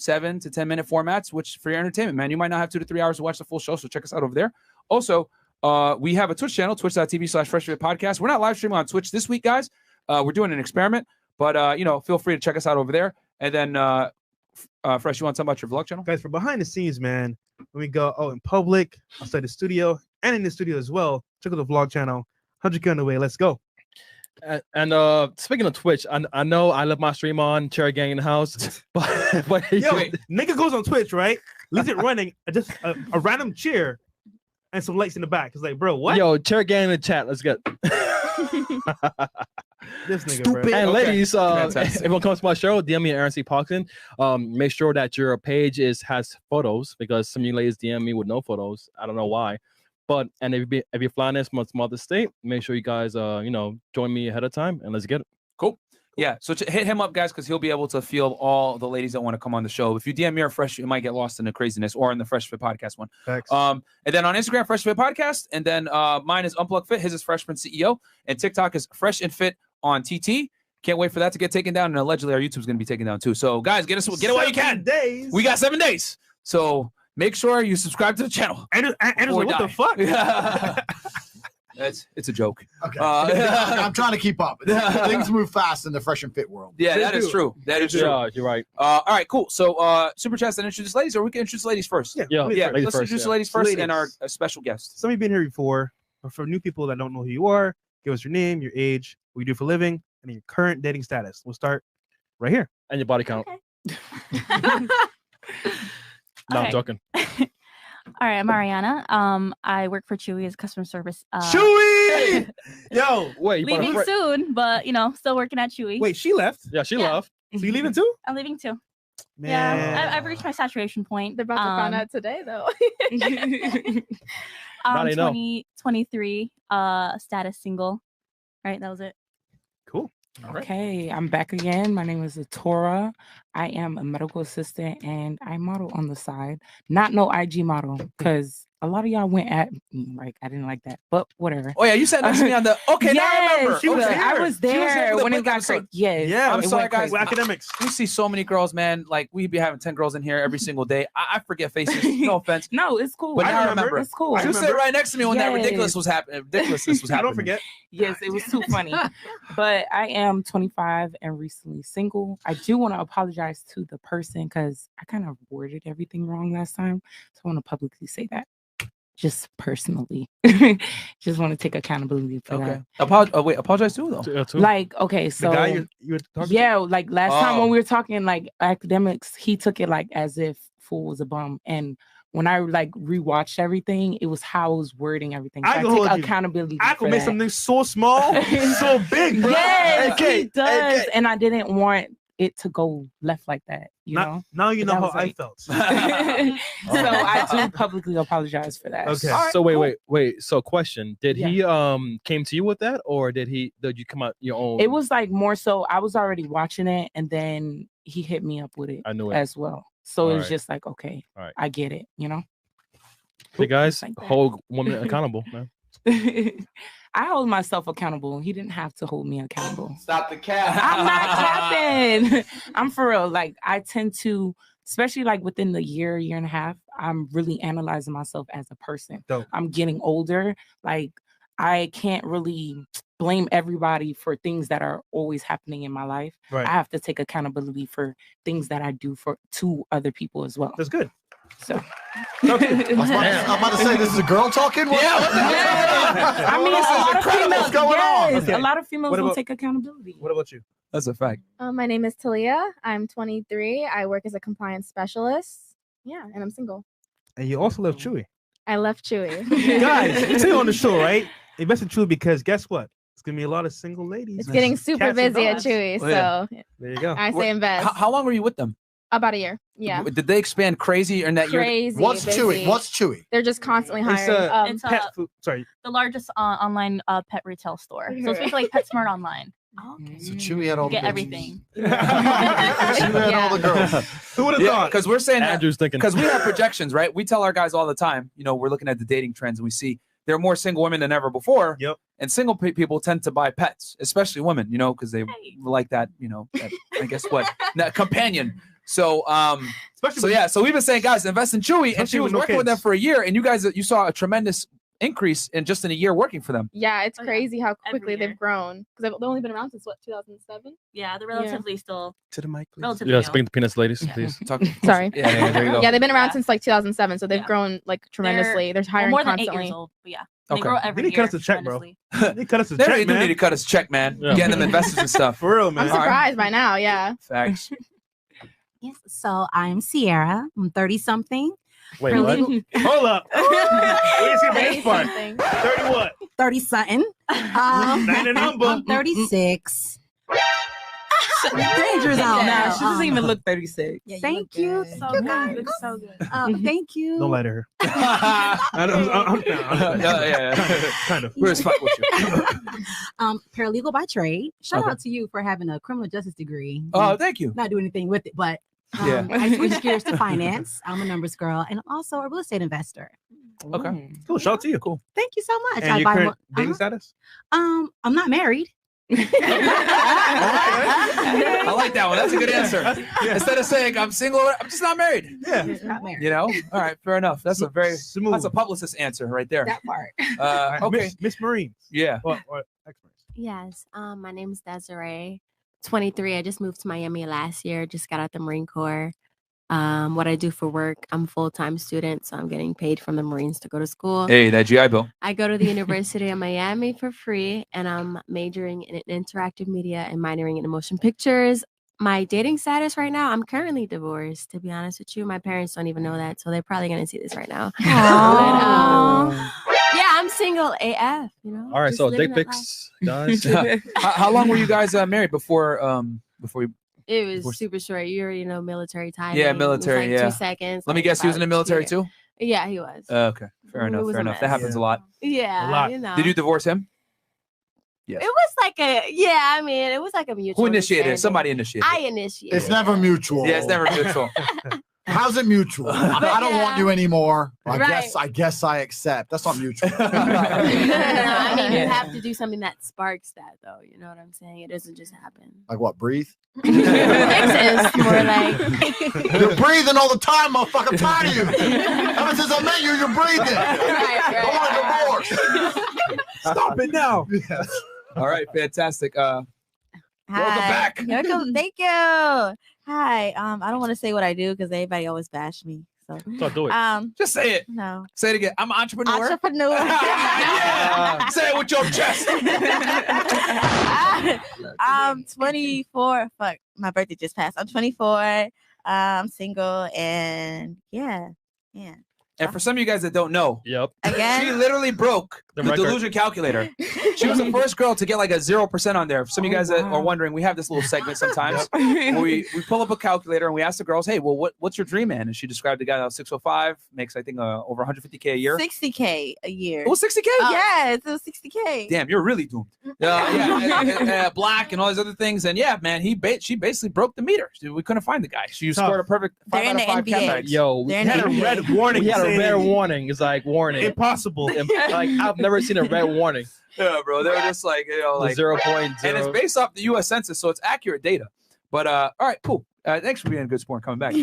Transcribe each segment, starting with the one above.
7 to 10 minute formats, which for your entertainment, man. You might not have 2 to 3 hours to watch the full show, so check us out over there. Also, we have a Twitch channel, twitch.tv/freshfit podcast. We're not live streaming on Twitch this week, guys. We're doing an experiment, but feel free to check us out over there. And then Fresh, you want to talk about your vlog channel? Guys, for behind the scenes, man, when we go out in public, outside the studio, and in the studio as well, check out the vlog channel. 100K on the way. Let's go. And speaking of Twitch, I know I left my stream on, Cherry Gang in the house, but nigga goes on Twitch, right? Leaves it running, just a random chair and some lights in the back. It's like, bro, what? Yo, Cherry Gang in the chat. Let's get this nigga, bro. And ladies, if anyone comes to my show, DM me at Aaron C. Parkson. Make sure that your page has photos, because some of you ladies DM me with no photos. I don't know why. And if you're flying this from some other state, make sure you guys join me ahead of time, and let's get it. Cool. Yeah, so hit him up, guys, because he'll be able to field all the ladies that want to come on the show. If you DM me or Fresh, you might get lost in the craziness, or in the Fresh Fit Podcast one. Thanks. And then on Instagram, Fresh Fit Podcast, and then mine is Unplug Fit. His is Freshman CEO, and TikTok is Fresh and Fit on TT. Can't wait for that to get taken down, and allegedly our YouTube's going to be taken down too. So guys, get it while you can. 7 days. We got 7 days. So make sure you subscribe to the channel. And what the fuck? It's a joke. Okay. I'm trying to keep up. Things move fast in the Fresh and Fit world. Yeah, that is true. That is true. Yeah, you're right. All right, cool. So super chats and introduce ladies, or we can introduce ladies first. Yeah. Let's introduce the ladies first and our special guest. Some of you been here before, but for new people that don't know who you are, give us your name, your age, what you do for a living, and your current dating status. We'll start right here. And your body count. Okay. No, I'm joking. All right, I'm Mariana. I work for Chewy as customer service. Chewy! Yo, wait, leaving soon, but still working at Chewy. Wait, she left? Yeah, she left. So you leaving too? I'm leaving too. Man. Yeah, I've reached my saturation point. They're about to find out today, though. 23, status single. Right, that was it. Cool. Okay, I'm back again. My name is Tora. I am a medical assistant and I model on the side. Not no IG model, because a lot of y'all went at me. Like, I didn't like that, but whatever. Oh, yeah, you sat next to me on the. Okay, now I remember. I was there when it got crazy. Yeah, I'm sorry, guys. Academics. We see so many girls, man. Like, we be having 10 girls in here every single day. I forget faces. No offense. No, it's cool. But I remember. It's cool. You sit right next to me when that ridiculousness was happening. I don't forget. Yes, it was too funny. But I am 25 and recently single. I do want to apologize to the person because I kind of worded everything wrong last time. So I want to publicly say that. Just personally. Just want to take accountability for that. Apologize to though. Like, okay, so the guy you were talking to? Like last time when we were talking like academics, he took it like as if Fool was a bum. And when I like rewatched everything, it was how I was wording everything. I take accountability. I could make something so small, so big, bro. Yes, he does. And I didn't want it to go left like that. You know? Now you know how I felt. So I do publicly apologize for that. Okay. So wait. So question: did he came to you with that, or did you come out your own? It was like more so I was already watching it, and then he hit me up with it. I knew it as well. So it was just like, okay, I get it. Hey guys, hold women accountable, man. I hold myself accountable. He didn't have to hold me accountable. Stop the cap. I'm not capping. I'm for real. Like, I tend to, especially like within the year and a half, I'm really analyzing myself as a person. Dope. I'm getting older. Like, I can't really blame everybody for things that are always happening in my life. Right. I have to take accountability for things that I do to other people as well. That's good. So I'm about to say, this is a girl talking. I mean, a lot of females will take accountability. What about you? That's a fact. My name is Talia. I'm 23. I work as a compliance specialist. Yeah, and I'm single. And you also love Chewy. I left Chewy. Guys, you say on the show, right? Invest in Chewy because guess what? It's gonna be a lot of single ladies. It's getting super busy at Chewy, so there you go. I say invest. How long were you with them? About a year. Yeah. Did they expand crazy in that year? Crazy. What's Chewy? What's Chewy? They're just constantly hiring. It's pet food. Sorry. The largest online pet retail store. So it's basically like PetSmart online. Okay. So Chewy had all the Get bitches. everything. Chewy had all the girls. Who would have thought? Because we're saying Andrew's thinking. Because we have projections, right? We tell our guys all the time, we're looking at the dating trends and we see there are more single women than ever before. Yep. And single people tend to buy pets, especially women, because they like that, I guess what? Companion. So so we've been saying, guys, invest in Chewy, and she was working with them for a year, and you saw a tremendous increase in just in a year working for them. Yeah, it's Oh, yeah. crazy how quickly Every they've grown because they've only been around since what 2007. Yeah, they're relatively still To the mic, please. relatively Yeah, new. speaking to penis ladies, please. Sorry. Yeah, there you go. Yeah, they've been around Yeah. since like 2007, so they've Yeah. grown like tremendously. They're Well, hiring more than 8 constantly. years old, but yeah. Okay. They grow every They need to year. cut us a check, bro. tremendously. They cut us a They check, do need man. to cut us a check, man. Yeah. Getting them investors and stuff. For real, I'm man. All right. surprised by now. Yeah. Facts. Yes. So I'm Sierra. I'm 30 something. Wait, what? Hold up. Wait, see Say this part. something. 30 what? 30 something. Not a number. I'm 36. Danger zone. No, now. she doesn't even look 36. Thank you. So You good. guys. Looks so good. Thank you. Don't lie to her. yeah. Kind of. We're just fucking with you. Paralegal by trade. Shout Okay. out to you for having a criminal justice degree. Oh, thank you. Not doing anything with it, but Yeah. I switched gears to finance. I'm a numbers girl and I'm also a real estate investor. Okay. Cool. Shout out to you. Cool. Thank you so much. And your buy current more- dating status? I'm not married. I like that one. That's a good answer. Instead of saying I'm single, I'm just not married. Yeah. Not married. You know? All right, fair enough. That's a very Smooth. that's a publicist answer right there. That part. Okay. Miss Marine. Yeah. Or experts. Yes. My name is Desiree. 23. I just moved to Miami last year. Just got out the Marine Corps. What I do for work, I'm a full-time student, so I'm getting paid from the Marines to go to school. Hey, that GI Bill. I go to the University of Miami for free, and I'm majoring in interactive media and minoring in motion pictures. My dating status right now, I'm currently divorced, to be honest with you. My parents don't even know that, so they're probably going to see this right now. But, yeah, I'm single AF, you know. All right, just so living dick that life. pics, guys. How long were you guys married before you It Divorce. was super short. You already know military time. Yeah, military, yeah. 2 seconds. Let me like, guess, he was in the about military 2 too? Yeah, he was. Okay. Fair It enough. was Fair a enough. That mess. happens a lot. Yeah, lot. you know. Did you divorce him? Yes. It was like I mean, it was like a mutual. Who initiated it? understanding. Somebody initiated I it. initiated. It's never mutual. Yeah, it's never mutual. How's it mutual? I don't want you anymore. Right. I guess I accept. That's not mutual. No, I mean, you have to do something that sparks that, though. You know what I'm saying? It doesn't just happen. Like what? Breathe? Exist, more like. You're breathing all the time, motherfucker. I'm tired of you. Ever since I met you, you're breathing. I want a divorce. Stop it now. Yes. All right, fantastic. Welcome back. Welcome. Thank you. Hi. I don't want to say what I do because everybody always bash me. So do it. Just say it. No. Say it again. I'm an entrepreneur. Entrepreneur. Yeah. Say it with your chest. I'm 24. Fuck, my birthday just passed. I'm 24. I'm single, and yeah. And for some of you guys that don't know, Yep. Again. she literally broke The the record. delusion calculator. She was the first girl to get like a 0% on there. For some of you guys that wow. are wondering, we have this little segment sometimes where we pull up a calculator and we ask the girls, hey, well, what's your dream man? And she described the guy that was 605, makes I think over 150K a year. 60K a year. It was 60K? Yes, it was 60K. Damn, you're really doomed. Black and all these other things. And yeah, man, she basically broke the meter. We couldn't find the guy. She Tough. scored a perfect 5 They're out in of the 5 NBA. cap nights. Yo, They're We had a NBA. red warning. we had a saying rare warning. It's like warning. Impossible. Like I've never seen a red warning. Yeah, bro. They were just like, like 0.0. and it's based off the U.S. Census, so it's accurate data. But all right, cool. Thanks for being a good sport and coming back.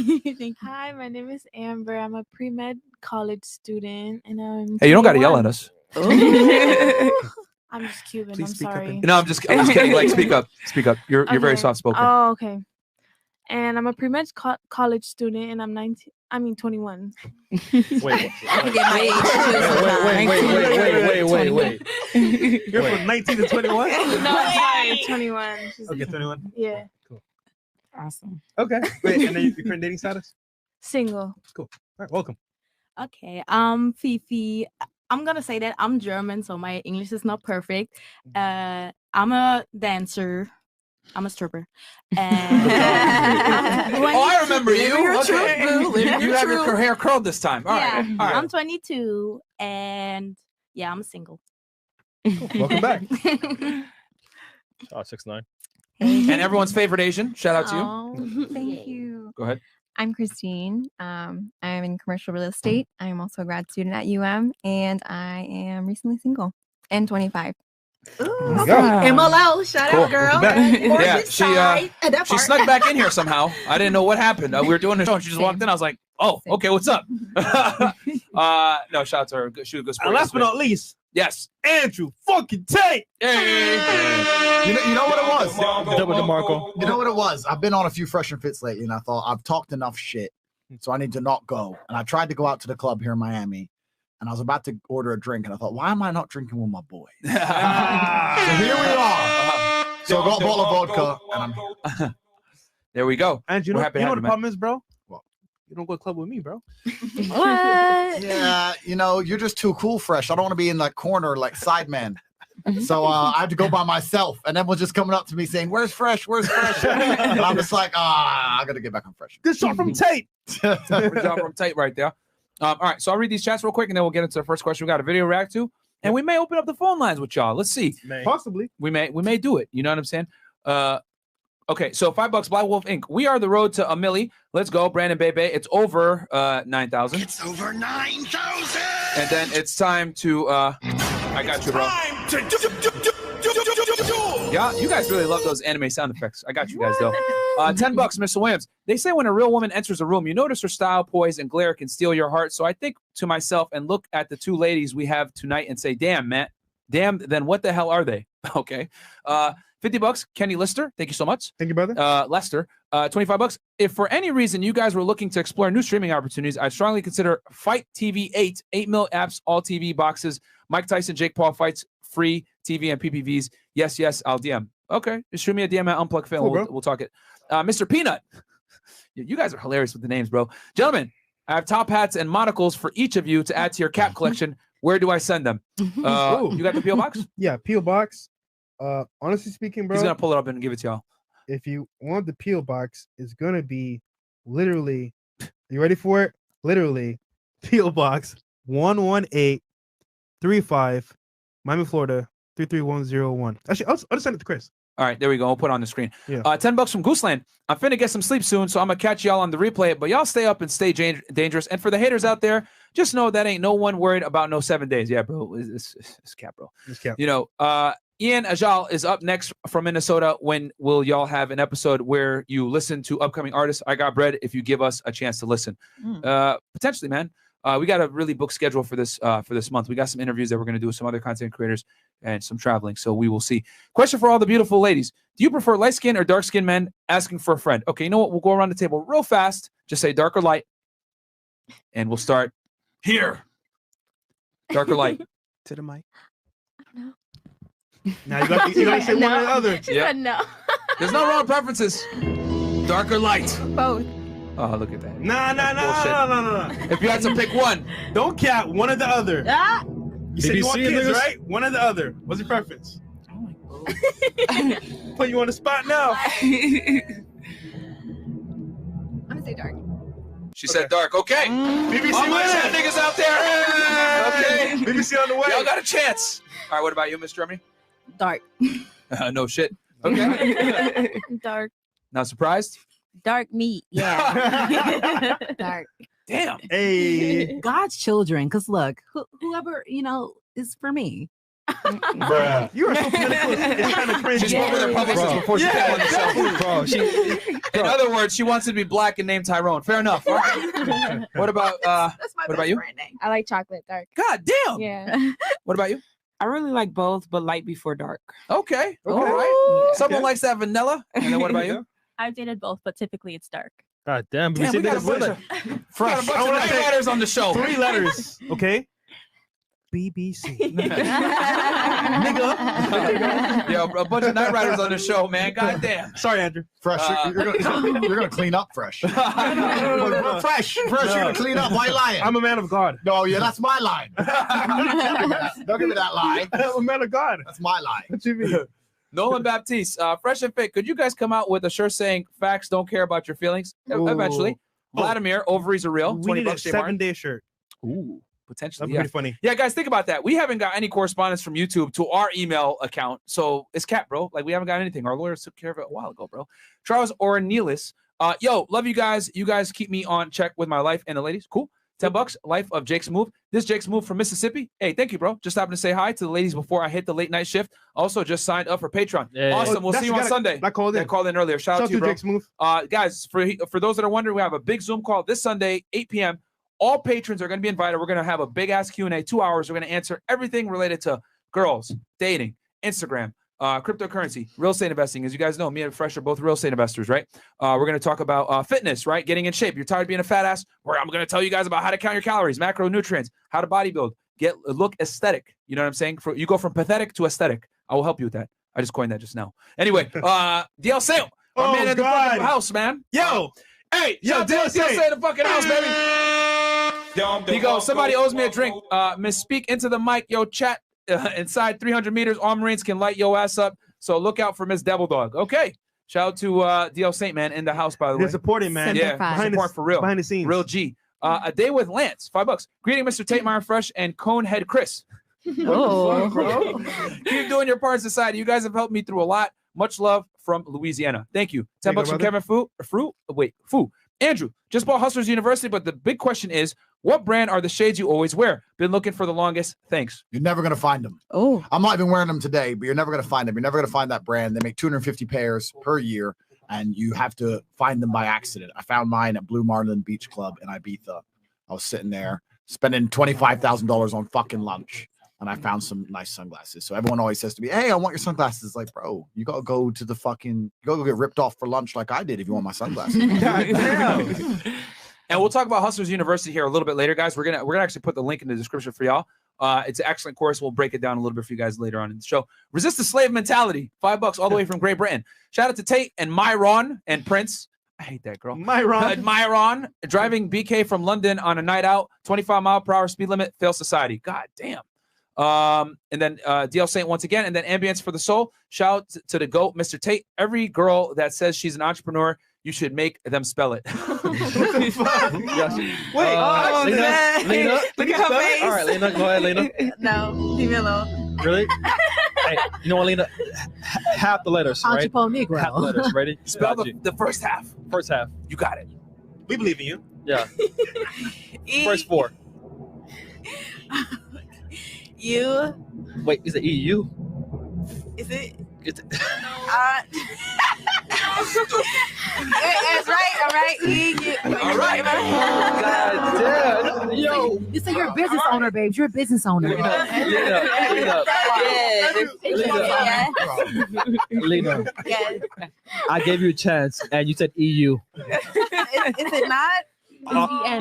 Hi, my name is Amber. I'm a pre-med college student, and I'm. Hey, you don't got to yell at us. I'm just Cuban. Please I'm speak up sorry. and- No, I'm just kidding. Like, speak up. Speak up. You're very Okay. soft spoken. Oh, okay. And I'm a pre-med college student, and I'm 19. I mean 21. Wait. I forget my age. Wait. You're Wait. from 19 to 21? No, I'm sorry, 21. Just- Okay, 21. Yeah, Awesome. Okay. Wait, and then your current dating status? single. All right, welcome. Okay, Fifi. I'm gonna say that I'm German, so my English is not perfect. I'm a dancer. I'm a stripper. And I remember you. Living your Okay. truth, boo. Living You your have your truth. hair curled this time. All right. Yeah, All right. I'm 22, and yeah, I'm single. Welcome back. Oh, 6'9". And everyone's favorite Asian. Shout out to you. Oh, thank you. Go ahead. I'm Christine. I'm in commercial real estate. I'm also a grad student at UM, and I am recently single and 25. MLO, shout out, girl. Yeah, she snuck back in here somehow. I didn't know what happened. We were doing the show and she just walked in. I was like, oh, okay, what's up? No, shout out to her. She was good. And last but not least, yes, Andrew fucking Tate. Hey. You know what it was? Double DeMarco. You know what it was? I've been on a few Fresh and Fits lately, and I thought I've talked enough shit, so I need to not go. And I tried to go out to the club here in Miami, and I was about to order a drink, and I thought, why am I not drinking with my boys? So here we are. So I got a bottle of vodka, and I'm. There we go. And you We're know, happy to you know have what the problem is, bro? Well, you don't go to the club with me, bro. What? Yeah, you know, you're just too cool, Fresh. I don't want to be in that corner like sideman. So I had to go by myself, and everyone's just coming up to me saying, "Where's Fresh? Where's Fresh?" And I'm just like, I gotta get back on Fresh. Good shot from Tate. Good job from Tate right there. All right, so I'll read these chats real quick, and then we'll get into the first question. We got a video to react to, and we may open up the phone lines with y'all. Let's see. Possibly. We may do it. You know what I'm saying? Okay, so $5 Black Wolf Inc. We are the road to a milli. Let's go, Brandon Bebe. It's over 9,000. It's over 9,000. And then it's time to I got you, bro. Yeah, you guys really love those anime sound effects. I got you guys though. $10, Mr. Williams. They say when a real woman enters a room, you notice her style, poise, and glare can steal your heart. So I think to myself and look at the two ladies we have tonight and say, damn, man. Damn, then what the hell are they? Okay. $50, Kenny Lister. Thank you so much. Thank you, brother. Lester. $25. If for any reason you guys were looking to explore new streaming opportunities, I'd strongly consider Fight TV 8 mil apps, all TV boxes, Mike Tyson, Jake Paul fights, free TV and PPVs. Yes, I'll DM. Okay, just shoot me a DM at Unplugged Film. Cool, we'll talk it. Mr. Peanut. You guys are hilarious with the names, bro. Gentlemen, I have top hats and monocles for each of you to add to your cap collection. Where do I send them? You got the P.O. box? Yeah, P.O. box. Honestly speaking, bro, He's gonna pull it up and give it to y'all. If you want the P.O. box, it's gonna be literally. You ready for it? Literally, P.O. box 11835, Miami, Florida 33101. Actually, I'll just send it to Chris. All right, there we go. I'll put it on the screen. Yeah. $10 from Gooseland. I'm finna get some sleep soon, so I'm gonna catch y'all on the replay. But y'all stay up and stay dangerous. And for the haters out there, just know that ain't no one worried about no 7 days. Yeah, bro, it's cap, bro. It's cap. You know, Ian Ajal is up next from Minnesota. When will y'all have an episode where you listen to upcoming artists? I got bread if you give us a chance to listen. Potentially, man. We got a really booked schedule for this month. We got some interviews that we're going to do with some other content creators and some traveling. So we will see. Question for all the beautiful ladies. Do you prefer light skin or dark skin men asking for a friend? Okay, you know what? We'll go around the table real fast. Just say dark or light. And we'll start here. Dark or light. To the mic. Now you got to say one or the other. She said no. There's no wrong preferences. Dark or light. Both. Oh, look at that. No. If you had to pick one. Don't cap one or the other. Ah. You said you want kids, right? One or the other. What's your preference? Put you on the spot now. I'm gonna say dark. She said dark. Okay. BBC all my winning. chat niggas out there. Okay. BBC on the way. Y'all got a chance. All right, what about you, Miss Germany? Dark. No shit. Okay. Dark. Not surprised? Dark meat. Yeah. Dark. Damn. Hey. God's children. Because look, whoever, is for me. Bruh. You are so political. It's kind of cringy. She spoke with her publicist before she came on the show. Bro, In other words, she wants it to be black and named Tyrone. Fair enough. All right. What about That's my what about you? name. I like chocolate dark. God damn. Yeah. What about you? I really like both, but light before dark. Okay. All right. Someone Okay. likes that vanilla. And then what about you? I've dated both, but typically it's dark. God damn. Damn, we got a bunch of Fresh. night riders on the show. 3 letters. Okay. BBC. Nigga. Yo, a bunch of night riders on the show, man. God damn. Sorry, Andrew. Fresh, you're gonna clean up, Fresh. Fresh, you're gonna clean up. Why lying? I'm a man of God. No, yeah, that's my line. Don't give me that line. I'm a man of God. That's my line. What you mean? Nolan Baptiste, Fresh and Fit. Could you guys come out with a shirt saying "Facts don't care about your feelings"? Eventually. Vladimir, ovaries are real. We need a $20. J. Martin. 7-day shirt. Ooh, potentially. That'd be Yeah. pretty funny. Yeah, guys, think about that. We haven't got any correspondence from YouTube to our email account, so it's cap, bro. Like we haven't got anything. Our lawyers took care of it a while ago, bro. Charles Ornelis, yo, love you guys. You guys keep me on check with my life and the ladies. Cool. $10. Life of Jake's Move. This Jake's Move from Mississippi. Hey, thank you, bro. Just stopping to say hi to the ladies before I hit the late night shift. Also, just signed up for Patreon. Yeah. Awesome. We'll see you on Sunday. I called in. I called in earlier. Shout out to you, bro. Jake's Move. Guys, for those that are wondering, we have a big Zoom call this Sunday, 8 p.m. All patrons are going to be invited. We're going to have a big ass Q&A, 2 hours. We're going to answer everything related to girls, dating, Instagram, cryptocurrency, real estate investing. As you guys know, me and Fresh are both real estate investors, right? We're going to talk about fitness, right? Getting in shape. You're tired of being a fat ass? I'm going to tell you guys about how to count your calories, macronutrients, how to bodybuild, look aesthetic. You know what I'm saying? You go from pathetic to aesthetic. I will help you with that. I just coined that just now. Anyway, DL Sale, our man in the fucking house, man. Yo. Hey, yo, DL Sale in the fucking house, baby. He goes, somebody owes me a drink. Misspeak into the mic. Yo, chat inside 300 meters. All Marines can light your ass up. So look out for Miss Devil Dog. Okay. Shout out to DL Saint, man, in the house, by the way. They're supporting, man. Yeah, support for real. Behind the scenes. Real G. A day with Lance, $5. Greeting Mr. Tate, Myron Fresh, and Conehead Chris. Oh. Keep doing your part in society. You guys have helped me through a lot. Much love from Louisiana. Thank you. $10 from Kevin Fu. Andrew, just bought Hustlers University, but the big question is, what brand are the shades you always wear? Been looking for the longest. Thanks. You're never going to find them. Oh. I'm not even wearing them today, but you're never going to find them. You're never going to find that brand. They make 250 pairs per year, and you have to find them by accident. I found mine at Blue Marlin Beach Club in Ibiza. I was sitting there spending $25,000 on fucking lunch, and I found some nice sunglasses. So everyone always says to me, hey, I want your sunglasses. It's like, bro, you got to go to the fucking, you got to go get ripped off for lunch like I did if you want my sunglasses. And we'll talk about Hustlers University here a little bit later, guys. We're gonna actually put the link in the description for y'all. It's an excellent course. We'll break it down a little bit for you guys later on in the show. Resist the slave mentality. $5 all the way from Great Britain. Shout out to Tate and Myron and Prince. I hate that girl. Myron driving BK from London on a night out. 25-mile-per-hour speed limit. Fail society. God damn. And then DL Saint once again, and then Ambience for the Soul. Shout out to the GOAT, Mr. Tate. Every girl that says she's an entrepreneur, you should make them spell it. Wait, Lena, look at her face. All right, Lena, go ahead, Lena. No, leave me alone. Really? Hey, you know what, Lena? Half the letters, right? Negro. Half the letters, ready? Spell the first half. First half. You got it. We believe in you. Yeah. First four. You. Wait, is it EU? Is it? It's That's right. All right. All right. God damn. Yo. You say you're a business owner, babes. You're a business owner. Lena. Yes. I gave you a chance, and you said EU. Is it not? What Why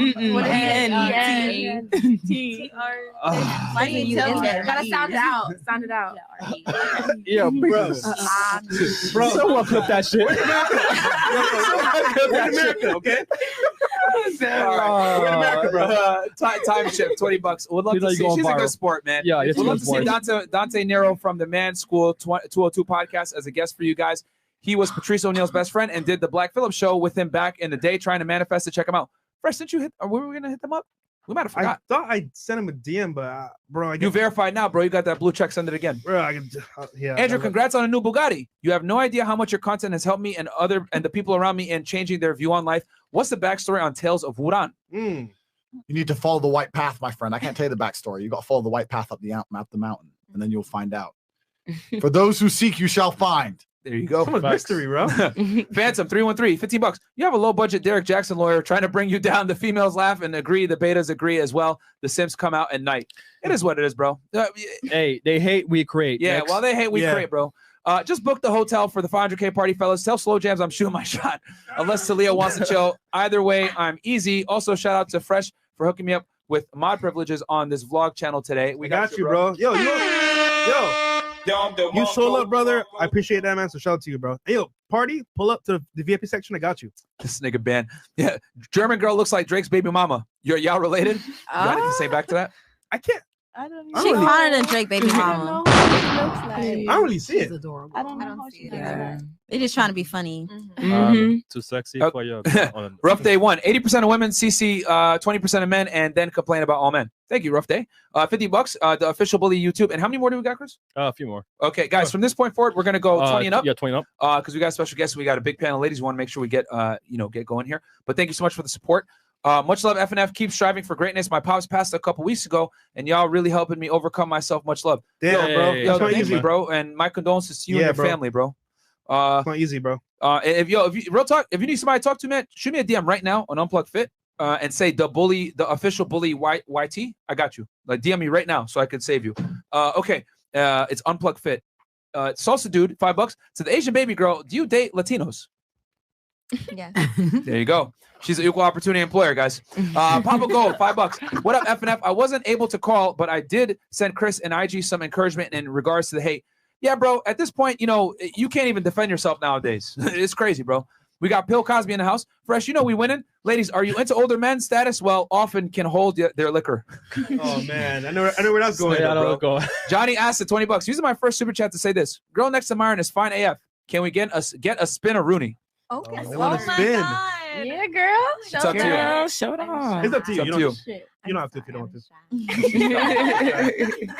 you tell me? Gotta sound it out. Sound it out. Yeah, bro. Bro, someone clip that shit. We're in America, okay? We're in America, bro. Time shift, $20. Would love to see. She's a good sport, man. Yeah, we'd love to see Dante Nero from the Man School 202 podcast as a guest for you guys. He was Patrice O'Neal's best friend and did the Black Phillip show with him back in the day, trying to manifest it. Check him out. Fresh, didn't you hit? Or were we gonna hit them up? We might have forgot. I thought I sent him a DM, but bro, you verified now, bro. You got that blue check. Send it again, bro. I can, yeah. Andrew, congrats on a new Bugatti. You have no idea how much your content has helped me and the people around me in changing their view on life. What's the backstory on Tales of Wuran? You need to follow the white path, my friend. I can't tell you the backstory. You got to follow the white path up the mountain, and then you'll find out. For those who seek, you shall find. There you go. Mystery, bro. Phantom 313, $15. You have a low budget Derek Jackson lawyer trying to bring you down. The females laugh and agree. The betas agree as well. The Sims come out at night. It is what it is, bro. Hey, they hate, we create. Yeah, Next. well, they hate, we create, bro. Just book the hotel for the 500K party, fellas. Tell Slow Jams I'm shooting my shot. Unless Talia wants to chill. Either way, I'm easy. Also, shout out to Fresh for hooking me up with mod privileges on this vlog channel today. We got you, bro. Yo. You sold up, brother. I appreciate that, man. So shout out to you, bro. Hey, yo, party, pull up to the VIP section. I got you. This nigga band. Yeah, German girl looks like Drake's baby mama. Y'all related? You got anything to say back to that? I can't. I don't She hotter than Drake baby mama. I don't really see it. adorable. I don't know how she does that. They're just trying to be funny. Too sexy for you. Rough day one. 80% of women CC 20% of men and then complain about all men. Thank you, Rough Day. $50, the official bully YouTube. And how many more do we got, Chris? A few more. Okay, guys, from this point forward, we're gonna go 20 and up. Yeah, 20 and up. Because we got special guests. We got a big panel of ladies. We want to make sure we get get going here. But thank you so much for the support. Much love, FNF. Keep striving for greatness. My pops passed a couple weeks ago, and y'all really helping me overcome myself. Much love. Damn, bro. Yo, That's not thank easy, you, bro. And my condolences to you and Yeah, your bro. family, bro. It's not easy, bro. If you real talk, if you need somebody to talk to, man, shoot me a DM right now on Unplugged Fit. And say the official bully YT. I got you. Like DM me right now so I can save you. Okay. It's Unplugged Fit. Salsa dude, $5. To the Asian baby girl, do you date Latinos? Yeah. There you go. She's an equal opportunity employer, guys. Papa Gold, $5. What up, FNF? I wasn't able to call, but I did send Chris and IG some encouragement in regards to the hate. Yeah, bro. At this point, you can't even defend yourself nowadays. It's crazy, bro. We got Bill Cosby in the house. Fresh, we winning. Ladies, are you into older men status? Well, often can hold their liquor. Oh, man. I know where that's going. Yeah, I know bro. where it's Johnny asked at $20. Using my first super chat to say this. Girl next to Myron is fine AF. Can we get a spin of Rooney? Okay. They want to spin. Yeah, girl. It's up to you. Girl, show it off. It's up to you. It's up to you. You don't have to if you don't want to.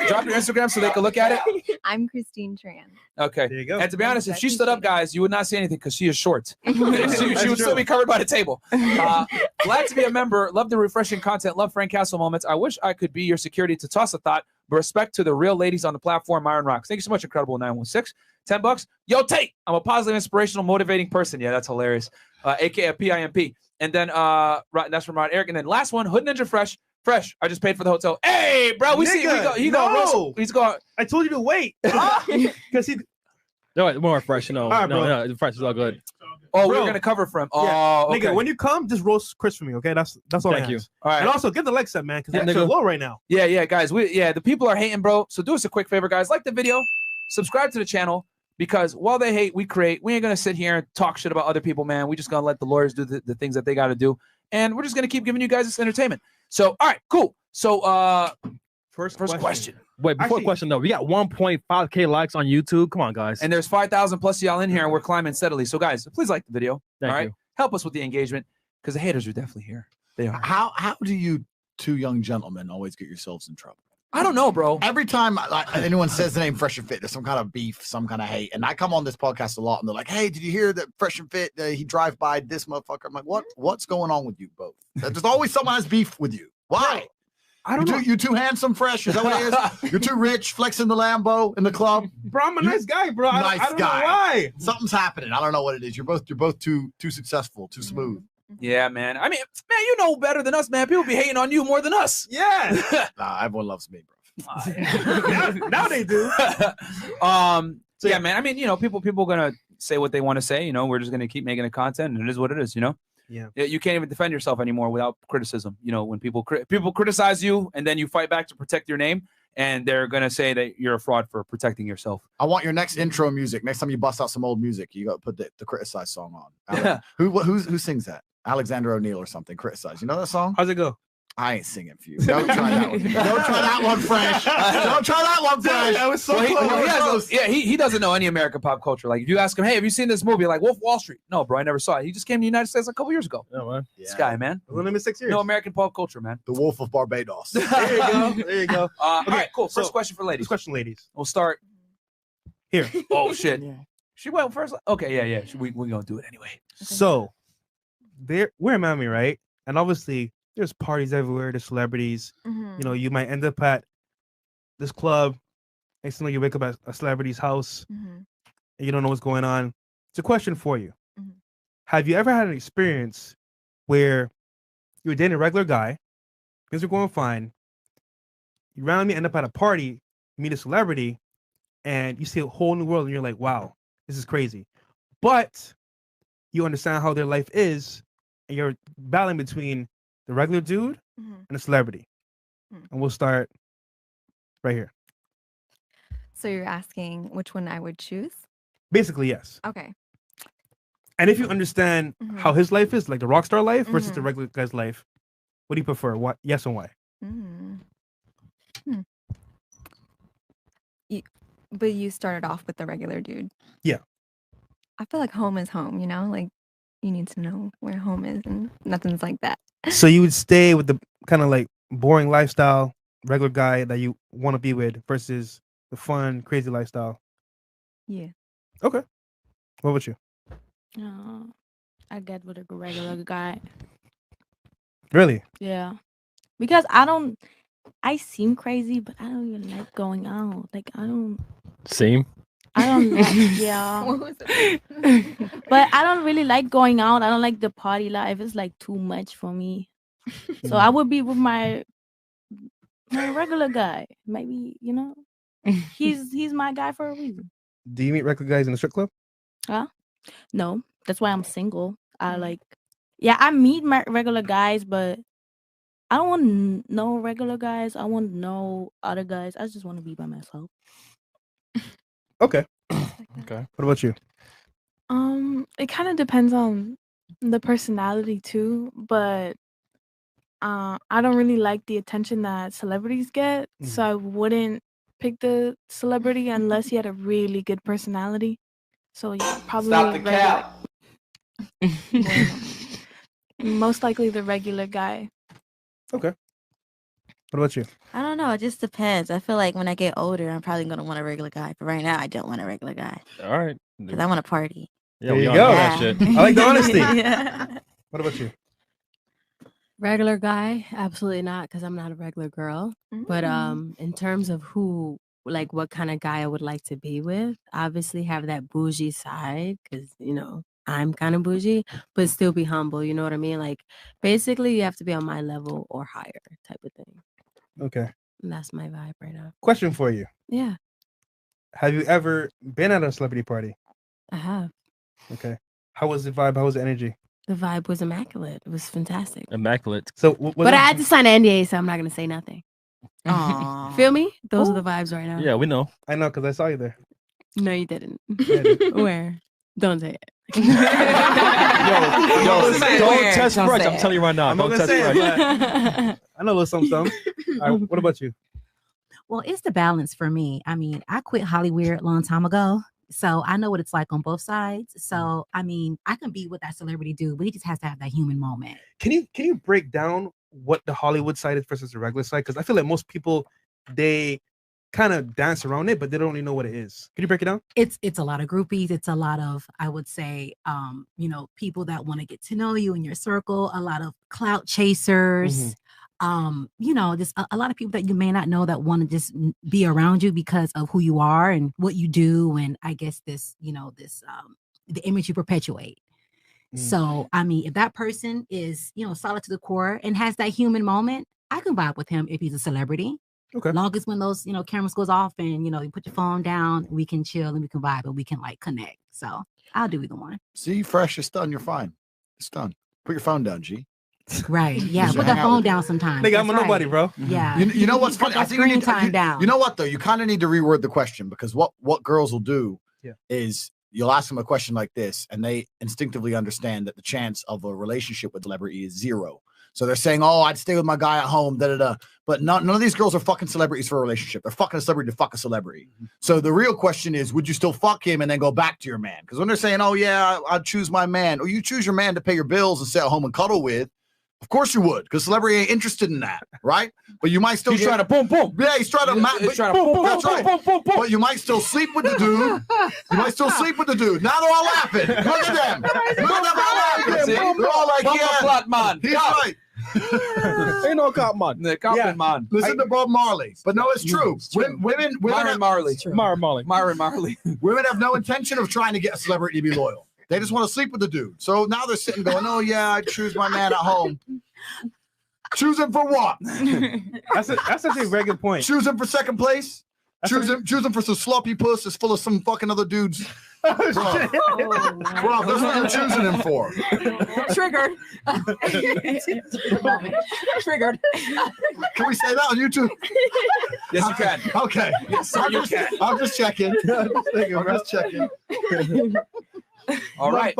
Drop your Instagram so they can look at it. I'm Christine Tran. Okay. There you go. And to be honest, if she stood up, guys, you would not see anything because she is short. she would still be covered by the table. Glad to be a member. Love the refreshing content. Love Frank Castle moments. I wish I could be your security to toss a thought, but respect to the real ladies on the platform, Myron Rocks. Thank you so much, Incredible 916. $10. Yo, Tate. I'm a positive, inspirational, motivating person. Yeah, that's hilarious. AKA PIMP. And then that's from Rod Eric. And then last one, Hood Ninja Fresh. Fresh. I just paid for the hotel. Hey, bro, he's going. I told you to wait. Because he. No, more fresh. No, All right, bro. no, the fresh is all good. Oh, Bro. we're gonna cover for him. Yeah. Oh, okay. Nigga, when you come, just roast Chris for me, okay? That's all. Thank I you. ask. All right. And also get the likes up, man, because Yeah, they're nigga. low right now. Yeah, guys. The people are hating, bro. So do us a quick favor, guys. Like the video, subscribe to the channel, because while they hate, we create. We ain't gonna sit here and talk shit about other people, man. We just gonna let the lawyers do the things that they gotta do, and we're just gonna keep giving you guys this entertainment. So, all right, cool. So, First question. Wait, before Actually- question though, we got 1.5K likes on YouTube. Come on, guys. And there's 5,000 plus y'all in here, and we're climbing steadily. So, guys, please like the video. Thank all right, you. help us with the engagement, because the haters are definitely here. They are. How do you two young gentlemen always get yourselves in trouble? I don't know, bro. Every time anyone says the name Fresh and Fit, there's some kind of beef, some kind of hate. And I come on this podcast a lot, and they're like, "Hey, did you hear that Fresh and Fit? He drive by this motherfucker." I'm like, What's going on with you both? There's always someone has beef with you. Why? I don't know. You too handsome, Fresh. Is that what it is? You're too rich, flexing the Lambo in the club. Bro, I'm a nice guy, bro. I Nice don't guy. know why. Something's happening. I don't know what it is. You're both too successful, too smooth. Yeah, man. I mean, man, you know better than us, man. People be hating on you more than us. Yeah. Nah, everyone loves me, bro. now they do. So yeah, man. I mean, people gonna say what they want to say. We're just gonna keep making the content, and it is what it is. Yeah. You can't even defend yourself anymore without criticism. When people criticize you, and then you fight back to protect your name, and they're gonna say that you're a fraud for protecting yourself. I want your next intro music. Next time you bust out some old music, you got to put the Criticize song on. Who sings that? Alexander O'Neill or something. Criticize. You know that song? How's it go? I ain't singing for you. Don't try that one. Don't try that one, Fresh. Don't try that one, Fresh. That was so close. He doesn't know any American pop culture. Like, if you ask him, hey, have you seen this movie? Like Wolf of Wall Street? No, bro, I never saw it. He just came to the United States a couple years ago. Oh, man. This guy, man. It's only been 6 years. No American pop culture, man. The Wolf of Barbados. There you go. There you go. All right, cool. so- First question for ladies. This question, ladies. We'll start. Here. Oh shit. She went first. Okay, yeah. We're gonna do it anyway. So, we're in Miami, right? And obviously, there's parties everywhere. There's celebrities. You might end up at this club. Next thing you wake up at a celebrity's house, and you don't know what's going on. It's a question for you. Have you ever had an experience where you were dating a regular guy, things are going fine, you randomly end up at a party, meet a celebrity, and you see a whole new world, and you're like, wow, this is crazy. But you understand how their life is, and you're battling between the regular dude and the celebrity. And we'll start right here. So you're asking which one I would choose? Basically, yes. Okay. And if you understand how his life is, like the rock star life versus the regular guy's life, what do you prefer? What? Yes and why? But you started off with the regular dude. Yeah. I feel like home is home, like you need to know where home is, and nothing's like that. So you would stay with the kind of like boring lifestyle, regular guy that you want to be with versus the fun, crazy lifestyle. Yeah. Okay. What about you? I get with a regular guy. Really? Yeah, because I seem crazy, but I don't even like going out. Like I don't like, yeah. But I don't really like going out. I don't like the party life. It's like too much for me. So I would be with my regular guy. Maybe, he's my guy for a reason. Do you meet regular guys in the strip club? Huh? No, that's why I'm single. I meet my regular guys, but I don't want no regular guys. I want no other guys. I just want to be by myself. Okay. Okay. What about you? It kind of depends on the personality too, but I don't really like the attention that celebrities get, so I wouldn't pick the celebrity unless he had a really good personality. So yeah, probably Stop the regular. cap. Most likely the regular guy. Okay. What about you? I don't know. It just depends. I feel like when I get older, I'm probably gonna want a regular guy. But right now, I don't want a regular guy All right. because I want to party. Yeah, There we you all go. know that shit. I like the honesty. Yeah. What about you? Regular guy, absolutely not, because I'm not a regular girl. But in terms of what kind of guy I would like to be with, obviously have that bougie side, because I'm kind of bougie, but still be humble. You know what I mean? Like basically, you have to be on my level or higher, type of thing. Okay. And that's my vibe right now. Question for you. Yeah, Have you ever been at a celebrity party? I have. Okay. How was the vibe? How was the energy? The vibe was immaculate. It was fantastic. Immaculate. So, But I had to sign an NDA, so I'm not gonna say nothing. Aw. Feel me? Those are the vibes right now. Yeah, we know. I know because I saw you there. No, you didn't. Yeah, I did. Where? Don't say it. Yo, don't test Fresh. I'm telling you right now. I'm not Don't gonna test say it, Fresh. but I know a little something. All right, what about you? Well, it's the balance for me. I mean, I quit Hollywood a long time ago. So I know what it's like on both sides. So I mean, I can be what that celebrity do, but he just has to have that human moment. Can you break down what the Hollywood side is versus the regular side? Because I feel like most people, they kind of dance around it, but they don't really know what it is. Can you break it down? It's a lot of groupies. It's a lot of, I would say, people that want to get to know you in your circle, a lot of clout chasers. Just a lot of people that you may not know that want to just be around you because of who you are and what you do. And I guess the image you perpetuate. So, I mean, if that person is, solid to the core and has that human moment, I can vibe with him if he's a celebrity. Okay. Long as when those, cameras goes off and, you put your phone down, we can chill and we can vibe and we can connect. So I'll do either one. See, Fresh, it's done. You're fine. It's done. Put your phone down, G. Right. Yeah. Put that phone down sometimes. Nigga, I'm a nobody, bro. Yeah. You know what's funny? I think screen time down. You know what though? You kind of need to reword the question because what girls will do is you'll ask them a question like this, and they instinctively understand that the chance of a relationship with a celebrity is 0. So they're saying, "Oh, I'd stay with my guy at home." Da da da. But none of these girls are fucking celebrities for a relationship. They're fucking a celebrity to fuck a celebrity. So the real question is, would you still fuck him and then go back to your man? Because when they're saying, "Oh yeah, I'd choose my man," or you choose your man to pay your bills and stay at home and cuddle with. Of course you would, because celebrity ain't interested in that, right? But you might still He's trying to boom, boom. Yeah, he's trying to He's trying to boom, boom, that's boom, right. boom, boom, boom. But you might still sleep with the dude. You might still sleep with the dude. Now they're all laughing. Look at them. Look at them all laughing. See? They're all like, Bumper yeah, plot, man. he's Yeah. right. Ain't no cop man. The Compton man. Listen to Bob Marley. But no, it's true. Women Myron have, Marley. Myron Marley. women have no intention of trying to get a celebrity to be loyal. They just want to sleep with the dude. So now they're sitting going, "Oh yeah, I choose my man at home." Choose him for what? That's actually a very good point. Choose him for second place. Choose him for some sloppy puss that's full of some fucking other dudes. Bro, that's what you're choosing him for. Triggered. Triggered. Can we say that on YouTube? Yes, you can. Okay. Yes, sir, you can. I'm just checking. I'm just checking. All right.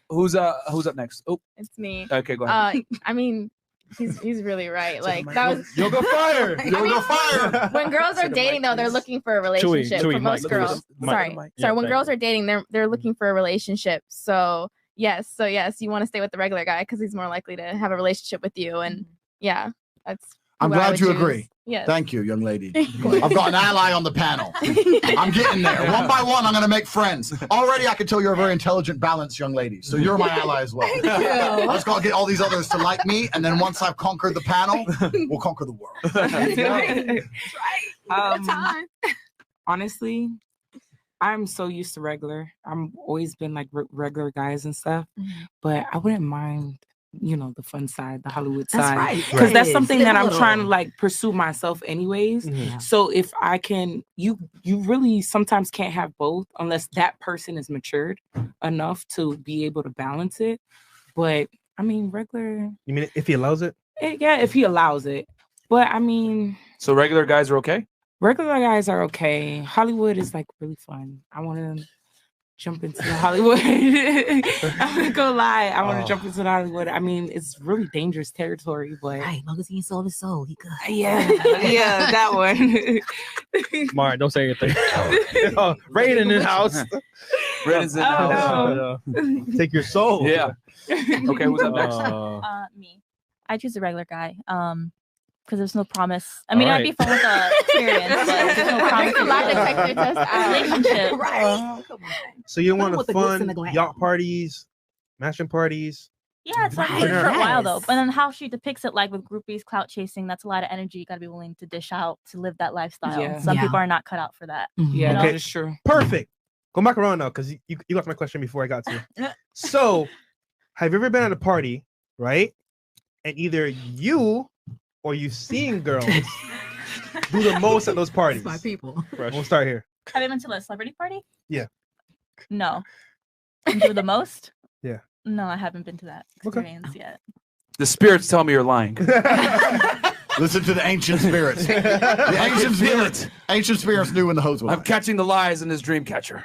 Who's up next? Oh, It's me. okay, go ahead. I mean, he's really right. Like that was You'll go fire. You'll go fire. when girls are dating though, they're looking for a relationship. Chewy, for most Mike, girls, Mike. sorry. Yeah, When thank girls are dating, they're looking for a relationship. So yes, you want to stay with the regular guy because he's more likely to have a relationship with you. And yeah, that's. I'm who I glad would you choose. agree. Yes. Thank you, young lady. I've got an ally on the panel. I'm getting there. One by one, I'm going to make friends. Already, I can tell you're a very intelligent, balanced young lady. So you're my ally as well. I just got to get all these others to like me. And then once I've conquered the panel, we'll conquer the world. Honestly, I'm so used to regular. I'm always been like regular guys and stuff, but I wouldn't mind, the fun side, the Hollywood That's side, right. because that's Yes. something Live that a I'm little. trying to like pursue myself anyways. Yeah. So if I can, you really sometimes can't have both unless that person is matured enough to be able to balance it. But I mean, regular. You mean if he allows it? Yeah, if he allows it. But I mean, So regular guys are okay? regular guys are okay. Hollywood is like really fun. I want to jump into Hollywood. I'm not gonna lie. I want to jump into Hollywood. I mean, it's really dangerous territory, but Right, long as he ain't sold his soul, he good. yeah, that one. Mark, don't say anything. Rain in the house. Rain's in the house. Take your soul. Yeah. Okay, who's up next? Me. I choose a regular guy. Because there's no promise. I mean, All I'd be fun with the experience, but there's no promise. A lie detector test out. Relationship. Right. So you want With the the glitz and the fun glam. yacht parties, mansion parties. Yeah, it's like Right. good for a while though. Yes. But then how she depicts it, like with groupies, clout chasing, that's a lot of energy you gotta be willing to dish out to live that lifestyle. Yeah. Some Yeah. people are not cut out for that. Mhm. Yeah, know? that is true. Perfect. Go back around now because you got my question before I got to you. So, have you ever been at a party, right? And either you or you've seen girls do the most at those parties? That's my people. We'll start here. Have you been to a celebrity party? Yeah. No. And do the most? Yeah. No, I haven't been to that Okay. experience yet. The spirits tell me you're lying. Listen to the ancient spirits. The ancient spirits. Ancient spirits knew when the hose was. I'm catching the lies in this dream catcher.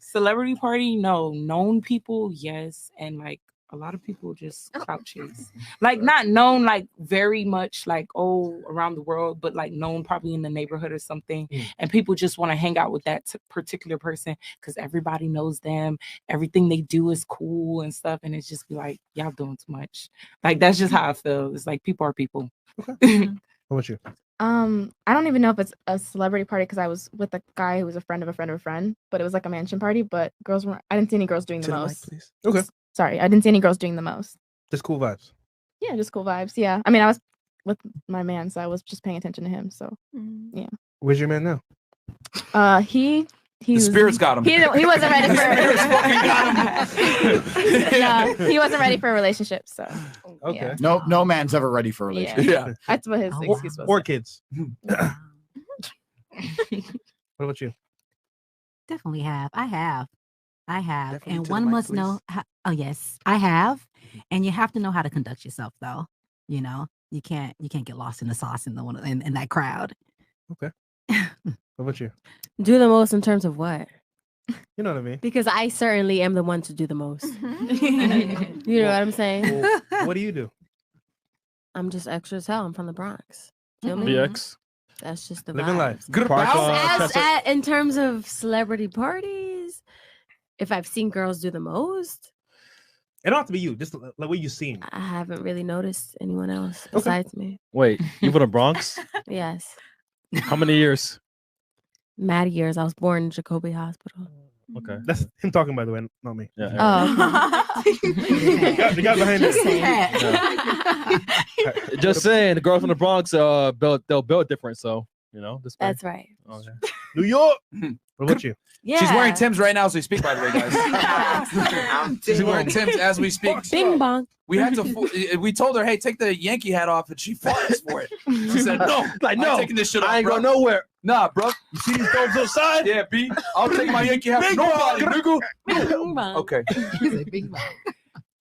Celebrity party, no. Known people, yes. And like a lot of people just clout chase. Like not known like very much like around the world, but like known probably in the neighborhood or something. And people just want to hang out with that particular person because everybody knows them. Everything they do is cool and stuff. And it's just be like, y'all doing too much. Like that's just how I feel. It's like people are people. How about you? I don't even know if it's a celebrity party because I was with a guy who was a friend of a friend of a friend, but it was like a mansion party. But girls weren't. I didn't see any girls doing the most. please. Okay. Sorry, I didn't see any girls doing the most. Just cool vibes. Yeah, just cool vibes. Yeah, I mean, I was with my man, so I was just paying attention to him. So yeah. Where's your man now? He The spirits got him. He wasn't ready for. Spirits fucking got him. No, he wasn't ready for a relationship. So Okay. yeah. No man's ever ready for a relationship. Yeah. That's what his Or, excuse was. or kids. What about you? Definitely have. I have. Definitely And to the one mic, must know. Oh yes, I have. And you have to know how to conduct yourself, though. You know, you can't get lost in the sauce in that crowd. Okay. What about you? Do the most in terms of what? You know what I mean? Because I certainly am the one to do the most. You know what I'm saying? Well, what do you do? I'm just extra as hell. I'm from the Bronx. Feel me? BX. That's just the Living life. vibes. Good Park, about. In terms of celebrity parties, if I've seen girls do the most, It don't have to be you. Just like what you seen. I haven't really noticed anyone else besides me. Wait, you from the Bronx? Yes. How many years? Mad years. I was born in Jacoby Hospital. Okay. That's him talking, by the way, not me. Yeah. Oh, The guy behind Just say it. Just saying, the girls from the Bronx, they'll build different. So this. that's right. Okay. New York. What about you? Yeah. She's wearing Tim's right now as we speak, by the way, guys. She's wearing Tim's as we speak. Bing bong. We had to. We told her, "Hey, take the Yankee hat off," and she fought us for it. She said, "No, Like, I'm no, taking this shit off. I ain't bro. going nowhere. Nah, bro. You see these dogs outside? Yeah, B. I'll take my Yankee hat. For nobody, nigga. Bing bong. Okay.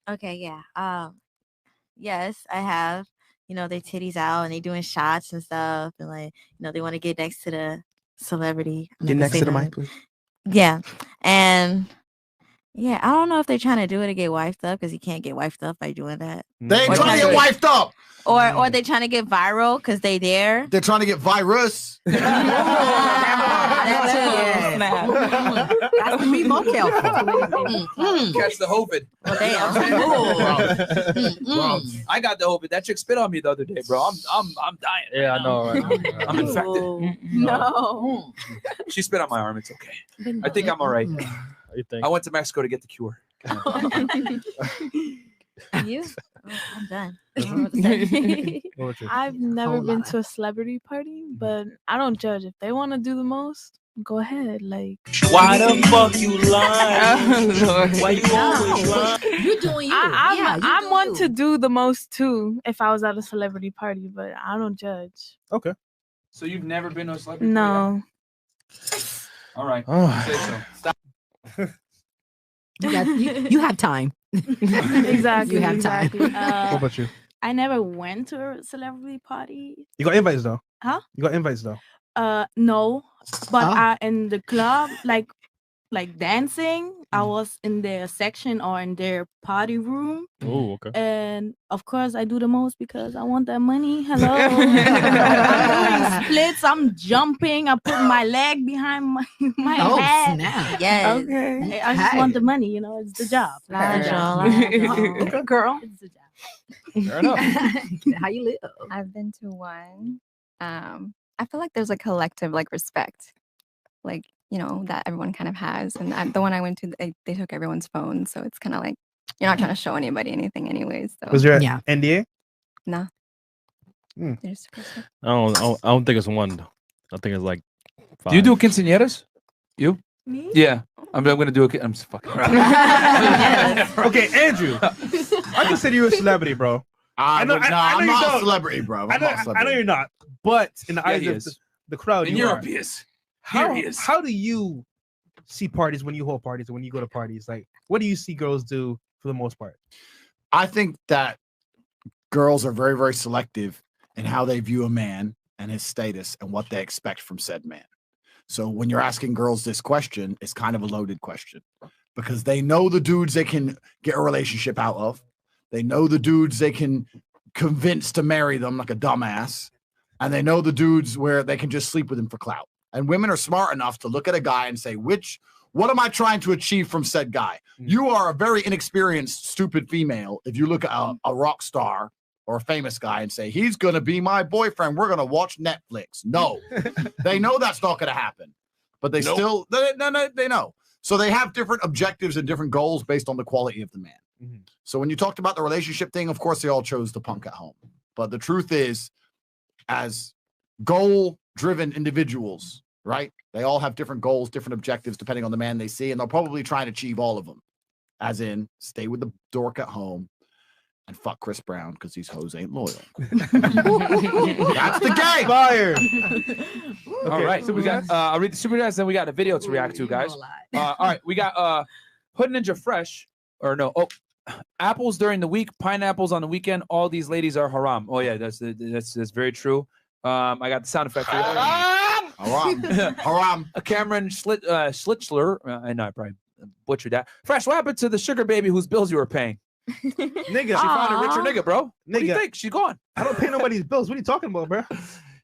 Okay, yeah. Yes, I have. They titties out and they doing shots and stuff, and like, they want to get next to the celebrity. I'm not Get gonna next say to the none. mic, please. Yeah, and yeah, I don't know if they're trying to do it to get wifed up because you can't get wifed up by doing that, They ain't Or trying to trying get to- wifed up. or they trying to get viral because they there. They're trying to get virus. That too. snap. That's to be more careful. Catch the COVID. Well, Bro, I got the COVID. That chick spit on me the other day, bro. I'm dying. Yeah, I know, right? I'm infected. No. She spit on my arm. It's okay. I think I'm all right. You think? I went to Mexico to get the cure. You? Oh, I'm done. I've never Whole been lot. to a celebrity party, but I don't judge. If they want to do the most, go ahead. Like, Why the fuck you lying? Why you always lying? You're doing you. I'm one to do the most too. If I was at a celebrity party, but I don't judge. Okay. So you've never been to a celebrity No. party? All right. Oh. Say so. Stop. You have time. Exactly. You have time. exactly. What about you? I never went to a celebrity party. You got invites though. Huh? You got invites though. No, but Oh. I in the club, like dancing. I was in their section or in their party room, Oh, okay. and of course I do the most because I want that money. Hello, I'm doing splits. I'm jumping. I put my leg behind my Oh, head. snap. Yes. Okay, I just want the money. You know, it's the job. It's the Large, job. large. Okay, girl. It's the job. Fair enough. How you live? I've been to one. I feel like there's a collective like respect, like that everyone kind of has. And the one I went to, they took everyone's phone, so it's kind of like you're not trying to show anybody anything, anyways. So Was there Yeah. an NDA? no. Mm. There's respect. I don't think it's one. I think it's like 5. Do you do quinceañeras? You? Me? Yeah. I'm gonna do it. I'm just fucking around. Okay, Andrew. I consider you a celebrity, bro. I'm know not you a don't. celebrity, bro. I'm I know, not a celebrity. you're not, but in the Yeah, eyes he of is. the crowd, In you Europe, are. he is. Here he is. How do you see parties when you hold parties and when you go to parties? Like, what do you see girls do for the most part? I think that girls are very, very selective in how they view a man and his status and what they expect from said man. So when you're asking girls this question, it's kind of a loaded question because they know the dudes they can get a relationship out of. They know the dudes they can convince to marry them like a dumbass. And they know the dudes where they can just sleep with him for clout. And women are smart enough to look at a guy and say, what am I trying to achieve from said guy? You are a very inexperienced, stupid female if you look at a rock star or a famous guy and say, he's going to be my boyfriend. We're going to watch Netflix. No, they know that's not going to happen. But they still, they know. So they have different objectives and different goals based on the quality of the man. Mhm. So when you talked about the relationship thing, of course, they all chose the punk at home. But the truth is, as goal-driven individuals, right? They all have different goals, different objectives, depending on the man they see, and they'll probably try and achieve all of them. As in, stay with the dork at home and fuck Chris Brown because these hoes ain't loyal. That's the game. Fire. All right. So we got I'll read the super chats, then we got a video to react to, guys. All right, we got Hood Ninja Fresh, or no, apples during the week, pineapples on the weekend. All these ladies are haram. Oh yeah, that's very true. I got the sound effect for you. Haram. Haram. Cameron Schlitzler. I know I probably butchered that. Fresh, what happened to the sugar baby whose bills you were paying? Nigga, She found a richer nigga, bro. What do you Nigga. think? She's gone. I don't pay nobody's bills. What are you talking about, bro?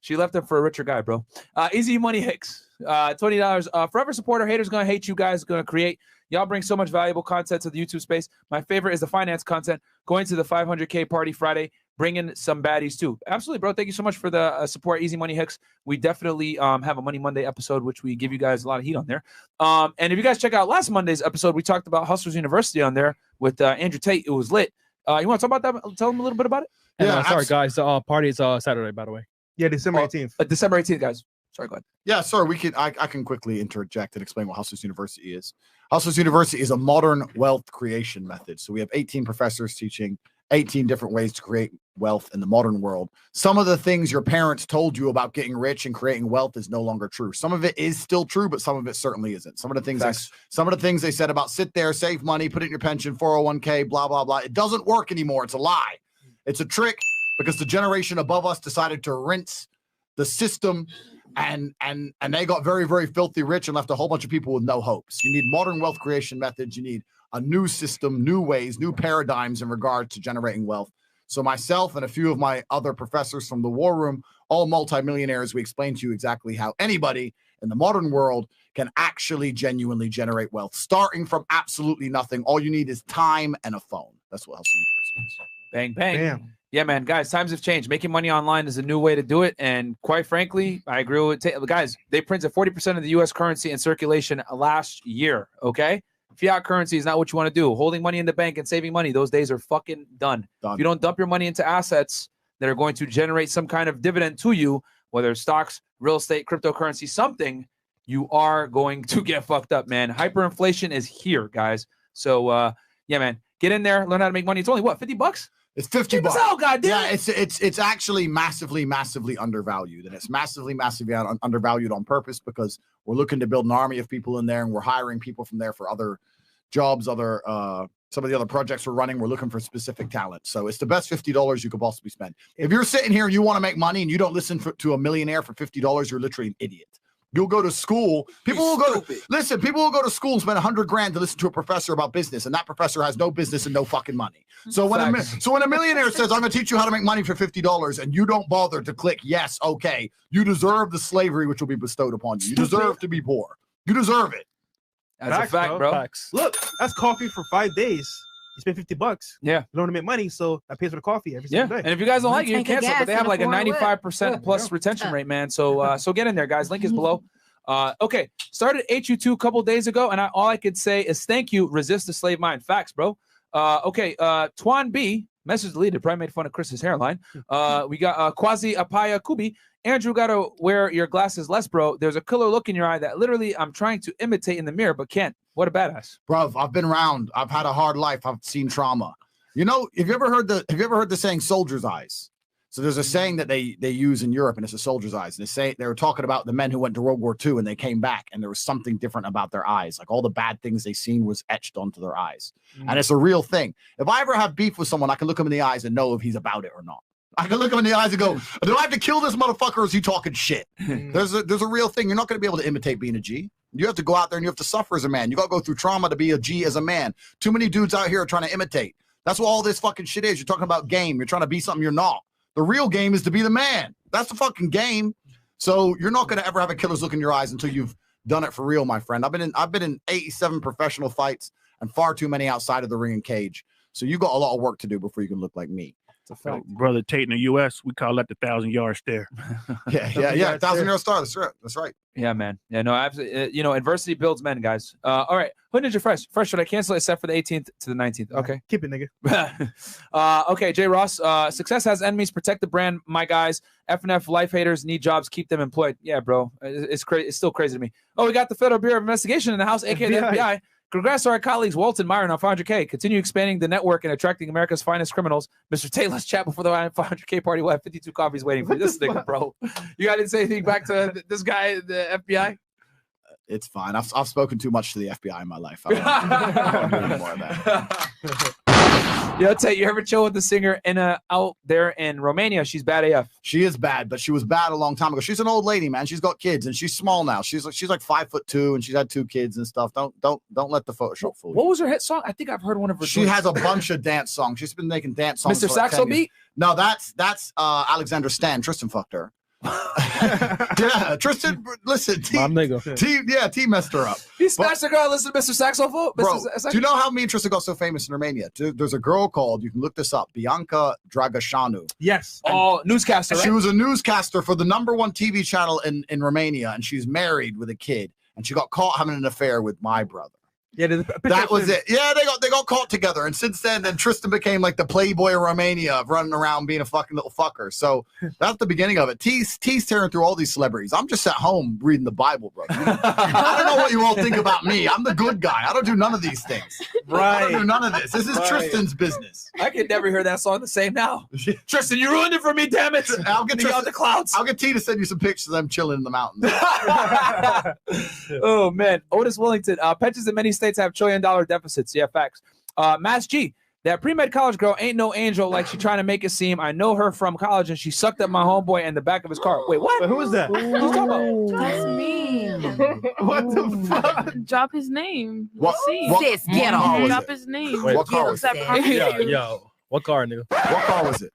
She left him for a richer guy, bro. Easy Money Hicks, $20. Forever supporter, haters gonna hate you guys, gonna create. Y'all bring so much valuable content to the YouTube space. My favorite is the finance content. Going to the 500K party Friday, bringing some baddies too. Absolutely, bro. Thank you so much for the support, Easy Money Hicks. We definitely have a Money Monday episode, which we give you guys a lot of heat on there. And if you guys check out last Monday's episode, we talked about Hustlers University on there with Andrew Tate. It was lit. You want to talk about that? Tell them a little bit about it. And, sorry, guys. The party is Saturday, by the way. Yeah, December 18th. December 18th, guys. Sorry, go ahead. Yeah, sir. I can quickly interject and explain what Hustlers University is. Hustlers University is a modern wealth creation method. So we have 18 professors teaching 18 different ways to create wealth in the modern world. Some of the things your parents told you about getting rich and creating wealth is no longer true. Some of it is still true, but some of it certainly isn't. Some of the things they said about sit there, save money, put it in your pension, 401k, blah, blah, blah. It doesn't work anymore. It's a lie. It's a trick because the generation above us decided to rinse the system and they got very, very filthy rich and left a whole bunch of people with no hopes. You need modern wealth creation methods. You need a new system, new ways, new paradigms in regard to generating wealth. So myself and a few of my other professors from the War Room, all multimillionaires, we explain to you exactly how anybody in the modern world can actually genuinely generate wealth, starting from absolutely nothing. All you need is time and a phone. That's what Hustle University is. Bang, bang. Damn. Yeah, man. Guys, times have changed. Making money online is a new way to do it. And quite frankly, I agree with guys, they printed 40% of the U.S. currency in circulation last year, okay? Fiat currency is not what you want to do. Holding money in the bank and saving money, those days are fucking done. If you don't dump your money into assets that are going to generate some kind of dividend to you, whether it's stocks, real estate, cryptocurrency, something, you are going to get fucked up, man. Hyperinflation is here, guys. So, yeah, man, get in there, learn how to make money. It's only, what, $50? It's $50. Oh, goddamn. Yeah, it's actually massively undervalued, and it's massively undervalued on purpose because we're looking to build an army of people in there, and we're hiring people from there for other jobs, some of the other projects we're running. We're looking for specific talent, so it's the best $50 you could possibly spend. If you're sitting here and you want to make money and you don't listen to a millionaire for $50, you're literally an idiot. You'll go to school. People will go to school and spend $100,000 to listen to a professor about business, and that professor has no business and no fucking money. So when a millionaire says, "I'm going to teach you how to make money for $50," and you don't bother to click yes, okay, you deserve the slavery which will be bestowed upon you. You deserve to be poor. You deserve it. That's a fact, bro. Facts. Look, that's coffee for 5 days. You spend $50. Yeah. You don't want to make money, so that pays for the coffee every single day. And if you guys don't like it, you can cancel. But they have like a 95% plus Yeah. retention rate, man. So so get in there, guys. Link is below. Okay, started HU2 a couple days ago, and all I could say is thank you. Resist the slave mind. Facts, bro. Okay, Twan B, message deleted. Probably made fun of Chris's hairline. We got Quasi Apaya Kubi. Andrew, gotta wear your glasses less, bro. There's a killer look in your eye that literally I'm trying to imitate in the mirror, but can't. What a badass, bro. I've been around. I've had a hard life. I've seen trauma. You know, have you ever heard the saying "soldier's eyes"? So there's a saying that they use in Europe, and it's a soldier's eyes. And they were talking about the men who went to World War II and they came back, and there was something different about their eyes. Like all the bad things they seen was etched onto their eyes, and it's a real thing. If I ever have beef with someone, I can look him in the eyes and know if he's about it or not. I can look him in the eyes and go, "Do I have to kill this motherfucker, or is he talking shit?" There's a real thing. You're not going to be able to imitate being a G. You have to go out there and you have to suffer as a man. You got to go through trauma to be a G as a man. Too many dudes out here are trying to imitate. That's what all this fucking shit is. You're talking about game. You're trying to be something you're not. The real game is to be the man. That's the fucking game. So you're not going to ever have a killer's look in your eyes until you've done it for real, my friend. I've been in 87 professional fights and far too many outside of the ring and cage. So you got a lot of work to do before you can look like me. It's a fact. Brother Tate in the U.S., we call that the 1,000-yard stare. Yeah, 1,000-yard star. That's right. Yeah, man. Yeah, no, absolutely. Adversity builds men, guys. All right. Hood Ninja Fresh. Fresh, should I cancel it except for the 18th to the 19th? Okay. Keep it, nigga. Okay, J. Ross. Success has enemies. Protect the brand, my guys. FNF life haters need jobs. Keep them employed. Yeah, bro. It's crazy. It's still crazy to me. Oh, we got the Federal Bureau of Investigation in the house, aka the FBI. Congrats to our colleagues, Walton Myron on 500K. Continue expanding the network and attracting America's finest criminals. Mr. Tate, let's chat before the 500K party. We'll have 52 coffees waiting for you. This nigga, bro. You got to say anything back to this guy, the FBI? It's fine. I've spoken too much to the FBI in my life. I don't do any more of that. Yo, Tate, you ever chill with the singer out there in Romania? She's bad AF. She is bad, but she was bad a long time ago. She's an old lady, man. She's got kids and she's small now. She's like 5'2" and she's had 2 kids and stuff. Don't let the Photoshop fool you. What was her hit song? I think I've heard one of her. She has a bunch of dance songs. She's been making dance songs. Mr. Saxo Beat? No, that's Alexander Stan. Tristan fucked her. Yeah, Tristan, listen, T messed her up. He smashed the girl. Listen to Mr. Saxophone. Bro, do you know how me and Tristan got so famous in Romania? There's a girl called, you can look this up, Bianca Dragășanu. Yes. Newscaster, right? She was a newscaster for the #1 TV channel in Romania, and she's married with a kid, and she got caught having an affair with my brother. Yeah, that was it. Yeah, they got caught together, and since then Tristan became like the playboy of Romania, of running around being a fucking little fucker. So that's the beginning of it. T's tearing through all these celebrities. I'm just at home reading the Bible, bro. I don't know what you all think about me. I'm the good guy. I don't do none of these things. Right. I don't do none of this. This is Tristan's business. I could never hear that song the same now. Tristan, you ruined it for me, damn it. I'll get Tristan, the clouds. I'll get T to send you some pictures of them chilling in the mountains. Oh man, Otis Wellington. Pensions in many states have $1 trillion deficits. Yeah, facts. Mass G. That pre-med college girl ain't no angel like she trying to make it seem. I know her from college and she sucked up my homeboy in the back of his car. Wait, what? Wait, who is that? What are you talking about? That's me. What the fuck? Drop his name. What? Sis, get him. Drop his name. What car was it? Yo, what car, nigga? What car was it?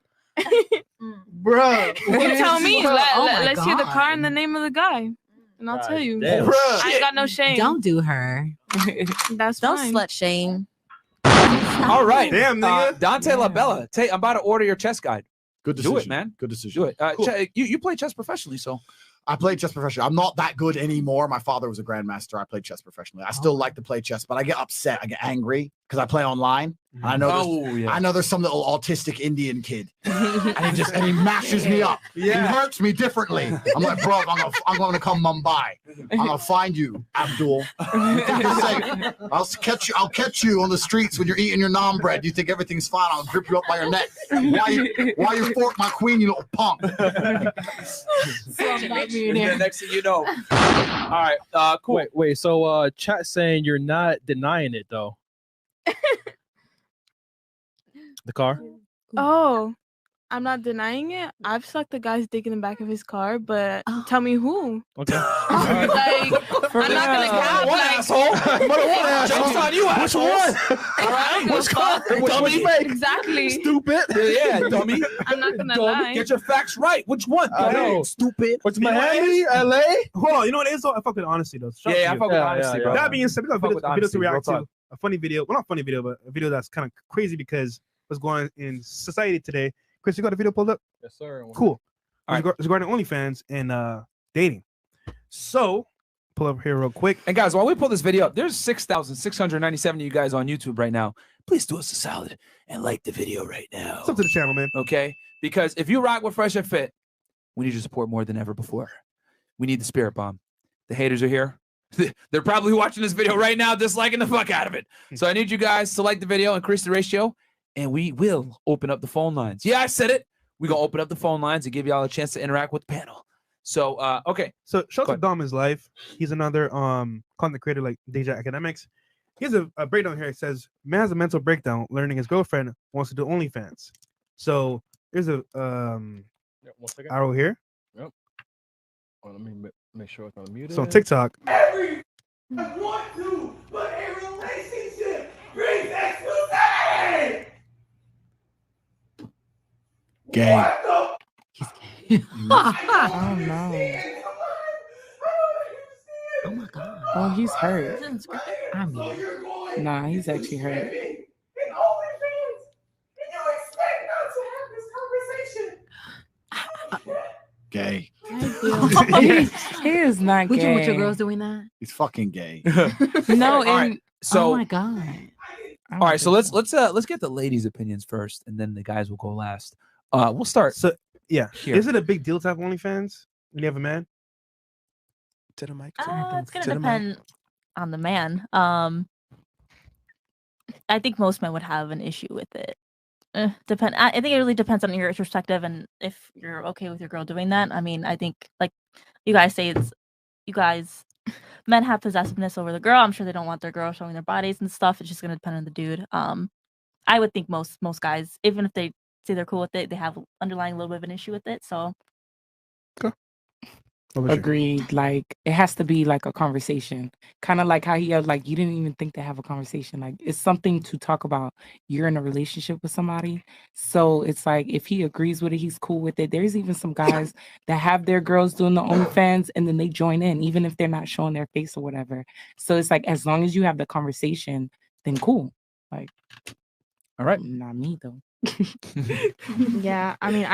Bro. You tell me. Oh my Let's hear the God. car and the name of the guy. and I'll tell you. damn. I ain't got no shame. Don't do her. That's Don't fine. slut shame. All right. Damn, nigga. Dante LaBella. Tate, I'm about to order your chess guide. Good decision. Do it, man. Good decision. Do it. Cool. You play chess professionally, so. I played chess professionally. I'm not that good anymore. My father was a grandmaster. I played chess professionally. I still like to play chess, but I get upset. I get angry because I play online. And I know there's some little autistic Indian kid, and he mashes me up. He hurts me differently. I'm like, bro, I'm gonna come Mumbai. I'm gonna find you, Abdul. I'll catch you on the streets when you're eating your naan bread. You think everything's fine? I'll grip you up by your neck. Why you fork my queen, you little punk? Next thing you know. All right. Cool. Wait. So, chat saying you're not denying it though. The car. Oh, I'm not denying it. I've sucked a guy's dick in the back of his car, but tell me who. Okay. Like, I'm not gonna cap. One Like, asshole. Joke's on you, Which one? All right. Which car? Dummy. Exactly. Stupid. Yeah, dummy. I'm not gonna Dummy. lie. Get your facts right. Which one? I know. Stupid. What's Miami? LA? Hold on. You know what it is? Though? I fuck with honesty though. Shout out to I you. fuck with honesty, bro. That being said, we got Fuck a with video honesty, to react real to. A funny video. Well, not funny video, but a video that's kind of crazy because what's going on in society today. Chris, you got a video pulled up? Yes, sir. Cool. All right. It's regarding OnlyFans and dating. So, pull up here real quick. And guys, while we pull this video up, there's 6,697 of you guys on YouTube right now. Please do us a solid and like the video right now. It's up to the channel, man. Okay? Because if you rock with Fresh and Fit, we need your support more than ever before. We need the spirit bomb. The haters are here. They're probably watching this video right now, disliking the fuck out of it. So I need you guys to like the video, increase the ratio, and we will open up the phone lines. Yeah, I said it. We're going to open up the phone lines and give y'all a chance to interact with the panel. So, okay. So, shout out to Dom His Life. He's another content creator like Deja Academics. He has a breakdown here. It says, man has a mental breakdown learning his girlfriend wants to do OnlyFans. So, there's a arrow here. Yep. Well, let me make sure it's not muted. So, on TikTok. Every want to, but a relationship brings exclusivity. Gay. Oh no. Oh my god. Oh, he's hurt. I mean, Nah, he's actually hurt. Gay. He is not would gay. you want your girls doing that? He's fucking gay. No, All right. and So, oh my god. all right. So let's get the ladies' opinions first, and then the guys will go last. We'll start. So, yeah. Here. Is it a big deal to have OnlyFans when you have a man? To the mic. It's gonna To the mic. depend on the man. I think most men would have an issue with it. I think it really depends on your perspective and if you're okay with your girl doing that. I mean, I think like you guys say, men have possessiveness over the girl. I'm sure they don't want their girl showing their bodies and stuff. It's just gonna depend on the dude. I would think most guys, even if they say they're cool with it, they have underlying a little bit of an issue with it. So agreed. Like it has to be like a conversation, kind of like how he had like you didn't even think to have a conversation. Like it's something to talk about. You're in a relationship with somebody, so it's like if he agrees with it, he's cool with it. There's even some guys that have their girls doing the OnlyFans and then they join in, even if they're not showing their face or whatever. So it's like as long as you have the conversation, then cool. Like, all right, not me though. Yeah, I mean,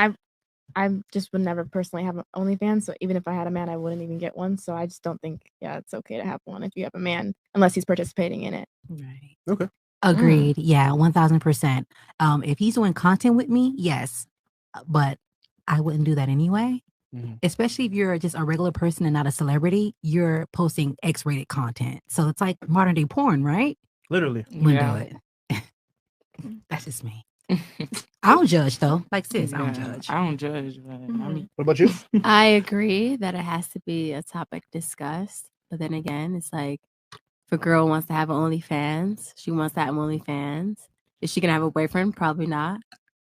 I just would never personally have an OnlyFans. So even if I had a man, I wouldn't even get one. So I just don't think, it's okay to have one if you have a man, unless he's participating in it. Right. Okay. Agreed. Yeah, 1000%. If he's doing content with me, yes, but I wouldn't do that anyway. Especially if you're just a regular person and not a celebrity, you're posting X-rated content. So it's like modern day porn, right? Literally. Wouldn't do it. That's just me. I don't judge though. Like sis, I don't judge. I don't judge. But I mean, What about you? I agree that it has to be a topic discussed. But then again, it's like if a girl wants to have an OnlyFans, she wants to have OnlyFans. Is she gonna have a boyfriend? Probably not.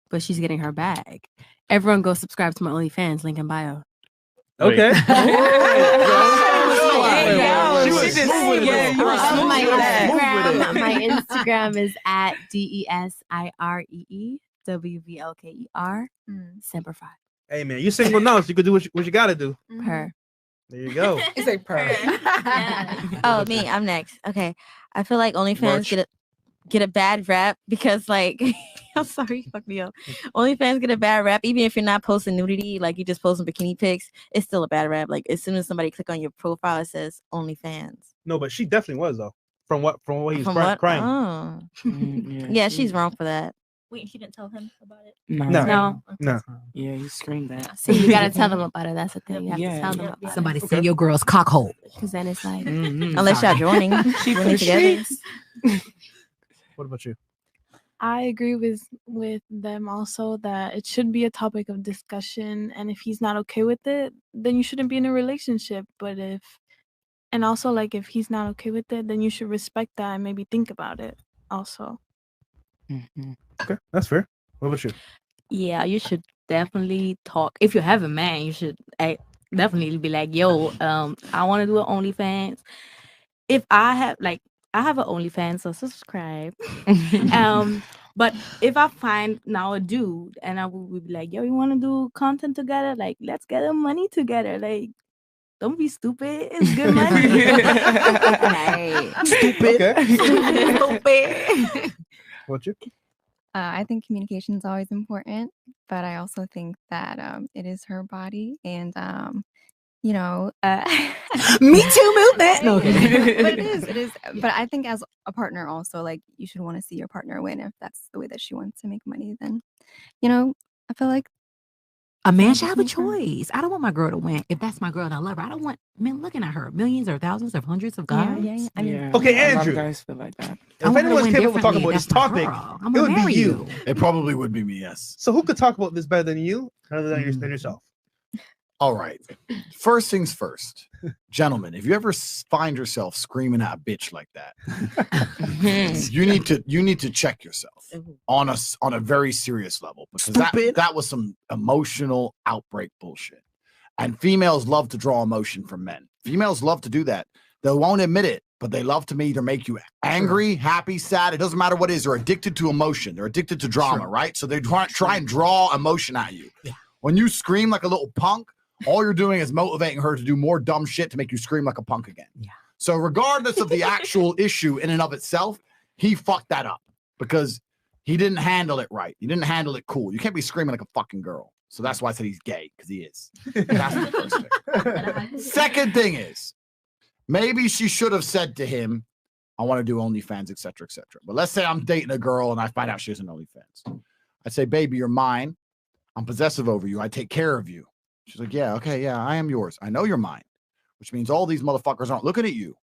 But she's getting her bag. Everyone go subscribe to my OnlyFans, link in bio. Okay. My Instagram is at DESIREEWVLKER. Semper Fi. Hey man, you single now, so you could do what you gotta do. Her. There you go. It's like purr. Oh, me. I'm next. Okay. I feel like OnlyFans get a bad rap because like I'm sorry, fuck me up. OnlyFans get a bad rap even if you're not posting nudity, like you just posting bikini pics. It's still a bad rap. Like as soon as somebody click on your profile, it says OnlyFans. No, but she definitely was though. From what he was crying. Oh. Yeah, she's wrong for that. Wait, she didn't tell him about it? No. Yeah, you screamed that. See, you gotta tell them about it. That's the thing. You have Yeah. to tell them about it. Somebody say your girl's cockhole. Because then it's like, Unless y'all joining. She Joining together. What about you? I agree with them also that it should be a topic of discussion, and if he's not okay with it, then you shouldn't be in a relationship. But if he's not okay with it, then you should respect that and maybe think about it also. Okay, that's fair. What about you? Yeah, you should definitely talk. If you have a man, you should definitely be like, yo, I want to do an OnlyFans. If I have an OnlyFans, so subscribe. But if I find now a dude and I would be like, yo, you want to do content together? Like, let's get the money together. Like, don't be stupid. It's good money. Stupid. What you? I think communication is always important, but I also think that it is her body, and Me Too movement. No, but it is. But I think as a partner, also, like you should want to see your partner win. If that's the way that she wants to make money, then I feel like a man should have a choice. I don't want my girl to win. If that's my girl and I love her, I don't want men looking at her. Millions or thousands or hundreds of guys. Yeah. I mean, Okay, A lot Andrew. of guys feel like that. If anyone's capable of talking about this topic, I'm it would gonna be marry you. It probably would be me, yes. So who could talk about this better than you, other than yourself? All right. First things first, gentlemen. If you ever find yourself screaming at a bitch like that, you need to check yourself on a very serious level, because that was some emotional outbreak bullshit. And females love to draw emotion from men. Females love to do that. They won't admit it, but they love to either make you angry, happy, sad. It doesn't matter what it is. They're addicted to emotion. They're addicted to drama, right? So they try and draw emotion at you. Yeah. When you scream like a little punk, all you're doing is motivating her to do more dumb shit to make you scream like a punk again. Yeah. So regardless of the actual issue in and of itself, he fucked that up because he didn't handle it right. He didn't handle it cool. You can't be screaming like a fucking girl. So that's why I said he's gay, because he is. That's the first thing. Second thing is, maybe she should have said to him, I want to do OnlyFans, etc., etc. But let's say I'm dating a girl and I find out she has an OnlyFans. I'd say, baby, you're mine. I'm possessive over you. I take care of you. She's like, yeah, okay, yeah, I am yours. I know you're mine, which means all these motherfuckers aren't looking at you.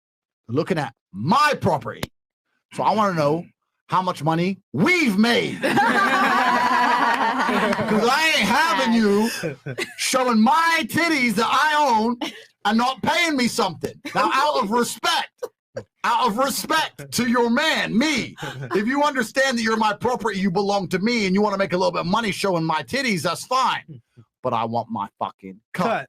They're looking at my property. So I want to know how much money we've made. Because I ain't having you showing my titties that I own and not paying me something. Now, out of respect to your man, me, if you understand that you're my property, you belong to me, and you want to make a little bit of money showing my titties, that's fine. But I want my fucking cut.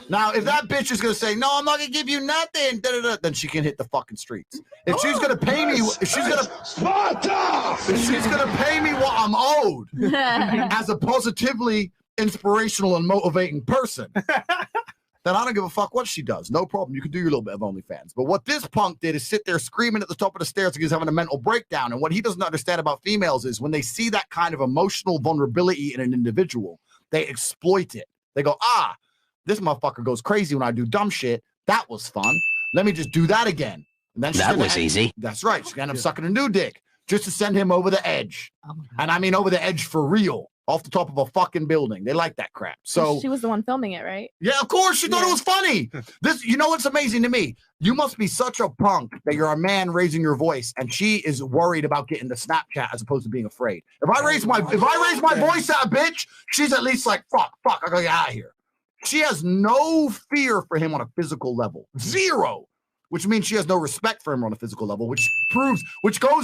Now, if that bitch is gonna say, no, I'm not gonna give you nothing, then she can hit the fucking streets. If she's gonna pay me, if she's gonna pay me what I'm owed as a positively inspirational and motivating person, then I don't give a fuck what she does. No problem. You can do your little bit of OnlyFans. But what this punk did is sit there screaming at the top of the stairs because he's having a mental breakdown. And what he doesn't understand about females is when they see that kind of emotional vulnerability in an individual, they exploit it. They go, this motherfucker goes crazy when I do dumb shit. That was fun. Let me just do that again. And then that was easy. That's right. She's going to end up sucking a new dick just to send him over the edge. And I mean over the edge for real. Off the top of a fucking building. They like that crap. So she was the one filming it, right? Yeah, of course. She thought it was funny. You know what's amazing to me? You must be such a punk that you're a man raising your voice, and she is worried about getting the Snapchat as opposed to being afraid. If I raise my voice at a bitch, she's at least like, fuck, I gotta get out of here. She has no fear for him on a physical level. Zero. Which means she has no respect for him on a physical level, which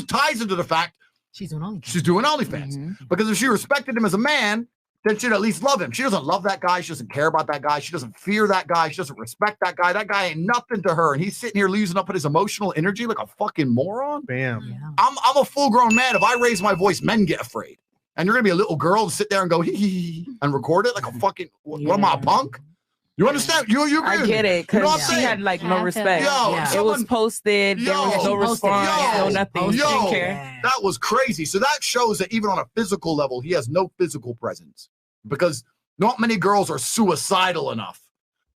ties into the fact she's doing OnlyFans. She's doing OnlyFans. Because if she respected him as a man, then she'd at least love him. She doesn't love that guy. She doesn't care about that guy. She doesn't fear that guy. She doesn't respect that guy. That guy ain't nothing to her. And he's sitting here using up his emotional energy like a fucking moron. Bam. Yeah. I'm a full-grown man. If I raise my voice, men get afraid. And you're going to be a little girl to sit there and go, hee hee, and record it like a fucking, what am I, a punk? You understand? You agree? I with get me? it You know because what I'm she saying? had like Yeah, no I feel respect. that. Yo, It was posted. There was no response. No nothing. She didn't care. That was crazy. So that shows that even on a physical level, he has no physical presence because not many girls are suicidal enough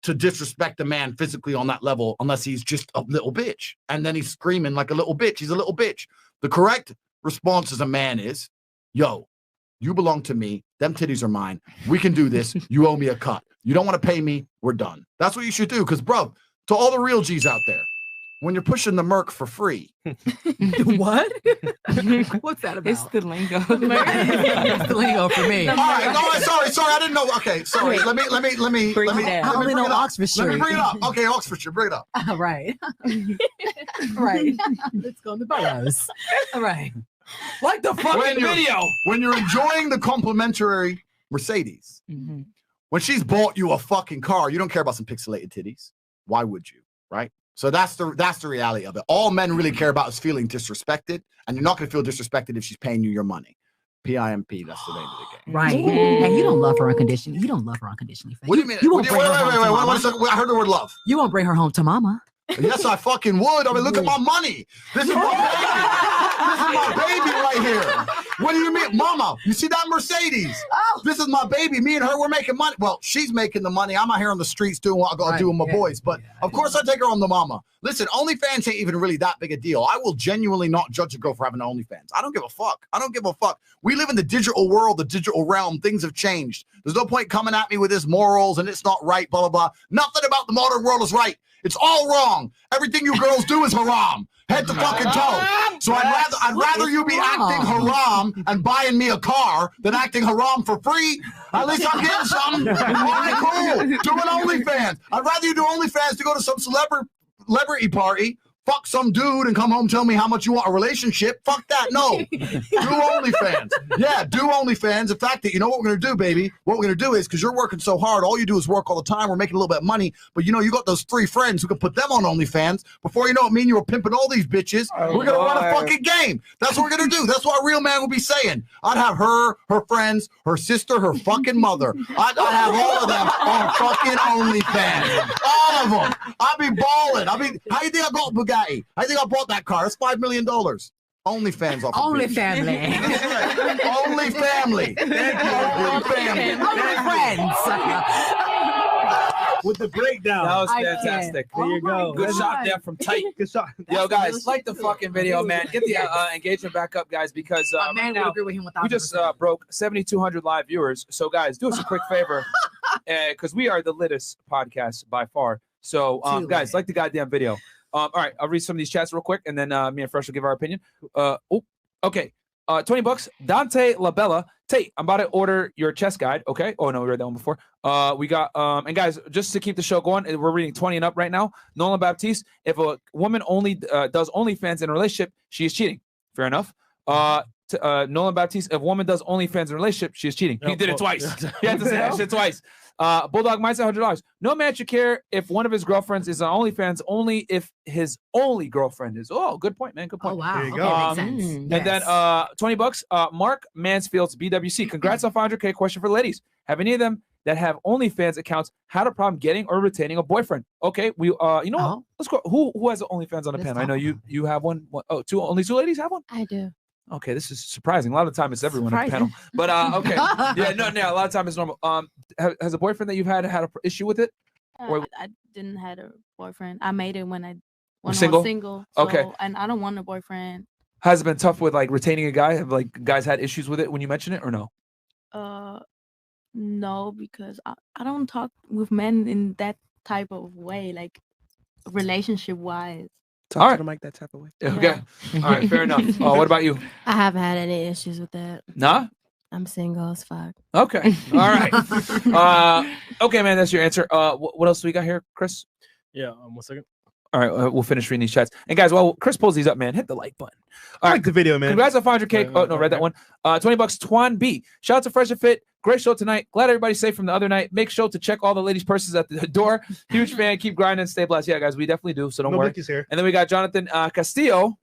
to disrespect a man physically on that level unless he's just a little bitch. And then he's screaming like a little bitch. He's a little bitch. The correct response as a man is, yo, you belong to me. Them titties are mine. We can do this. You owe me a cut. You don't want to pay me. We're done. That's what you should do. Because, bro, to all the real G's out there, when you're pushing the Merc for free. What? What's that about? It's the lingo. It's the lingo for me. All right. No, sorry. I didn't know. Okay, sorry. Let me. I only know Oxfordshire. Let me bring it up. Okay, Oxfordshire. Bring it up. Right. Right. Let's go in the boroughs. All right. Like the fucking video. When you're enjoying the complimentary Mercedes, when she's bought you a fucking car, you don't care about some pixelated titties. Why would you? Right? So that's the reality of it. All men really care about is feeling disrespected, and you're not going to feel disrespected if she's paying you your money. PIMP, that's the name of the game. Right. And you don't love her unconditionally. You don't love her unconditionally. What do you mean? Wait. I heard the word love. You won't bring her home to mama. Yes, I fucking would. I mean, look at my money. This is my baby. This is my baby right here. What do you mean? Mama, you see that Mercedes? This is my baby. Me and her, we're making money. Well, she's making the money. I'm out here on the streets doing what I got to do with my boys. But of course, I take her on the mama. Listen, OnlyFans ain't even really that big a deal. I will genuinely not judge a girl for having an OnlyFans. I don't give a fuck. I don't give a fuck. We live in the digital world, the digital realm. Things have changed. There's no point coming at me with this morals and it's not right, blah, blah, blah. Nothing about the modern world is right. It's all wrong. Everything you girls do is haram, head to fucking toe. So I'd rather you be acting haram and buying me a car than acting haram for free. At least I'm getting something. All right, cool. Do an OnlyFans. I'd rather you do OnlyFans to go to some celebrity party, fuck some dude and come home and tell me how much you want a relationship. Fuck that. No. Do OnlyFans. Yeah, do OnlyFans. In fact, you know what we're going to do, baby? What we're going to do is, because you're working so hard, all you do is work all the time. We're making a little bit of money. But, you know, you got those 3 friends who can put them on OnlyFans. Before you know it, me and you were pimping all these bitches. We're going to run a fucking game. That's what we're going to do. That's what a real man would be saying. I'd have her friends, her sister, her fucking mother. I'd have all of them on fucking OnlyFans. All of them. I'd be balling. How you think I got Bugatti? I think I bought that car. That's $5 million. OnlyFans off. Only family. Only family. Only family. Only friends. With the breakdown. That was fantastic. There you go. Good shot there from Tate. Good shot. Yo, guys, like the fucking video, man. Get the engagement back up, guys, because man now would agree with him we just broke 7,200 live viewers. So, guys, do us a quick favor, because we are the littest podcast by far. So, guys, like the goddamn video. All right, I'll read some of these chats real quick, and then me and Fresh will give our opinion. Okay. $20. Dante Labella. Tate, I'm about to order your chess guide. Okay. Oh no, we read that one before. We got and guys, just to keep the show going, we're reading 20 and up right now. Nolan Baptiste. If a woman only does OnlyFans in a relationship, she is cheating. Fair enough. Nolan Baptiste. If a woman does OnlyFans in a relationship, she is cheating. He did it twice. He had to say that shit twice. Bulldog Mindset, $100. No man should care if one of his girlfriends is on OnlyFans, only if his only girlfriend is. Oh, good point, man. Good point. Oh, wow. There you go. Okay, makes sense. And then $20. Mark Mansfield's BWC. Congrats on 500K. Question for the ladies. Have any of them that have OnlyFans accounts had a problem getting or retaining a boyfriend? Okay, we you know what? Let's go. Who has OnlyFans on the pen? I know you have one. Oh, only two ladies have one? I do. Okay, this is surprising. A lot of the time it's everyone on the panel. But okay. Yeah, no, a lot of time it's normal. Has a boyfriend that you've had an issue with it? Or I didn't have a boyfriend. I made it when I was single. So, okay. And I don't want a boyfriend. Has it been tough with like retaining a guy? Have like guys had issues with it when you mention it or no? No, because I don't talk with men in that type of way, like relationship wise. Talk to the mic that type of way. Okay. All right, fair enough. What about you? I haven't had any issues with that. Nah? I'm single as fuck. Okay. All right. Okay, man, that's your answer. What else do we got here, Chris? Yeah, 1 second. All right, we'll finish reading these chats. And guys, while Chris pulls these up, man, hit the like button. All right, like the video, man. Congrats on 500K. Oh, no, read that one. $20. Twan B. Shout out to Fresh and Fit. Great show tonight. Glad everybody's safe from the other night. Make sure to check all the ladies' purses at the door. Huge fan. Keep grinding. Stay blessed. Yeah, guys, we definitely do. So don't worry. Here. And then we got Jonathan Castillo.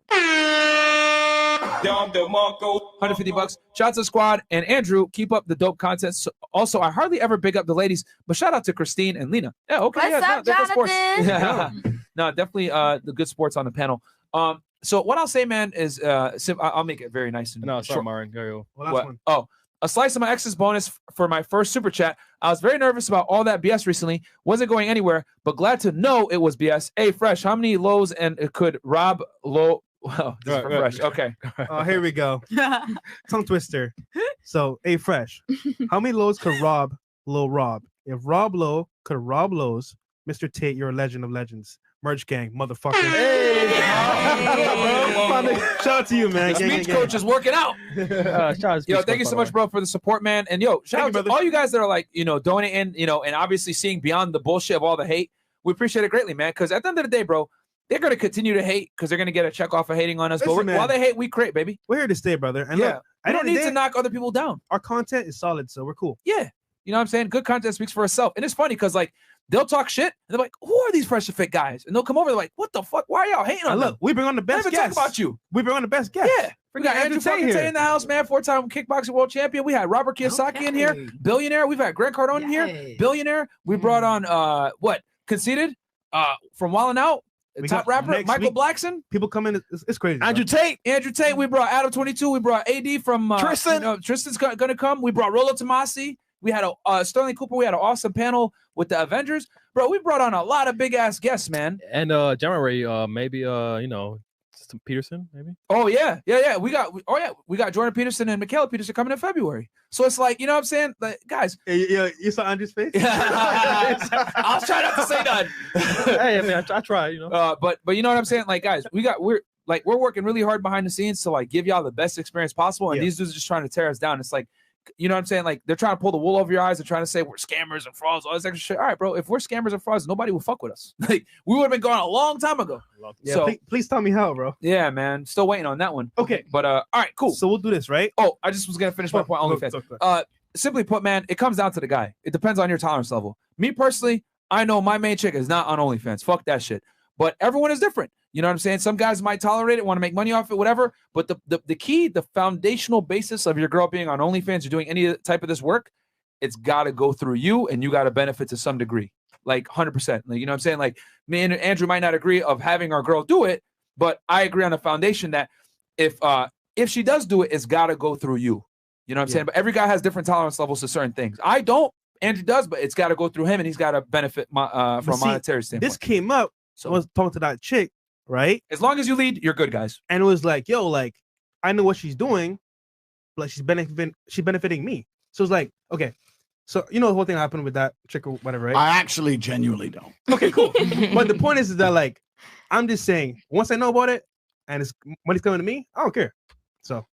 $150. Shout out to the squad and Andrew. Keep up the dope content. Also, I hardly ever big up the ladies, but shout out to Christine and Lena. Yeah, okay. What's up, they're good sports. Jonathan? No, definitely the good sports on the panel. So what I'll say, man, is I'll make it very nice and No, sorry, short. Marin. Go. What? Oh, a slice of my ex's bonus for my first super chat. I was very nervous about all that BS recently. Wasn't going anywhere, but glad to know it was BS. Hey, Fresh, how many lows and it could Rob low? Well, this is for Fresh. Okay. Oh, here we go. Tongue twister. So, hey, Fresh, how many lows could Rob Low rob? If Rob Low could rob Lowe's, Mr. Tate, you're a legend of legends. Merch gang, motherfucker. Hey, shout out to you, man. The speech coach is working out. Yo, thank you so much, bro, for the support, man. And yo, shout out to all you guys that are like, donating, and obviously seeing beyond the bullshit of all the hate. We appreciate it greatly, man. Because at the end of the day, bro, they're gonna continue to hate because they're gonna get a check off of hating on us. Listen, but while they hate, we create, baby. We're here to stay, brother. And yeah, look, I don't need to knock other people down. Our content is solid, so we're cool. Yeah. You know what I'm saying? Good content speaks for itself. And it's funny because like they'll talk shit and they're like, who are these Fresh and Fit guys? And they'll come over, they're like, what the fuck? Why are y'all hating on them? We bring on the best guests. Talk about you. We bring on the best guests. Yeah. We got Andrew fucking Tate in the house, man. 4-time kickboxing world champion. We had Robert Kiyosaki in here, billionaire. We've had Grant Cardone in here, billionaire. We brought on Conceited from Wildin' Out. Top rapper Michael Blackson. People come in. It's crazy. Andrew Tate. We brought Adam 22. We brought AD from Tristan. Tristan's gonna come. We brought Rolo Tomasi. We had a Sterling Cooper. We had an awesome panel with the Avengers, bro. We brought on a lot of big ass guests, man. And January, maybe some Peterson, maybe. Oh yeah. We got Jordan Peterson and Michaela Peterson coming in February. So it's like, you know what I'm saying, like, guys. Hey, you saw Andrew's face. I'll try not to say none. Hey, I mean, I try, But you know what I'm saying, like, guys, we're working really hard behind the scenes to like give y'all the best experience possible, and these dudes are just trying to tear us down. It's like, you know what I'm saying? Like, they're trying to pull the wool over your eyes. They're trying to say we're scammers and frauds, all this extra shit. All right, bro. If we're scammers and frauds, nobody will fuck with us. Like, we would have been gone a long time ago. Yeah, so please tell me how, bro. Yeah, man. Still waiting on that one. Okay. But all right, cool. So we'll do this, right? Oh, I just was gonna finish my point. OnlyFans. Simply put, man, it comes down to the guy. It depends on your tolerance level. Me personally, I know my main chick is not on OnlyFans. Fuck that shit. But everyone is different. You know what I'm saying? Some guys might tolerate it, want to make money off it, whatever. But the key, the foundational basis of your girl being on OnlyFans or doing any type of this work, it's got to go through you, and you got to benefit to some degree, like 100%. Like, you know what I'm saying? Like, me and Andrew might not agree of having our girl do it, but I agree on the foundation that if she does do it, it's got to go through you. You know what I'm saying? But every guy has different tolerance levels to certain things. I don't. Andrew does, but it's got to go through him, and he's got to benefit from a monetary standpoint. This came up. So I was talking to that chick, right? As long as you lead, you're good, guys. And it was like, yo, like, I know what she's doing, but she's benefiting me. So it's like, okay. So you know the whole thing happened with that chick or whatever, right? I actually genuinely don't. Okay, cool. But the point is that, like, I'm just saying, once I know about it and it's money's coming to me, I don't care. So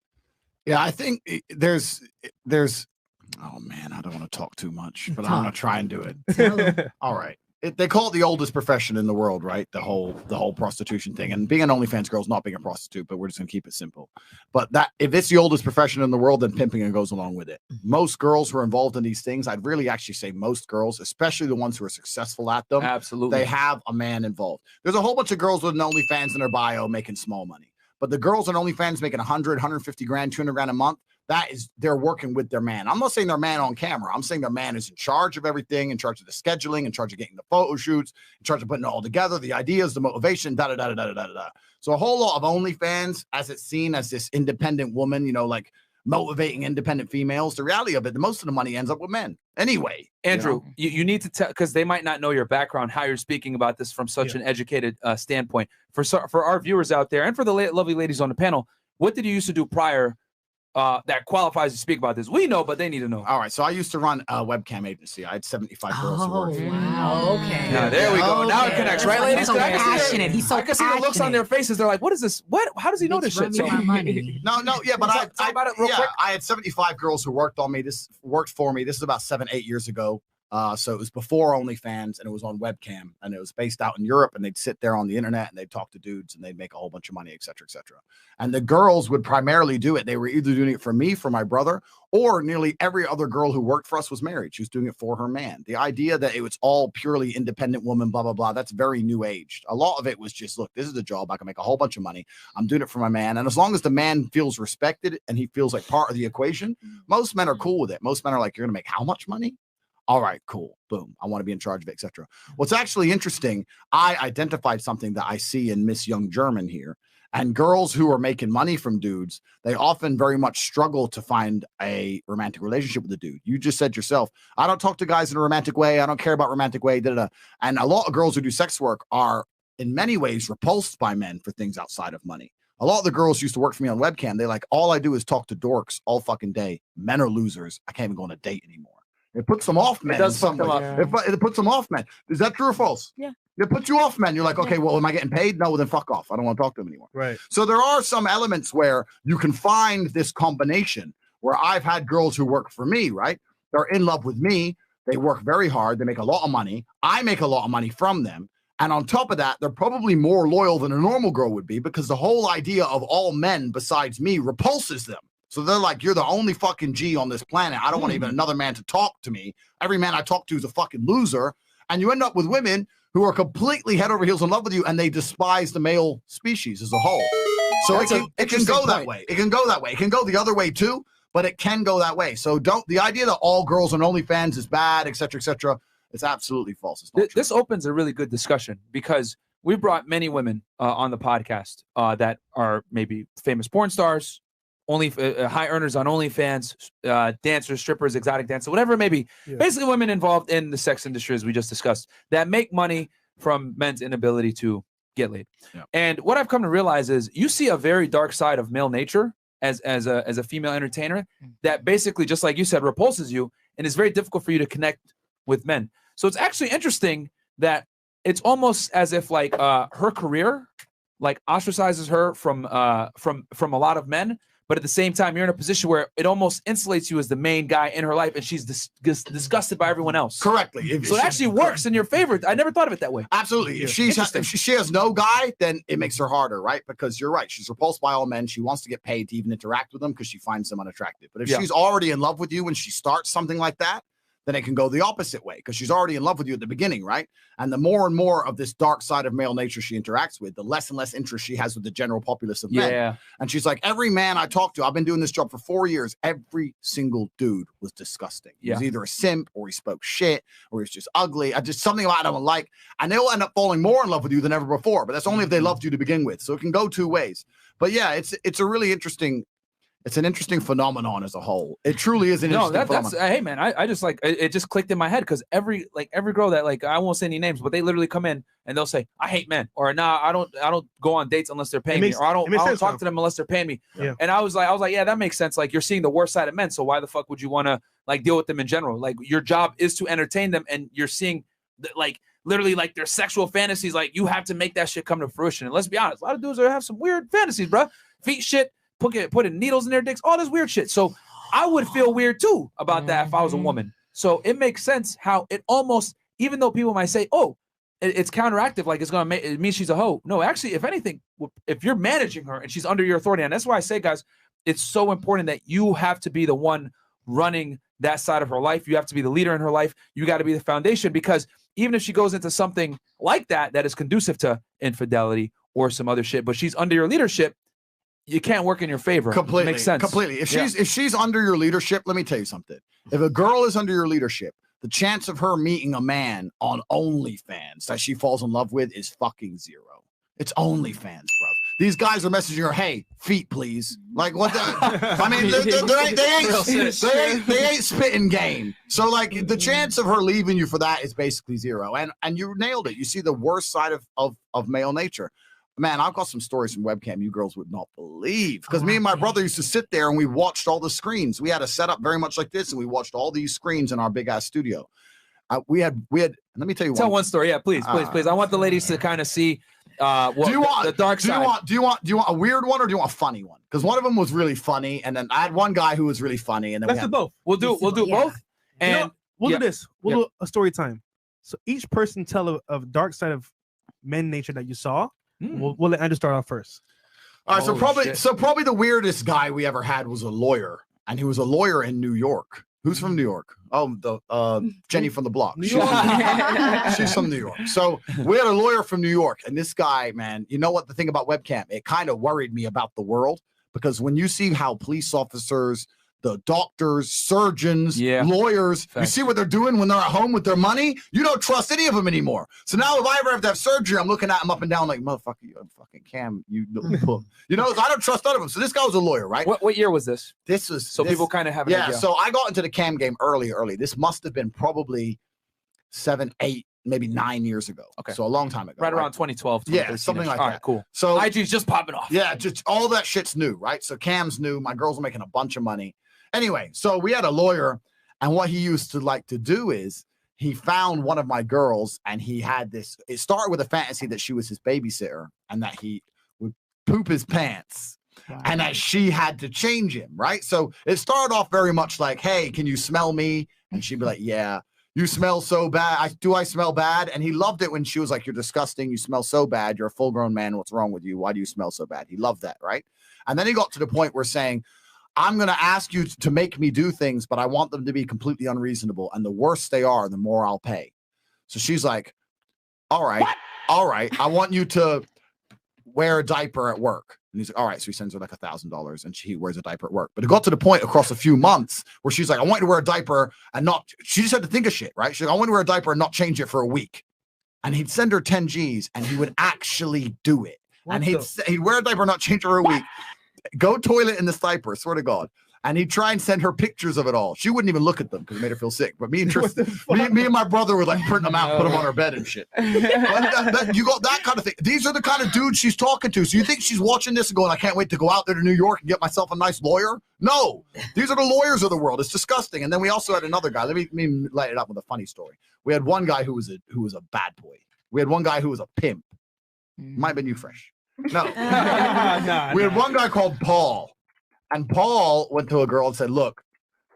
yeah, I think there's oh man, I don't want to talk too much, but I'm gonna try and do it. All right. They call it the oldest profession in the world, right? The whole prostitution thing. And being an OnlyFans girl is not being a prostitute, but we're just gonna keep it simple. But that if it's the oldest profession in the world, then pimping goes along with it. Most girls who are involved in these things, I'd really actually say most girls, especially the ones who are successful at them, absolutely, they have a man involved. There's a whole bunch of girls with an OnlyFans in their bio making small money. But the girls on OnlyFans making 100, 150 grand, 200 grand a month, they're working with their man. I'm not saying their man on camera. I'm saying their man is in charge of everything, in charge of the scheduling, in charge of getting the photo shoots, in charge of putting it all together, the ideas, the motivation, da-da-da-da-da-da-da. So a whole lot of OnlyFans, as it's seen as this independent woman, like motivating independent females. The reality of it, most of the money ends up with men. Anyway, Andrew, you need to tell, because they might not know your background, how you're speaking about this from such an educated standpoint. For our viewers out there and for the lovely ladies on the panel, what did you used to do prior that qualifies to speak about this? We know, but they need to know. All right, so I used to run a webcam agency. I had 75 girls who worked for me. Wow, okay. Yeah, there we go. Now it connects, right, ladies? He's so passionate. He's so I can see the looks on their faces. They're like, "What is this? What? How does he know this shit?" So, No, yeah, but talk about it real quick. I had 75 girls who worked for me. This is about 7-8 years ago. So it was before OnlyFans, and it was on webcam, and it was based out in Europe, and they'd sit there on the internet and they'd talk to dudes and they'd make a whole bunch of money, et cetera, et cetera. And the girls would primarily do it. They were either doing it for me, for my brother, or nearly every other girl who worked for us was married. She was doing it for her man. The idea that it was all purely independent woman, blah, blah, blah, that's very new age. A lot of it was just, look, this is a job. I can make a whole bunch of money. I'm doing it for my man. And as long as the man feels respected and he feels like part of the equation, most men are cool with it. Most men are like, you're going to make how much money? All right, cool. Boom. I want to be in charge of it, etc. What's actually interesting, I identified something that I see in Miss Young German here. And girls who are making money from dudes, they often very much struggle to find a romantic relationship with a dude. You just said yourself, I don't talk to guys in a romantic way. I don't care about romantic way. Da, da, da. And a lot of girls who do sex work are in many ways repulsed by men for things outside of money. A lot of the girls used to work for me on webcam. They're like, all I do is talk to dorks all fucking day. Men are losers. I can't even go on a date anymore. It puts them off, men. It does fuck them up. It puts them off, men. Is that true or false? Yeah. It puts you off, man. You're like, okay, well, am I getting paid? No, then fuck off. I don't want to talk to them anymore. Right. So there are some elements where you can find this combination where I've had girls who work for me, right? They're in love with me. They work very hard. They make a lot of money. I make a lot of money from them. And on top of that, they're probably more loyal than a normal girl would be because the whole idea of all men besides me repulses them. So they're like, you're the only fucking G on this planet. I don't want even another man to talk to me. Every man I talk to is a fucking loser. And you end up with women who are completely head over heels in love with you, and they despise the male species as a whole. So it can go that way. It can go that way. It can go the other way too, but it can go that way. So the idea that all girls on OnlyFans is bad, et cetera, it's absolutely false. It's not This opens a really good discussion because we brought many women on the podcast that are maybe famous porn stars, high earners on OnlyFans, dancers, strippers, exotic dancers, whatever it may be. Yeah. Basically, women involved in the sex industry, as we just discussed, that make money from men's inability to get laid. Yeah. And what I've come to realize is you see a very dark side of male nature as a female entertainer that basically, just like you said, repulses you, and it's very difficult for you to connect with men. So it's actually interesting that it's almost as if like her career like ostracizes her from a lot of men. But at the same time, you're in a position where it almost insulates you as the main guy in her life, and she's disgusted by everyone else. Correctly. So it actually works in your favor. I never thought of it that way. Absolutely. If she has no guy, then it makes her harder, right? Because you're right. She's repulsed by all men. She wants to get paid to even interact with them because she finds them unattractive. But if she's already in love with you when she starts something like that, then it can go the opposite way because she's already in love with you at the beginning, right? And the more and more of this dark side of male nature she interacts with, the less and less interest she has with the general populace of men. Yeah. And she's like, every man I talk to, I've been doing this job for 4 years, every single dude was disgusting. He was either a simp or he spoke shit or he was just ugly. Just something about I don't like. And they'll end up falling more in love with you than ever before. But that's only if they loved you to begin with. So it can go two ways. But yeah, it's a really interesting. It's an interesting phenomenon as a whole. It truly is an interesting phenomenon. Hey man, I just like it just clicked in my head because every girl that like I won't say any names, but they literally come in and they'll say, I hate men, or nah, I don't go on dates unless they're paying me, or I don't talk to them unless they're paying me. Yeah. And I was like, yeah, that makes sense. Like you're seeing the worst side of men, so why the fuck would you want to like deal with them in general? Like your job is to entertain them, and you're seeing like literally like their sexual fantasies. Like you have to make that shit come to fruition. And let's be honest, a lot of dudes have some weird fantasies, bro. Feet shit. Putting needles in their dicks, all this weird shit. So I would feel weird too about that if I was a woman. So it makes sense how it almost, even though people might say, oh, it's counteractive, like it's gonna make it means she's a hoe. No, actually, if anything, if you're managing her and she's under your authority, and that's why I say, guys, it's so important that you have to be the one running that side of her life. You have to be the leader in her life. You got to be the foundation, because even if she goes into something like that is conducive to infidelity or some other shit, but she's under your leadership, you can't work in your favor. Completely. Makes sense. Completely. If she's under your leadership, let me tell you something. If a girl is under your leadership, the chance of her meeting a man on OnlyFans that she falls in love with is fucking zero. It's OnlyFans, bro. These guys are messaging her, hey, feet, please. Like, what the? I mean, they ain't spitting game. So, like, the chance of her leaving you for that is basically zero. And you nailed it. You see the worst side of male nature. Man, I've got some stories from webcam you girls would not believe. Because me and my brother used to sit there and we watched all the screens. We had a setup very much like this, and we watched all these screens in our big ass studio. We had. Let me tell you. Tell one story, yeah, please. I want the ladies to kind of see the dark side. Do you want a weird one or do you want a funny one? Because one of them was really funny, and then I had one guy who was really funny, and then let's do both. We'll do both. And We'll do this. We'll do a story time. So each person tell a dark side of men nature that you saw. We'll let Andrew start off first. All right, so probably the weirdest guy we ever had was a lawyer, and he was a lawyer in New York. Who's from New York? Oh, the Jenny from the block. She's from New York. So we had a lawyer from New York, and this guy, man, you know what the thing about webcam? It kind of worried me about the world, because when you see how police officers, the doctors, surgeons, lawyers, you see what they're doing when they're at home with their money, you don't trust any of them anymore. So now if I ever have to have surgery, I'm looking at them up and down like, motherfucker, you fucking Cam, you know, I don't trust none of them. So this guy was a lawyer, right? What year was this? This was people kind of have an idea. So I got into the Cam game early. This must have been probably 7, 8, maybe 9 years ago. Okay. So a long time ago. Right around 2012. Yeah, something like that. All right, cool. So IG's just popping off. Yeah, just all that shit's new, right? So Cam's new. My girls are making a bunch of money. Anyway, so we had a lawyer, and what he used to like to do is he found one of my girls, and he had this. It started with a fantasy that she was his babysitter and that he would poop his pants. Wow. And that she had to change him, right? So it started off very much like, hey, can you smell me? And she'd be like, yeah. You smell so bad. Do I smell bad? And he loved it when she was like, you're disgusting. You smell so bad. You're a full-grown man. What's wrong with you? Why do you smell so bad? He loved that, right? And then he got to the point where saying, I'm going to ask you to make me do things, but I want them to be completely unreasonable. And the worse they are, the more I'll pay. So she's like, all right. I want you to wear a diaper at work. And he's like, all right. So he sends her like $1,000 and she wears a diaper at work. But it got to the point across a few months where she's like, I want you to wear a diaper and not, she just had to think of shit, right? She's like, I want to wear a diaper and not change it for a week. And he'd send her 10 G's and he would actually do it. And he'd wear a diaper and not change her a week. Go toilet in the diaper, swear to God. And he'd try and send her pictures of it all. She wouldn't even look at them because it made her feel sick. But me and my brother would like print them out, put them on her bed and shit. You got that kind of thing. These are the kind of dudes she's talking to. So you think she's watching this and going, I can't wait to go out there to New York and get myself a nice lawyer? No, these are the lawyers of the world. It's disgusting. And then we also had another guy. Let me light it up with a funny story. We had one guy who was a bad boy. We had one guy who was a pimp. Might have been you, Fresh. No. We had one guy called Paul. And Paul went to a girl and said, look,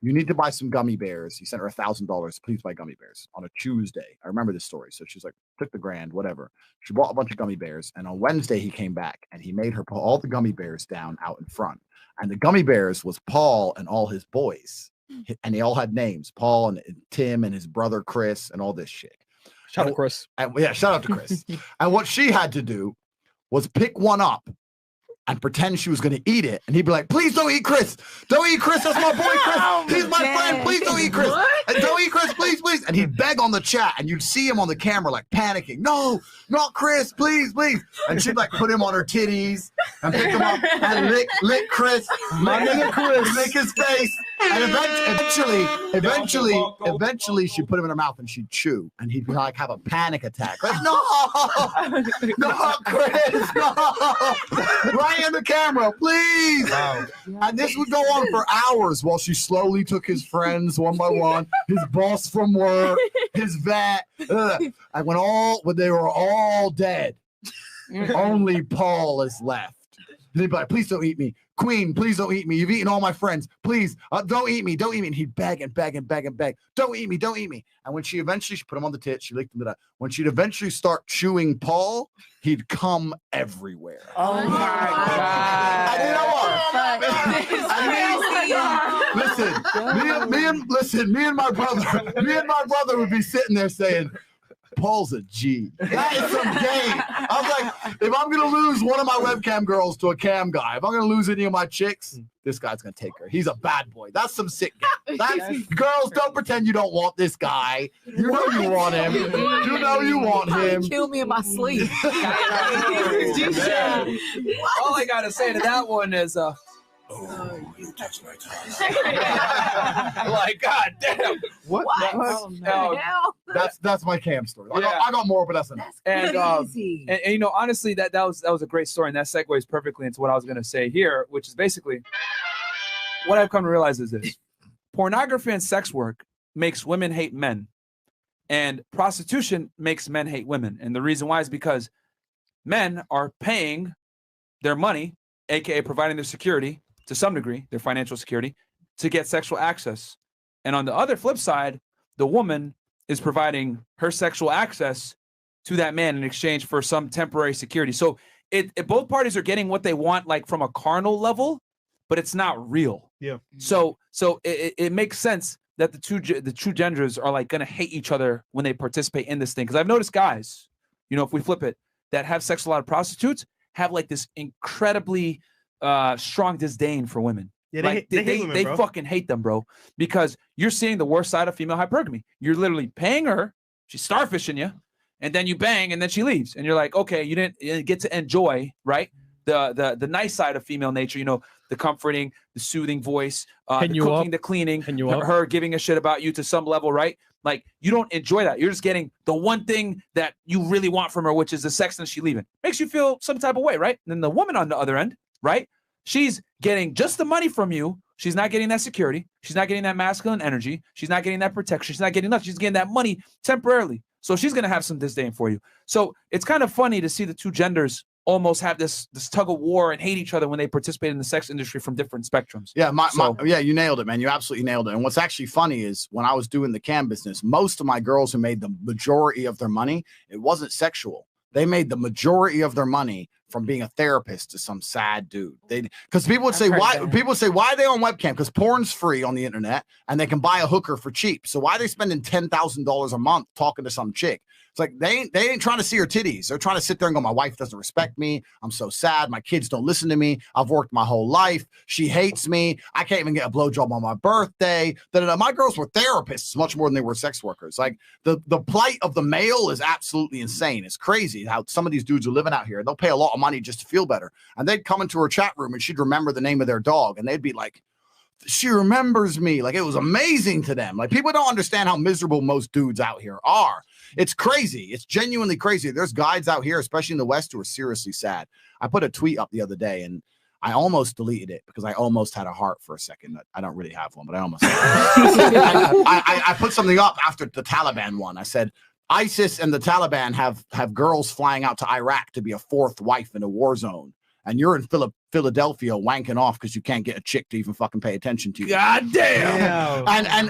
you need to buy some gummy bears. He sent her $1,000. Please buy gummy bears on a Tuesday. I remember this story. So she's like, took the grand, whatever. She bought a bunch of gummy bears. And on Wednesday, he came back and he made her put all the gummy bears down out in front. And the gummy bears was Paul and all his boys. And they all had names, Paul and Tim and his brother, Chris, and all this shit. Shout out, Chris. Shout out to Chris. And what she had to do was pick one up and pretend she was going to eat it. And he'd be like, please don't eat Chris. Don't eat Chris. That's my boy, Chris. He's my friend. Please don't eat Chris. And don't eat Chris, please, please. And he'd beg on the chat. And you'd see him on the camera like panicking. No, not Chris. Please, please. And she'd like put him on her titties and pick him up and lick Chris. Lick his face. And eventually she'd put him in her mouth and she'd chew. And he'd like have a panic attack. Like, no, Chris, no. Right in the camera, please. Wow. And this would go on for hours while she slowly took his friends one by one, his boss from work, his vet. And when they were all dead, only Paul is left. And he'd be like, please don't eat me. Queen, please don't eat me. You've eaten all my friends. Please, don't eat me. Don't eat me. And he'd beg and beg and beg and beg. Don't eat me. Don't eat me. And when she put him on the tits, she licked him to that. When she'd eventually start chewing Paul, he'd come everywhere. Oh my God. And you know what? Me and my brother would be sitting there saying, Paul's a G. That is some game. I was like, if I'm going to lose one of my webcam girls to a cam guy, if I'm going to lose any of my chicks, this guy's going to take her. He's a bad boy. That's some sick game. Girls, don't pretend you don't want this guy. You know you want him. You know you want him. Kill me in my sleep. All I got to say to that one is, oh, you touched my tongue. Like, God damn. What? That's my cam story. I got more, but that's enough. And you know, honestly, that was a great story, and that segues perfectly into what I was going to say here, which is basically what I've come to realize is this: pornography and sex work makes women hate men, and prostitution makes men hate women. And the reason why is because men are paying their money, aka providing their security, to some degree, their financial security, to get sexual access. And on the other flip side, the woman is providing her sexual access to that man in exchange for some temporary security. So both parties are getting what they want, like from a carnal level, but it's not real. Yeah. So it makes sense that the two genders are like gonna hate each other when they participate in this thing. Because I've noticed guys, you know, if we flip it, that have sex with a lot of prostitutes have like this incredibly strong disdain for women. Yeah, like they hate women, bro. fucking hate them, bro, because you're seeing the worst side of female hypergamy. You're literally paying her, she's starfishing you, and then you bang, and then she leaves, and you're like, okay, you didn't get to enjoy, right? The nice side of female nature, you know, the comforting, the soothing voice, the cooking, the cleaning, her giving a shit about you to some level, right? Like, you don't enjoy that. You're just getting the one thing that you really want from her, which is the sex, and she leaving. Makes you feel some type of way, right? And then the woman on the other end, right? She's getting just the money from you. She's not getting that security. She's not getting that masculine energy. She's not getting that protection. She's not getting nothing. She's getting that money temporarily. So she's going to have some disdain for you. So it's kind of funny to see the two genders almost have this tug of war and hate each other when they participate in the sex industry from different spectrums. Yeah, yeah, you nailed it, man. You absolutely nailed it. And what's actually funny is when I was doing the cam business, most of my girls who made the majority of their money, it wasn't sexual. They made the majority of their money from being a therapist to some sad dude. Because people would say, why are they on webcam? Because porn's free on the internet and they can buy a hooker for cheap. So why are they spending $10,000 a month talking to some chick? It's like they ain't trying to see her titties. They're trying to sit there and go, my wife doesn't respect me. I'm so sad. My kids don't listen to me. I've worked my whole life. She hates me. I can't even get a blowjob on my birthday. My girls were therapists much more than they were sex workers. Like the plight of the male is absolutely insane. It's crazy how some of these dudes are living out here. They'll pay a lot of money just to feel better. And they'd come into her chat room and she'd remember the name of their dog. And they'd be like, she remembers me. Like, it was amazing to them. Like, people don't understand how miserable most dudes out here are. It's crazy. It's genuinely crazy. There's guys out here, especially in the West, who are seriously sad. I put a tweet up the other day and I almost deleted it because I almost had a heart for a second. I don't really have one, but I almost I put something up after the Taliban one. I said, ISIS and the Taliban have girls flying out to Iraq to be a fourth wife in a war zone. And you're in Philadelphia wanking off because you can't get a chick to even fucking pay attention to you. God damn.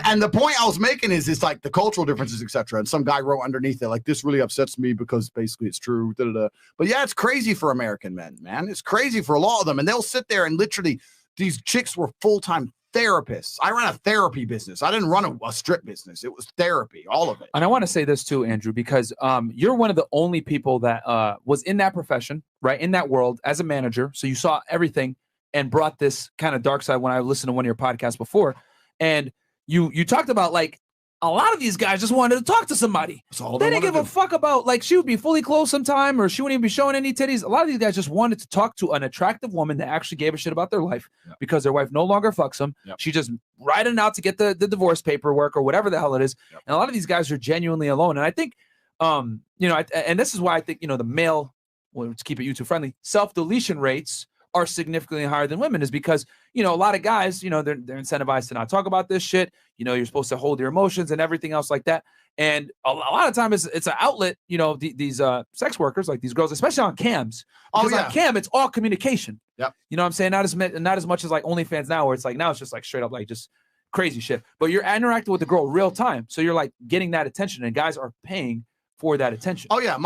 And the point I was making is like the cultural differences, etc. And some guy wrote underneath it, like, this really upsets me because basically it's true. Da, da, da. But yeah, it's crazy for American men, man. It's crazy for a lot of them. And they'll sit there and literally, these chicks were full-time therapists. I ran a therapy business. I didn't run a strip business. It was therapy, all of it. And I want to say this too, Andrew, because you're one of the only people that was in that profession, right, in that world as a manager. So you saw everything and brought this kind of dark side when I listened to one of your podcasts before. And you talked about, like, a lot of these guys just wanted to talk to somebody. They didn't give a fuck about, like, she would be fully clothed sometime or she wouldn't even be showing any titties. A lot of these guys just wanted to talk to an attractive woman that actually gave a shit about their life because their wife no longer fucks them. She just riding out to get the divorce paperwork or whatever the hell it is. And a lot of these guys are genuinely alone. And I think, you know, and this is why I think, you know, the male, well, let's keep it YouTube friendly, self-deletion rates are significantly higher than women, is because, you know, a lot of guys, you know, they're incentivized to not talk about this shit. You know, you're supposed to hold your emotions and everything else like that. And a lot of times it's an outlet, you know, these sex workers, like these girls, especially on cams. Because on cam, it's all communication. You know what I'm saying? Not as much as like OnlyFans now, where it's like, now it's just like straight up like just crazy shit. But you're interacting with the girl real time. So you're like getting that attention, and guys are paying for that attention. Oh yeah,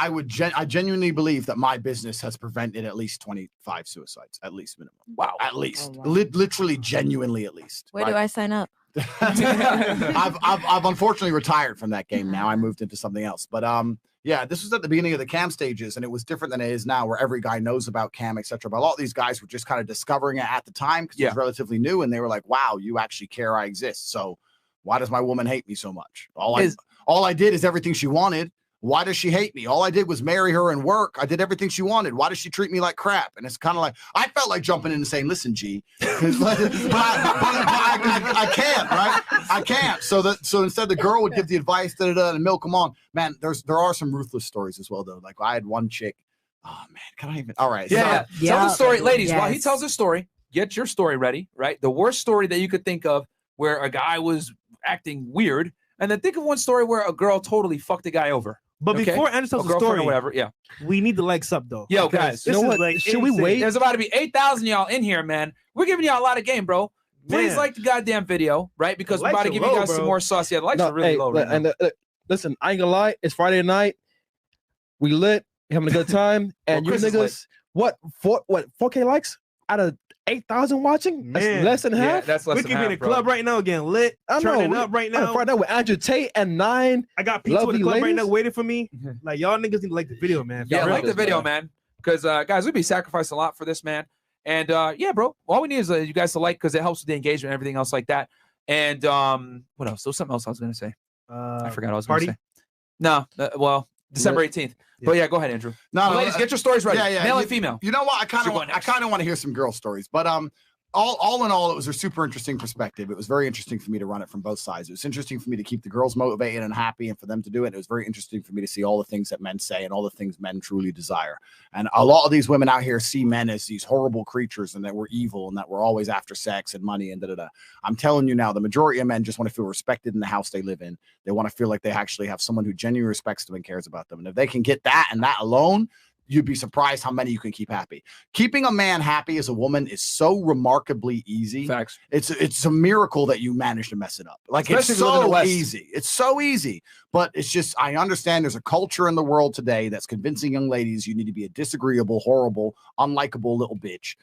I genuinely believe that my business has prevented at least 25 suicides, at least minimum. Wow, at least, literally, genuinely, at least. Where do I sign up? I've unfortunately retired from that game now. I moved into something else, but yeah, this was at the beginning of the cam stages, and it was different than it is now, where every guy knows about cam, etc. But a lot of these guys were just kind of discovering it at the time because it was relatively new, and they were like, "Wow, you actually care I exist." So why does my woman hate me so much? All I did is everything she wanted. Why does she hate me? All I did was marry her and work. I did everything she wanted. Why does she treat me like crap? And it's kind of like, I felt like jumping in and saying, listen, G, but I can't, right? I can't. So instead the girl would give the advice, and milk them on. Man, there are some ruthless stories as well, though. Like, I had one chick. Oh man, can I even? All right. Yeah. Tell the story, ladies. While he tells his story, get your story ready, right? The worst story that you could think of where a guy was acting weird. And then think of one story where a girl totally fucked a guy over. But before Andrew tells the story, or whatever, we need the likes up though. Yo, guys, you know what? Like, should we wait? There's about to be 8,000 y'all in here, man. We're giving y'all a lot of game, bro. Please Man. like the goddamn video, right? Because we're Likes about to are give you low, guys some bro. more sauce. Yeah, the likes are really low right now. And listen, I ain't gonna lie. It's Friday night. We lit, having a good time, and Well, you Chris is lit. niggas, what 4K likes out of 8,000 watching? That's Man. less than Yeah, half. that's less We than could be in half, the club right now, getting lit, I know. turning up right now. Friday night with Andrew Tate and 9. I got pizza in the lovely club right now ladies. waiting for me. Like y'all niggas need to like the video, man. Yeah, For real. like the video, man. Because guys, we'd be sacrificing a lot for this, man. And yeah, bro, all we need is you guys to like because it helps with the engagement and everything else like that. And what else? There was something else I was gonna say. I forgot what I was party? gonna say. No, well, December 18th. But yeah, go ahead, Andrew. No, ladies, get your stories ready. Yeah. Male and female. You know what? I kind Should of go next. want to hear some girl stories, but all in all, it was a super interesting perspective. It was very interesting for me to run it from both sides. It was interesting for me to keep the girls motivated and happy, and for them to do it. It was very interesting for me to see all the things that men say and all the things men truly desire. And a lot of these women out here see men as these horrible creatures and that we're evil and that we're always after sex and money and da-da-da. I'm telling you now, the majority of men just want to feel respected in the house they live in. They want to feel like they actually have someone who genuinely respects them and cares about them. And if they can get that and that alone, you'd be surprised how many you can keep happy. Keeping a man happy as a woman is so remarkably easy. Facts. It's a miracle that you manage to mess it up. Like Especially it's if you live in the so West. easy. It's so easy. But it's just I understand there's a culture in the world today that's convincing young ladies you need to be a disagreeable, horrible, unlikable little bitch.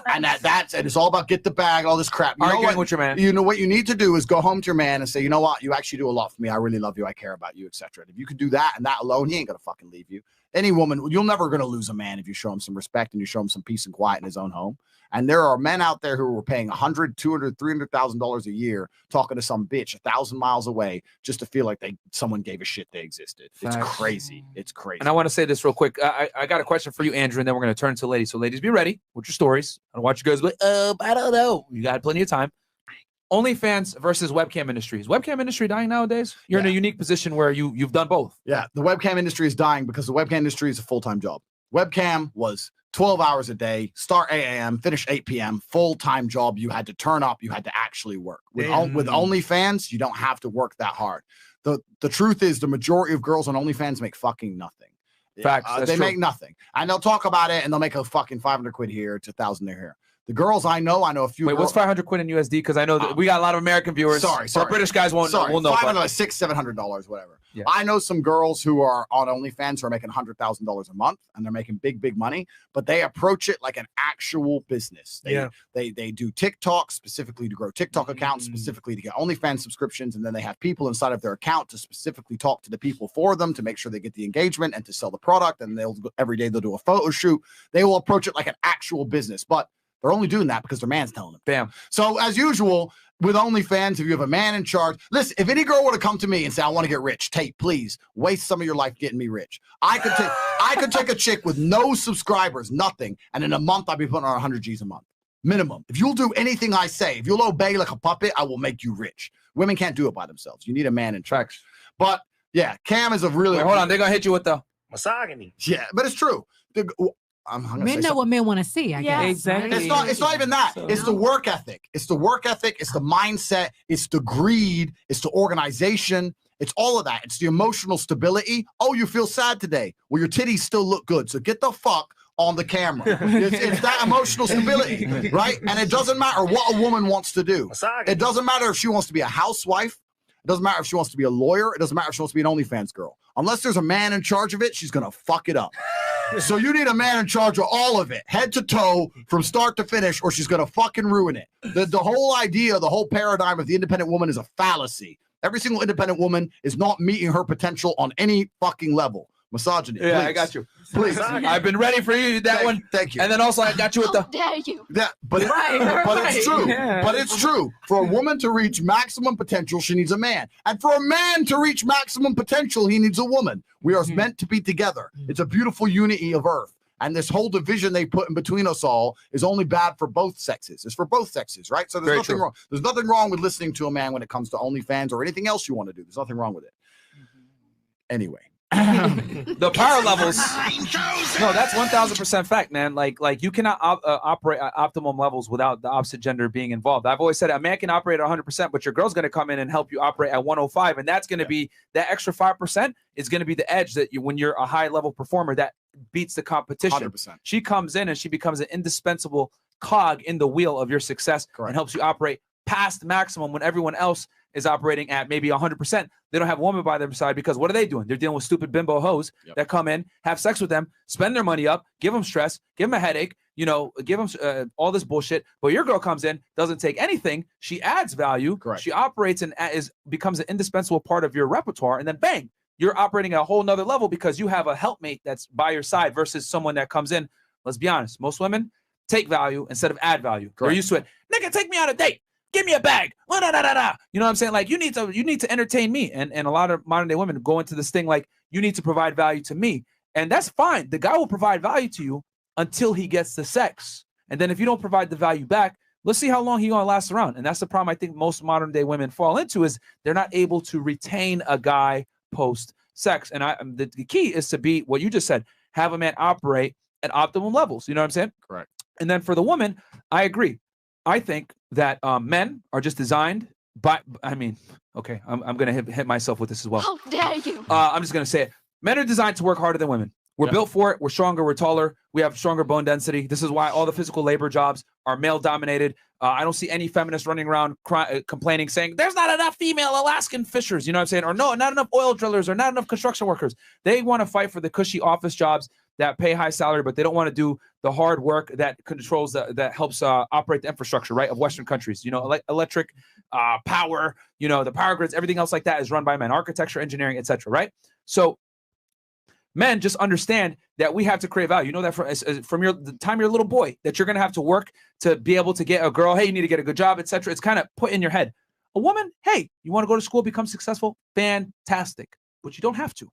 And that's and it's all about get the bag, all this crap. You know Arguing what? with your man. You know what you need to do is go home to your man and say, you know what, you actually do a lot for me. I really love you. I care about you, etc. If you could do that and that alone, he ain't gonna fucking leave you. Any woman, you're never going to lose a man if you show him some respect and you show him some peace and quiet in his own home. And there are men out there who are paying $100,000, $200,000, $300,000 a year talking to some bitch 1,000 miles away just to feel like someone gave a shit they existed. It's Facts. crazy. It's crazy. And I want to say this real quick. I got a question for you, Andrew, and then we're going to turn to ladies. So, ladies, be ready with your stories. I don't want you guys to be like, I don't know. You got plenty of time. OnlyFans versus webcam industry. Is webcam industry dying nowadays? You're in a unique position where you've done both. Yeah, the webcam industry is dying because the webcam industry is a full-time job. Webcam was 12 hours a day, start 8 a.m., finish 8 p.m., full-time job. You had to turn up. You had to actually work. With OnlyFans, you don't have to work that hard. The truth is the majority of girls on OnlyFans make fucking nothing. Facts. They make nothing. And they'll talk about it and they'll make a fucking 500 quid here to 1,000 here. The girls I know a few. Wait, what's 500 quid in USD? Because I know that we got a lot of American viewers. Sorry. Our British guys won't know. $500, $600, $700, whatever. Yeah. I know some girls who are on OnlyFans who are making $100,000 a month, and they're making big money. But they approach it like an actual business. They do TikTok specifically to grow TikTok accounts, specifically to get OnlyFans subscriptions, and then they have people inside of their account to specifically talk to the people for them to make sure they get the engagement and to sell the product. And every day they'll do a photo shoot. They will approach it like an actual business, but they're only doing that because their man's telling them. Bam. So as usual, with OnlyFans, if you have a man in charge, listen, if any girl were to come to me and say, I want to get rich, Tate, please waste some of your life getting me rich. I could take a chick with no subscribers, nothing, and in a month I'd be putting on 100 G's a month. Minimum. If you'll do anything I say, if you'll obey like a puppet, I will make you rich. Women can't do it by themselves. You need a man in charge. But yeah, Cam is a really hold on, they're gonna hit you with the misogyny. Yeah, but it's true. Men know what men want to see. I guess. Exactly. It's not even that. It's the work ethic. It's the work ethic. It's the mindset. It's the greed. It's the organization. It's all of that. It's the emotional stability. Oh, you feel sad today. Well, your titties still look good. So get the fuck on the camera. It's that emotional stability, right? And it doesn't matter what a woman wants to do. It doesn't matter if she wants to be a housewife. It doesn't matter if she wants to be a lawyer. It doesn't matter if she wants to be an OnlyFans girl. Unless there's a man in charge of it, she's going to fuck it up. So you need a man in charge of all of it, head to toe, from start to finish, or she's going to fucking ruin it. The whole idea, the whole paradigm of the independent woman is a fallacy. Every single independent woman is not meeting her potential on any fucking level. Misogyny. Yeah, please. I got you. Please. I've been ready for you that one. Thank you. And then also I got you with the. Dare you? But it's true. Yeah. But it's true. For a woman to reach maximum potential, she needs a man. And for a man to reach maximum potential, he needs a woman. We are meant to be together. It's a beautiful unity of Earth. And this whole division they put in between us all is only bad for both sexes. It's for both sexes, right? So there's Very nothing true. wrong. There's nothing wrong with listening to a man when it comes to OnlyFans or anything else you want to do. There's nothing wrong with it. Anyway. The power levels. No, that's 1,000% fact, man. Like you cannot operate at optimum levels without the opposite gender being involved. I've always said a man can operate at 100%, but your girl's going to come in and help you operate at 105, and that's going to be that extra 5% is going to be the edge that you, when you're a high level performer, that beats the competition. 100%. She comes in and she becomes an indispensable cog in the wheel of your success and helps you operate past maximum when everyone else is operating at maybe 100%. They don't have a woman by their side because what are they doing? They're dealing with stupid bimbo hoes that come in, have sex with them, spend their money up, give them stress, give them a headache, give them all this bullshit. But your girl comes in, doesn't take anything. She adds value. She operates and becomes an indispensable part of your repertoire. And then bang, you're operating at a whole nother level because you have a helpmate that's by your side versus someone that comes in. Let's be honest. Most women take value instead of add value. They're used to it. Nigga, take me on a date. Give me a bag. You know what I'm saying? Like you need to entertain me. And a lot of modern day women go into this thing like you need to provide value to me. And that's fine. The guy will provide value to you until he gets the sex. And then if you don't provide the value back, let's see how long he gonna last around. And that's the problem I think most modern day women fall into is they're not able to retain a guy post sex. And the key is to be what you just said, have a man operate at optimum levels. You know what I'm saying? Correct. And then for the woman, I agree. I think that men are just designed by, okay, I'm going to hit myself with this as well. How dare you? I'm just going to say it. Men are designed to work harder than women. We're built for it. We're stronger. We're taller. We have stronger bone density. This is why all the physical labor jobs are male dominated. I don't see any feminists running around complaining, saying there's not enough female Alaskan fishers. You know what I'm saying? Or no, not enough oil drillers or not enough construction workers. They want to fight for the cushy office jobs that pay high salary, but they don't want to do the hard work that controls that helps operate the infrastructure, right, of Western countries. Electric, power, the power grids, everything else like that is run by men, architecture, engineering, etc. Right? So men just understand that we have to create value. You know that from the time you're a little boy, that you're going to have to work to be able to get a girl. Hey, you need to get a good job, etc. It's kind of put in your head. A woman, hey, you want to go to school, become successful? Fantastic. But you don't have to.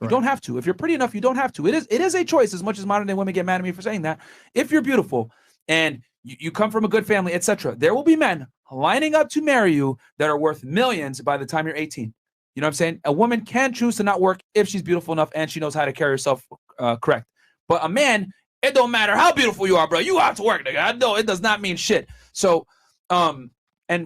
You don't have to. If you're pretty enough, you don't have to. It is a choice, as much as modern day women get mad at me for saying that. If you're beautiful and you come from a good family, etc., there will be men lining up to marry you that are worth millions by the time you're 18. You know what I'm saying? A woman can choose to not work if she's beautiful enough and she knows how to carry herself correct. But a man, it don't matter how beautiful you are, bro. You have to work, nigga. I know it does not mean shit. So, and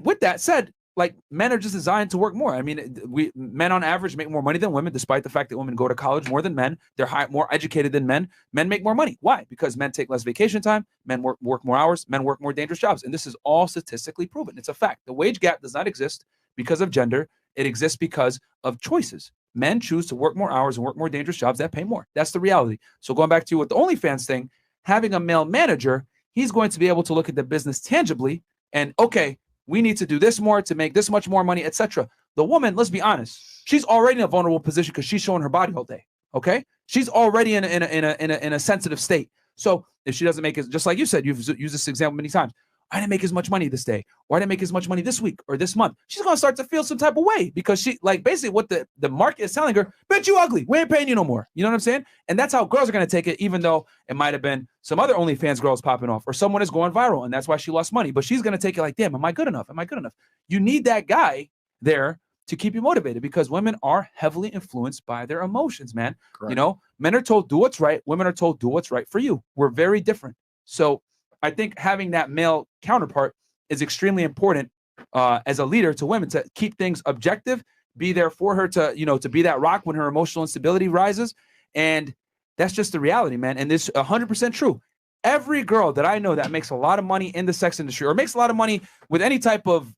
with that said, like men are just designed to work more. I mean, men on average make more money than women, despite the fact that women go to college more than men. They're more educated than men. Men make more money. Why? Because men take less vacation time. Men work more hours. Men work more dangerous jobs. And this is all statistically proven. It's a fact. The wage gap does not exist because of gender. It exists because of choices. Men choose to work more hours and work more dangerous jobs that pay more. That's the reality. So going back to you with the OnlyFans thing, having a male manager, he's going to be able to look at the business tangibly and, okay, we need to do this more to make this much more money, etc. The woman, let's be honest, she's already in a vulnerable position because she's showing her body all day. Okay, she's already in a sensitive state. So if she doesn't make it, just like you said, you've used this example many times. I didn't make as much money this day, or I didn't make as much money this week or this month. She's gonna start to feel some type of way because she, like, basically what the market is telling her, bitch, you ugly. We ain't paying you no more. You know what I'm saying? And that's how girls are gonna take it, even though it might have been some other OnlyFans girls popping off, or someone is going viral, and that's why she lost money. But she's gonna take it like, damn, am I good enough? Am I good enough? You need that guy there to keep you motivated because women are heavily influenced by their emotions, man. Correct. You know, men are told do what's right, women are told do what's right for you. We're very different. So I think having that male counterpart is extremely important as a leader to women, to keep things objective, be there for her, to, you know, to be that rock when her emotional instability rises. And that's just the reality, man. And this 100% true. Every girl that I know that makes a lot of money in the sex industry, or makes a lot of money with any type of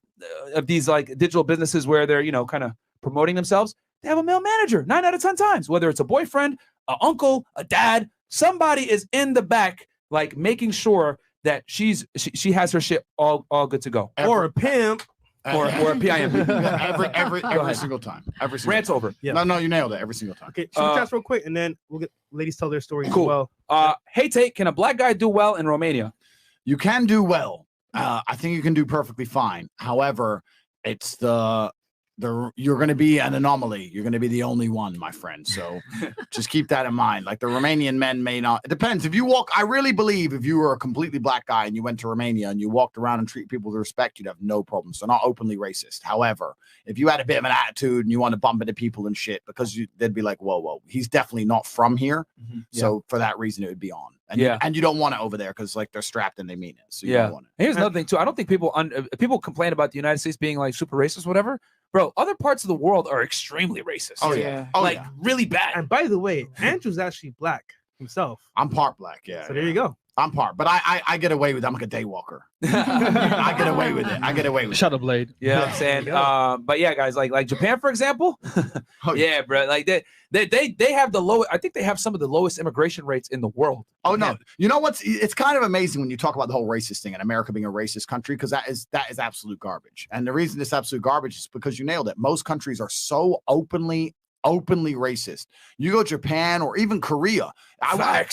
these like digital businesses where they're, you know, kind of promoting themselves, they have a male manager 9 out of 10 times, whether it's a boyfriend, an uncle, a dad, somebody is in the back, like making sure that she has her shit all good to go. Or a pimp. Or a PIMP. Every single time. Every single Rant's time. over. Yeah. No, you nailed it every single time. Okay, super chats real quick, and then we'll get ladies tell their stories as well. Hey, Tate, can a black guy do well in Romania? You can do well. I think you can do perfectly fine. However, it's you're going to be an anomaly. You're going to be the only one, my friend. So just keep that in mind. Like the Romanian men may not. It depends. If you walk, I really believe if you were a completely black guy and you went to Romania and you walked around and treat people with respect, you'd have no problem. So not openly racist. However, if you had a bit of an attitude and you want to bump into people and shit, because they'd be like, whoa, he's definitely not from here. Mm-hmm. So for that reason, it would be on. And and you don't want it over there because like they're strapped and they mean it. So you don't want it. Here's another thing too. I don't think people complain about the United States being like super racist, whatever. Bro, other parts of the world are extremely racist. Oh yeah, really bad. And by the way, Andrew's actually black himself. I'm part black. Yeah. So there you go. I'm part, but I get away with it. I'm like a day walker. I get away with it. I get away with Shut up, Blade. Yeah, I'm saying. But yeah, guys, like Japan, for example. Yeah, bro. Like they have the lowest. I think they have some of the lowest immigration rates in the world. Oh no, you know what's? It's kind of amazing when you talk about the whole racist thing and America being a racist country, because that is absolute garbage. And the reason it's absolute garbage is because you nailed it. Most countries are so openly racist. You go Japan or even Korea.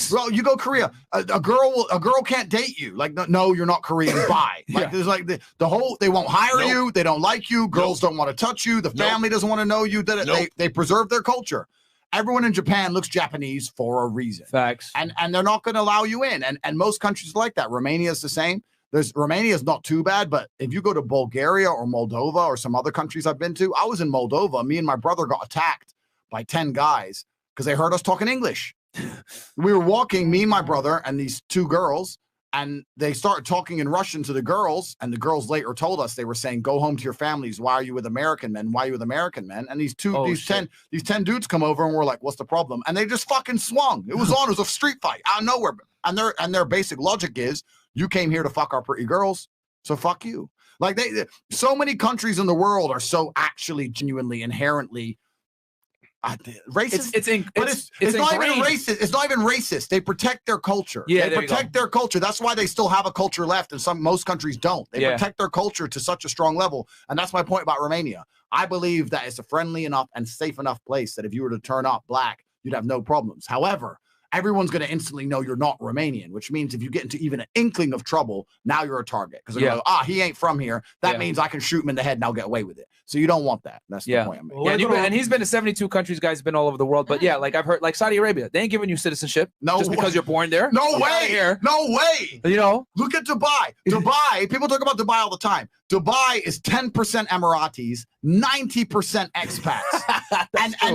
Bro, you go Korea. A girl can't date you. Like, no, you're not Korean. Bye. Like, there's like the whole. They won't hire you. They don't like you. Girls don't want to touch you. The family doesn't want to know you. They preserve their culture. Everyone in Japan looks Japanese for a reason. Facts. And they're not going to allow you in. And most countries like that. Romania is the same. Romania is not too bad, but if you go to Bulgaria or Moldova or some other countries I've been to, I was in Moldova. Me and my brother got attacked by 10 guys because they heard us talking English. We were walking, me and my brother and these two girls, and they started talking in Russian to the girls, and the girls later told us, they were saying, go home to your families. Why are you with American men? Why are you with American men? And these 10 dudes come over and we're like, what's the problem? And they just fucking swung. It was on. It was a street fight out of nowhere. And their basic logic is, you came here to fuck our pretty girls, so fuck you. Like so many countries in the world are so actually genuinely inherently racist. It's not even racist. It's not even racist. They protect their culture. Yeah, they protect their culture. That's why they still have a culture left, and most countries don't. They protect their culture to such a strong level, and that's my point about Romania. I believe that it's a friendly enough and safe enough place that if you were to turn up black, you'd have no problems. However, everyone's going to instantly know you're not Romanian, which means if you get into even an inkling of trouble, now you're a target. Because they're going to go, he ain't from here. That means I can shoot him in the head and I'll get away with it. So you don't want that. That's the point I'm making. And he's been to 72 countries, guys. He's been all over the world. But yeah, like I've heard, like Saudi Arabia, they ain't giving you citizenship just because you're born there. No way. No way. You know? Look at Dubai. Dubai, people talk about Dubai all the time. Dubai is 10% Emiratis, 90% expats.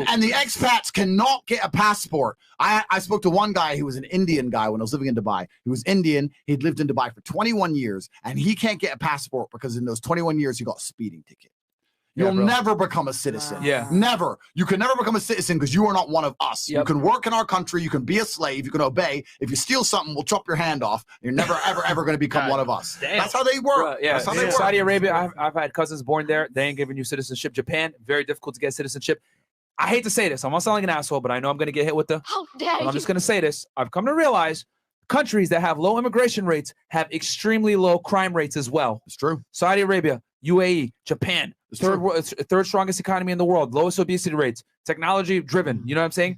and the expats cannot get a passport. I spoke to one guy who was an Indian guy when I was living in Dubai. He was Indian. He'd lived in Dubai for 21 years, and he can't get a passport because in those 21 years, he got a speeding ticket. You'll never become a citizen. Yeah. Never. You can never become a citizen because you are not one of us. You can work in our country. You can be a slave. You can obey. If you steal something, we'll chop your hand off. You're never, ever going to become one of us. Damn. That's how they work. That's how they work. Saudi Arabia, I've had cousins born there. They ain't giving you citizenship. Japan, very difficult to get citizenship. I hate to say this. I'm not sounding like an asshole, but I know I'm going to get hit with the. How dare I'm just going to say this. I've come to realize countries that have low immigration rates have extremely low crime rates as well. It's true. Saudi Arabia, UAE, Japan, third strongest economy in the world, lowest obesity rates, technology driven. You know what I'm saying?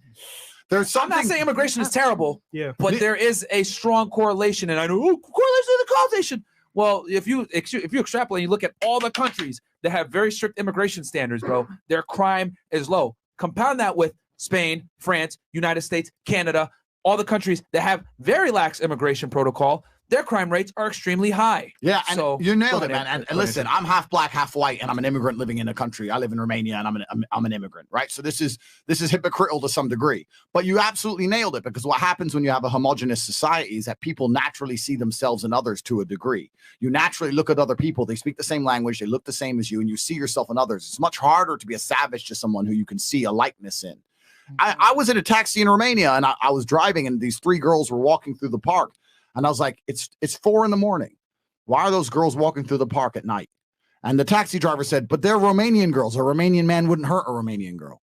I'm not saying immigration is terrible, but there is a strong correlation. And I know correlation to the causation. Well, if you extrapolate, you look at all the countries that have very strict immigration standards, bro, their crime is low. Compound that with Spain, France, United States, Canada, all the countries that have very lax immigration protocol, their crime rates are extremely high. Yeah, and you nailed it, man. And listen, I'm half black, half white, and I'm an immigrant living in a country. I live in Romania, and I'm an immigrant, right? So this is hypocritical to some degree. But you absolutely nailed it, because what happens when you have a homogenous society is that people naturally see themselves in others to a degree. You naturally look at other people. They speak the same language. They look the same as you, and you see yourself in others. It's much harder to be a savage to someone who you can see a likeness in. I was in a taxi in Romania, and I was driving, and these three girls were walking through the park. And I was like, it's 4 a.m. Why are those girls walking through the park at night? And the taxi driver said, but they're Romanian girls. A Romanian man wouldn't hurt a Romanian girl.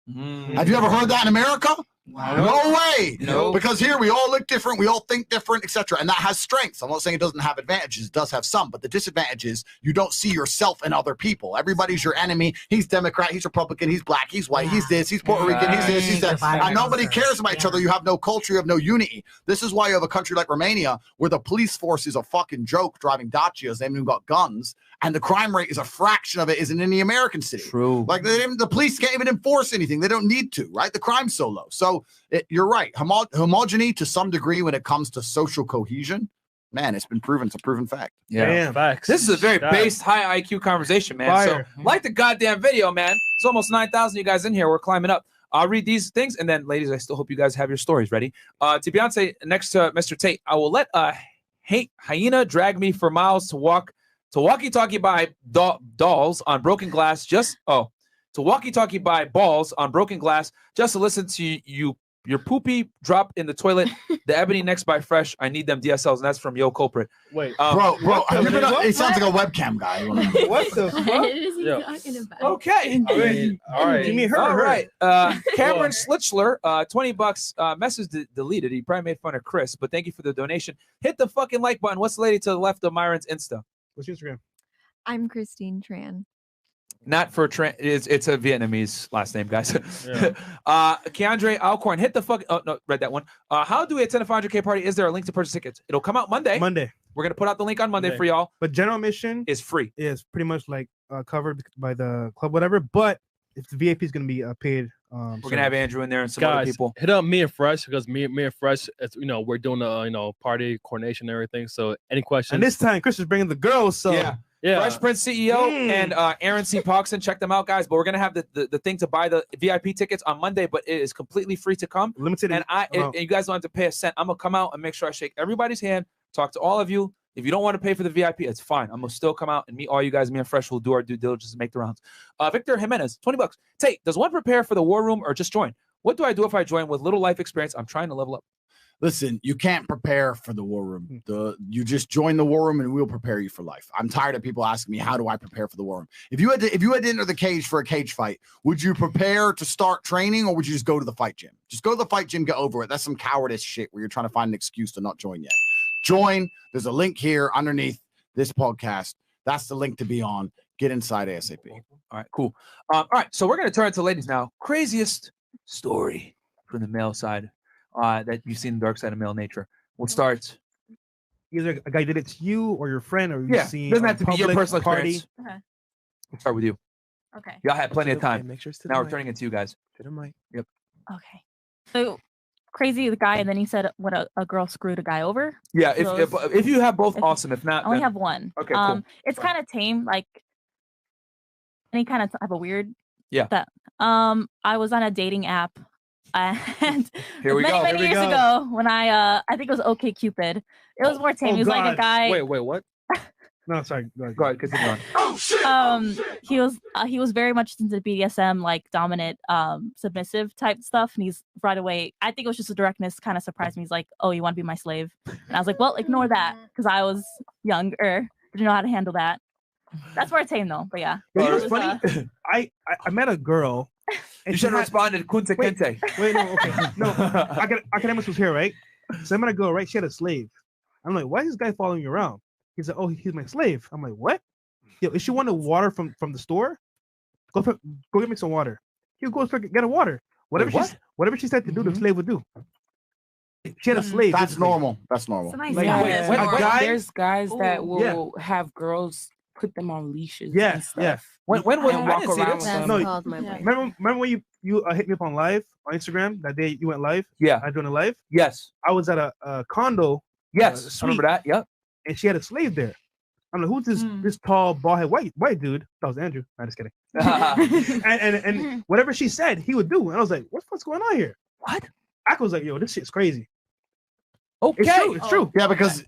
Have you ever heard that in America? No way. No. Because here we all look different. We all think different, etc. And that has strengths. I'm not saying it doesn't have advantages. It does have some. But the disadvantage is you don't see yourself in other people. Everybody's your enemy. He's Democrat. He's Republican. He's black. He's white. He's this. He's Puerto Rican. He's this. He's that. And nobody cares about each other. You have no culture. You have no unity. This is why you have a country like Romania where the police force is a fucking joke driving Dacias. They haven't even got guns. And the crime rate is a fraction of it isn't in the American city. True. Like the police can't even enforce anything. They don't need to, right? The crime's so low. So you're right. Homogeny to some degree when it comes to social cohesion, man, it's been proven. It's a proven fact. Yeah. Damn. Facts. This is a very based, high IQ conversation, man. Fire. So like the goddamn video, man. It's almost 9,000 you guys in here. We're climbing up. I'll read these things. And then, ladies, I still hope you guys have your stories ready. To Beyonce, next to Mr. Tate, I will let a hyena drag me for miles to walkie-talkie by dolls on broken glass to walkie-talkie by balls on broken glass just to listen to you your poopy drop in the toilet. The ebony necks by Fresh. I need them DSLs, and that's from Yo Culprit. Wait, bro, have you been? It sounds like a webcam guy. What the fuck? What is he talking about? Okay. All right. You mean her? All Her. right. Cameron Slitchler, $20. Message deleted. He probably made fun of Chris, but thank you for the donation. Hit the fucking like button. What's the lady to the left of Myron's Insta? What's your Instagram? I'm Christine Tran. Not for it's a Vietnamese last name, guys. Yeah. Keandre Alcorn, hit the fuck. Oh no, read that one. How do we attend a 500K party? Is there a link to purchase tickets? It'll come out Monday. We're gonna put out the link on Monday for y'all. But general admission is free. Is pretty much like covered by the club, whatever. But if the VIP is gonna be paid, we're gonna have Andrew in there and some Guys, other people. hit up me and Fresh because me and Fresh, it's, we're doing the party coordination and everything. So any questions? And this time, Chris is bringing the girls. So yeah. Fresh Prince CEO and Aaron C. Parkson. Check them out, guys. But we're gonna have the thing to buy the VIP tickets on Monday, but it is completely free to come. Limited. And and you guys don't have to pay a cent. I'm gonna come out and make sure I shake everybody's hand, talk to all of you. If you don't want to pay for the VIP, it's fine. I'm gonna still come out and meet all you guys. Me and Fresh will do our due diligence and make the rounds. Victor Jimenez, $20. Tate, does one prepare for the war room or just join? What do I do if I join with little life experience? I'm trying to level up. Listen, you can't prepare for the war room. You just join the war room and we'll prepare you for life. I'm tired of people asking me, how do I prepare for the war room? If you had to enter the cage for a cage fight, would you prepare to start training or would you just go to the fight gym? Just go to the fight gym, get over it. That's some cowardice shit where you're trying to find an excuse to not join yet. Join. There's a link here underneath this podcast. That's the link to be on. Get inside ASAP. All right, cool. All right, so we're gonna turn to ladies now. Craziest story from the male side that you've seen the dark side of male nature. We'll start. Either a guy did it to you or your friend, or you see doesn't have to be your personal party. experience. Okay. We'll start with you. Okay. Y'all had plenty of time. Make sure it's to the Now we're mic. turning it to you guys. To the mic. Yep. Okay. So crazy the guy, and then he said what a girl screwed a guy over. Yeah, So if you have both, awesome. If not, I only then- have one. Okay, cool. It's kind of tame, like any kind of have a weird. Yeah. That I was on a dating app, and Here we many, go. many Here we years go. ago when I think it was OkCupid. It was more tame. He was like a guy. Wait, what? No, sorry. Go ahead. Continue on. He was very much into BDSM, like dominant, submissive type stuff, and he's right away. I think it was just the directness kind of surprised me. He's like, "Oh, you want to be my slave?" And I was like, "Well, ignore that," because I was younger, didn't know how to handle that. That's more tame though, but yeah. You know It what's was, funny? I met a girl. You should have responded, Kunte Kente. Wait, no, okay. No, academics was here, right? So I met a girl, right? She had a slave. I'm like, why is this guy following you around? He's like, oh, he's my slave. I'm like, what? Yo, if she wanted water from the store, go get me some water. He'll go get her water. Whatever she said to do, the slave would do. She had a slave. That's normal. That's normal. There's guys that will have girls put them on leashes. and stuff. When was and I walk didn't see around this. with them. No, remember when you hit me up on live on Instagram that day you went live? Yeah, I joined a live. Yes, I was at a condo. Yes, I remember that. Yep. And she had a slave there. I'm like, who's this tall, bald head white dude? That was Andrew. I'm just kidding. and whatever she said, he would do. And I was like, what's going on here? What? I was like, yo, this shit's crazy. Okay, it's true. Yeah, because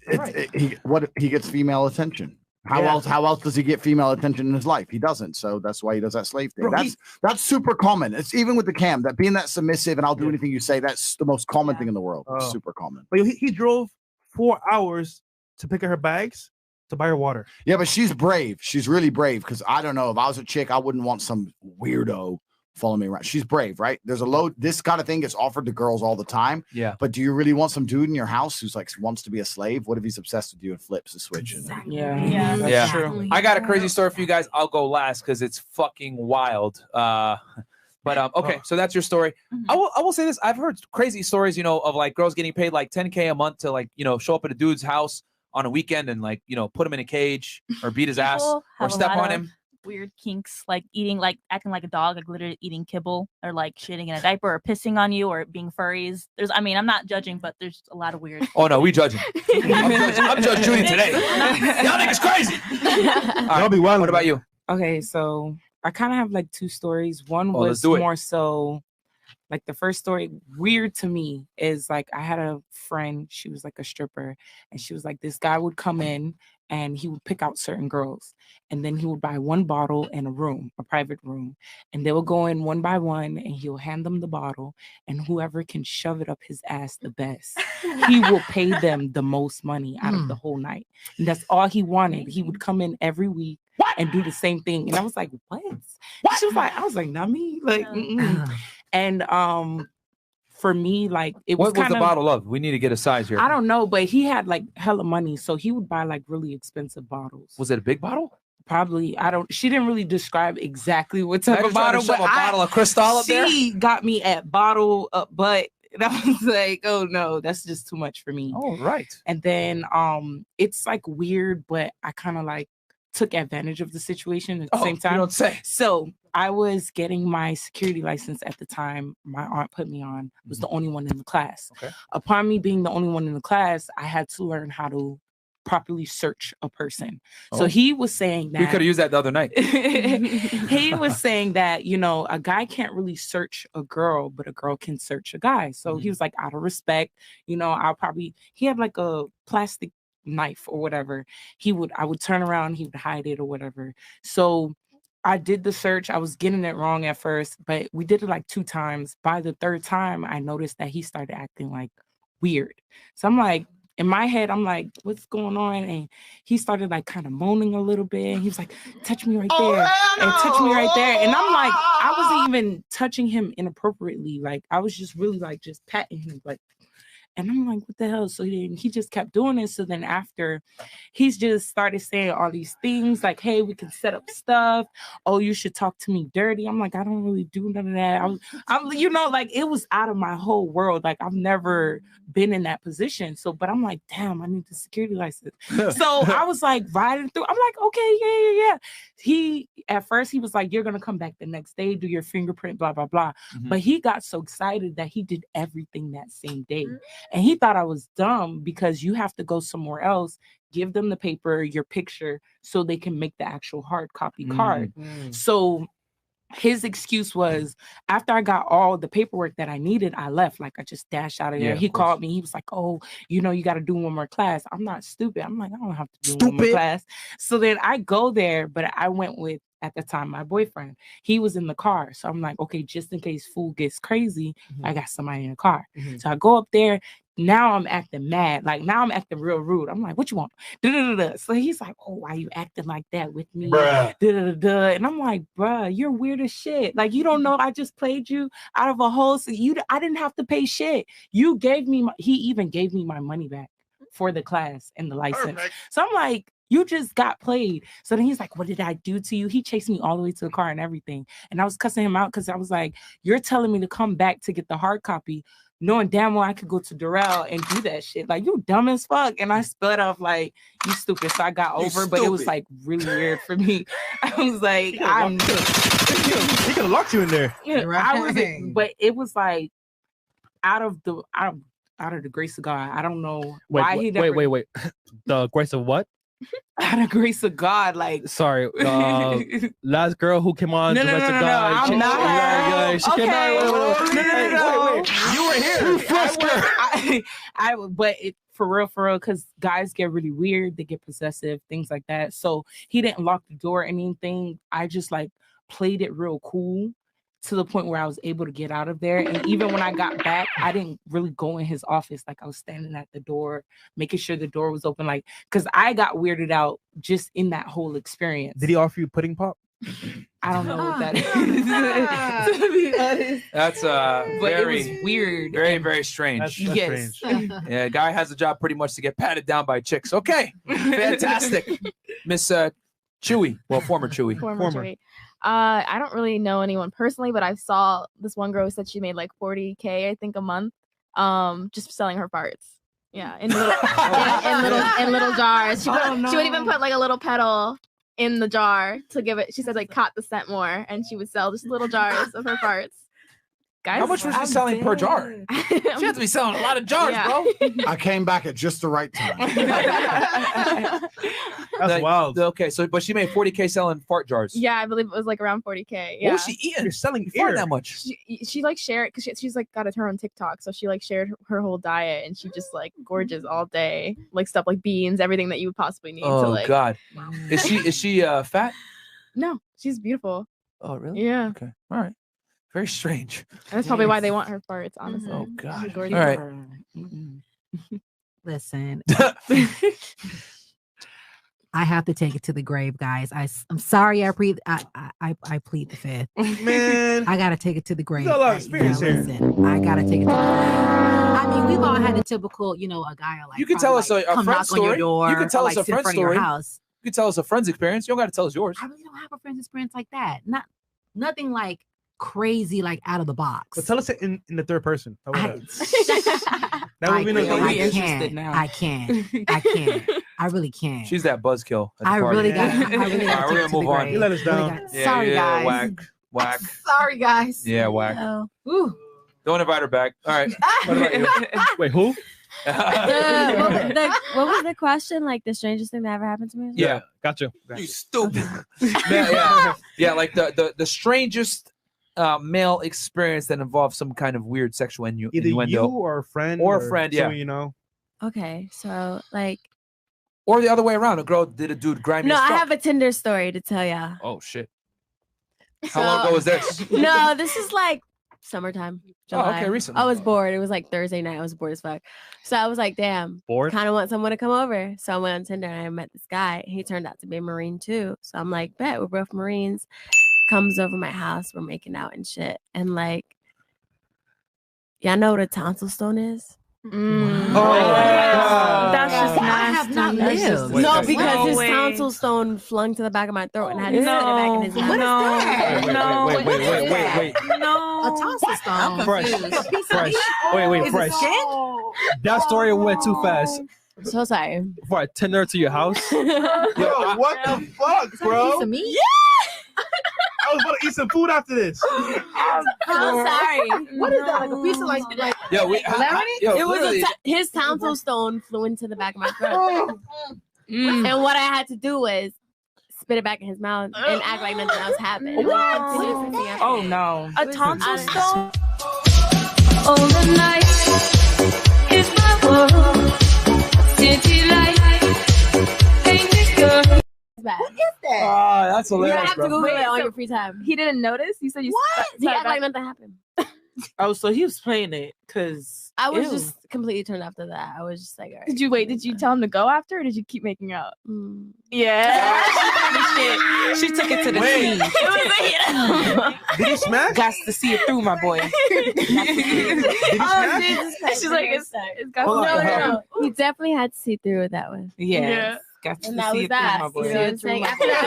he gets female attention. How else does he get female attention in his life? He doesn't. So that's why he does that slave thing. Bro, that's super common. It's even with the cam, that being that submissive and I'll do anything you say, that's the most common thing in the world. It's super common. But he drove 4 hours to pick up her bags to buy her water. Yeah, but she's brave. She's really brave, because I don't know, if I was a chick, I wouldn't want some weirdo following me around. She's brave, right? There's a load. This kind of thing gets offered to girls all the time. Yeah. But do you really want some dude in your house who's like wants to be a slave? What if he's obsessed with you and flips the switch? Yeah, Yeah. True. I got a crazy story for you guys. I'll go last because it's fucking wild. But okay, so that's your story. I will say this. I've heard crazy stories, of like girls getting paid like $10K a month to like, show up at a dude's house on a weekend and like, put him in a cage or beat his ass People or have a step lot on of him. Weird kinks, like acting like a dog, like literally eating kibble, or like shitting in a diaper, or pissing on you, or being furries. I'm not judging, but there's a lot of weird. Oh no, we judging. I'm Judge Judy today. Y'all niggas crazy. I'll be wild. What about you? Okay, so I kind of have like two stories. One let's was do it. more so like the first story, weird to me, is like I had a friend, she was like a stripper, and she was like, this guy would come in and he would pick out certain girls, and then he would buy one bottle and a private room, and they will go in one by one, and he'll hand them the bottle, and whoever can shove it up his ass the best, he will pay them the most money out of the whole night. And that's all he wanted. He would come in every week and do the same thing. And I was like, what? She was like, I was like, not me. Like, and for me, like, it was What was the bottle of? We need to get a size here. I don't know, but he had like hella money, so he would buy like really expensive bottles. Was it a big bottle? Probably. She didn't really describe exactly what type of Imagine trying to bottle, shove a bottle of Cristal up there? She got me at bottle up butt. And I was like, oh no, that's just too much for me. Oh, right. And then it's like weird, but I kind of like took advantage of the situation at the same time. You don't say. So I was getting my security license at the time. My aunt put me on. Was the only one in the class. Okay. Upon me being the only one in the class, I had to learn how to properly search a person. So he was saying that we could have used that the other night. he was saying that, you know, a guy can't really search a girl, but a girl can search a guy. So he was like, out of respect, you know, he had like a plastic knife or whatever. I would turn around, he would hide it or whatever. So I did the search. I was getting it wrong at first, but we did it like 2 times. By the 3rd time, I noticed that he started acting like weird. So I'm like, in my head, I'm like, what's going on? And he started like kind of moaning a little bit. And he was like, touch me right there. And touch me right there. And I'm like, I wasn't even touching him inappropriately. Like, I was just really like just patting him like. And I'm like, what the hell? So he just kept doing it. So then after, he's just started saying all these things like, hey, we can set up stuff. Oh, you should talk to me dirty. I'm like, I don't really do none of that. I'm you know, like, it was out of my whole world. Like, I've never been in that position. So, but I'm like, damn, I need the security license. So I was like riding through. I'm like, okay, yeah. At first he was like, you're going to come back the next day, do your fingerprint, blah, blah, blah. But he got so excited that he did everything that same day. And he thought I was dumb because you have to go somewhere else, give them the paper, your picture, so they can make the actual hard copy card. So his excuse was, after I got all the paperwork that I needed, I left. Like, I just dashed out of there. He called me. He was like, oh, you know, you got to do one more class. I'm not stupid. I'm like, I don't have to do one more class. So then I go there, but I went with, at the time, my boyfriend. He was in the car. So I'm like, okay, just in case fool gets crazy, I got somebody in the car. So I go up there. Now I'm acting mad. Like, now I'm acting real rude. I'm like, what you want? Da-da-da-da. So he's like, oh, why you acting like that with me? Da-da-da-da. And I'm like, bruh, you're weird as shit. Like, you don't know I just played you out of a hole. So I didn't have to pay shit. You gave me, he even gave me my money back for the class and the license. Perfect. So I'm like, you just got played. So then he's like, what did I do to you? He chased me all the way to the car and everything. And I was cussing him out because I was like, you're telling me to come back to get the hard copy, knowing damn well I could go to Durrell and do that shit. Like, you dumb as fuck. And I split off like, you stupid. So I got over, but it was like really weird for me. I was like, he could have locked you in there. But it was like out of the grace of God. I don't know why he never... Wait. The grace of what? Out of grace of God, like, sorry, last girl who came on. No, I'm not. She came on. No. You were here. But for real, because guys get really weird, they get possessive, things like that. So he didn't lock the door or anything. I just like played it real cool to the point where I was able to get out of there. And even when I got back, I didn't really go in his office. Like, I was standing at the door, making sure the door was open. Like, because I got weirded out just in that whole experience. Did he offer you pudding pop? I don't know what that is. To be honest. That's but it was weird. Very, very strange. That's yes. strange. Yeah, a guy has a job pretty much to get patted down by chicks. Okay. Fantastic. Miss Chewy. Well, former Chewy. Former Chewy. I don't really know anyone personally, but I saw this one girl who said she made like $40K, I think, a month, just selling her farts. Yeah, in little jars. She would even put like a little pedal in the jar to give it. She said like caught the scent more, and she would sell just little jars of her farts. Guys, How much was she selling per jar? She has to be selling a lot of jars, bro. I came back at just the right time. That's wild. Okay, so but she made 40K selling fart jars. Yeah, I believe it was like around 40K. Yeah. What was she eating? You're selling fart that much. She like shared because she's like got a turn on TikTok, so she like shared her whole diet, and she just like gorges all day, like stuff like beans, everything that you would possibly need. Oh to, like... God, is she fat? No, she's beautiful. Oh really? Yeah. Okay, all right. Very strange. And that's probably why they want her farts, honestly. Oh God. She's All gorgeous. right. Listen. I have to take it to the grave, guys. I'm sorry. I plead the fifth. Man, I gotta take it to the grave. got a lot of experience here. Listen, I gotta take it to the grave. I mean, we've all had the typical, a guy like You can tell us a come friend knock on your story. door, You can tell or, us like, a sit in friend front of your story. house. You can tell us a friend's experience. You don't got to tell us yours. I really don't have a friend's experience like that. Nothing like crazy, like out of the box. But tell us it in the third person. How about that? That would be I can't. I really can't. She's that buzzkill. at the I party. really got. All right, we're gonna move on. You let us down. Sorry, guys. Whack. Sorry, guys. Yeah, whack. Ooh. Don't invite her back. All right. What about you? Wait, who? What was the question? Like the strangest thing that ever happened to me? Yeah, got you. You stupid. Yeah, like the strangest male experience that involves some kind of weird sexual Either innuendo. you or a friend. Or a friend, yeah. someone you know. Okay, so like. Or the other way around. A girl did a dude grimy No, as I fuck. have a Tinder story to tell ya. Oh shit. How long ago was this? No, this is like summertime. July. okay, recently. I was bored. It was like Thursday night. I was bored as fuck. So I was like, damn, bored. Kind of want someone to come over. So I went on Tinder and I met this guy. He turned out to be a Marine too. So I'm like, bet we're both Marines. Comes over my house. We're making out and shit. And like, y'all know what a tonsil stone is? That's just I have not nasty. lived. No, because No his way. tonsil stone flung to the back of my throat and I had to sit it back in his mouth. Wait. No. A tonsil stone. Fresh. Wait, Is it fresh. skin? That story went too fast. So sorry. Before I Tinder to your house. Yo, what the fuck, bro? Piece of meat? I was about to eat some food after this. I'm sorry. What is that? Like a piece of like Yo, it was his tonsil stone flew into the back of my throat. And what I had to do was spit it back in his mouth and act like nothing else happened. Oh no. A tonsil stone? All the night is my world. City light. Ain't this girl? What is that? Oh, that's You hilarious, have to bro. Google it on your free time. He didn't notice? You said you What? He act like nothing happened. Oh, so he was playing it because I was just completely turned after that. I was just like, all right. Did you wait? Did you tell him to go after, or did you keep making out? Yeah. She took it to the Wait. team. Did he smash? Got to see it through, my boy. Did he smash? She's like, it's got Hold on. No. He definitely had to see through it that way. Yeah. Got to And that see was it that. through, my boy. You know what I'm saying? After that,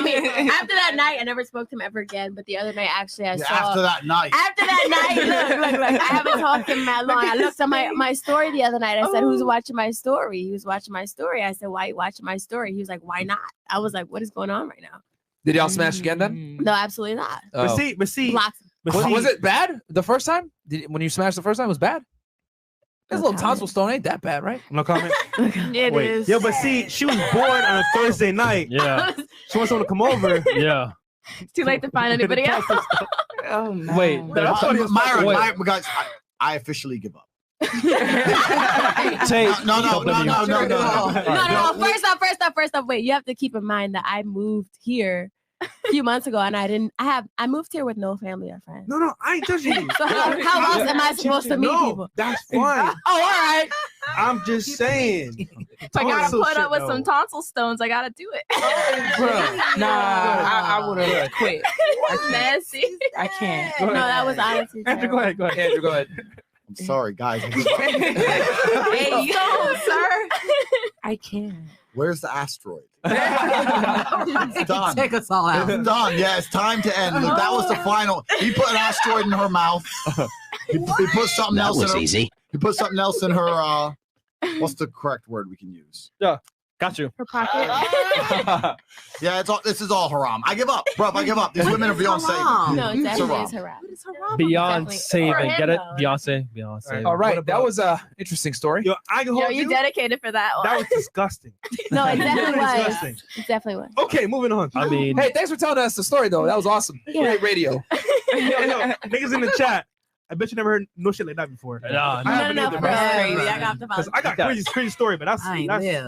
after that night, I never spoke to him ever again. But the other night, actually, I saw. After that night. After that night, look, I haven't talked to him that long. I looked at my story the other night. I said, "Who's watching my story?" He was watching my story. I said, "Why are you watching my story?" He was like, "Why not?" I was like, "What is going on right now?" Did y'all smash again then? No, absolutely not. But see, Blocked him. Was it bad the first time? When you smashed the first time, it was bad? This little tonsil stone ain't that bad, right? No comment. It Wait. is. Yo, but see, she was bored on a Thursday night. Yeah. She wants someone to come over. Yeah. It's too late to find anybody else. Oh no. Wait. Myra, guys, I officially give up. Tate. No. First off, wait. You have to keep in mind that I moved here a few months ago, and I moved here with no family or friends. No, I ain't judging you. So how else am I supposed to meet people? That's fine. Oh, all right. I'm just saying. If I gotta put up with some tonsil stones, I gotta do it. Nah, I would have quit. That's nasty. I can't. No, that was honestly Andrew, terrible. go ahead. Andrew, go ahead. I'm sorry, guys. Hey, yo, sir. I can't. Where's the asteroid? It's done. Take us all out. It's done. Yeah, it's time to end. Look, that was the final. He put an asteroid in her mouth. He put something else in her. easy. He put something else in her. What's the correct word we can use? Yeah. Got you. Her pocket. Yeah, it's all. This is all haram. I give up, bro. I give up. These women are beyond saving. No, it It's definitely haram. is haram. Beyond Definitely. saving. For Get him, it? though. Beyonce. All right, that was a interesting story. Yo, I can hold Yo, you you. dedicated for that one. That was disgusting. No, it definitely was. Disgusting. It definitely was. Okay, moving on. I mean, Hey, thanks for telling us the story though. That was awesome. Great radio. yo, niggas in the chat. I bet you never heard no shit like that before. No, No, for real. I got the 'Cause I got crazy story, but that's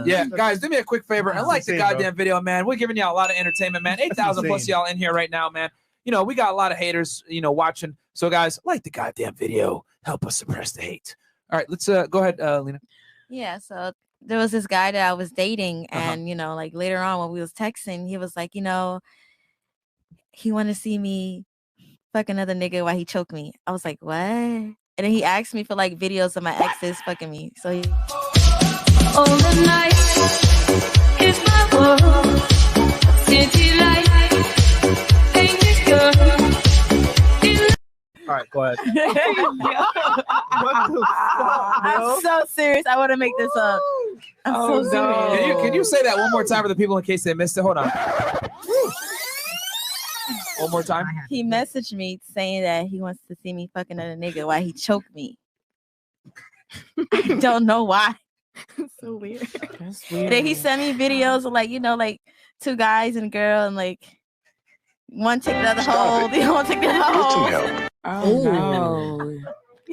Yeah, guys, do me a quick favor and like the insane, goddamn video, man. We're giving y'all a lot of entertainment, man. 8,000 plus insane. y'all in here right now, man. You know, we got a lot of haters, you know, watching. So, guys, like the goddamn video. Help us suppress the hate. All right, let's go ahead, Lena. Yeah, so there was this guy that I was dating, and you know, like later on when we was texting, he was like, you know, he wanted to see me fuck another nigga while he choked me. I was like, what? And then he asked me for like videos of my exes fucking me. So he All the night is my world. City light, paint this girl. All right, go ahead. What the fuck, I'm so serious. I want to make this up. I'm so serious. Can you say that one more time for the people in case they missed it? Hold on. One more time. he messaged me saying that he wants to see me fucking another nigga while he choked me. I don't know why. So weird. That's And weird. then he sent me videos of like, you know, like two guys and a girl, and like one take the other hole, the other one take the other hole. Oh no.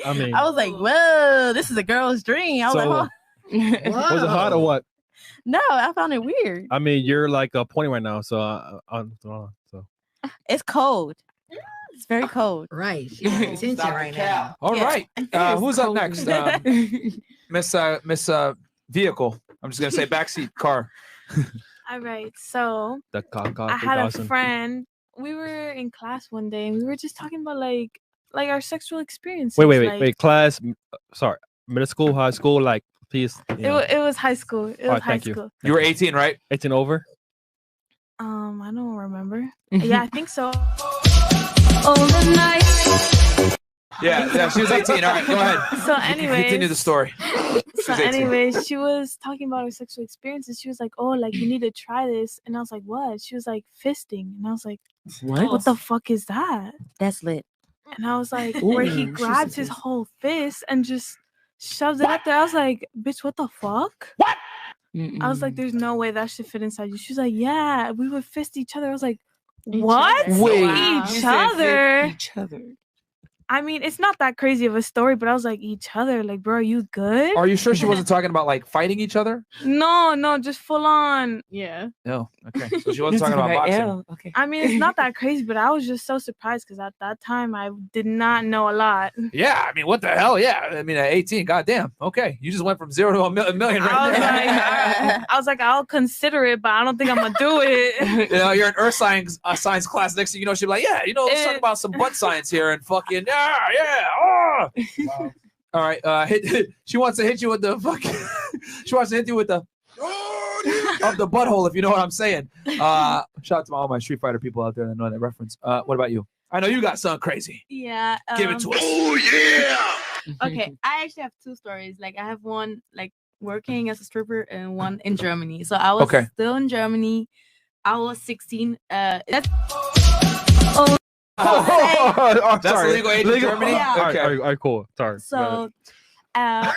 I mean, I was like, whoa, this is a girl's dream. I was So- like, oh. was it hot or what? No, I found it weird. I mean, you're like pointing right now, so so. It's cold. It's very cold. Right. She's paying attention right now. All Yeah. right. Who's up next? Miss Vehicle. I'm just gonna say backseat car. All right. So The cock. I had a friend. We were in class one day and we were just talking about like our sexual experiences. like, Wait. Class. Sorry. Middle school, high school. Like, please. It was high school. It was Alright, high thank you. school. You were 18, right? 18 over. I don't remember. Yeah, I think so. All the night. Yeah, she was 18. All right, go ahead. So Continue anyways, the story. So 18. anyways, she was talking about her sexual experiences. She was like, "Oh, like you need to try this," and I was like, "What?" She was like, "Fisting," and I was like, What the fuck is that?" That's lit. And I was like, where he grabs his whole fist and just shoves it up there. I was like, "Bitch, what the fuck?" What? I was like, "There's no way that should fit inside you." She was like, "Yeah, we would fist each other." I was like, "What? other. Wait. You Each said fist other?" Each other. I mean, it's not that crazy of a story, but I was like, "Each other?" Like, bro, are you good? Are you sure she wasn't talking about like fighting each other? No, just full on. Yeah. No. Okay. So she wasn't talking about boxing. Okay. I mean, it's not that crazy, but I was just so surprised because at that time I did not know a lot. Yeah, I mean, what the hell? Yeah, I mean, at 18, goddamn. Okay, you just went from 0 to a million right there. I was like, I'll consider it, but I don't think I'm gonna do it. You know, you're in earth science class. Next thing you know, she'll be like, "Yeah, you know, let's talk about some butt science here and fucking oh." All right, she wants to hit you with the fucking. She wants to hit you with the of the butthole, if you know what I'm saying. Shout out to all my Street Fighter people out there that know that reference. What about you? I know you got something crazy. Yeah. Give it to us. Oh yeah. Okay, I actually have two stories. Like I have one like working as a stripper and one in Germany. So I was Okay. still in Germany. I was 16. That's That's sorry. the legal age in Germany? Yeah. All right, cool. Sorry. So I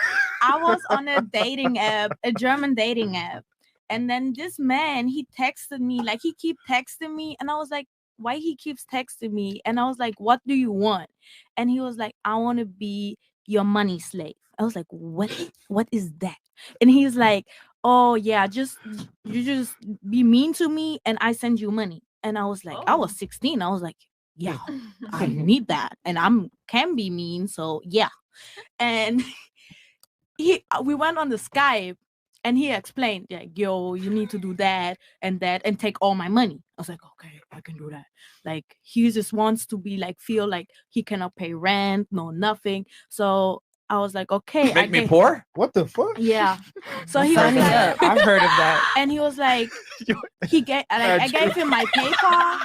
was on a dating app, a German dating app. And then this man, he texted me, like he keep texting me. And I was like, why he keeps texting me? And I was like, what do you want? And he was like, I want to be your money slave. I was like, what is that? And he's like, oh yeah, you just be mean to me and I send you money. And I was like, I was 16. I was like, yeah, I need that. And can be mean. So yeah. And we went on the Skype and he explained, like, yo, you need to do that and take all my money. I was like, okay, I can do that. Like he just wants to be like, feel like he cannot pay rent, no nothing. So I was like, okay. Make me poor? What the fuck? Yeah. So he was Sign me like, up. I've heard of that. and he was like, I gave him my PayPal.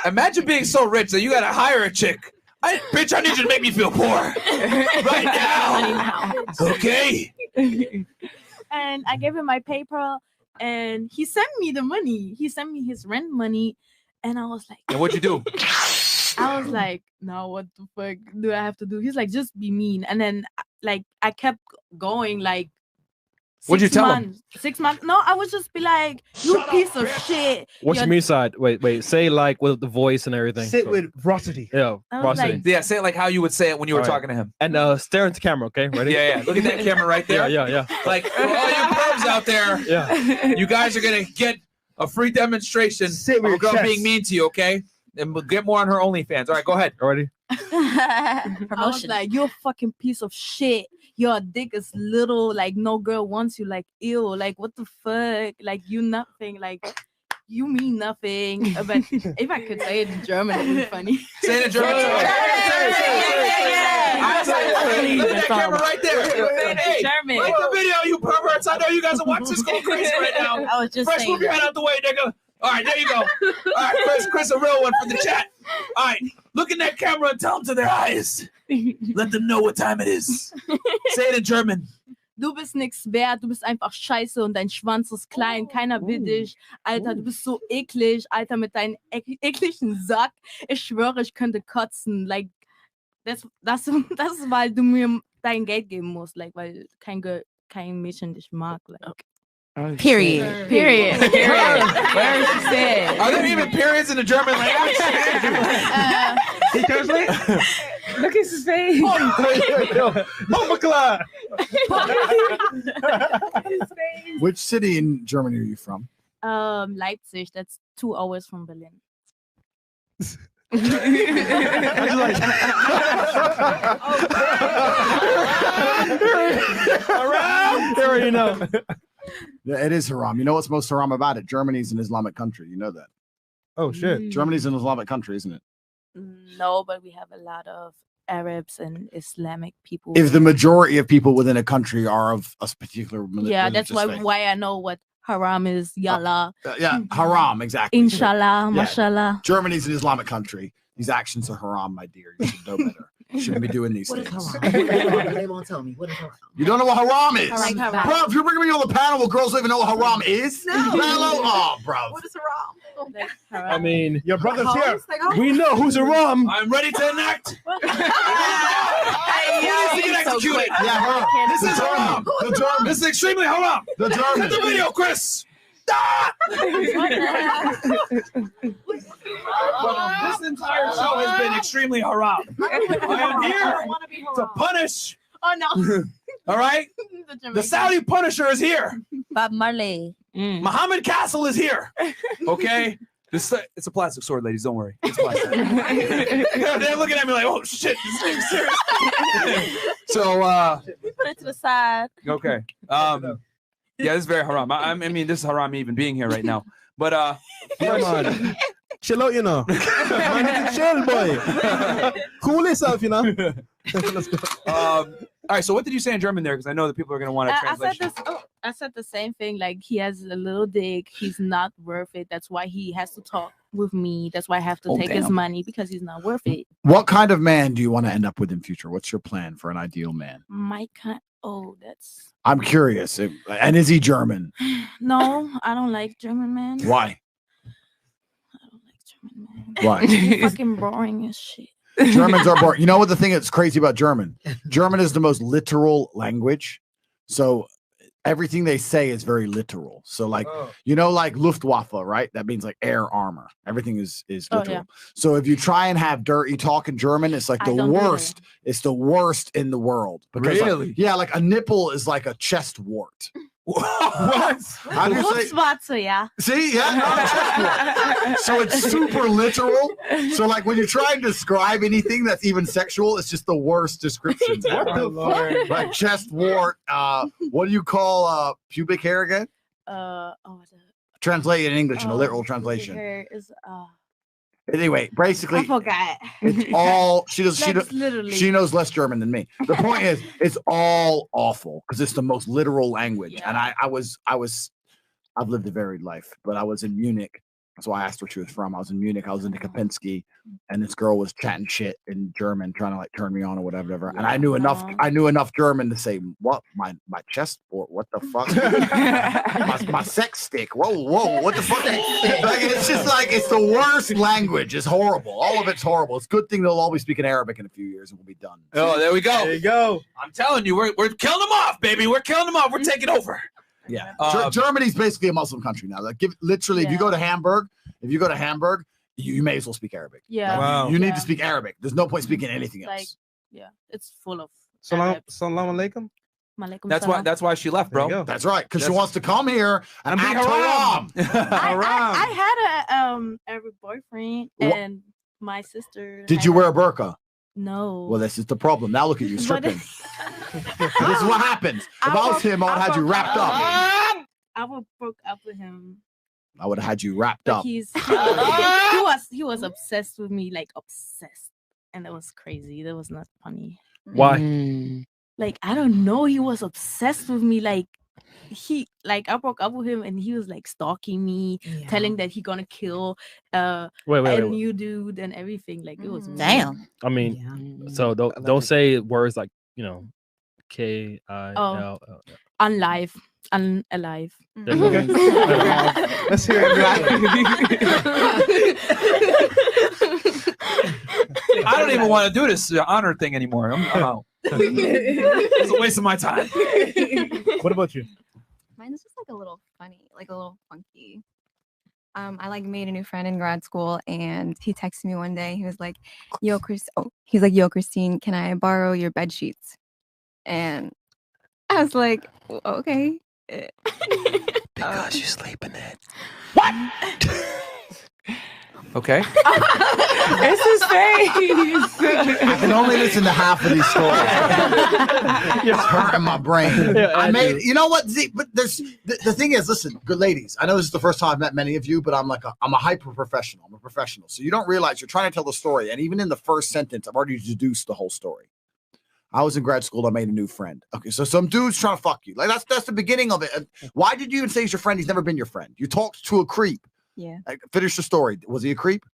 Imagine being so rich that you gotta hire a chick. Bitch, I need you to make me feel poor right now. Okay. And I gave him my PayPal, and he sent me the money. He sent me his rent money, and I was like, And what'd you do? I was like, no, what the fuck do I have to do? He's like, just be mean. And then like I kept going like What'd you tell him? 6 months. No, I would just be like, you piece of shit. What's your mean side? Wait. Say like with the voice and everything. Sit with veracity. Yeah, I was veracity. like- Yeah, say it like how you would say it when you were All right. talking to him. And stare into camera, okay? Ready? Yeah. Look at that camera right there. Yeah. Like for all you pervs out there, you guys are gonna get a free demonstration of a girl being mean to you, okay? And we'll get more on her OnlyFans. All right, go ahead. Already? I was like, you're a fucking piece of shit. Your dick is little, like no girl wants you, like ew, like what the fuck? Like you nothing, like you mean nothing. But if I could say it in German, it would be funny. Say it in German. Look at that camera right there. Hey, German. like the video, you perverts. I know you guys are watching this going crazy right now. I was just Fresh, saying move your head that. out the way, nigga. All right, there you go. All right, Chris, a real one for the chat. All right, look in that camera and tell them to their eyes. Let them know what time it is. Say it in German. Du bist nix wert, du bist einfach scheiße und dein Schwanz ist klein, keiner will dich. Alter, du bist so eklig, Alter, mit deinem ekligen Sack. Ich schwöre, ich könnte kotzen. Like, das ist, weil du mir dein Geld geben musst, like, weil kein Mädchen dich mag, like. Period. Period. Where she said. Are there even periods in the German language? He translate? Look at his face. Which city in Germany are you from? Leipzig, that's 2 hours from Berlin. Around? There you know. Yeah, it is haram. You know what's most haram about it? Germany's an Islamic country. You know that. Oh shit. Germany's an Islamic country, isn't it? No, but we have a lot of Arabs and Islamic people. If the majority of people within a country are of a particular yeah, that's religious faith. why I know what haram is. Yalla. Yeah, haram, exactly. Inshallah, Yeah. mashallah. Germany's an Islamic country. These actions are haram, my dear. You should know better. You shouldn't be doing these What is things. haram? They won't tell me. What is haram? You don't know what haram is? Haram. Bro, if you're bringing me on the panel where girls don't even know what haram is? No. Hello? Oh, bro. What is haram? I mean, your brother's Like, here. oh. We know who's a rum. I'm ready to enact. Who needs to get executed? Yeah, her. This is haram. The German. This is extremely haram. The German. Cut the video, Chris. This entire show has been extremely haram. I am here to punish. Oh no. All right? The Saudi Punisher is here. Bob Marley. Muhammad Castle is here. Okay? It's a plastic sword, ladies. Don't worry. It's plastic. They're looking at me like, oh shit, this thing's serious. So Put it to the side. okay. Yeah, this is very haram. I mean, this is haram even being here right now. But Come on. Chill out, you know. Man, need to chill, boy. Cool yourself, you know. Let's go. all right. So what did you say in German there? Because I know that people are gonna want a translation. I said the same thing. Like he has a little dick. He's not worth it. That's why he has to talk with me. That's why I have to Oh, take his damn. money because he's not worth it. What kind of man do you want to end up with in future? What's your plan for an ideal man? My kind. Oh, that's I'm curious. And is he German? no. I don't like German man. Why? They're Why? fucking boring as shit. Germans are boring. You know what the thing that's crazy about German? German is the most literal language. So everything they say is very literal. So like, you know, like Luftwaffe, right? That means like air armor. Everything is Oh, literal. yeah. So if you try and have dirty talk in German, it's like I the don't do that. worst. It's the worst in the world. Because like, Really? yeah, like a nipple is like a chest wart. What? How do you say? Schwarze, yeah. See, yeah, not a chest wart. So it's super literal. So like when you try and describe anything that's even sexual, it's just the worst descriptions ever. What the fuck? Like chest wart. What do you call pubic hair again? Translate it in English in a literal translation. Hair is Anyway, basically, I forgot. it's all she does. That's literally. She knows less German than me. The point is, it's all awful because it's the most literal language. And I've lived a varied life, but I was in Munich So I asked where she was from. I was in Munich. I was in the Kapinski, and this girl was chatting shit in German, trying to like turn me on or whatever. And I knew enough. I knew enough German to say, "What my chest sport? What the fuck? my sex stick? Whoa, what the fuck?" Like, it's just like it's the worst language. It's horrible. All of it's horrible. It's a good thing they'll all be speaking Arabic in a few years and we'll be done. Oh, there we go. There you go. I'm telling you, we're killing them off, baby. We're killing them off. We're taking over. Yeah, Germany's basically a Muslim country now. Like, literally, if you go to Hamburg, you may as well speak Arabic. Yeah. Like, you need to speak Arabic. There's no point speaking anything else. Like, yeah, it's full of. Salam alaikum. That's why she left, bro. That's right, because she wants to come here and be act haram. I had a Arab boyfriend and my sister. Did you wear a burqa? No. Well, this is the problem. Now look at you stripping. This is what happens. If I was him, I would have had you wrapped up. I would broke up with him. I would have had you wrapped But up. he was obsessed with me, like obsessed, and it was crazy. That was not funny. Why? Like, I don't know. He was obsessed with me. Like, I broke up with him, and he was like stalking me, telling that he gonna kill a new dude and everything. Like, it was damn. I mean, so don't say words like, you know, K-I-L. Unalive. Unalive. Okay. Let's hear it. I don't even want to do this honor thing anymore. I'm out. It's a waste of my time. What about you? Mine is just like a little funny, like a little funky. I like made a new friend in grad school, and he texted me one day. He was like, "Yo, Christine, can I borrow your bed sheets?" And I was like, "Okay." Because you sleep in it. What? Okay. It's his face. I can only listen to half of these stories. It's hurting my brain. Yeah, you know what? But there's the thing is, listen, good ladies. I know this is the first time I've met many of you, but I'm a hyper professional. I'm a professional, so you don't realize you're trying to tell the story, and even in the first sentence, I've already deduced the whole story. I was in grad school. I made a new friend. Okay, so some dude's trying to fuck you. Like that's the beginning of it. Why did you even say he's your friend? He's never been your friend. You talked to a creep. Yeah. Finish the story. Was he a creep?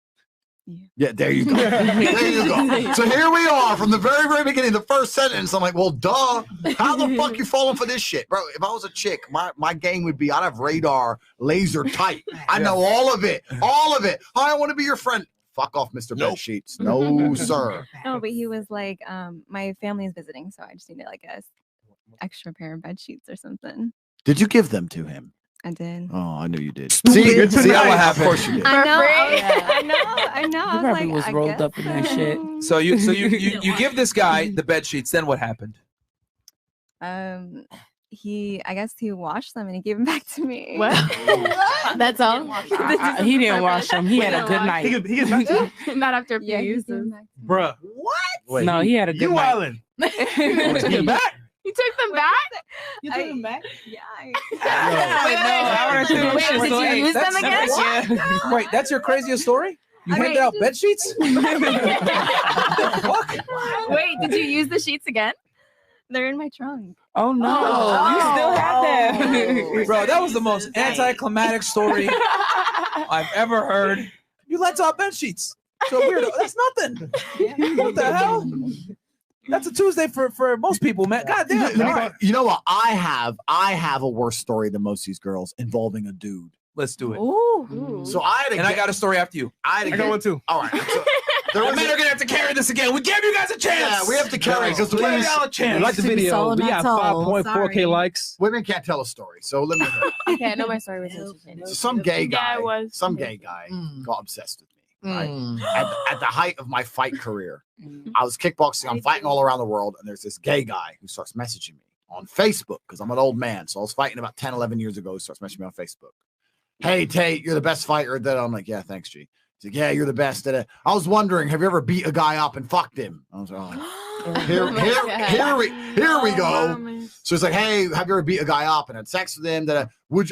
Yeah, there you go. There you go. So here we are from the very, very beginning, the first sentence. I'm like, well, duh. How the fuck you falling for this shit? Bro, if I was a chick, my game would be I'd have radar laser tight. I know all of it. All of it. I want to be your friend. Fuck off, Mr. Bedsheets. No, sir. No, but he was like, my family is visiting, so I just needed like a extra pair of bed sheets or something. Did you give them to him? I did. Oh, I knew you did. See how what what happened. Of course you did. I know. I You was probably like, was I rolled guess up in that shit. So you give this guy the bed sheets. Then what happened? I guess he washed them and he gave them back to me. Well, that's all. He didn't wash them. He had a good night. He gets back to you? Not after a few Yeah, he uses. gave them back. Bruh. What? No, he had a good You night. wildin'. You took them back? You took them back? Yeah. Did you use them again? Wait, that's your craziest story? You handed out bed sheets? Wait, did you use the sheets again? They're in my trunk. Oh no, you still have them. Bro, that was the most anticlimactic story I've ever heard. You let out bed sheets. So weird. That's nothing. What the hell? That's a Tuesday for most people, man. God damn. You know what? I have a worse story than most of these girls involving a dude. Let's do it. Ooh. So I got a story after you. I got one too. All right. So, the men are gonna have to carry this again. We gave you guys a chance. Yeah, we have to carry because the women chance. Like the video, we got 5.4K likes. Women can't tell a story, so let me hear. Okay, I know my story was interesting. So some gay guy, Yeah, got obsessed with me. Right? At the height of my fight career, I was kickboxing. I'm fighting all around the world, and there's this gay guy who starts messaging me on Facebook because I'm an old man. So I was fighting about 10, 11 years ago. He starts messaging me on Facebook. Hey, Tate, you're the best fighter. That I'm like, yeah, thanks, G. He's like, yeah, you're the best. I was wondering, have you ever beat a guy up and fucked him? I was like, oh, here we go. So it's like, hey, have you ever beat a guy up and had sex with him?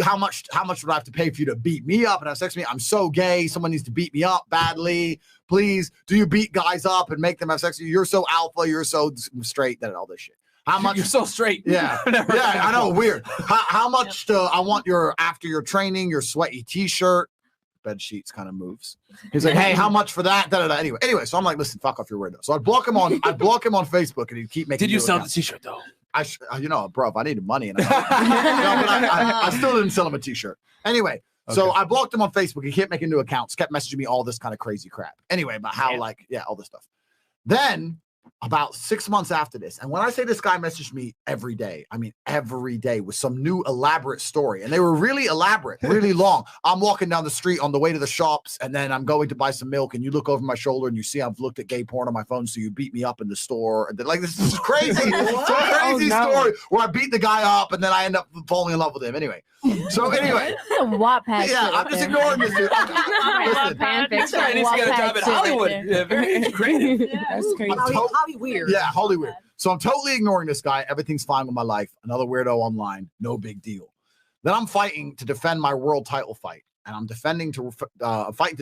How much would I have to pay for you to beat me up and have sex with me? I'm so gay. Someone needs to beat me up badly. Please, do you beat guys up and make them have sex with you? You're so alpha. You're so straight. That all this shit. How much? You're so straight. Yeah, I know. Weird. How much? I want after your training, your sweaty T-shirt. bed sheets kind of moves. He's like, hey, how much for that? Anyway, so I'm like, listen, fuck off your weirdo. So I block him on Facebook, and he'd keep making. Did you sell the accounts. t-shirt though? Bro, if I needed money, and I still didn't sell him a t-shirt. Anyway, so I blocked him on Facebook. He kept making new accounts, kept messaging me all this kind of crazy crap. Anyway, about how all this stuff. Then about 6 months after this, and when I say this guy messaged me every day, I mean every day with some new elaborate story, and they were really elaborate, really long. I'm walking down the street on the way to the shops, and then I'm going to buy some milk, and you look over my shoulder and you see I've looked at gay porn on my phone, so you beat me up in the store. Like, this is crazy. It's a crazy story where I beat the guy up and then I end up falling in love with him. Anyway, Wattpad. Yeah, I'm just ignoring this dude. This guy needs to get a job in Hollywood. Yeah, very creative. That's crazy. Holly weird. Yeah, Holly weird. So I'm totally ignoring this guy. Everything's fine with my life. Another weirdo online. No big deal. Then I'm fighting to defend my world title fight. And I'm fighting to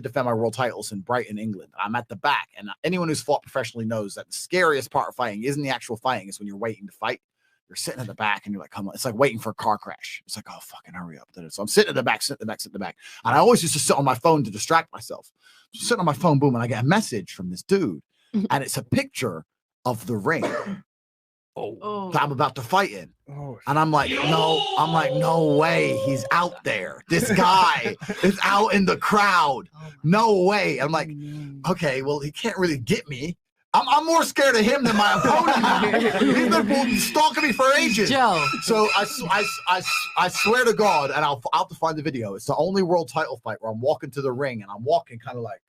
defend my world titles in Brighton, England. I'm at the back. And anyone who's fought professionally knows that the scariest part of fighting isn't the actual fighting. It's when you're waiting to fight. You're sitting at the back and you're like, come on. It's like waiting for a car crash. It's like, oh, fucking hurry up. So I'm sitting at the back. And I always used to sit on my phone to distract myself. So sitting on my phone, boom, and I get a message from this dude. And it's a picture of the ring that I'm about to fight in. And I'm like, no way. He's out there. This guy is out in the crowd. No way. I'm like, okay, well, he can't really get me. I'm more scared of him than my opponent now. He's been stalking me for ages. Joe. So I swear to God, and I'll have to find the video. It's the only world title fight where I'm walking to the ring and I'm walking kind of like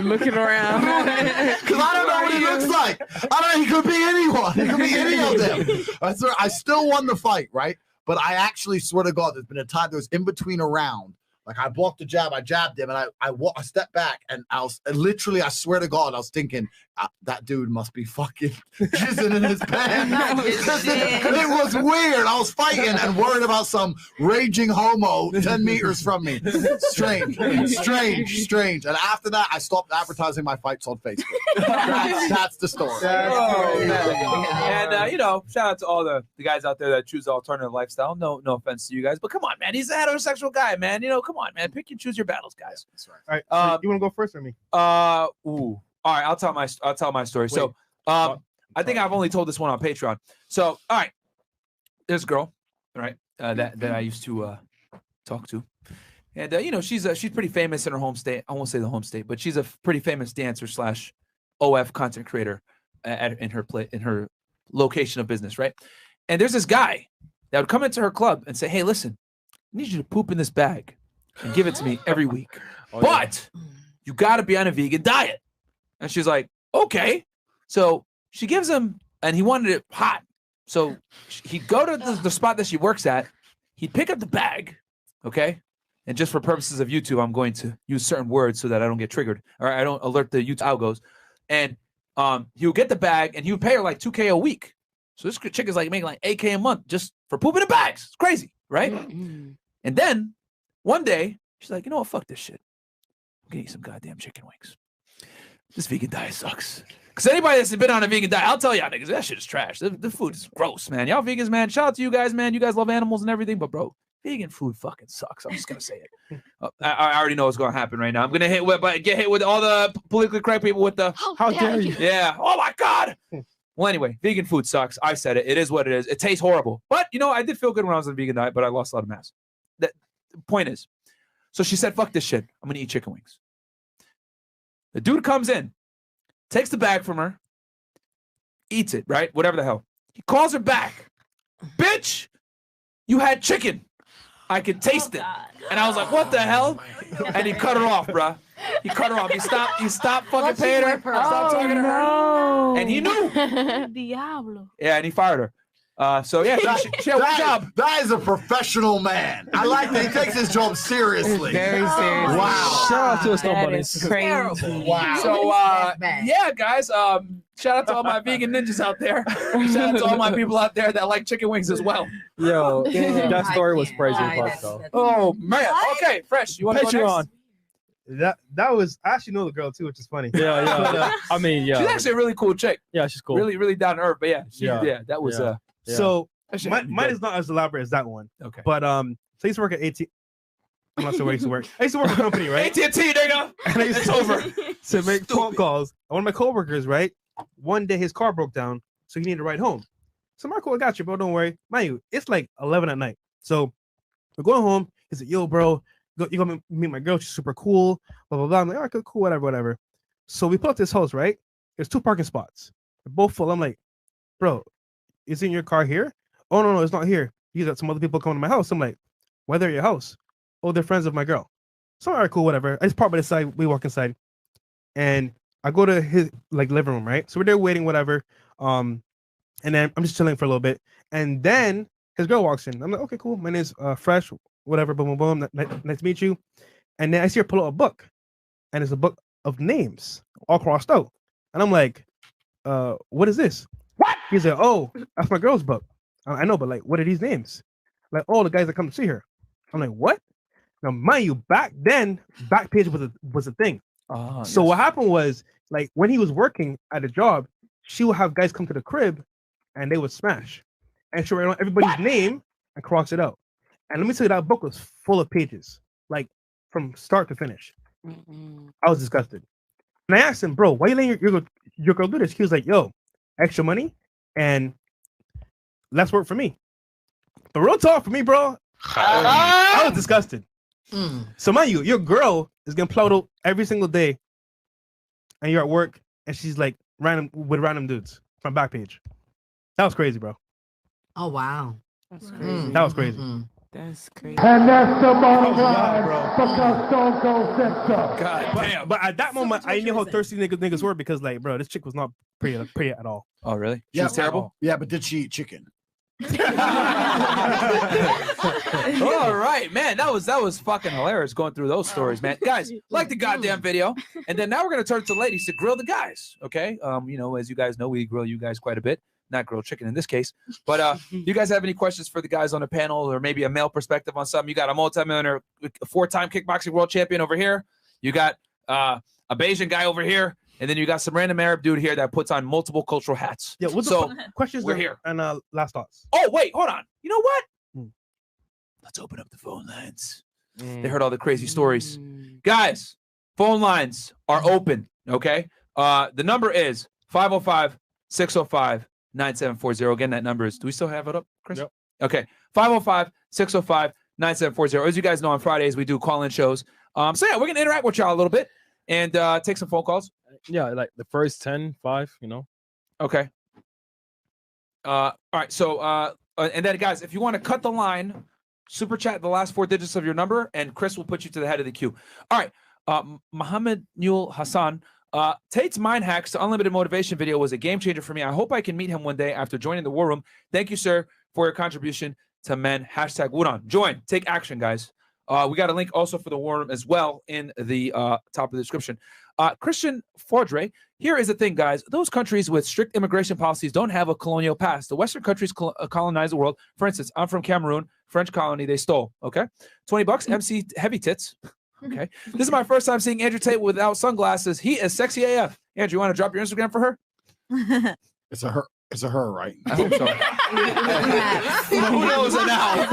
looking around. Because I don't know what he looks like. I don't know. He could be anyone. He could be any of them. I still won the fight, right? But I actually swear to God, there's been a time there was in between a round. Like I blocked the jab, I jabbed him, and I stepped back, and I swear to God, I was thinking that dude must be fucking jizzing in his pants. Because it was weird. I was fighting and worried about some raging homo 10 meters from me. Strange. And after that, I stopped advertising my fights on Facebook. That's the story. And shout out to all the guys out there that choose the alternative lifestyle. No offense to you guys, but come on, man. He's a heterosexual guy, man. Come on, man. Pick and choose your battles, guys. That's right. All right. So you want to go first or me? All right, I'll tell my story. Wait, I think I've only told this one on Patreon. So, all right, there's a girl, right, that I used to talk to, and she's pretty famous in her home state. I won't say the home state, but she's a pretty famous dancer / OF content creator in her location of business, right? And there's this guy that would come into her club and say, "Hey, listen, I need you to poop in this bag and give it to me every week, but you got to be on a vegan diet." And she's like, okay. So she gives him, and he wanted it hot. So he'd go to the spot that she works at. He'd pick up the bag, okay? And just for purposes of YouTube, I'm going to use certain words so that I don't get triggered or I don't alert the YouTube algos. And he would get the bag, and he would pay her like $2K a week. So this chick is like making like $8K a month just for pooping in bags. It's crazy, right? And then one day, she's like, you know what? Fuck this shit. I'm going to eat some goddamn chicken wings. This vegan diet sucks. Because anybody that's been on a vegan diet, I'll tell y'all niggas, that shit is trash. The food is gross, man. Y'all vegans, man. Shout out to you guys, man. You guys love animals and everything, but bro, vegan food fucking sucks. I'm just gonna say it. I already know what's gonna happen right now. I'm gonna get hit with all the politically correct people with the how dare you? Yeah. Oh my God. Well, anyway, vegan food sucks. I said it. It is what it is. It tastes horrible. But I did feel good when I was on a vegan diet, but I lost a lot of mass. The point is, so she said, fuck this shit. I'm gonna eat chicken wings. The dude comes in, takes the bag from her, eats it, right? Whatever the hell. He calls her back. Bitch, you had chicken. I could taste it. And I was like, what the hell? And he cut her off, bruh. He cut her off. He stopped fucking paying her. Stopped talking to her. And he knew. Diablo. Yeah, and he fired her. So yeah, she had one job. That is a professional man. I like that he takes his job seriously. Very serious. Wow. Shout out to us, That nobodies. is crazy. Wow. So yeah, guys. Shout out to all my vegan ninjas out there. Shout out to all my people out there that like chicken wings as well. Yo, that story was crazy. Though. Oh man. Okay, Fresh. You want to go next? That was I actually know the girl too, which is funny. Yeah. I mean, yeah. She's actually a really cool chick. Yeah, she's cool. Really, really down to earth. But yeah, that was So mine is not as elaborate as that one. Okay. But so I used to work at AT. I'm not sure where I used to work. I used to work for a company, right? AT&T, nigga. And I used It's over. to make phone calls. One of my coworkers, right? One day his car broke down, so he needed to ride home. So Marco, I got you, bro. Don't worry. Mind you, it's like 11 at night. So we're going home. He said, yo, bro, you gonna meet my girl. She's super cool. Blah, blah, blah. I'm like, all right, cool, whatever. So we pull up this house, right? There's 2 parking spots. They're both full. I'm like, bro, is in your car here? Oh, no, it's not here. You got some other people coming to my house. I'm like, why they're at your house? Oh, they're friends of my girl. So all right, cool, whatever. I just park by the side. We walk inside. And I go to his like living room, right? So we're there waiting, whatever. And then I'm just chilling for a little bit. And then his girl walks in. I'm like, okay, cool. My name's Fresh, whatever, boom, boom, boom. Nice to meet you. And then I see her pull out a book. And it's a book of names all crossed out. And I'm like, what is this? What? He's like, oh, that's my girl's book. I know, but like, what are these names? Like, all the guys that come to see her. I'm like, what? Now, mind you, back then, Backpage was a thing. So what happened was, like, when he was working at a job, she would have guys come to the crib, and they would smash, and she would write on everybody's name and cross it out. And let me tell you, that book was full of pages, like from start to finish. I was disgusted, and I asked him, bro, why you letting your girl do this? He was like, yo, extra money and less work for me. But real talk for me, bro, I was disgusted. So mind you, your girl is getting plowed out every single day, and you're at work, and she's like random dudes from Backpage. That was crazy, bro. Oh wow, that's crazy. That was crazy. That's crazy. And that's the bottom line, because Stone Cold said so. God damn. But at that moment, I knew how thirsty niggas were, because, like, bro, this chick was not pretty at all. Oh, really? She Yeah, was terrible? Yeah, but did she eat chicken? All right, man. That was fucking hilarious going through those stories, man. Guys, like the goddamn video. And then now we're gonna turn to the ladies to grill the guys. Okay. You know, as you guys know, we grill you guys quite a bit. Not grilled chicken in this case. But you guys have any questions for the guys on the panel, or maybe a male perspective on something? You got a multi-millionaire, 4-time kickboxing world champion over here. You got a Bayesian guy over here. And then you got some random Arab dude here that puts on multiple cultural hats. Yeah, what's so the questions? we're here. And last thoughts. Oh, wait, hold on. You know what? Let's open up the phone lines. They heard all the crazy stories. Guys, phone lines are open, okay? The number is 505-605-9740. Again, that number is, do we still have it up, Chris? Yep. Okay, 505-605-9740. As you guys know, on Fridays, we do call-in shows. So, yeah, we're going to interact with y'all a little bit and take some phone calls. Yeah, like the first 10, 5, you know. Okay. All right. So, and then, guys, if you want to cut the line, super chat the last 4 digits of your number, and Chris will put you to the head of the queue. All right. Mohammed Newell Hassan. Tate's Mind Hacks to Unlimited Motivation video was a game changer for me. I hope I can meet him one day after joining the War Room. Thank you, sir, for your contribution to men. # Wudon. Join. Take action, guys. We got a link also for the War Room as well in the top of the description. Christian Fordre, here is the thing, guys. Those countries with strict immigration policies don't have a colonial past. The Western countries colonized the world. For instance, I'm from Cameroon, French colony, they stole. Okay, $20, MC Heavy Tits. Okay, this is my first time seeing Andrew Tate without sunglasses. He is sexy AF. Andrew, you want to drop your Instagram for her? It's a her. It's a her, right? I hope so. Who knows it now?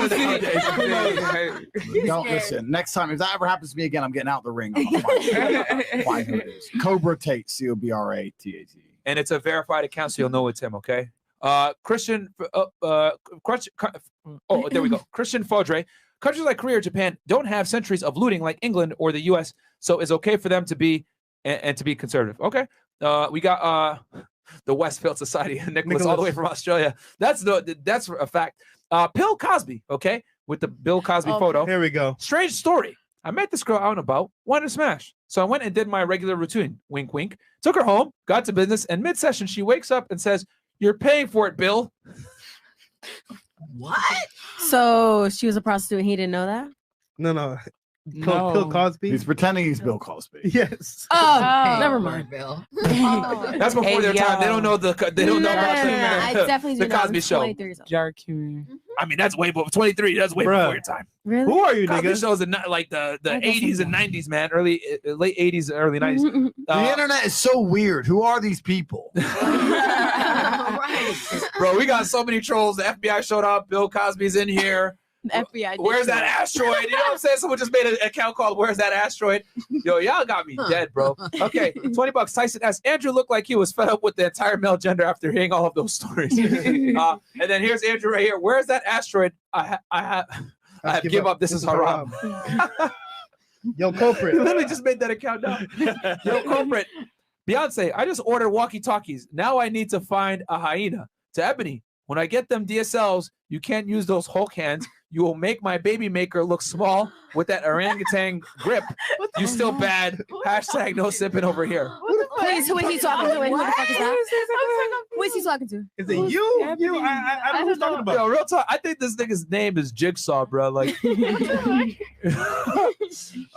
Don't listen. Next time, if that ever happens to me again, I'm getting out the ring. I'll find who it is. Cobra Tate, COBRATAT. And it's a verified account, so you'll know it's him. Okay. Christian. There we go. Christian Fodre. Countries like Korea or Japan don't have centuries of looting like England or the U.S., so it's okay for them to be and to be conservative. Okay. We got the Westfield Society. Nicholas, all the way from Australia. That's a fact. Bill Cosby. Okay, with the Bill Cosby photo. Here we go. Strange story. I met this girl out and about, wanted to smash. So I went and did my regular routine. Wink, wink. Took her home, got to business, and mid-session she wakes up and says, "You're paying for it, Bill." What? So she was a prostitute and he didn't know that? No. Bill Cosby. He's pretending he's Bill Cosby. Yes. Oh, never mind, Bill. That's before their time. They don't know about I definitely the Cosby Show. I mean, that's way before 23. That's way before your time. Really? Who are you, Cosby nigga? Shows in like the 80s and 90s, man. Late 80s, early 90s. The internet is so weird. Who are these people? Bro, we got so many trolls. The FBI showed up. Bill Cosby's in here. FBI. Where's that asteroid? You know what I'm saying? Someone just made an account called Where's That Asteroid? Yo, y'all got me dead, bro. Okay, $20. Tyson asks, Andrew looked like he was fed up with the entire male gender after hearing all of those stories. And then here's Andrew right here. Where's that asteroid? I have give up. This is haram. Yo, culprit. You literally just made that account down. Yo, culprit. Beyonce, I just ordered walkie-talkies. Now I need to find a hyena. To Ebony, when I get them DSLs, you can't use those Hulk hands. You will make my baby maker look small with that orangutan grip. You still bad. Hashtag no sipping over here. Please, who is he talking to? And who the fuck is that? Who is he talking to? Is it you? I don't know who's talking about. Yo, real talk. I think this nigga's name is Jigsaw, bro. Like,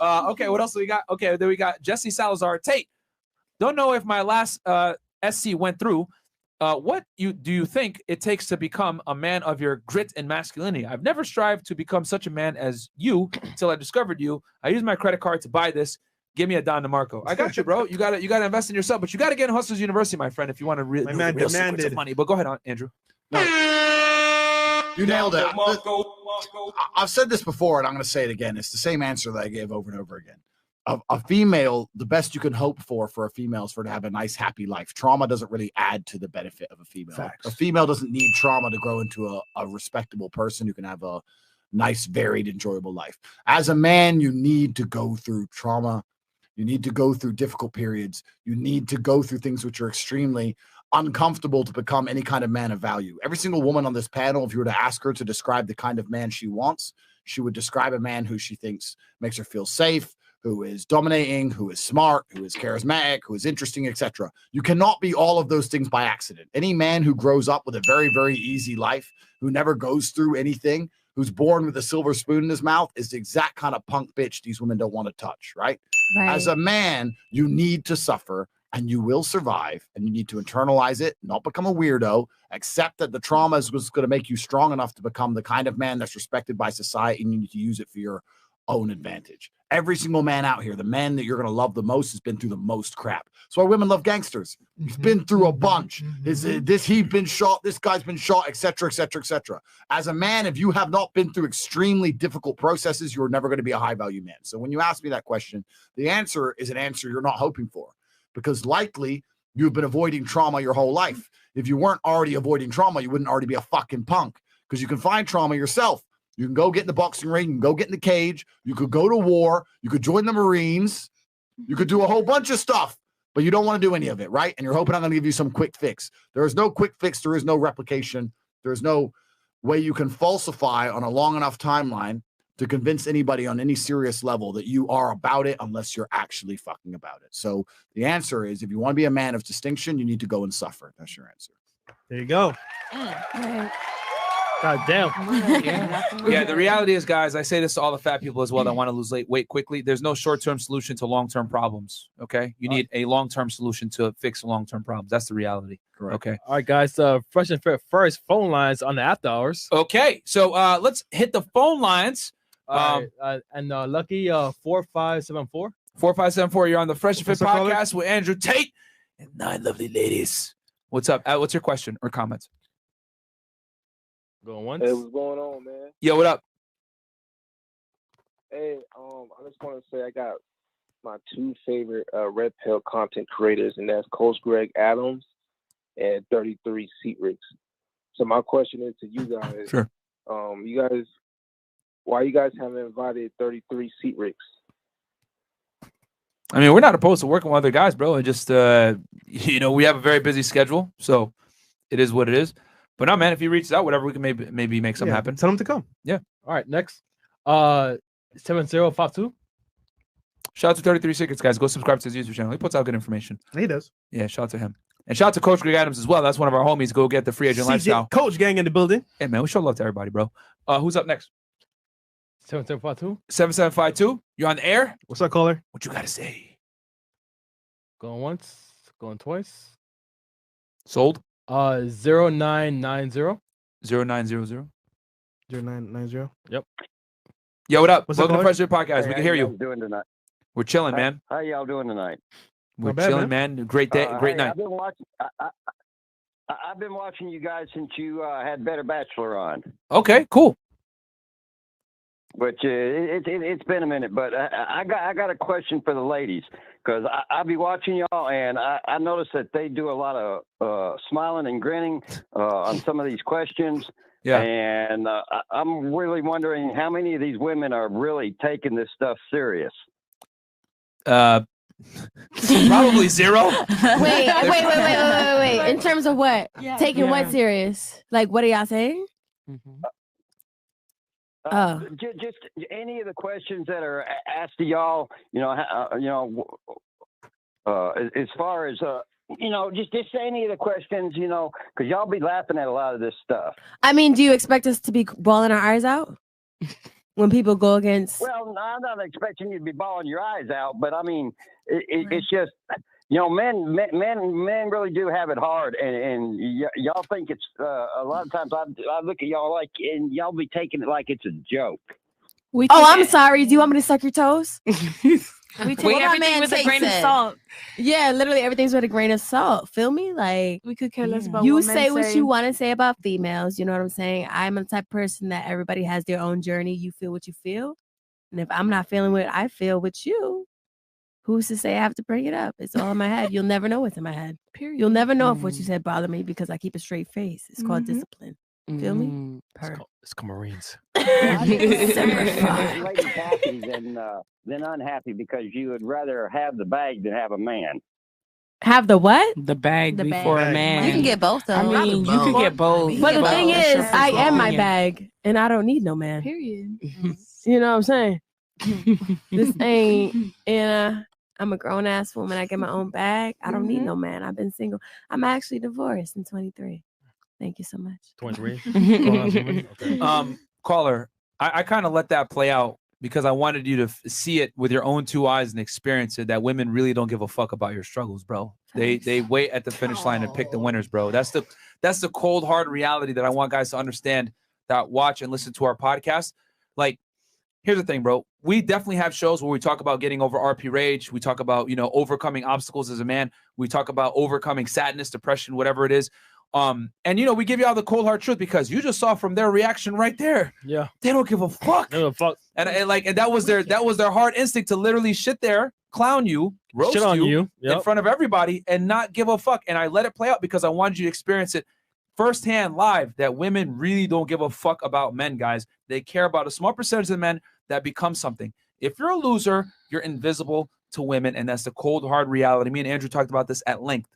okay, what else do we got? Okay, then we got Jesse Salazar. Tate, don't know if my last SC went through. What do you think it takes to become a man of your grit and masculinity? I've never strived to become such a man as you until I discovered you. I used my credit card to buy this. Give me a Don DeMarco. I got you, bro. You got to invest in yourself, but you got to get in Hustlers University, my friend, if you want to really know the real secrets of money. But go ahead, Andrew. You nailed it. I've said this before, and I'm going to say it again. It's the same answer that I gave over and over again. A female, the best you can hope for a female is for her to have a nice, happy life. Trauma doesn't really add to the benefit of a female. Facts. A female doesn't need trauma to grow into a respectable person who can have a nice, varied, enjoyable life. As a man, you need to go through trauma. You need to go through difficult periods. You need to go through things which are extremely uncomfortable to become any kind of man of value. Every single woman on this panel, if you were to ask her to describe the kind of man she wants, she would describe a man who she thinks makes her feel safe, who is dominating, who is smart, who is charismatic, who is interesting, etc. You cannot be all of those things by accident. Any man who grows up with a very, very easy life, who never goes through anything, who's born with a silver spoon in his mouth is the exact kind of punk bitch these women don't want to touch, right? As a man, you need to suffer and you will survive, and you need to internalize it, not become a weirdo, accept that the trauma is going to make you strong enough to become the kind of man that's respected by society, and you need to use it for your own advantage. Every single man out here, the man that you're going to love the most, has been through the most crap. That's why women love gangsters. He's been through a bunch. He's been shot, this guy's been shot, etc., etc., etc. As a man, if you have not been through extremely difficult processes, you're never going to be a high-value man. So when you ask me that question, the answer is an answer you're not hoping for, because likely you've been avoiding trauma your whole life. If you weren't already avoiding trauma, you wouldn't already be a fucking punk, because you can find trauma yourself. You can go get in the boxing ring, you can go get in the cage, you could go to war, you could join the Marines, you could do a whole bunch of stuff, but you don't want to do any of it, right? And you're hoping I'm going to give you some quick fix. There is no quick fix, there is no replication, there is no way you can falsify on a long enough timeline to convince anybody on any serious level that you are about it unless you're actually fucking about it. So the answer is, if you want to be a man of distinction, you need to go and suffer. That's your answer. There you go. God damn. Yeah, the reality is, guys, I say this to all the fat people as well that want to lose weight quickly. There's no short-term solution to long-term problems. Okay, you need a long-term solution to fix long-term problems. That's the reality. Correct. Okay. All right, guys. Fresh and fit first phone lines on the after hours. Okay, so let's hit the phone lines. And lucky 4574. 4574. You're on the Fresh and Fit What's up, caller? podcast with Andrew Tate and 9 lovely ladies. What's up? What's your question or comments? Going once. Hey, what's going on, man? Yo, what up? Hey, I just want to say I got my two favorite Red Pill content creators, and that's Coach Greg Adams and 33 Seatricks. So my question is to you guys. Sure. Why you guys haven't invited 33 Seatricks? I mean, we're not opposed to working with other guys, bro. It just, we have a very busy schedule, so it is what it is. But no, man, if he reaches out, whatever, we can maybe make something happen. Tell him to come. Yeah. All right, next. 7052. Shout out to 33 Seconds, guys. Go subscribe to his YouTube channel. He puts out good information. He does. Yeah, shout out to him. And shout out to Coach Greg Adams as well. That's one of our homies. Go get the free agent lifestyle. Coach gang in the building. Hey, man, we show love to everybody, bro. Who's up next? 7752. 7752. You're on the air. What's up, caller? What you got to say? Going once. Going twice. Sold. 0990. 0900. 0990. Yep. Yo, what up? What's up, Welcome to caller? Fresh Air Podcast. Hey, We can how hear y'all you. doing tonight? We're chilling, man. How y'all doing tonight? We're Not bad, chilling, man. Great day. Great Hey, night. I've been watching you guys since you had Better Bachelor on. Okay, cool. which it's been a minute. But I got a question for the ladies, because I be watching y'all, and I noticed that they do a lot of smiling and grinning on some of these questions. Yeah. And I'm really wondering how many of these women are really taking this stuff serious. Probably zero. Wait. In terms of what? Taking what serious? Like, what are y'all saying? Just any of the questions that are asked to y'all, as far as just any of the questions, because y'all be laughing at a lot of this stuff. I mean, do you expect us to be bawling our eyes out when people go against? Well, I'm not expecting you to be bawling your eyes out, but I mean, it's just, men really do have it hard, and y'all think it's a lot of times. I look at y'all and y'all be taking it like it's a joke. I'm sorry. Do you want me to suck your toes? We take everything with a grain of salt. Yeah, literally everything's with a grain of salt. Feel me? Like, we could care less about you what say men what say. you want to say about females. You know what I'm saying? I'm the type of person that everybody has their own journey. You feel what you feel. And if I'm not feeling what I feel with you, who's to say I have to bring it up? It's all in my head. You'll never know what's in my head. Period. You'll never know if what you said bothered me because I keep a straight face. It's called discipline. Feel me? It's called Marines. Ladies happy than unhappy because you would rather have the bag than have a man. Have the what? The bag The before bag. a man. You can get both, though. I mean, you could get both. But the thing is, That's I your am my opinion. bag, and I don't need no man. Period. You know what I'm saying? This ain't, I'm a grown ass woman. I get my own bag. I don't need no man. I've been single. I'm actually divorced in 23. Thank you so much. 23. Caller, I kind of let that play out because I wanted you to see it with your own two eyes and experience it. That women really don't give a fuck about your struggles, bro. They wait at the finish line and pick the winners, bro. That's the cold hard reality that I want guys to understand that watch and listen to our podcast. Like, here's the thing, bro. We definitely have shows where we talk about getting over RP rage. We talk about, overcoming obstacles as a man. We talk about overcoming sadness, depression, whatever it is. And we give you all the cold hard truth because you just saw from their reaction right there. Yeah. They don't give a fuck. They don't give a fuck. And that was their hard instinct to literally shit there, clown you, roast Shit on you. in Yep. front of everybody and not give a fuck. And I let it play out because I wanted you to experience it firsthand live that women really don't give a fuck about men, guys. They care about a small percentage of men that become something. If you're a loser, you're invisible to women, and that's the cold, hard reality. Me and Andrew talked about this at length.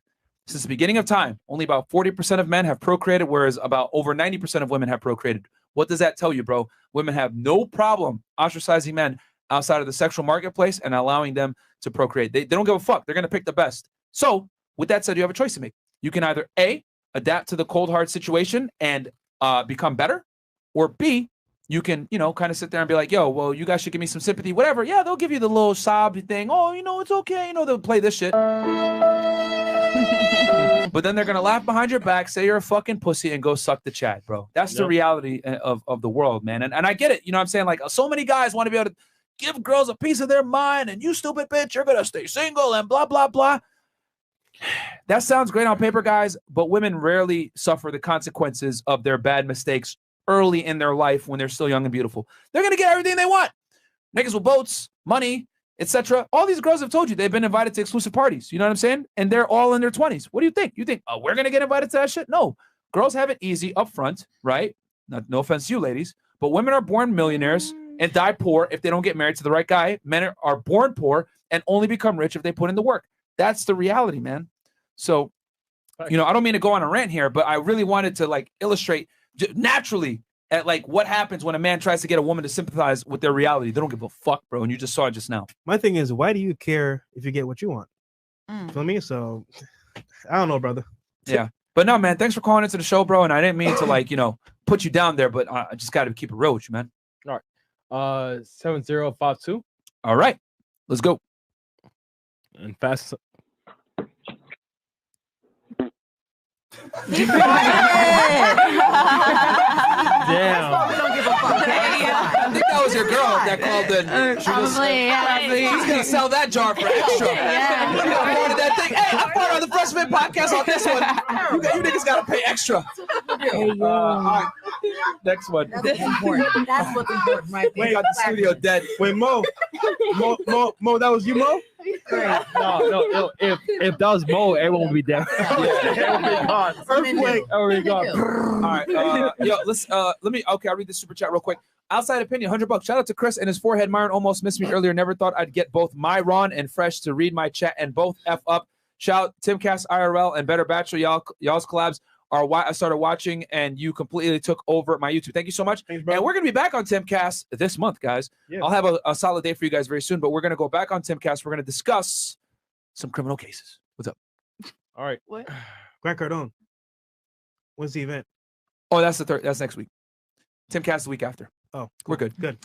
Since the beginning of time, only about 40% of men have procreated, whereas about over 90% of women have procreated. What does that tell you, bro? Women have no problem ostracizing men outside of the sexual marketplace and allowing them to procreate. They don't give a fuck. They're going to pick the best. So with that said, you have a choice to make. You can either A, adapt to the cold, hard situation and become better, or B, you can, kind of sit there and be like, yo, well, you guys should give me some sympathy, whatever. Yeah, they'll give you the little sob thing. Oh, it's okay. They'll play this shit. But then they're going to laugh behind your back, say you're a fucking pussy, and go suck the Chad, bro. That's the reality of the world, man. And I get it. You know what I'm saying? Like, so many guys want to be able to give girls a piece of their mind, and you stupid bitch, you're going to stay single, and blah, blah, blah. That sounds great on paper, guys, but women rarely suffer the consequences of their bad mistakes early in their life when they're still young and beautiful. They're going to get everything they want. Niggas with boats, money, etc. All these girls have told you they've been invited to exclusive parties. You know what I'm saying? And they're all in their 20s. What do you think? You think, we're going to get invited to that shit? No. Girls have it easy up front, right? No offense to you, ladies, but women are born millionaires and die poor if they don't get married to the right guy. Men are born poor and only become rich if they put in the work. That's the reality, man. So, I don't mean to go on a rant here, but I really wanted to illustrate naturally at what happens when a man tries to get a woman to sympathize with their reality. They don't give a fuck, bro. And you just saw it just now. My thing is, why do you care if you get what you want? Feel me? So I don't know, brother. Yeah. But no, man, thanks for calling into the show, bro. And I didn't mean to put you down there, but I just got to keep it real with you, man. All right. 7052. All right. Let's go. And fast. Damn. Don't give a fuck. I think that was your girl that called in. She's gonna sell that jar for extra. I wanted that thing. Hey, I part on the Freshman podcast on this one. You niggas gotta pay extra. Hey, yo. All right. Next one. That's what's important. That's what's important, right there. We got the studio dead. Wait, Mo, that was you, Mo? No. If that was Mo, everyone would be dead. Everyone would be gone. Earthquake. Everyone would be gone. All right, let me. Okay, I'll read the super chat real quick. Outside opinion, $100. Shout out to Chris and his forehead. Myron almost missed me earlier. Never thought I'd get both Myron and Fresh to read my chat and both F up. Shout Timcast IRL and Better Bachelor. Y'all's collabs are why I started watching, and you completely took over my YouTube. Thank you so much. Thanks, and we're gonna be back on Timcast this month, guys. Yeah. I'll have a solid day for you guys very soon. But we're gonna go back on Timcast. We're gonna discuss some criminal cases. What's up? All right. What? Grant Cardone. When's the event? Oh, that's the third. That's next week. Timcast the week after. Oh, cool. We're good. Good.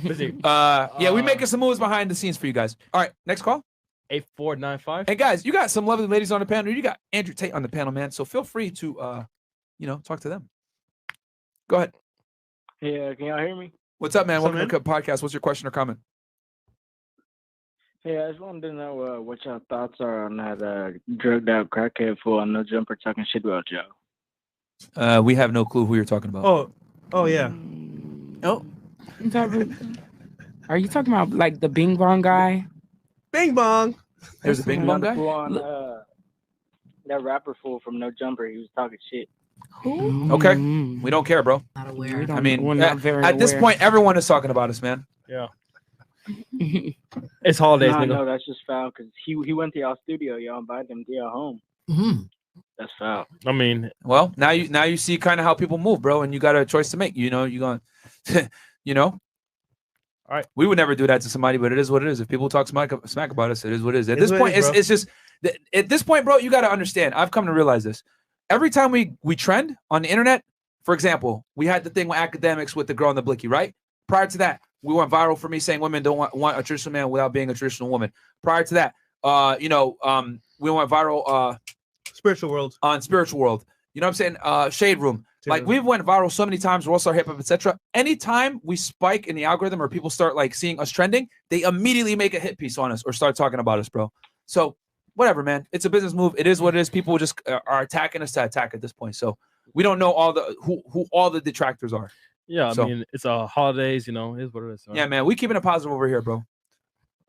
Busy. Yeah, we're making some moves behind the scenes for you guys. All right, next call. 8495. And guys, you got some lovely ladies on the panel. You got Andrew Tate on the panel, man. So feel free to, talk to them. Go ahead. Yeah, can y'all hear me? What's up, man? Welcome to the podcast. What's your question or comment? Hey, I just wanted to know what y'all thoughts are on that drugged out crackhead fool on No Jumper talking shit about y'all. We have no clue who you're talking about. Oh yeah. Oh. Are you talking about like the Bing Bong guy? Bing Bong. There's a Bing Bong guy? That rapper fool from No Jumper, he was talking shit. Who? Okay. We don't care, bro. Not aware. I mean, We're not very at this aware. point, everyone is talking about us, man. Yeah. It's holidays, nigga. No, that's just foul because he went to y'all studio, y'all invited him to your home. That's foul. I mean, well, now you see kind of how people move, bro, and you got a choice to make. You going, All right. We would never do that to somebody, but it is what it is. If people talk smack about us, it is what it is. At this point, it's just at this point, bro, you got to understand. I've come to realize this. Every time we trend on the internet, for example, we had the thing with academics with the girl in the blicky, right? Prior to that, we went viral for me saying women don't want a traditional man without being a traditional woman. Prior to that, we went viral Spiritual World. On Spiritual World. You know what I'm saying? Shade Room. Like we've went viral so many times, World Star Hip Hop, etc. Anytime we spike in the algorithm or people start like seeing us trending, they immediately make a hit piece on us or start talking about us, bro. So whatever, man. It's a business move. It is what it is. People just are attacking us to attack at this point. So we don't know who all the detractors are. Yeah, So- I mean, it's holidays, it is what it is. Yeah, man. We keeping it positive over here, bro.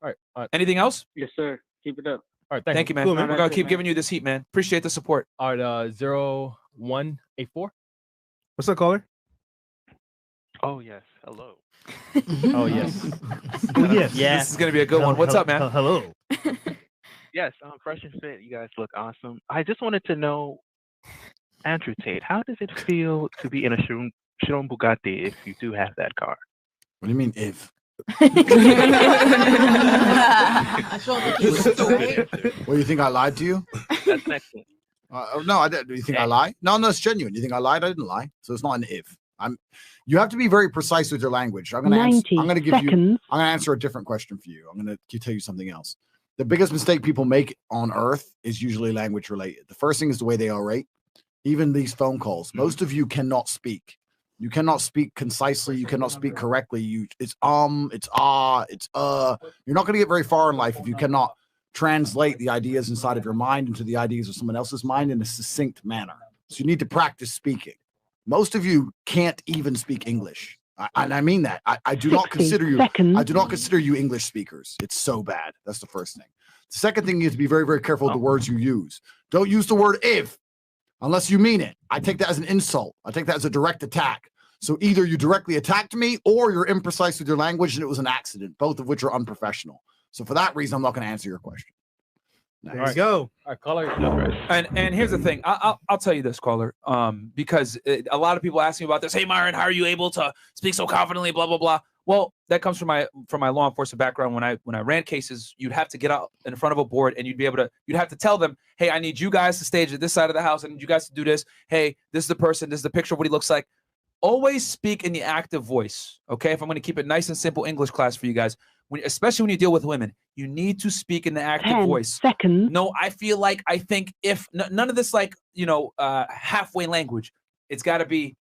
All right. Anything else? Yes, sir. Keep it up. All right, Thank you, man. Cool, We're gonna keep giving you this heat, man. Appreciate the support. All right, 0184. What's up, caller? Oh yes, hello. Oh yes. Oh, yes. This is gonna be a good one. What's up, man? Hello. Yes, fresh and fit. You guys look awesome. I just wanted to know, Andrew Tate, how does it feel to be in a Chiron Bugatti if you do have that car? What do you mean if? Well, you think I lied to you? That's next one. No, I didn't. Do you think I lied? No, it's genuine. You think I lied? I didn't lie. So it's not an if. You have to be very precise with your language. I'm gonna answer a different question for you. I'm gonna tell you something else. The biggest mistake people make on earth is usually language related. The first thing is the way they orate. Even these phone calls, most of you cannot speak. You cannot speak concisely. You cannot speak correctly. It's it's You're not going to get very far in life if you cannot translate the ideas inside of your mind into the ideas of someone else's mind in a succinct manner. So you need to practice speaking. Most of you can't even speak English. And I mean that. I do not consider you. I do not consider you English speakers. It's so bad. That's the first thing. The second thing, you have to be very, very careful with the words you use. Don't use the word if unless you mean it. I take that as an insult. I take that as a direct attack. So either you directly attacked me or you're imprecise with your language and it was an accident, both of which are unprofessional. So for that reason, I'm not going to answer your question. There you go. All right, caller. And here's the thing. I'll tell you this, caller. Because a lot of people ask me about this. Hey, Myron, how are you able to speak so confidently? Blah blah blah. Well, that comes from my law enforcement background. When I ran cases, you'd have to get out in front of a board and you'd have to tell them, hey, I need you guys to stage at this side of the house. I need you guys to do this. Hey, this is the person. This is the picture of what he looks like. Always speak in the active voice. Okay, if I'm going to keep it nice and simple English class for you guys. Especially when you deal with women, you need to speak in the active voice. No, I feel like I think if none of this halfway language. It's got to be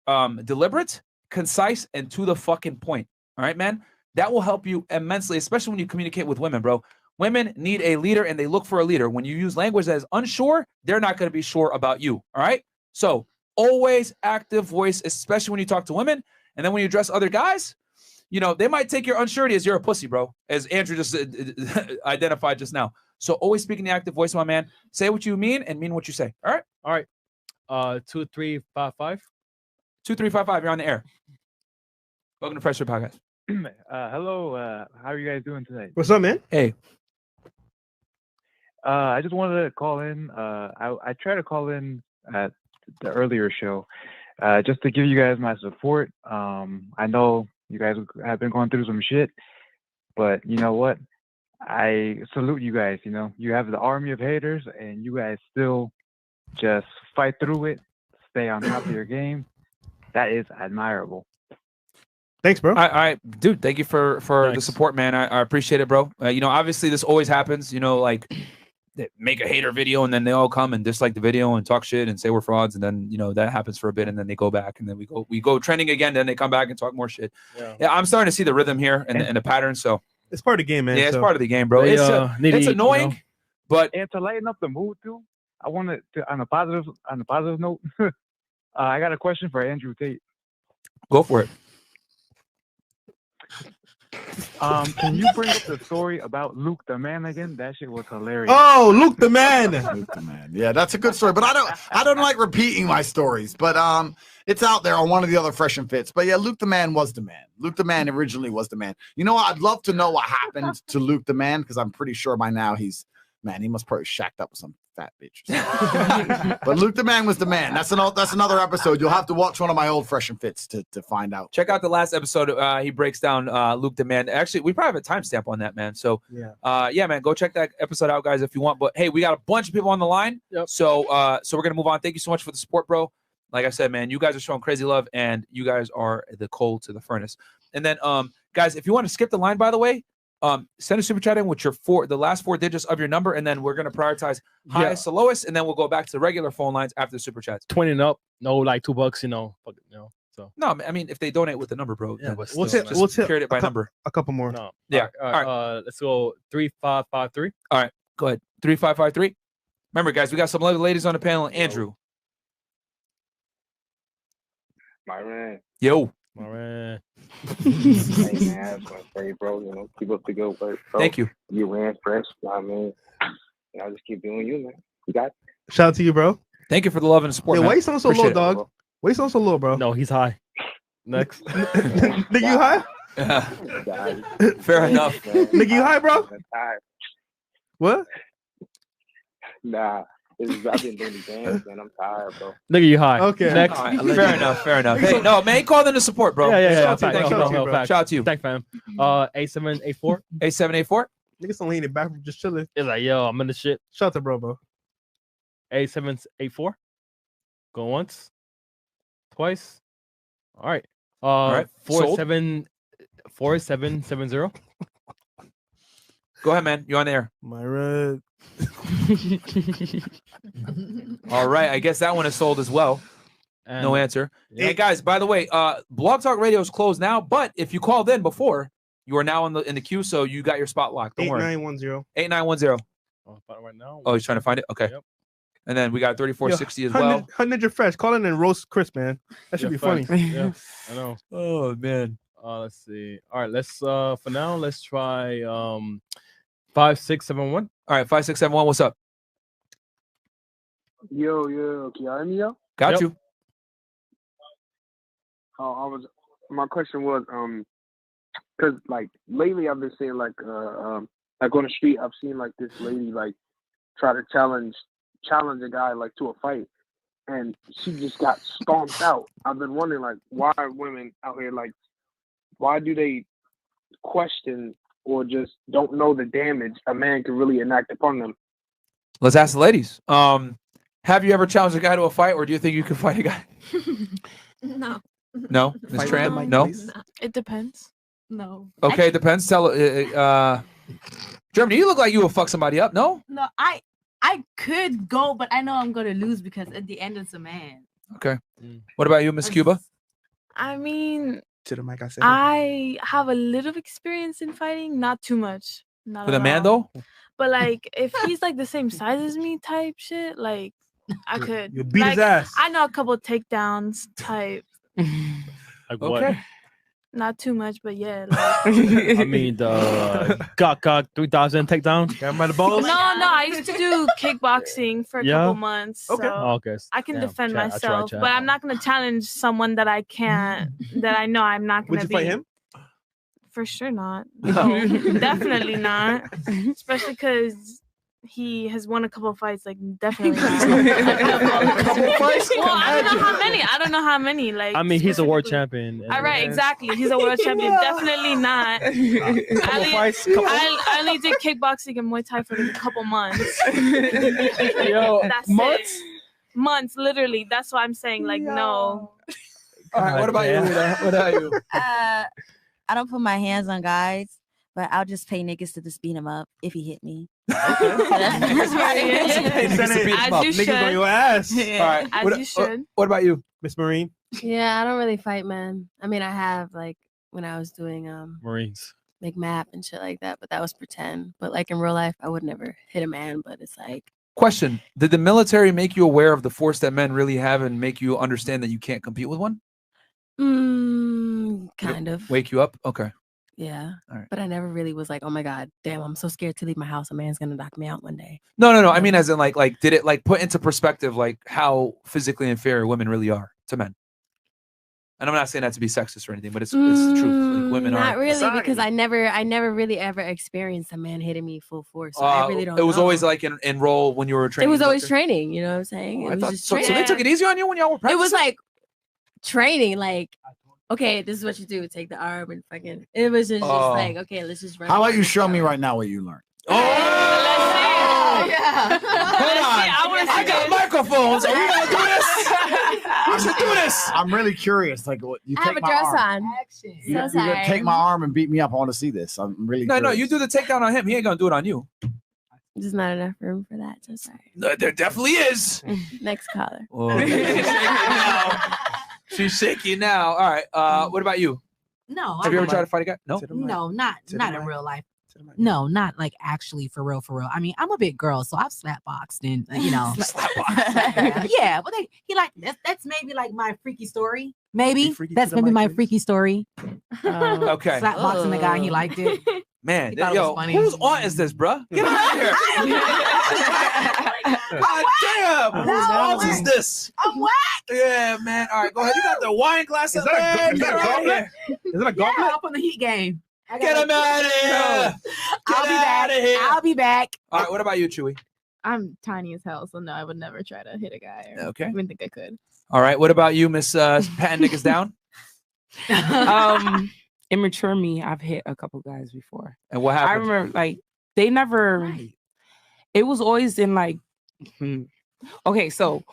deliberate, concise, and to the fucking point. All right, man. That will help you immensely, especially when you communicate with women, bro. Women need a leader, and they look for a leader. When you use language that is unsure, they're not going to be sure about you. All right. So always active voice, especially when you talk to women. And then when you address other guys, you know, they might take your unsurety as you're a pussy, bro, as Andrew just identified just now. So always speaking the active voice, my man. Say what you mean and mean what you say. All right? All right. 2355. 2355, you're on the air. Welcome to Fresh Fit Podcast. Hello. How are you guys doing today? What's up, man? Hey. I just wanted to call in. I tried to call in at the earlier show just to give you guys my support. I know you guys have been going through some shit, but you know what? I salute you guys. You know, you have the army of haters, and you guys still just fight through it, stay on top of your game. That is admirable. Thanks, bro. I dude, thank you for the support, man. I appreciate it, bro. You know, obviously this always happens. You know, like they make a hater video and then they all come and dislike the video and talk shit and say we're frauds, and then you know that happens for a bit and then they go back and then we go trending again. Then they come back and talk more shit. Yeah, I'm starting to see the rhythm here and the pattern. So it's part of the game, man. Yeah, it's part of the game, bro. It's annoying, you know? But and to lighten up the mood too, I wanted to on a positive note. I got a question for Andrew Tate. Go for it. Can you bring up the story about Luke the Man again? That shit was hilarious. Oh, Luke the Man. Luke the Man. Yeah, that's a good story. But I don't like repeating my stories. But it's out there on one of the other Fresh and Fits. But yeah, Luke the Man was the man. Luke the Man originally was the man. You know what? I'd love to know what happened to Luke the Man, because I'm pretty sure by now he must probably shacked up with some fat bitch. But Luke the Man was the man. That's another episode. You'll have to watch one of my old Fresh and Fits to find out. Check out the last episode. He breaks down Luke the Man. Actually, we probably have a timestamp on that, man. So yeah, man, go check that episode out, guys, if you want. But hey, we got a bunch of people on the line. Yep. So we're gonna move on. Thank you so much for the support, bro. Like I said, man, you guys are showing crazy love, and you guys are the coal to the furnace. And then, guys, if you want to skip the line, by the way, send a super chat in with the last 4 digits of your number, and then we're gonna prioritize highest to lowest, and then we'll go back to the regular phone lines after the super chats. 20 and up, no, like $2, you know. So no, I mean if they donate with the number, bro. Yeah, but we'll period it by number. A couple more. No. Yeah. All right. Let's go 3553. All right, go ahead. 3553. Remember, guys, we got some lovely ladies on the panel. Andrew. My man. Yo. My man. Hey, man, I just want to say, bro, you know, keep up the good work, bro. Thank you. You ran fresh, I mean, I'll just keep doing you, man. You got it. Shout out to you, bro. Thank you for the love and support. Yeah, man. why you sound so Appreciate low, it. dog? Why you sound so low, bro? No, he's high. Next. Nigga, you high? Fair enough. Nigga, you high, bro? What? Nah. I've been doing the dance, man. I'm tired, bro. Nigga, you high. Okay. Next. All right, fair enough. Hey, no, man, he called in to support, bro. Yeah. Thank you, bro. Shout out to you. Thanks, fam. 8784. 8784. Niggas don't lean it back from just chilling. It's like, yo, I'm in the shit. Shout out to bro. 8784. Go once. Twice. All right. All right. 4770. Go ahead, man. You're on the air. My red. All right. I guess that one is sold as well. No answer. Yeah. Hey, guys, by the way, Blog Talk Radio is closed now, but if you called in before, you are now in the queue, so you got your spot locked. Don't worry. 8910. 8910. Oh, right now. Oh, he's trying to find it? Okay. Yep. And then we got 3460 as well. Ninja Fresh. Call in and roast Chris, man. That should be funny. Yeah, I know. Oh, man. Let's see. All right, let's for now, let's try 5671. All right, 5671. What's up? Yo, can you hear me, yo? Got you. My question was, because like lately I've been seeing like on the street, I've seen like this lady like try to challenge a guy like to a fight, and she just got stomped out. I've been wondering like why are women out here like, why do they question or just don't know the damage a man can really enact upon them? Let's ask the ladies. Have you ever challenged a guy to a fight, or do you think you can fight a guy? No. No? Ms. Tran? No? It depends. No. Okay, it depends. Tell Germany, you look like you will fuck somebody up. No? No, I could go, but I know I'm gonna lose because at the end it's a man. Okay. What about you, Miss Cuba? I mean, To the mic, I said. I have a little experience in fighting, not too much. Not With at a man, all. though? But like, if he's like the same size as me, type shit, like I could. You beat his ass. I know a couple takedowns type. Like what? Okay. Not too much, but yeah. I mean, the got 3,000 takedowns. Got him by the balls. No, I used to do kickboxing for a couple months. Okay. So Okay. I can Damn, defend chat, I tried, myself, chat. but I'm not gonna challenge someone that I can't. That I know I'm not gonna Would you be. fight him? For sure not. No, definitely not. Especially because he has won a couple of fights. Like definitely not. Couple fights? Well, I don't know how many. Like I mean, he's a world champion. all right, exactly. He's a world champion. Definitely not. I only did kickboxing and Muay Thai for like a couple months. Yo, That's months? it. Months, literally. That's why I'm saying, like, no. All right, what about you, Rita? What about you? I don't put my hands on guys, but I'll just pay niggas to just beat him up if he hit me. Niggas on your ass. All right. As you should. What about you, Miss Marine? Yeah, I don't really fight, man. I mean, I have like when I was doing Marines. like map and shit like that, but that was pretend. But like in real life, I would never hit a man. But it's like Question: did the military make you aware of the force that men really have and make you understand that you can't compete with one? kind of. Wake you up? Okay. Yeah. All right. But I never really was like, oh my God, damn, I'm so scared to leave my house. A man's gonna knock me out one day. No. I mean, as in, like, did it like put into perspective like how physically inferior women really are to men? And I'm not saying that to be sexist or anything, but it's the truth. Like, women Not are really, because I never really ever experienced a man hitting me full force. So I really don't. It was know. always like in role when you were training. It was always military? training. You know what I'm saying? Oh, It I was thought just so. So they training. took it easy on you when y'all were It practicing? was like training, like, okay, this is what you do. Take the arm and fucking. It was just like, okay, let's just run. How about you show me right now what you learned? Yeah. Hold on. I got microphones. Are we gonna do this? We should do this. I'm really curious. Like, what you I have take a my dress arm. on. You, So you gonna sorry. take my arm and beat me up. I want to see this. I'm really No, curious. you do the takedown on him. He ain't gonna do it on you. There's not enough room for that. So sorry. No, there definitely is. Next caller. She's shaking now. All right. What about you? No. Have you ever tried to fight a guy? No. No, not in real life. No, not like actually for real. I mean, I'm a big girl, so I've slap boxed and yeah. But he like that's maybe like my freaky story. Maybe that's maybe my freaky story. Okay. Slap boxing the guy, he liked it. Man, He thought it was yo, funny. whose aunt is this, bruh? Get out of here! God damn! Whose aunt is this? I'm whack. Yeah, man. All right, go ahead. You got the wine glass up there. Is that a gauntlet? Is it a gauntlet? Yeah, up on the heat game. Get him out of here! I'll be back. I'll be back. All right, what about you, Chewy? I'm tiny as hell, so no, I would never try to hit a guy. Okay. I even think I could. All right, what about you, Miss patting niggas down? Immature me, I've hit a couple guys before. And what happened? I remember, like, they never. It was always in like, okay, so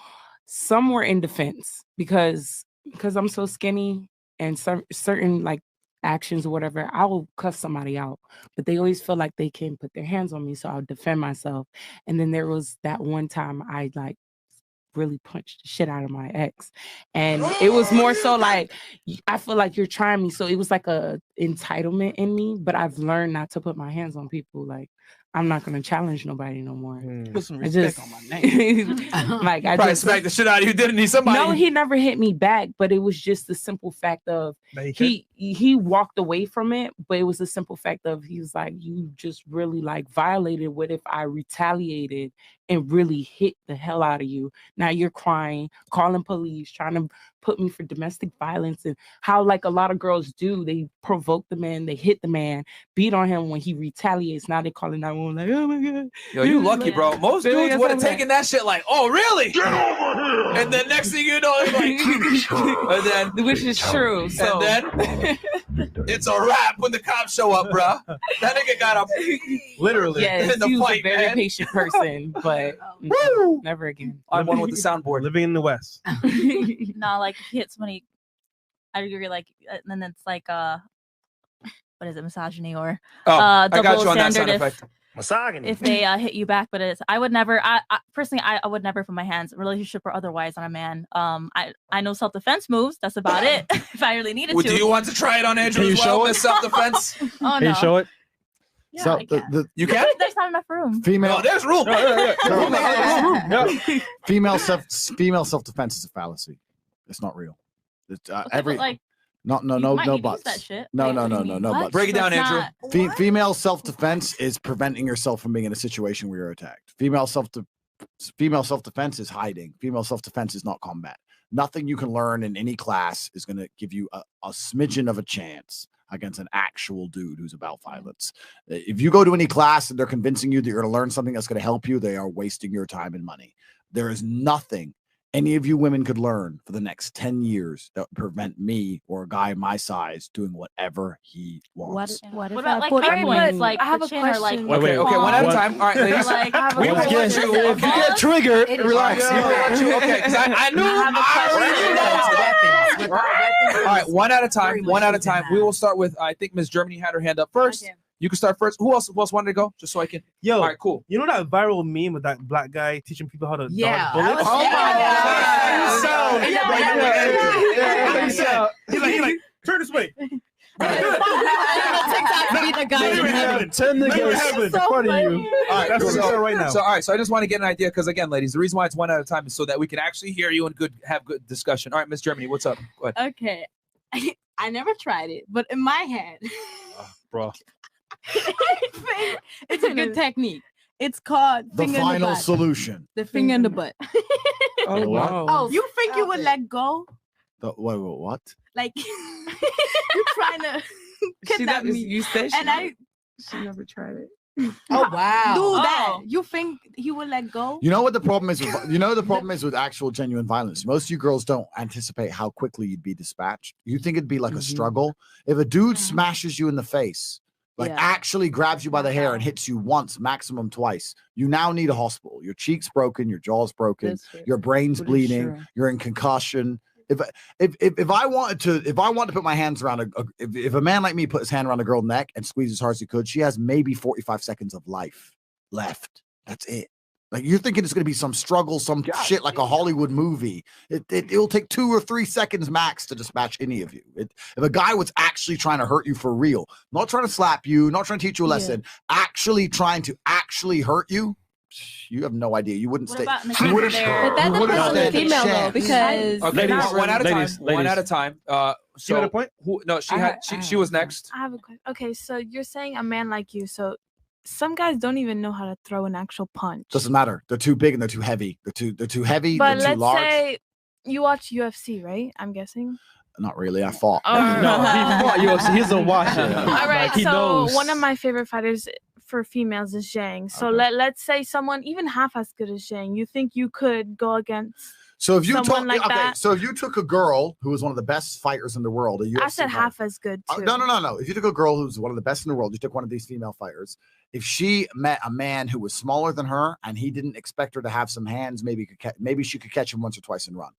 some were in defense because I'm so skinny and some certain like actions or whatever, I will cuss somebody out, but they always feel like they can put their hands on me, so I'll defend myself. And then there was that one time I like really punched the shit out of my ex, and it was more so like, I feel like you're trying me, so it was like a entitlement in me, but I've learned not to put my hands on people. Like, I'm not gonna challenge nobody no more. Put some I respect just- on my name. Like, I Probably just smacked the shit out of you, didn't he? Somebody. No, he never hit me back, but it was just the simple fact of he walked away from it, but it was the simple fact of he was like, you just really like violated. What if I retaliated and really hit the hell out of you? Now you're crying, calling police, trying to put me for domestic violence, and how like a lot of girls do, they provoke the man, they hit the man, beat on him when he retaliates. Now they calling 911 like, oh my god. Yo, you lucky, bro. Most Really, dudes that's would have what I'm taken that shit like, oh, really? Get over here. And then next thing you know, it's like, and then, which is true. So and then it's a wrap when the cops show up, bro. That nigga got a literally yes, in the he was fight, a very man. patient person, but never again. I'm one with the soundboard. Living in the West. No, like if you hit somebody, I agree. Like, and then it's like what is it, misogyny or I got double you on that standard sound effect. if they hit you back. But I would never. I personally, I would never put my hands, relationship or otherwise, on a man. I know self defense moves. That's about it. If I really needed Well, to. do you want to try it on Andrew Can you as well, show it? Miss Self Defense? Oh Can no. you show it? Yeah, So I can. You can? There's not enough room. Female. No, there's room. Female self-defense is a fallacy. It's not real. It's, every like no you might no use buts. that shit. No Wait, no what do no you no mean? no What? buts. Break it down, That's Andrew. not- Female self-defense is preventing yourself from being in a situation where you're attacked. Female self-defense is hiding. Female self-defense is not combat. Nothing you can learn in any class is going to give you a smidgen of a chance against an actual dude who's about violence. If you go to any class and they're convincing you that you're going to learn something that's going to help you, they are wasting your time and money. There is nothing any of you women could learn for the next 10 years that would prevent me or a guy my size doing whatever he wants. What about like high points? Like I have the a chin or like question. Okay, one at a time. All right, ladies. Like, We will let you. If you get triggered, relax. We will let you. Okay, because I knew. All right, one at a time. One at a time. We will start with. I think Miss Germany had her hand up first. You can start first. Who else wanted to go? Just so I can. Yo, all right, cool. You know that viral meme with that black guy teaching people how to Yeah, dodge bullets? He's like, turn this way. Turn the gas in front of you. All right, That's what we said right now. So, all right, so I just want to get an idea because again, ladies, the reason why it's one at a time is so that we can actually hear you and have good discussion. All right, Miss Germany, what's up? Go ahead. Okay. I never tried it, but in my head, Bro. it's a good technique. It's called The finger in the final butt. solution. The finger in the butt. Oh wow. Oh, you think you would let go? Wait, what? Like you're trying to kidnap me. You said she never tried it. Oh wow. Do that. You think he would let go? You know what the problem is? The problem is with actual genuine violence. Most of you girls don't anticipate how quickly you'd be dispatched. You think it'd be like a struggle. If a dude smashes you in the face, like actually grabs you by the hair and hits you once, maximum twice, you now need a hospital. Your cheek's broken, your jaw's broken, your brain's bleeding, you're in concussion. If I wanted to put my hands around if a man like me put his hand around a girl's neck and squeeze as hard as he could, she has maybe 45 seconds of life left. That's it. Like you're thinking it's going to be some struggle, some shit like a Hollywood movie. It'll take 2 or 3 seconds max to dispatch any of you. If a guy was actually trying to hurt you for real, not trying to slap you, not trying to teach you a lesson, actually trying to hurt you, you have no idea. You wouldn't stay. You wouldn't. But that depends on the female though, because okay, one at a time. One at a time. She had a point. She was next. I have a question. Okay, so you're saying a man like you. So some guys don't even know how to throw an actual punch. Doesn't matter. They're too big and they're too heavy. They're too heavy. But they're too let's large. say you watch UFC, right? I'm guessing. Not really. I fought. Oh. No, he fought UFC. He's a watcher. All right. Like, he so knows. one of my favorite fighters for females is Zhang. So let's say someone even half as good as Zhang. You think you could go against? So if you someone like that? so if you took a girl who was one of the best fighters in the world, I said half as good too. No. If you took a girl who's one of the best in the world, you took one of these female fighters. If she met a man who was smaller than her and he didn't expect her to have some hands, maybe she could catch him once or twice and run.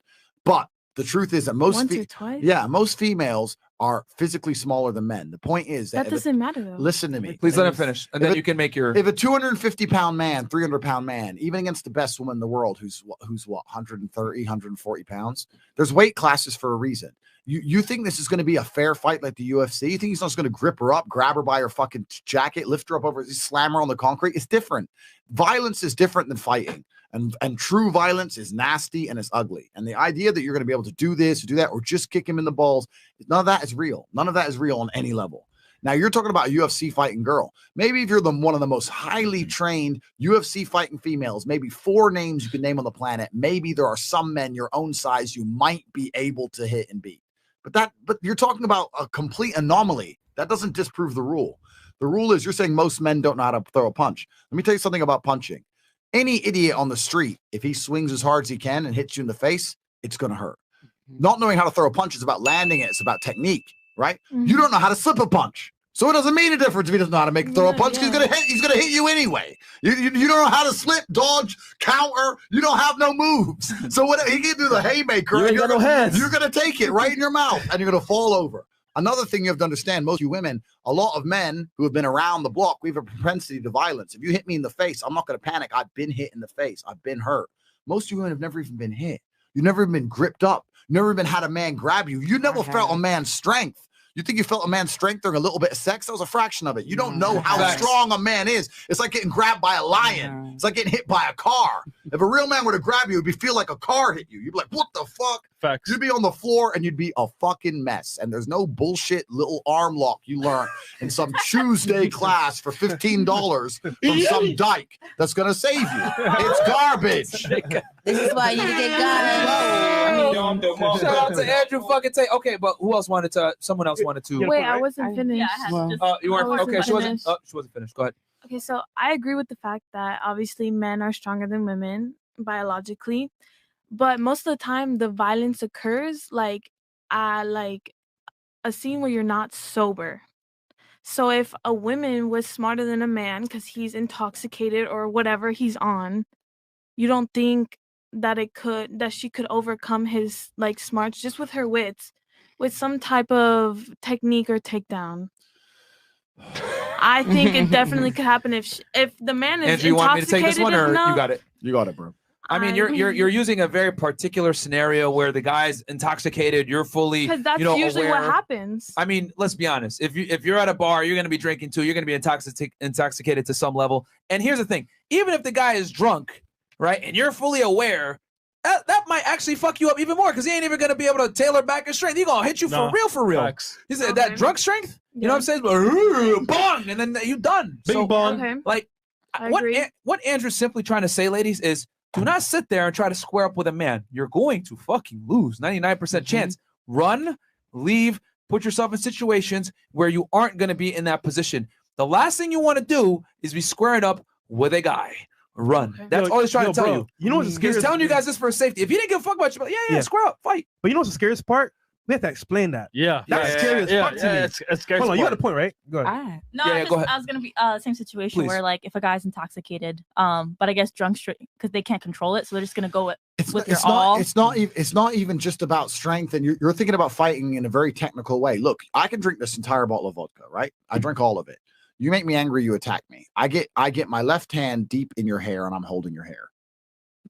But the truth is that most females are physically smaller than men. The point is that doesn't matter though. Listen to me. Please let him finish, and then you can make your. If a 250-pound man, 300-pound man, even against the best woman in the world, who's what 130, 140 pounds, there's weight classes for a reason. You think this is going to be a fair fight like the UFC? You think he's not just going to grip her up, grab her by her fucking jacket, lift her up over, slam her on the concrete? It's different. Violence is different than fighting. And true violence is nasty and it's ugly. And the idea that you're going to be able to do this or do that or just kick him in the balls, none of that is real. None of that is real on any level. Now, you're talking about a UFC fighting girl. Maybe if you're one of the most highly trained UFC fighting females, maybe 4 names you can name on the planet, maybe there are some men your own size you might be able to hit and beat. But you're talking about a complete anomaly. That doesn't disprove the rule. The rule is you're saying most men don't know how to throw a punch. Let me tell you something about punching. Any idiot on the street, if he swings as hard as he can and hits you in the face, it's going to hurt. Not knowing how to throw a punch is about landing it. It's about technique, right? You don't know how to slip a punch. So it doesn't mean a difference if he doesn't know how to throw a punch. He's gonna hit you anyway. You don't know how to slip, dodge, counter. You don't have no moves. So what he can do the haymaker. You ain't got no hands. You're gonna take it right in your mouth and you're gonna fall over. Another thing you have to understand, most of you women, a lot of men who have been around the block, we have a propensity to violence. If you hit me in the face, I'm not going to panic. I've been hit in the face. I've been hurt. Most of you women have never even been hit. You've never even been gripped up. You've never even had a man grab you. You never felt a man's strength. You think you felt a man's strength during a little bit of sex? That was a fraction of it. You don't know how strong a man is. It's like getting grabbed by a lion. It's like getting hit by a car. If a real man were to grab you, it'd feel like a car hit you. You'd be like, what the fuck? Facts. You'd be on the floor and you'd be a fucking mess. And there's no bullshit little arm lock you learn in some Tuesday class for $15 from some dyke that's gonna save you. It's garbage. This is why you get got. Shout out to Andrew fucking Tate. Okay, but who else wanted to? Someone else wanted to. Wait, I wasn't finished. You weren't. Okay, she wasn't. She wasn't finished. Go ahead. Okay, so I agree with the fact that obviously men are stronger than women biologically, but most of the time the violence occurs like a scene where you're not sober. So if a woman was smarter than a man because he's intoxicated or whatever he's on, you don't think that she could overcome his like smarts just with her wits, with some type of technique or takedown? I think it definitely could happen if the man is Andrew, you want me to take this one, or enough. you got it? You got it, bro. I mean, you're using a very particular scenario where the guy's intoxicated. You're fully, because that's usually aware. what happens. I mean, let's be honest. If you're at a bar, you're going to be drinking too. You're going to be intoxicated to some level. And here's the thing: even if the guy is drunk, right, and you're fully aware, that might actually fuck you up even more because he ain't even going to be able to tailor back his strength. He's going to hit you for real. He said that drunk strength. You know what I'm saying? Bong, and then you done. Bing bong. Okay. Like what Andrew's simply trying to say, ladies, is do not sit there and try to square up with a man. You're going to fucking lose. 99% chance. Run, leave, put yourself in situations where you aren't going to be in that position. The last thing you want to do is be squaring up with a guy. Run. That's all he's trying to tell you. You know what's the scariest? He's telling you guys this for safety. If he didn't give a fuck about you, yeah, square up, fight. But you know what's the scariest part? We have to explain that. Yeah, that's the scariest part to me. It's scary. Hold on, you got a point, right? Go ahead. No, go ahead. I was gonna be same situation Please. where like if a guy's intoxicated, but I guess drunk because they can't control it, so they're just gonna go with your all. It's not even just about strength, and you're thinking about fighting in a very technical way. Look, I can drink this entire bottle of vodka, right? I drink all of it. You make me angry, you attack me. I get my left hand deep in your hair, and I'm holding your hair.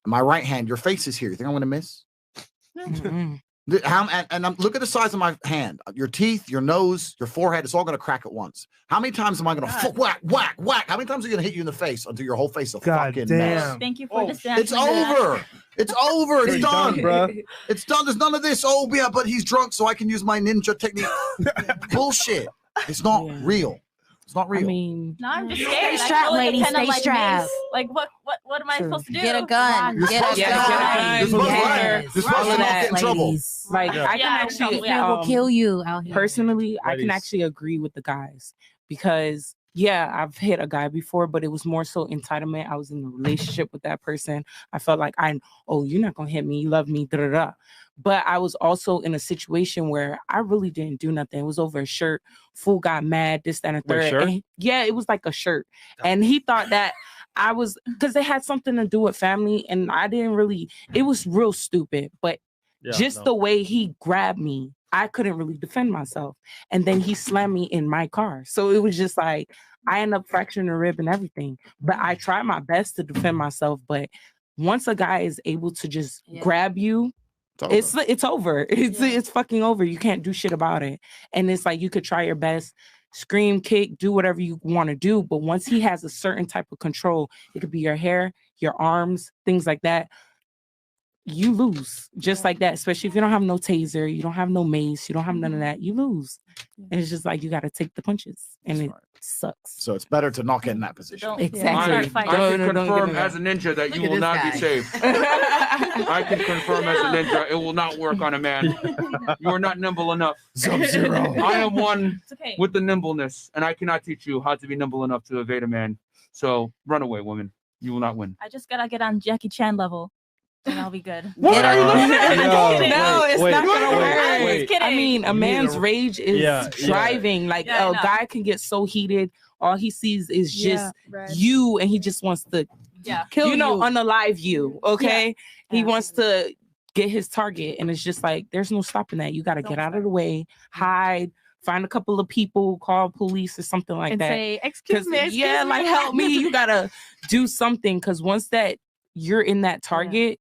My right hand, your face is here. You think I'm gonna miss? Look at the size of my hand. Your teeth, your nose, your forehead, it's all going to crack at once. How many times am I going to whack, whack, whack? How many times are you going to hit you in the face until your whole face is a fucking mess? Thank you for this. It's over. It's over. It's done, bro. It's done. There's none of this. Oh, yeah, but he's drunk, so I can use my ninja technique. Bullshit. It's not real. It's not real. I mean, no, I'm just scared. Stay strapped, ladies. Stay strapped. Like what am I supposed to do? Get a gun. Get a gun. You're supposed to not get in trouble. Like I can actually will kill you out here. Personally, I can actually agree with the guys because I've hit a guy before, but it was more so entitlement. I was in a relationship with that person. I felt like you're not gonna hit me. You love me. Da da da. But I was also in a situation where I really didn't do nothing. It was over a shirt. Fool got mad, this, that, and third. And it was like a shirt. And he thought that I was, because they had something to do with family. And I didn't really, it was real stupid. But the way he grabbed me, I couldn't really defend myself. And then he slammed me in my car. So it was just like, I ended up fracturing a rib and everything. But I tried my best to defend myself. But once a guy is able to just grab you, it's over. It's fucking over. You can't do shit about it. And it's like you could try your best, scream, kick, do whatever you want to do. But once he has a certain type of control, it could be your hair, your arms, things like that. You lose just like that, especially if you don't have no taser, you don't have no mace, you don't have none of that, you lose. And it's just like you got to take the punches, and it sucks. So it's better to not get in that position. Exactly. I can confirm as a ninja that you will not be safe. I can confirm as a ninja it will not work on a man. You are not nimble enough. Sub-Zero. I am one with the nimbleness, and I cannot teach you how to be nimble enough to evade a man. So run away, woman. You will not win. I just gotta get on Jackie Chan level. And I'll be good. What are you looking at? No, it's not gonna work. I was kidding. I mean, a man's rage is driving. Like a guy can get so heated, all he sees is just you, and he just wants to kill you. Unalive you. Okay, he wants to get his target, and it's just like there's no stopping that. You got to get out of the way, hide. Find a couple of people, call police or something like that. Say, excuse me. Like help me. You gotta do something, because once that you're in that target,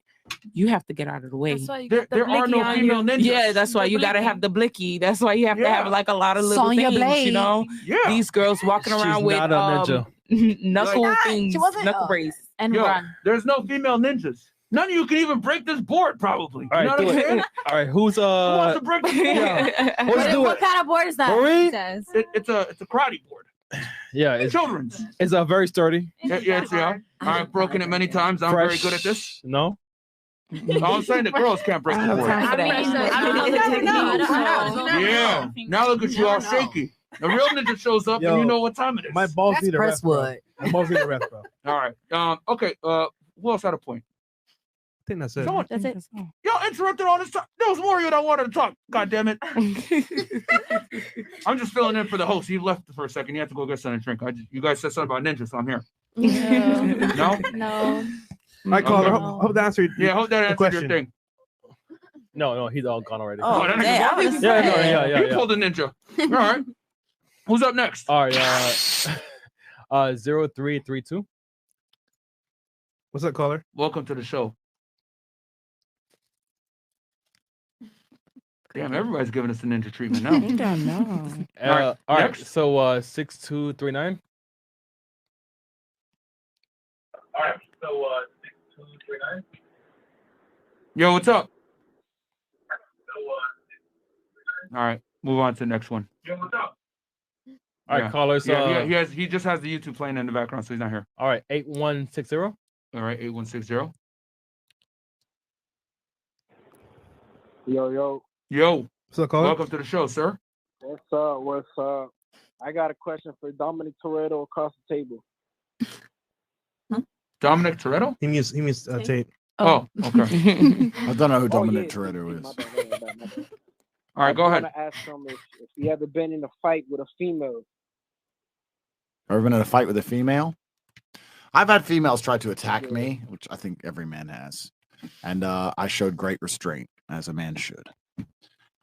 you have to get out of the way. That's why you There, got the there are blicky no on female you. ninjas. Yeah, that's why The you gotta have the blicky. That's why you have to have like a lot of little Sonya things, Blade. you know. Yeah. These girls walking She's around with not a ninja. knuckle Like- things, She wasn't- knuckle oh, brace. And Yo, run. there's no female ninjas. None of you can even break this board, probably. All You know right, what I'm do saying? it. All right, who's Who wants to break this board? Let's do What it. kind of board is that? Marie? He says. It's a karate board. Yeah, it's Children's. very sturdy. Yeah. I've broken it many times. I'm very good at this. No. I'm saying the girls can't break the board. Yeah. Now look at you all shaky. The real ninja shows up and you know what time it is. My balls need a rest, bro. Presswood. My balls need a rest, bro. All right. Okay. Who else had a point? I think that's it. Someone- That's it. Y'all interrupted all this time. There was more of you that wanted to talk. God damn it. I'm just filling in for the host. He left for a second. You have to go get something to drink. You guys said something about ninjas, so I'm here. No? No. I call her. Okay. Hope that answered. Yeah, hope that answered question. your thing. No, he's all gone already. Oh, that nigga's I gone? was Yeah. He pulled a ninja. All right. Who's up next? All right. 0332. What's up, caller? Welcome to the show. Damn, everybody's giving us the ninja treatment now. I don't know. All right. next. So 6239. All right. So 6239. Yo, what's up? All right, move on to the next one. Yo, what's up? All right, callers. He just has the YouTube playing in the background, so he's not here. All right, 8160. All right, 8160. Yo. What's up, caller? Welcome to the show, sir. What's up? I got a question for Dominic Toretto across the table. Dominic Toretto? He means Tate. Oh, okay. I don't know who Dominic Toretto is. All right, go ahead. I want to ask him if he ever been in a fight with a female. Ever been in a fight with a female? I've had females try to attack me, which I think every man has, and I showed great restraint, as a man should.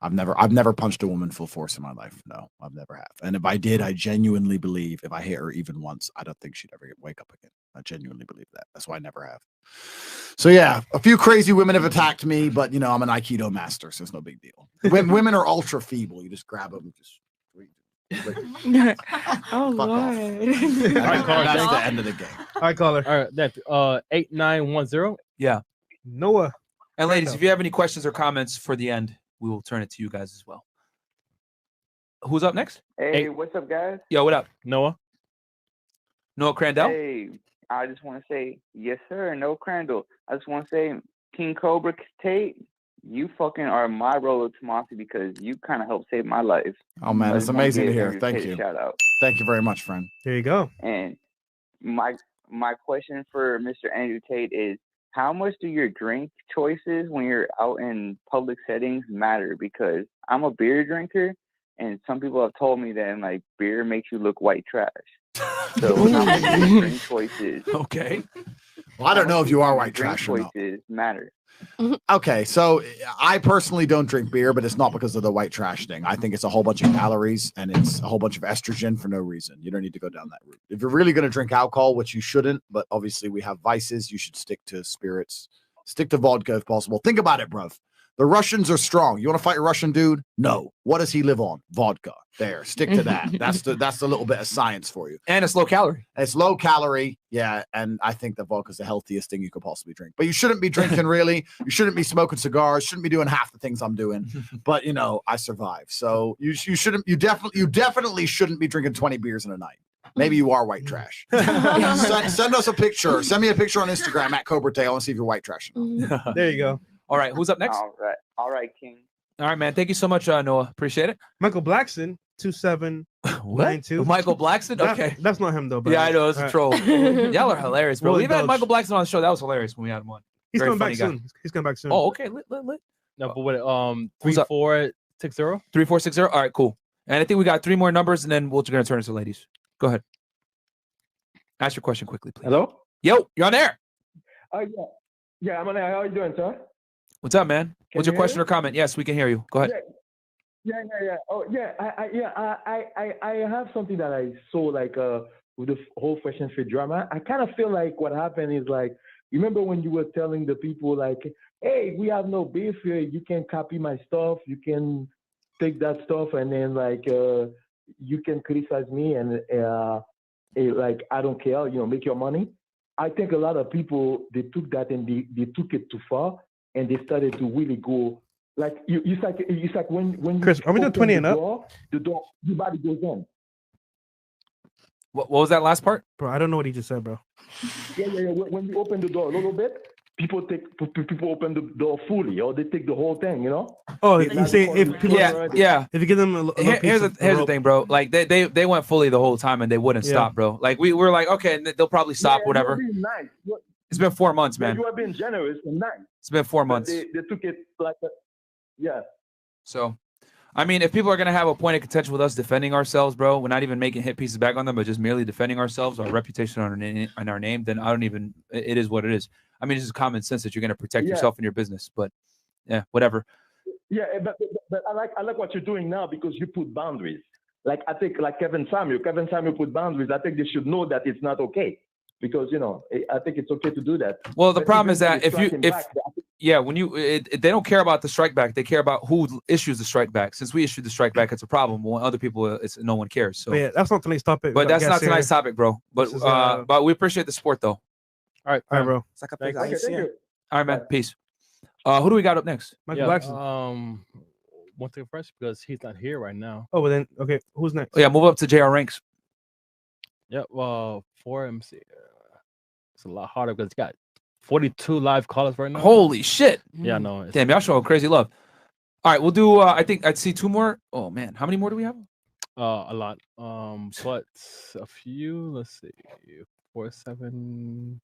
I've never punched a woman full force in my life. No, I've never have. And if I did, I genuinely believe if I hit her even once, I don't think she'd ever wake up again. I genuinely believe that. That's why I never have. So yeah, a few crazy women have attacked me, but you know I'm an Aikido master, so it's no big deal. Women are ultra feeble. You just grab them, just. Oh Lord! All right, caller. That's the end of the game. All right, caller. All right, that 8910. Yeah. Noah. And ladies, if you have any questions or comments for the end, we will turn it to you guys as well. Who's up next? Hey, what's up, guys? Yo, what up? Noah Crandall? Hey, I just want to say, yes, sir, Noah Crandall. I just want to say, King Cobra Tate, you fucking are my roller Tomasi because you kind of helped save my life. Oh man, it's amazing to hear. Thank Tate you. a shout out. Thank you very much, friend. There you go. And my question for Mr. Andrew Tate is, how much do your drink choices when you're out in public settings matter? Because I'm a beer drinker, and some people have told me that like beer makes you look white trash. So how much do your drink choices? Okay. Well, I don't know if you are white drink trash or not. choices matter. Okay, so I personally don't drink beer, but it's not because of the white trash thing. I think it's a whole bunch of calories and it's a whole bunch of estrogen for no reason. You don't need to go down that route. If you're really going to drink alcohol, which you shouldn't, but obviously we have vices, you should stick to spirits, stick to vodka if possible. Think about it, bruv. The Russians are strong. You want to fight a Russian dude? No. What does he live on? Vodka. There. Stick to that. That's the little bit of science for you. And it's low calorie. It's low calorie. Yeah. And I think that vodka is the healthiest thing you could possibly drink. But you shouldn't be drinking really. You shouldn't be smoking cigars. Shouldn't be doing half the things I'm doing. But you know, I survive. So you definitely shouldn't be drinking 20 beers in a night. Maybe you are white trash. Send us a picture. Send me a picture on Instagram at Cobra Tail and see if you're white trash. There you go. All right, who's up next? All right, King. All right, man. Thank you so much, Noah. Appreciate it. Michael Blackson, 2792. Michael Blackson? Okay. That's not him though. But Yeah, I know. It's a troll. Y'all are hilarious, bro. We'll We've had indulge. Michael Blackson on the show. That was hilarious when we had him on. He's Very coming back funny guy. soon. He's coming back soon. Oh, okay. Lit. No, but what? Who's up? 3460. 3460. All right, cool. And I think we got 3 more numbers, and then we're going to turn it to the ladies. Go ahead. Ask your question quickly, please. Hello? Yo, you're on air. Yeah, I'm on air. How are you doing, sir? What's up, man? What's you your hear question me? or comment? Yes, we can hear you. Go ahead. Yeah. Oh, yeah. I have something that I saw like with the whole Fresh and Fit drama. I kind of feel like what happened is like Remember when you were telling the people like, hey, we have no beef here. You can copy my stuff. You can take that stuff and then like you can criticize me and like I don't care. Make your money. I think a lot of people they took that and they took it too far and they started to really go like it's like when Chris, are we doing 20 and up? The door, your body goes in. What was that last part? Bro, I don't know what he just said, bro. Yeah. When you open the door a little bit, people open the door fully, or they take the whole thing. Oh, you say if people, if you give them here's the thing, bro. Like they went fully the whole time and they wouldn't stop, bro. Like we were like, okay, they'll probably stop, whatever. Nice. It's been 4 months, man. You are being generous and nice. It's been 4 months. They took it like that. Yeah. So, I mean, if people are gonna have a point of contention with us defending ourselves, bro, we're not even making hit pieces back on them, but just merely defending ourselves, our reputation on our name, then I don't even. It is what it is. I mean, it's just common sense that you're gonna protect yourself and your business. But yeah, whatever. Yeah, but I like what you're doing now because you put boundaries. Like I think like Kevin Samuel put boundaries. I think they should know that it's not okay because I think it's okay to do that. Well, the problem is that when they don't care about the strike back, they care about who issues the strike back. Since we issued the strike back, it's a problem. When other people, no one cares. So yeah, that's not tonight's topic. But that's not tonight's topic, bro. But but we appreciate the support though. All right, bro. Thank you. All right, man. Peace. Who do we got up next? Michael Blackson. One thing first because he's not here right now. Oh, well then, okay. Who's next? Oh, yeah, move up to JR Ranks. Yeah, well, for MC, it's a lot harder because it's got 42 live callers right now. Holy shit! Yeah, no. Damn, y'all showing crazy love. All right, we'll do. I think I'd see 2 more. Oh man, how many more do we have? A lot. But a few. Let's see. 4, 7.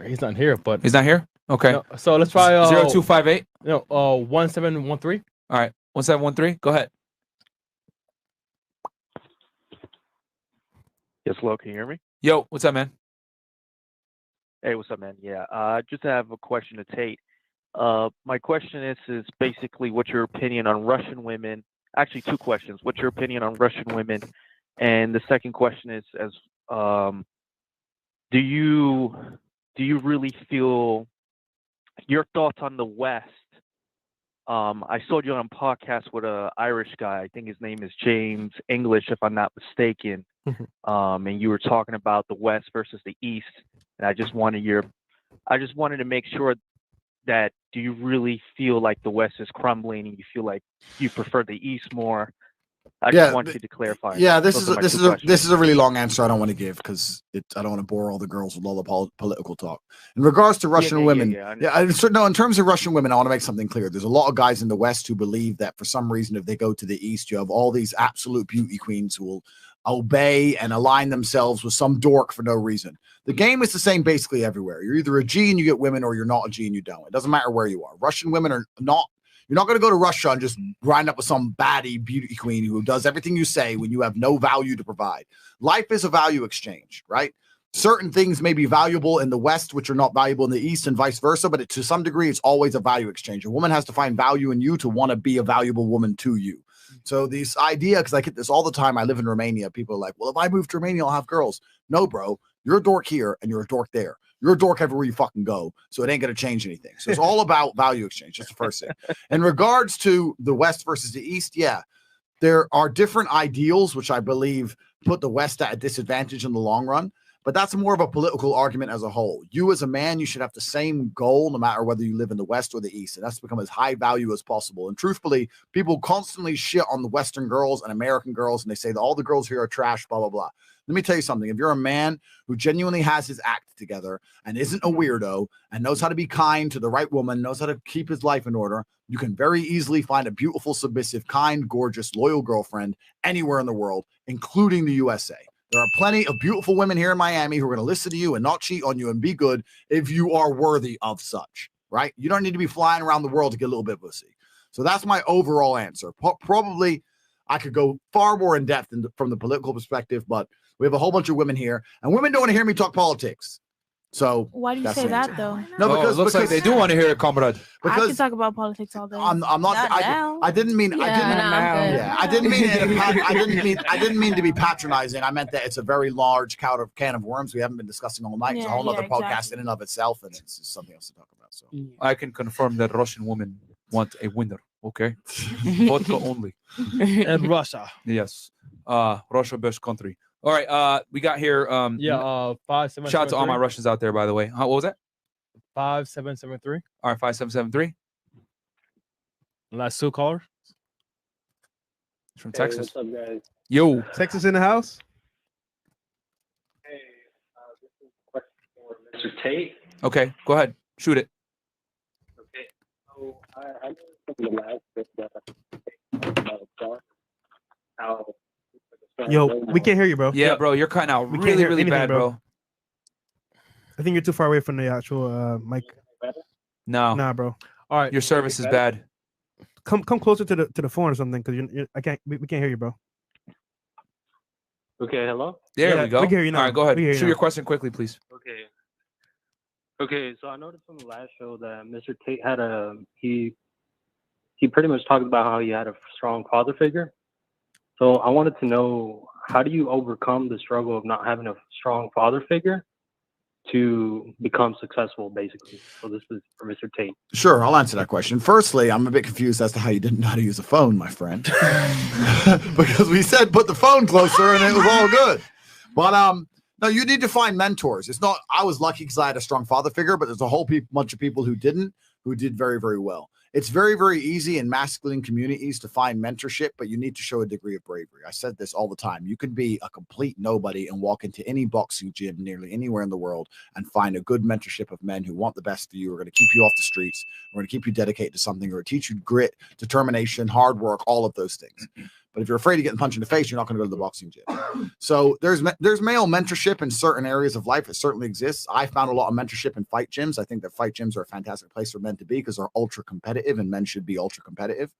He's not here, but he's not here. Okay. No, so let's try 0258. 1713. All right, 1713. Go ahead. Yes, hello. Can you hear me? Yo, what's up, man? Hey, what's up, man? Yeah, just have a question to Tate. My question is basically what's your opinion on Russian women? Actually, 2 questions. What's your opinion on Russian women? And the second question is, do you really feel your thoughts on the West? I saw you on a podcast with an Irish guy. I think his name is James English, if I'm not mistaken. And you were talking about the West versus the East. And I just wanted to make sure that do you really feel like the West is crumbling and you feel like you prefer the East more? I just want you to clarify. Yeah, this is a really long answer I don't want to give because I don't want to bore all the girls with all the political talk. In regards to Russian women, in terms of Russian women, I want to make something clear. There's a lot of guys in the West who believe that for some reason, if they go to the East, you have all these absolute beauty queens who will obey and align themselves with some dork for no reason. The game is the same basically everywhere. You're either a G and you get women, or you're not a G and you don't. It doesn't matter where you are. Russian women are not. You're not going to go to Russia and just grind up with some baddie beauty queen who does everything you say when you have no value to provide. Life is a value exchange, right? Certain things may be valuable in the West, which are not valuable in the East, and vice versa. But to some degree, it's always a value exchange. A woman has to find value in you to want to be a valuable woman to you. So this idea, because I get this all the time. I live in Romania. People are like, well, if I move to Romania, I'll have girls. No, bro. You're a dork here and you're a dork there. You're a dork everywhere you fucking go. So it ain't going to change anything. So it's all about value exchange. That's the first thing. In regards to the West versus the East, yeah, there are different ideals, which I believe put the West at a disadvantage in the long run. But that's more of a political argument as a whole. You as a man, you should have the same goal no matter whether you live in the West or the East. And that's to become as high value as possible. And truthfully, people constantly shit on the Western girls and American girls, and they say that all the girls here are trash, blah, blah, blah. Let me tell you something. If you're a man who genuinely has his act together and isn't a weirdo and knows how to be kind to the right woman, knows how to keep his life in order, you can very easily find a beautiful, submissive, kind, gorgeous, loyal girlfriend anywhere in the world, including the USA. There are plenty of beautiful women here in Miami who are going to listen to you and not cheat on you and be good if you are worthy of such, right? You don't need to be flying around the world to get a little bit of pussy. So that's my overall answer. Probably I could go far more in depth from the political perspective, but we have a whole bunch of women here, and women don't want to hear me talk politics. So Why do you that's say the that answer. though? No, because it looks like they do want to hear it, comrade. I can talk about politics all day. I'm not. I didn't mean. I didn't. Yeah, I didn't mean it. I didn't mean to be patronizing. I meant that it's a very large can of worms we haven't been discussing all night. It's a whole other podcast in and of itself, and it's just something else to talk about. So I can confirm that Russian women want a winner. Okay, vodka only. And Russia. Yes, Russia best country. All right, we got here. 5773. Shout out to all my Russians out there, by the way. What was that? 5773. All right, 5773. Last two callers. It's from Texas. What's up, guys? Yo, Texas in the house. This is a question for Mr. Tate. Okay, go ahead, shoot it. Okay, so I know from the last bit that how. Yo, we can't hear you, bro. Yeah, bro, you're cutting out We can't really, hear really anything, bad, bro. I think you're too far away from the actual mic. No, Nah, bro. All right, your service is bad. Come closer to the phone or something, because I can't. We can't hear you, bro. Okay, hello? There Yeah, we go. we can hear you now. All right, go ahead. We hear you Shoot now. your question quickly, please. Okay. Okay, so I noticed from the last show that Mr. Tate had he pretty much talked about how he had a strong father figure. So I wanted to know, how do you overcome the struggle of not having a strong father figure to become successful, basically? So this is for Mr. Tate. Sure, I'll answer that question. Firstly, I'm a bit confused as to how you didn't know how to use a phone, my friend. Because we said put the phone closer and it was all good. But no, you need to find mentors. It's not, I was lucky because I had a strong father figure, but there's a whole bunch of people who didn't, who did very, very well. It's very, very easy in masculine communities to find mentorship, but you need to show a degree of bravery. I said this all the time. You can be a complete nobody and walk into any boxing gym nearly anywhere in the world and find a good mentorship of men who want the best for you, are going to keep you off the streets, are going to keep you dedicated to something, or teach you grit, determination, hard work, all of those things. But if you're afraid of getting punched in the face, you're not going to go to the boxing gym. So there's male mentorship in certain areas of life. It certainly exists. I found a lot of mentorship in fight gyms. I think that fight gyms are a fantastic place for men to be because they're ultra competitive, and men should be ultra competitive.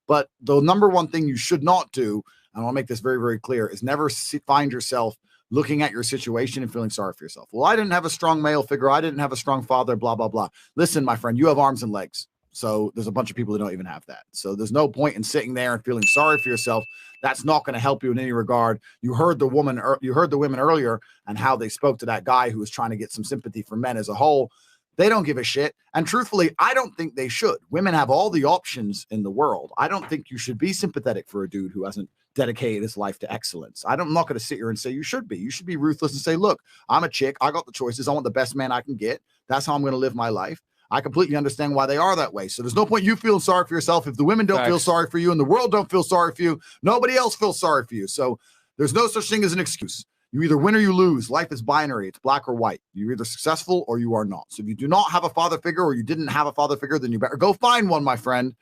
But the number one thing you should not do, and I'll make this very, very clear, is never find yourself looking at your situation and feeling sorry for yourself. Well, I didn't have a strong male figure. I didn't have a strong father, blah, blah, blah. Listen, my friend, you have arms and legs. So there's a bunch of people who don't even have that. So there's no point in sitting there and feeling sorry for yourself. That's not going to help you in any regard. You heard the women earlier and how they spoke to that guy who was trying to get some sympathy for men as a whole. They don't give a shit. And truthfully, I don't think they should. Women have all the options in the world. I don't think you should be sympathetic for a dude who hasn't dedicated his life to excellence. I'm not going to sit here and say you should be. You should be ruthless and say, look, I'm a chick. I got the choices. I want the best man I can get. That's how I'm going to live my life. I completely understand why they are that way. So there's no point you feeling sorry for yourself. If the women don't feel sorry for you and the world don't feel sorry for you, nobody else feels sorry for you. So there's no such thing as an excuse. You either win or you lose. Life is binary. It's black or white. You're either successful or you are not. So if you do not have a father figure or you didn't have a father figure, then you better go find one, my friend.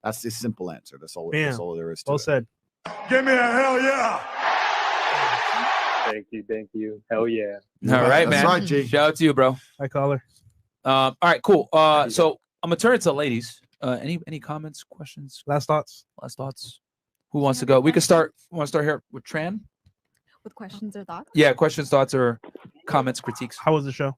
That's the simple answer. That's all there is to it. Well said. Give me a hell yeah. Thank you. Hell yeah. All right, That's man. right, G. Shout out to you, bro. Hi, caller. All right, cool. So I'm gonna turn it to the ladies. Any comments, questions? Last thoughts? Who wants to go? We can start. Want to start here with Tran? With questions or thoughts? Yeah, questions, thoughts, or comments, critiques. How was the show?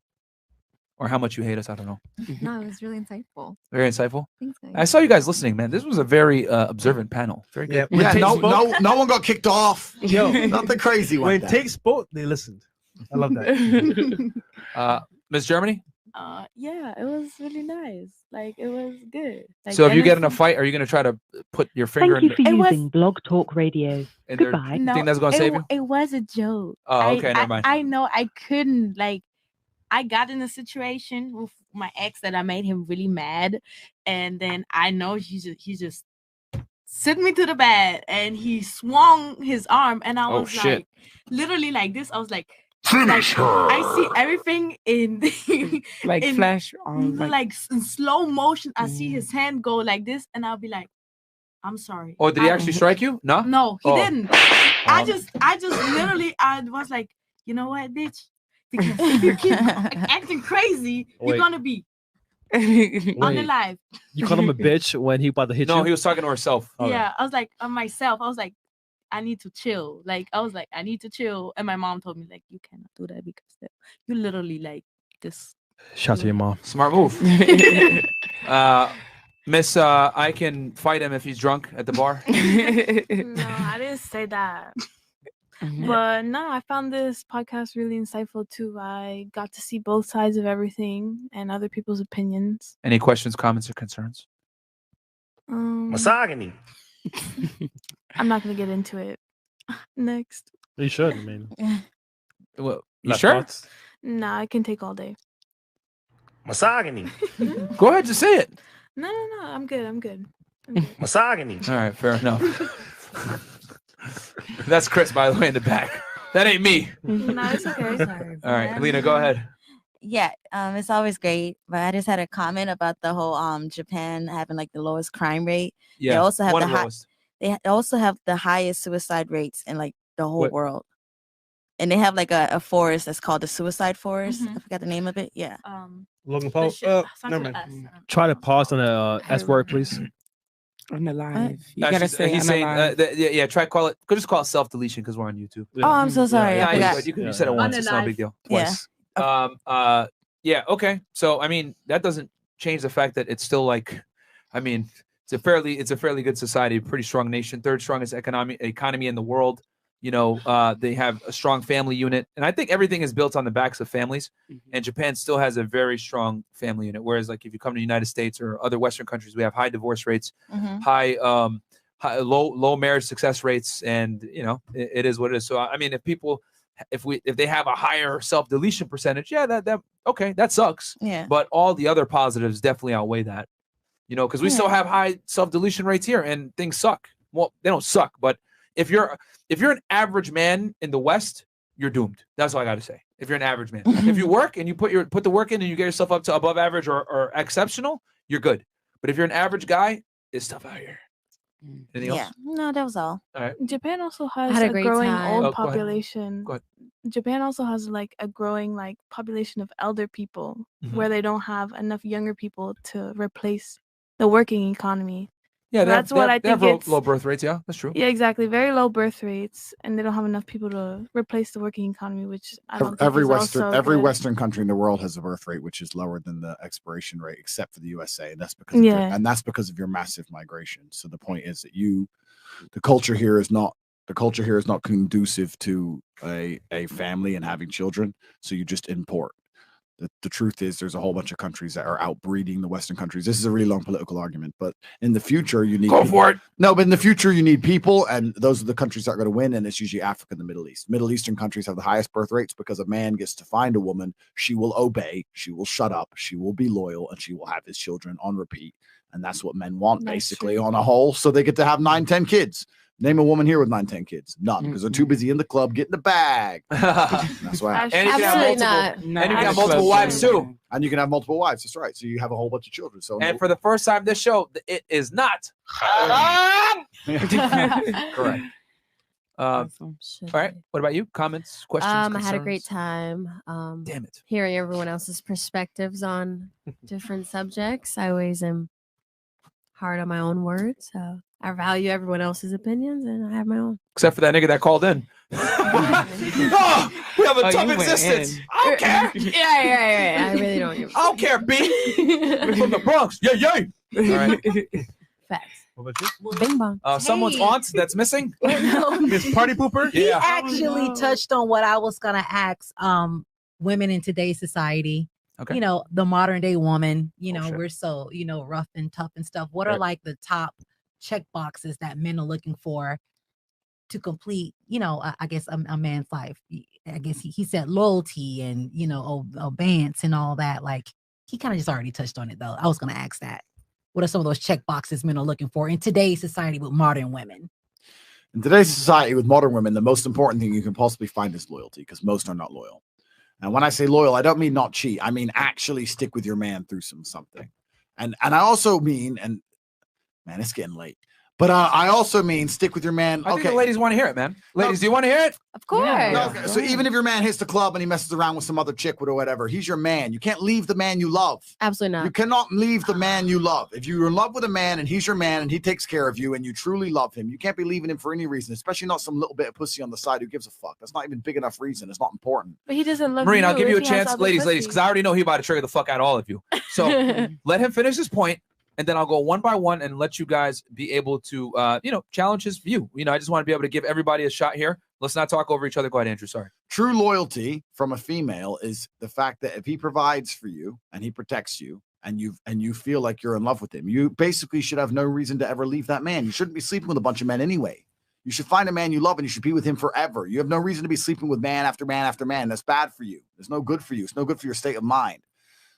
Or how much you hate us? I don't know. No, it was really insightful. Very insightful. Thanks, guys. I saw you guys listening, man. This was a very observant panel. Very good. Yeah, no one got kicked off. Yo, nothing crazy. When Tate spoke, they listened. I love that. Miss Germany. Yeah, it was really nice. Like it was good. Like, So if you get in a innocent. fight, are you gonna try to put your finger in? It was- Blog Talk Radio. in their- Goodbye. You think that's gonna save you? It was a joke. Oh, okay, never mind. I know I couldn't like. I got in a situation with my ex that I made him really mad, and then I know he just sent me to the bed and he swung his arm, and I Oh, was shit. like, literally like this. I was like, Finish her. I see everything in Like in, flash on, like in slow motion. I see his hand go like this, and I'll be like, I'm sorry. Oh, did he actually strike you? No. No, he Oh. didn't. I just literally, I was like, you know what, bitch? Because if you keep acting crazy, Wait. you're gonna be Wait, unalive. you called him a bitch when he about to hit you? No, he was talking to herself. Yeah, I was like on myself. I was like, I need to chill. Like I was like, I need to chill. And my mom told me like, you cannot do that because you literally like this. Shout to your mom. Smart move. Miss, I can fight him if he's drunk at the bar. No, I didn't say that. But no, I found this podcast really insightful too. I got to see both sides of everything and other people's opinions. Any questions, comments, or concerns? Misogyny. I'm not gonna get into it. Next. You should. I mean, well, you last sure? thoughts? Nah, I can take all day. Misogyny. Go ahead, just say it. No, I'm good. I'm good. Misogyny. All right, fair enough. That's Chris, by the way, in the back. That ain't me. No, it's okay. Sorry. All right, Lena, go ahead. Yeah, it's always great, but I just had a comment about the whole Japan having like the lowest crime rate. They Yeah, also have one the of the high, lowest. they also have the highest suicide rates in like the whole What? world. And they have like a forest that's called the suicide forest. I forgot the name of it. Yeah. Logan Paul. Never mind. Try to pause on the S word, please. On the live. You Uh, gotta she's- say he's on the saying, live. yeah, try call it. Just call it self deletion because we're on YouTube. Oh, I'm so sorry. I Yeah, forgot. you said it once. It's not a big deal. Yeah. Twice. Yeah. Okay. So I mean, that doesn't change the fact that it's still like, I mean, it's a fairly good society, pretty strong nation, third strongest economy in the world. You know, they have a strong family unit, and I think everything is built on the backs of families. And Japan still has a very strong family unit. Whereas, like, if you come to the United States or other Western countries, we have high divorce rates, high low marriage success rates, and you know, it is what it is. So I mean, if they have a higher self deletion percentage, yeah, that okay, that sucks. Yeah. But all the other positives definitely outweigh that. You know, because we still have high self deletion rates here, and things suck. Well, they don't suck, but if you're an average man in the West, you're doomed. That's all I got to say. If you're an average man, if you work and you put the work in and you get yourself up to above average or exceptional, you're good. But if you're an average guy, it's tough out here. Anything Yeah. else? No, that was all. All right. Japan also I has had a a great growing time. old Oh, go ahead. population. Go ahead. Japan also has like a growing like population of elder people Mhm. where they don't have enough younger people to replace the working economy. Yeah, So they that's have, what they I have, they have think low, it's low birth rates. Yeah, that's true. yeah, exactly. Very low birth rates, and they don't have enough people to replace the working economy, which I don't think Every is also every good. Western country in the world has a birth rate which is lower than the expiration rate, except for the USA. And that's because of your massive migration. So the point is that the culture here is not conducive to a family and having children. So you just import. The truth is there's a whole bunch of countries that are outbreeding the Western countries. This is a really long political argument, but in the future you need Go for it. No, but in the future you need people, and those are the countries that are going to win, and it's usually Africa and the Middle East. Middle Eastern countries have the highest birth rates because a man gets to find a woman, she will obey, she will shut up, she will be loyal, and she will have his children on repeat. And that's what men want, basically, on a whole. So they get to have 9-10 kids. Name a woman here with 9-10 kids. None, because they're too busy in the club getting the bag. That's why. And you can have multiple wives too. And you can have multiple wives. That's right. So you have a whole bunch of children. So And for the first time this show, it is not. Correct. All right. What about you? Comments, questions? I had a great concerns? time. Damn it. Hearing everyone else's perspectives on different subjects. I always am hard on my own words. So I value everyone else's opinions, and I have my own. Except for that nigga that called in. Oh, we have a tough existence. I don't care. Yeah. I really don't give I don't care, B. We're from the Bronx. Yeah. All right. Facts. What about you? Bing bong. Someone's aunt that's missing. Miss Party Pooper? He Yeah. actually touched on what I was gonna ask women in today's society. Okay. You know, the modern day woman, you know, shit. we're so, you know, rough and tough and stuff. What are Right. like the top check boxes that men are looking for to complete, you know, I guess a man's life? I guess he said loyalty and, you know, obedience and all that. Like he kind of just already touched on it though. I was gonna ask that. What are some of those check boxes men are looking for in today's society with modern women? in today's society with modern women, the most important thing you can possibly find is loyalty, because most are not loyal. And when I say loyal, I don't mean not cheat. I mean actually stick with your man through something. And I also mean, and man, it's getting late. But I also mean stick with your man. I think the ladies want to hear it, man. Ladies, do you want to hear it? Of course. No, okay. So even if your man hits the club and he messes around with some other chick or whatever, he's your man. You can't leave the man you love. Absolutely not. You cannot leave the man you love. If you're in love with a man and he's your man and he takes care of you and you truly love him, you can't be leaving him for any reason, especially not some little bit of pussy on the side who gives a fuck. That's not even big enough reason. It's not important. But he doesn't love Marine, you. I'll give you a if he has chance. other Ladies, pussy. because I already know he about to trigger the fuck out of all of you. So let him finish his point, and then I'll go one by one and let you guys be able to, challenge his view. I just want to be able to give everybody a shot here. Let's not talk over each other. Go ahead, Andrew. Sorry. True loyalty from a female is the fact that if he provides for you and he protects you and you feel like you're in love with him, you basically should have no reason to ever leave that man. You shouldn't be sleeping with a bunch of men anyway. You should find a man you love and you should be with him forever. You have no reason to be sleeping with man after man after man. That's bad for you. It's no good for you. It's no good for your state of mind.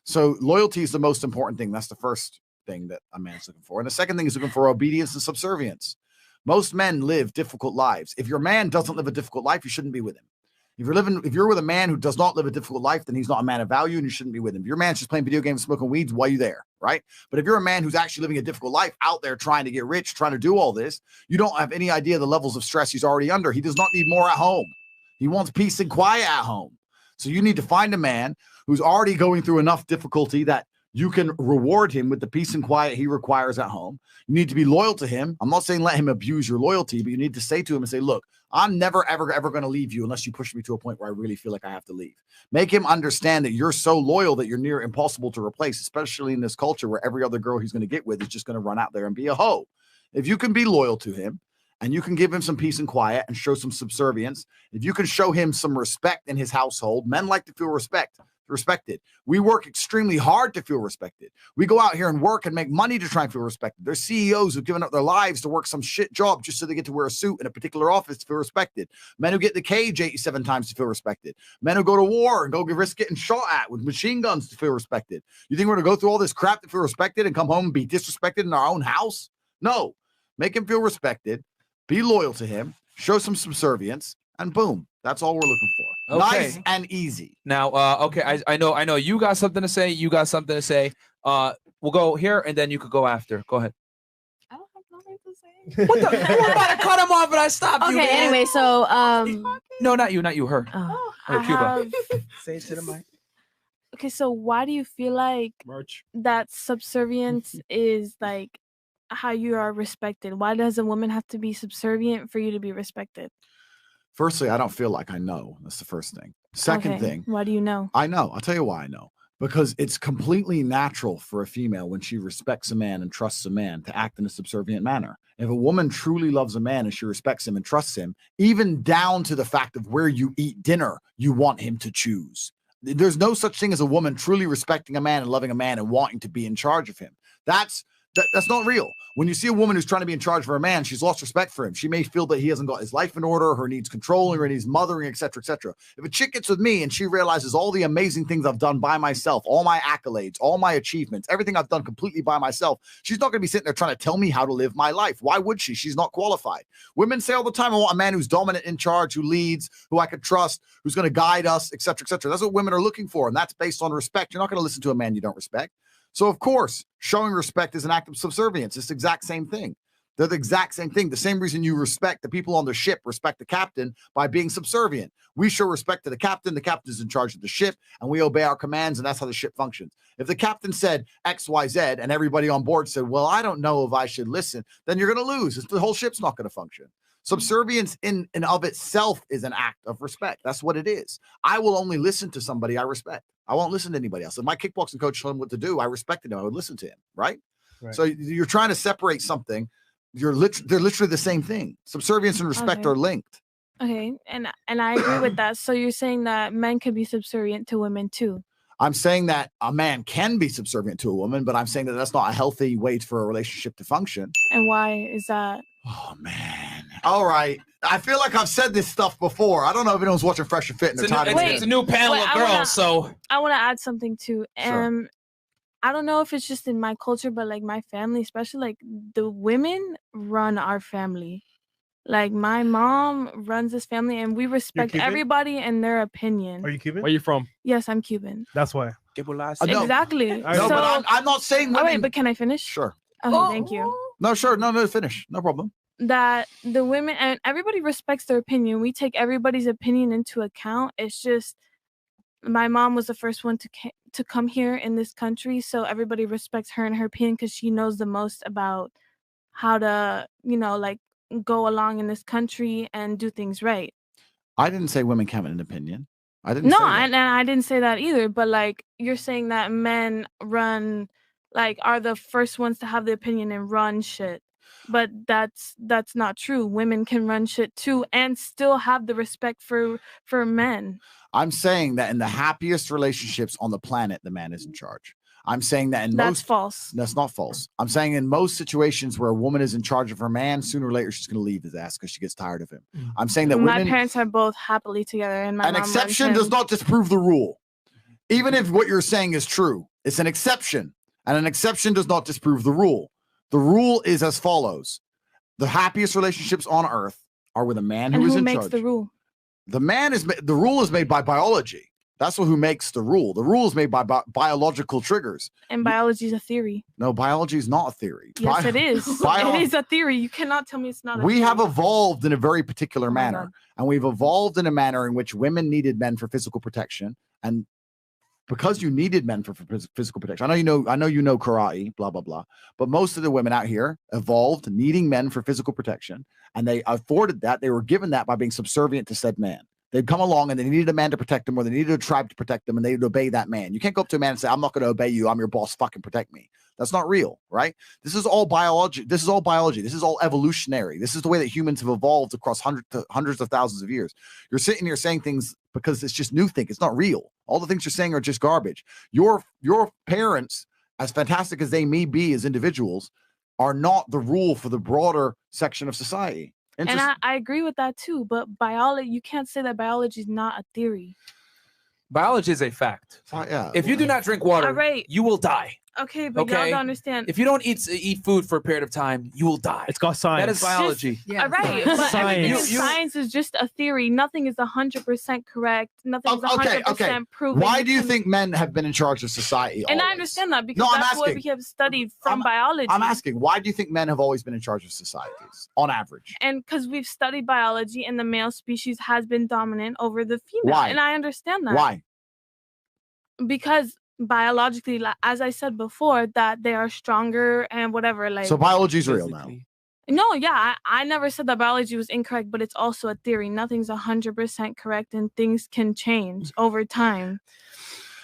So loyalty is the most important thing. That's the first thing that a man's looking for. And the second thing is looking for obedience and subservience. Most men live difficult lives. If your man doesn't live a difficult life, you shouldn't be with him. If you're with a man who does not live a difficult life, then he's not a man of value and you shouldn't be with him. If your man's just playing video games, smoking weeds, why are you there? Right? But if you're a man who's actually living a difficult life out there trying to get rich, trying to do all this, you don't have any idea the levels of stress he's already under. He does not need more at home. He wants peace and quiet at home. So you need to find a man who's already going through enough difficulty that you can reward him with the peace and quiet he requires at home. You need to be loyal to him. I'm not saying let him abuse your loyalty, but you need to say to him and say, look, I'm never, ever, ever going to leave you unless you push me to a point where I really feel like I have to leave. Make him understand that you're so loyal that you're near impossible to replace, especially in this culture where every other girl he's going to get with is just going to run out there and be a hoe. If you can be loyal to him and you can give him some peace and quiet and show some subservience, if you can show him some respect in his household, men like to feel respected. We work extremely hard to feel respected. We go out here and work and make money to try and feel respected. There's CEOs who've given up their lives to work some shit job just so they get to wear a suit in a particular office to feel respected. Men who get in the cage 87 times to feel respected. Men who go to war and go risk getting shot at with machine guns to feel respected. You think we're going to go through all this crap to feel respected and come home and be disrespected in our own house? No. Make him feel respected. Be loyal to him. Show some subservience. And boom, that's all we're looking for. Okay. Nice and easy. Now, okay, I know you got something to say. You got something to say. We'll go here, and then you could go after. Go ahead. I don't have nothing to say. What the? You were about to cut him off, and I stopped you. Okay, man. anyway, so No, not you, her. Oh, Or Cuba. Say it to the mic. Okay, so why do you feel like Merch. that subservience is like how you are respected? Why does a woman have to be subservient for you to be respected? Firstly, I don't feel like I know. That's the first thing. Second Okay, thing, why do you know? I know. I'll tell you why I know. Because it's completely natural for a female when she respects a man and trusts a man to act in a subservient manner. If a woman truly loves a man and she respects him and trusts him, even down to the fact of where you eat dinner, you want him to choose. There's no such thing as a woman truly respecting a man and loving a man and wanting to be in charge of him. That's not real. When you see a woman who's trying to be in charge of her man, she's lost respect for him. She may feel that he hasn't got his life in order, or needs controlling, or needs mothering, etc., etc. If a chick gets with me and she realizes all the amazing things I've done by myself, all my accolades, all my achievements, everything I've done completely by myself, she's not going to be sitting there trying to tell me how to live my life. Why would she? She's not qualified. Women say all the time, I want a man who's dominant, in charge, who leads, who I could trust, who's going to guide us, etc., etc. That's what women are looking for, and that's based on respect. You're not going to listen to a man you don't respect. So, of course, showing respect is an act of subservience. It's the exact same thing. They're the exact same thing. The same reason you respect the people on the ship, respect the captain by being subservient. We show respect to the captain. The captain is in charge of the ship, and we obey our commands, and that's how the ship functions. If the captain said X, Y, Z, and everybody on board said, well, I don't know if I should listen, then you're going to lose. The whole ship's not going to function. Subservience in and of itself is an act of respect. That's what it is. I will only listen to somebody I respect. I won't listen to anybody else. If my kickboxing coach told him what to do, I respected him. I would listen to him, right? So you're trying to separate something. They're literally the same thing. Subservience and respect are linked. Okay, and I agree with that. So you're saying that men can be subservient to women too? I'm saying that a man can be subservient to a woman, but I'm saying that that's not a healthy way for a relationship to function. And why is that? Oh, man. All right. I feel like I've said this stuff before. I don't know if anyone's watching Fresh and Fit and they're tired of it. It's a new panel of girls, so. I want to add something too. Sure. I don't know if it's just in my culture, but like my family, especially like the women run our family. Like my mom runs this family and we respect everybody and their opinion. Are you Cuban? Where are you from? Yes, I'm Cuban. That's why. Exactly. No, but I'm not saying women. Oh, wait, but can I finish? Sure. Okay, thank you. No, sure. No, finish. No problem. That the women and everybody respects their opinion. We take everybody's opinion into account. It's just my mom was the first one to come here in this country, so everybody respects her and her opinion because she knows the most about how to, like go along in this country and do things right. I didn't say women can't have an opinion. I didn't. No, say that. and I didn't say that either. But like you're saying that men are the first ones to have the opinion and run shit. But that's not true. Women can run shit too and still have the respect for men. I'm saying that in the happiest relationships on the planet, the man is in charge. I'm saying that that's false. That's not false. I'm saying in most situations where a woman is in charge of her man, sooner or later she's going to leave his ass because she gets tired of him. I'm saying that my parents are both happily together, and my an mom exception does not disprove the rule. Even if what you're saying is true, it's an exception, and an exception does not disprove the rule. The rule is as follows: the happiest relationships on earth are with a man who is in charge. Who makes the rule? The rule is made by biology. That's who makes the rule. The rule is made by biological triggers. And biology is a theory. No, biology is not a theory. Yes, it is. It is a theory. You cannot tell me it's not a theory. We have evolved in a very particular manner. And we've evolved in a manner in which women needed men for physical protection. And because you needed men for physical protection, I know you know karate, blah, blah, blah. But most of the women out here evolved needing men for physical protection. And they afforded that. They were given that by being subservient to said man. They'd come along and they needed a man to protect them, or they needed a tribe to protect them, and they'd obey that man. You can't go up to a man and say, I'm not going to obey you. I'm your boss. Fucking protect me. That's not real, right? This is all biology. This is all evolutionary. This is the way that humans have evolved across hundreds of thousands of years. You're sitting here saying things because it's just new think. It's not real. All the things you're saying are just garbage. Your parents, as fantastic as they may be as individuals, are not the rule for the broader section of society. And I agree with that too, but biology, you can't say that biology is not a theory. Biology is a fact. Yeah. If you do not drink water, you will die. Okay, but y'all don't understand. If you don't eat food for a period of time, you will die. It's called science. That is biology. All right, but everything in science is just a theory. Nothing is 100% correct. Nothing is 100% proven. Why do you think men have been in charge of society? And I understand that because that's what we have studied from biology. I'm asking, why do you think men have always been in charge of societies on average? And because we've studied biology, and the male species has been dominant over the female. Why? And I understand that. Why? Because biologically, as I said before, that they are stronger and whatever. So biology is real now. No, yeah, I never said that biology was incorrect, but it's also a theory. Nothing's 100% correct, and things can change over time.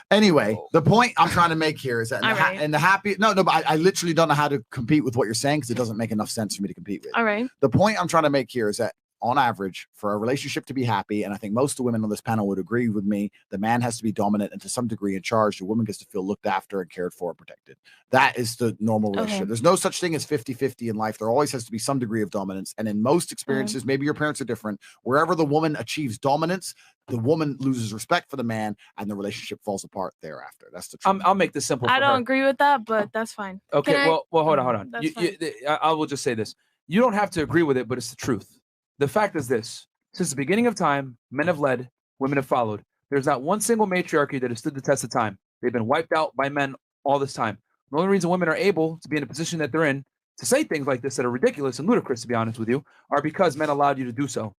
Anyway, the point I'm trying to make here is that but I literally don't know how to compete with what you're saying because it doesn't make enough sense for me to compete with. All right. The point I'm trying to make here is that on average, for a relationship to be happy, and I think most of the women on this panel would agree with me, the man has to be dominant and to some degree in charge. The woman gets to feel looked after and cared for and protected. That is the normal relationship. There's no such thing as 50-50 in life. There always has to be some degree of dominance. And in most experiences, maybe your parents are different, wherever the woman achieves dominance, the woman loses respect for the man and the relationship falls apart thereafter. That's the truth. I'll make this simple. I don't agree with that, but that's fine. Okay, well, hold on. That's fine. I will just say this. You don't have to agree with it, but it's the truth. The fact is this. Since the beginning of time, men have led, women have followed. There's not one single matriarchy that has stood the test of time. They've been wiped out by men all this time. The only reason women are able to be in a position that they're in, to say things like this that are ridiculous and ludicrous, to be honest with you, are because men allowed you to do so.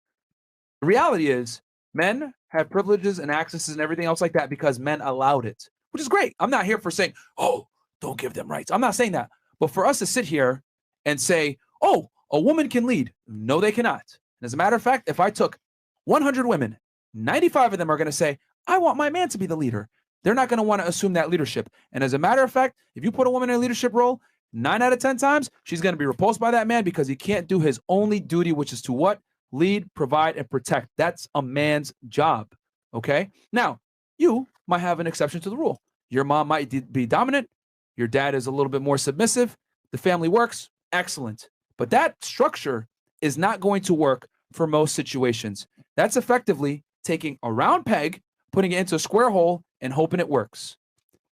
The reality is, men have privileges and accesses and everything else like that because men allowed it, which is great. I'm not here for saying, oh, don't give them rights. I'm not saying that. But for us to sit here and say, oh, a woman can lead. No, they cannot. As a matter of fact, if I took 100 women, 95 of them are going to say, I want my man to be the leader. They're not going to want to assume that leadership. And as a matter of fact, if you put a woman in a leadership role, 9 out of 10 times, she's going to be repulsed by that man because he can't do his only duty, which is to what? Lead, provide, and protect. That's a man's job. Okay? Now, you might have an exception to the rule. Your mom might be dominant. Your dad is a little bit more submissive. The family works. Excellent. But that structure is not going to work for most situations. That's effectively taking a round peg, putting it into a square hole, and hoping it works.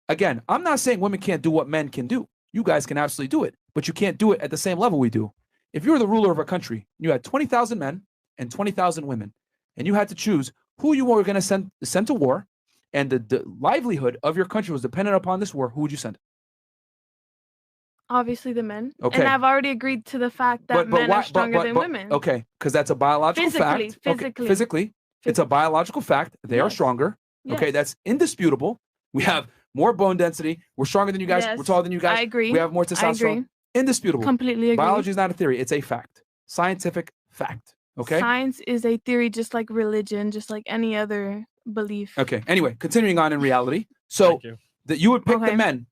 Again, I'm not saying women can't do what men can do. You guys can absolutely do it, but you can't do it at the same level we do. If you were the ruler of a country, you had 20,000 men and 20,000 women, and you had to choose who you were going to send to war, and the livelihood of your country was dependent upon this war, who would you send? Obviously, the men. Okay. And I've already agreed to the fact that men are stronger than women. Okay, because that's a biological fact. Physically, it's a biological fact. They are stronger. Okay, Yes. that's indisputable. We have more bone density. We're stronger than you guys. Yes. We're taller than you guys. I agree. We have more I testosterone. agree. Indisputable. Completely agree. Biology is not a theory. It's a fact. Scientific fact. Okay. Science is a theory, just like religion, just like any other belief. Okay. Anyway, continuing on in reality. So that you would pick the men.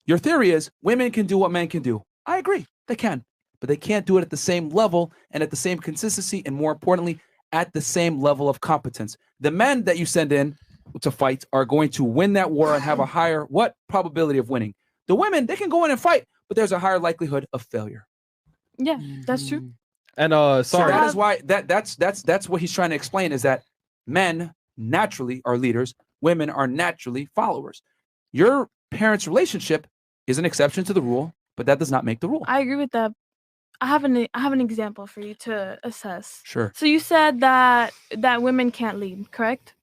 Your theory is women can do what men can do. I agree. They can. But they can't do it at the same level and at the same consistency and more importantly, at the same level of competence. The men that you send in to fight are going to win that war and have a higher probability of winning. The women, they can go in and fight, but there's a higher likelihood of failure. Yeah, that's true. And So that is why that's what he's trying to explain is that men naturally are leaders, women are naturally followers. Your parents' relationship is an exception to the rule, but that does not make the rule. I agree with that. I have an example for you to assess. Sure. So you said that women can't lead, correct?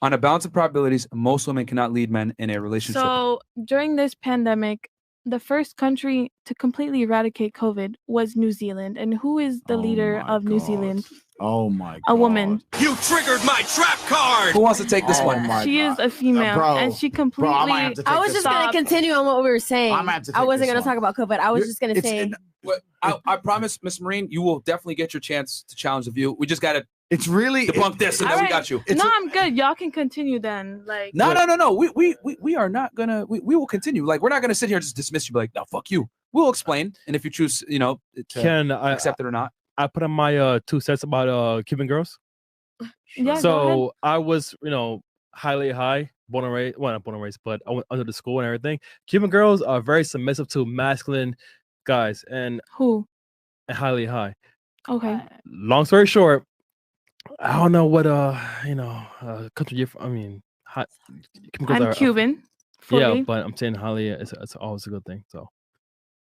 On a balance of probabilities, most women cannot lead men in a relationship. So during this pandemic, the first country to completely eradicate COVID was New Zealand. And who is the leader of New Zealand? Oh my God. A woman. You triggered my trap card. Who wants to take this one? She is a female, and she completely. I was just gonna continue on what we were saying. I wasn't gonna talk about COVID. I was just gonna say. I promise, Miss Marine, you will definitely get your chance to challenge the view. We just gotta. It's really debunk this, and then we got you. I'm good. Y'all can continue then. Like. No. We are not gonna. We will continue. Like we're not gonna sit here and just dismiss you. Be like, no, fuck you. We'll explain, and if you choose, to accept it or not. I put on my 2 cents about Cuban girls. Yeah. So I was, highly high, born and raised. Well, not born and raised, but I went under the school and everything. Cuban girls are very submissive to masculine guys, and who? And highly high. Okay. Long story short, I don't know what country you're from. I mean, Cuban girls I'm Cuban. Yeah, fully. but I'm saying highly. It's always a good thing. So,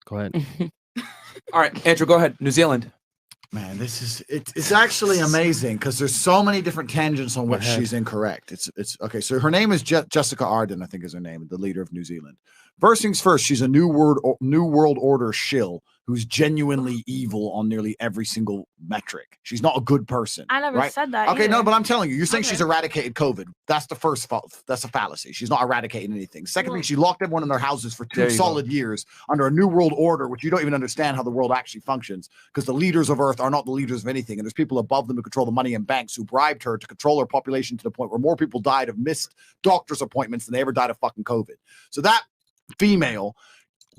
go ahead. All right, Andrew, go ahead. New Zealand. Man, it's actually amazing because there's so many different tangents on which she's incorrect. It's okay. So her name is Jessica Ardern, I think is her name, the leader of New Zealand. First things first, she's a New World Order shill who's genuinely evil on nearly every single metric. She's not a good person. I never said that. Okay, either. no, but I'm telling you, you're saying she's eradicated COVID. That's the first fault. That's a fallacy. She's not eradicating anything. Second thing, she locked everyone in their houses for 2 solid years under a New World Order, which you don't even understand how the world actually functions because the leaders of Earth are not the leaders of anything. And there's people above them who control the money in banks who bribed her to control her population to the point where more people died of missed doctor's appointments than they ever died of fucking COVID. So that female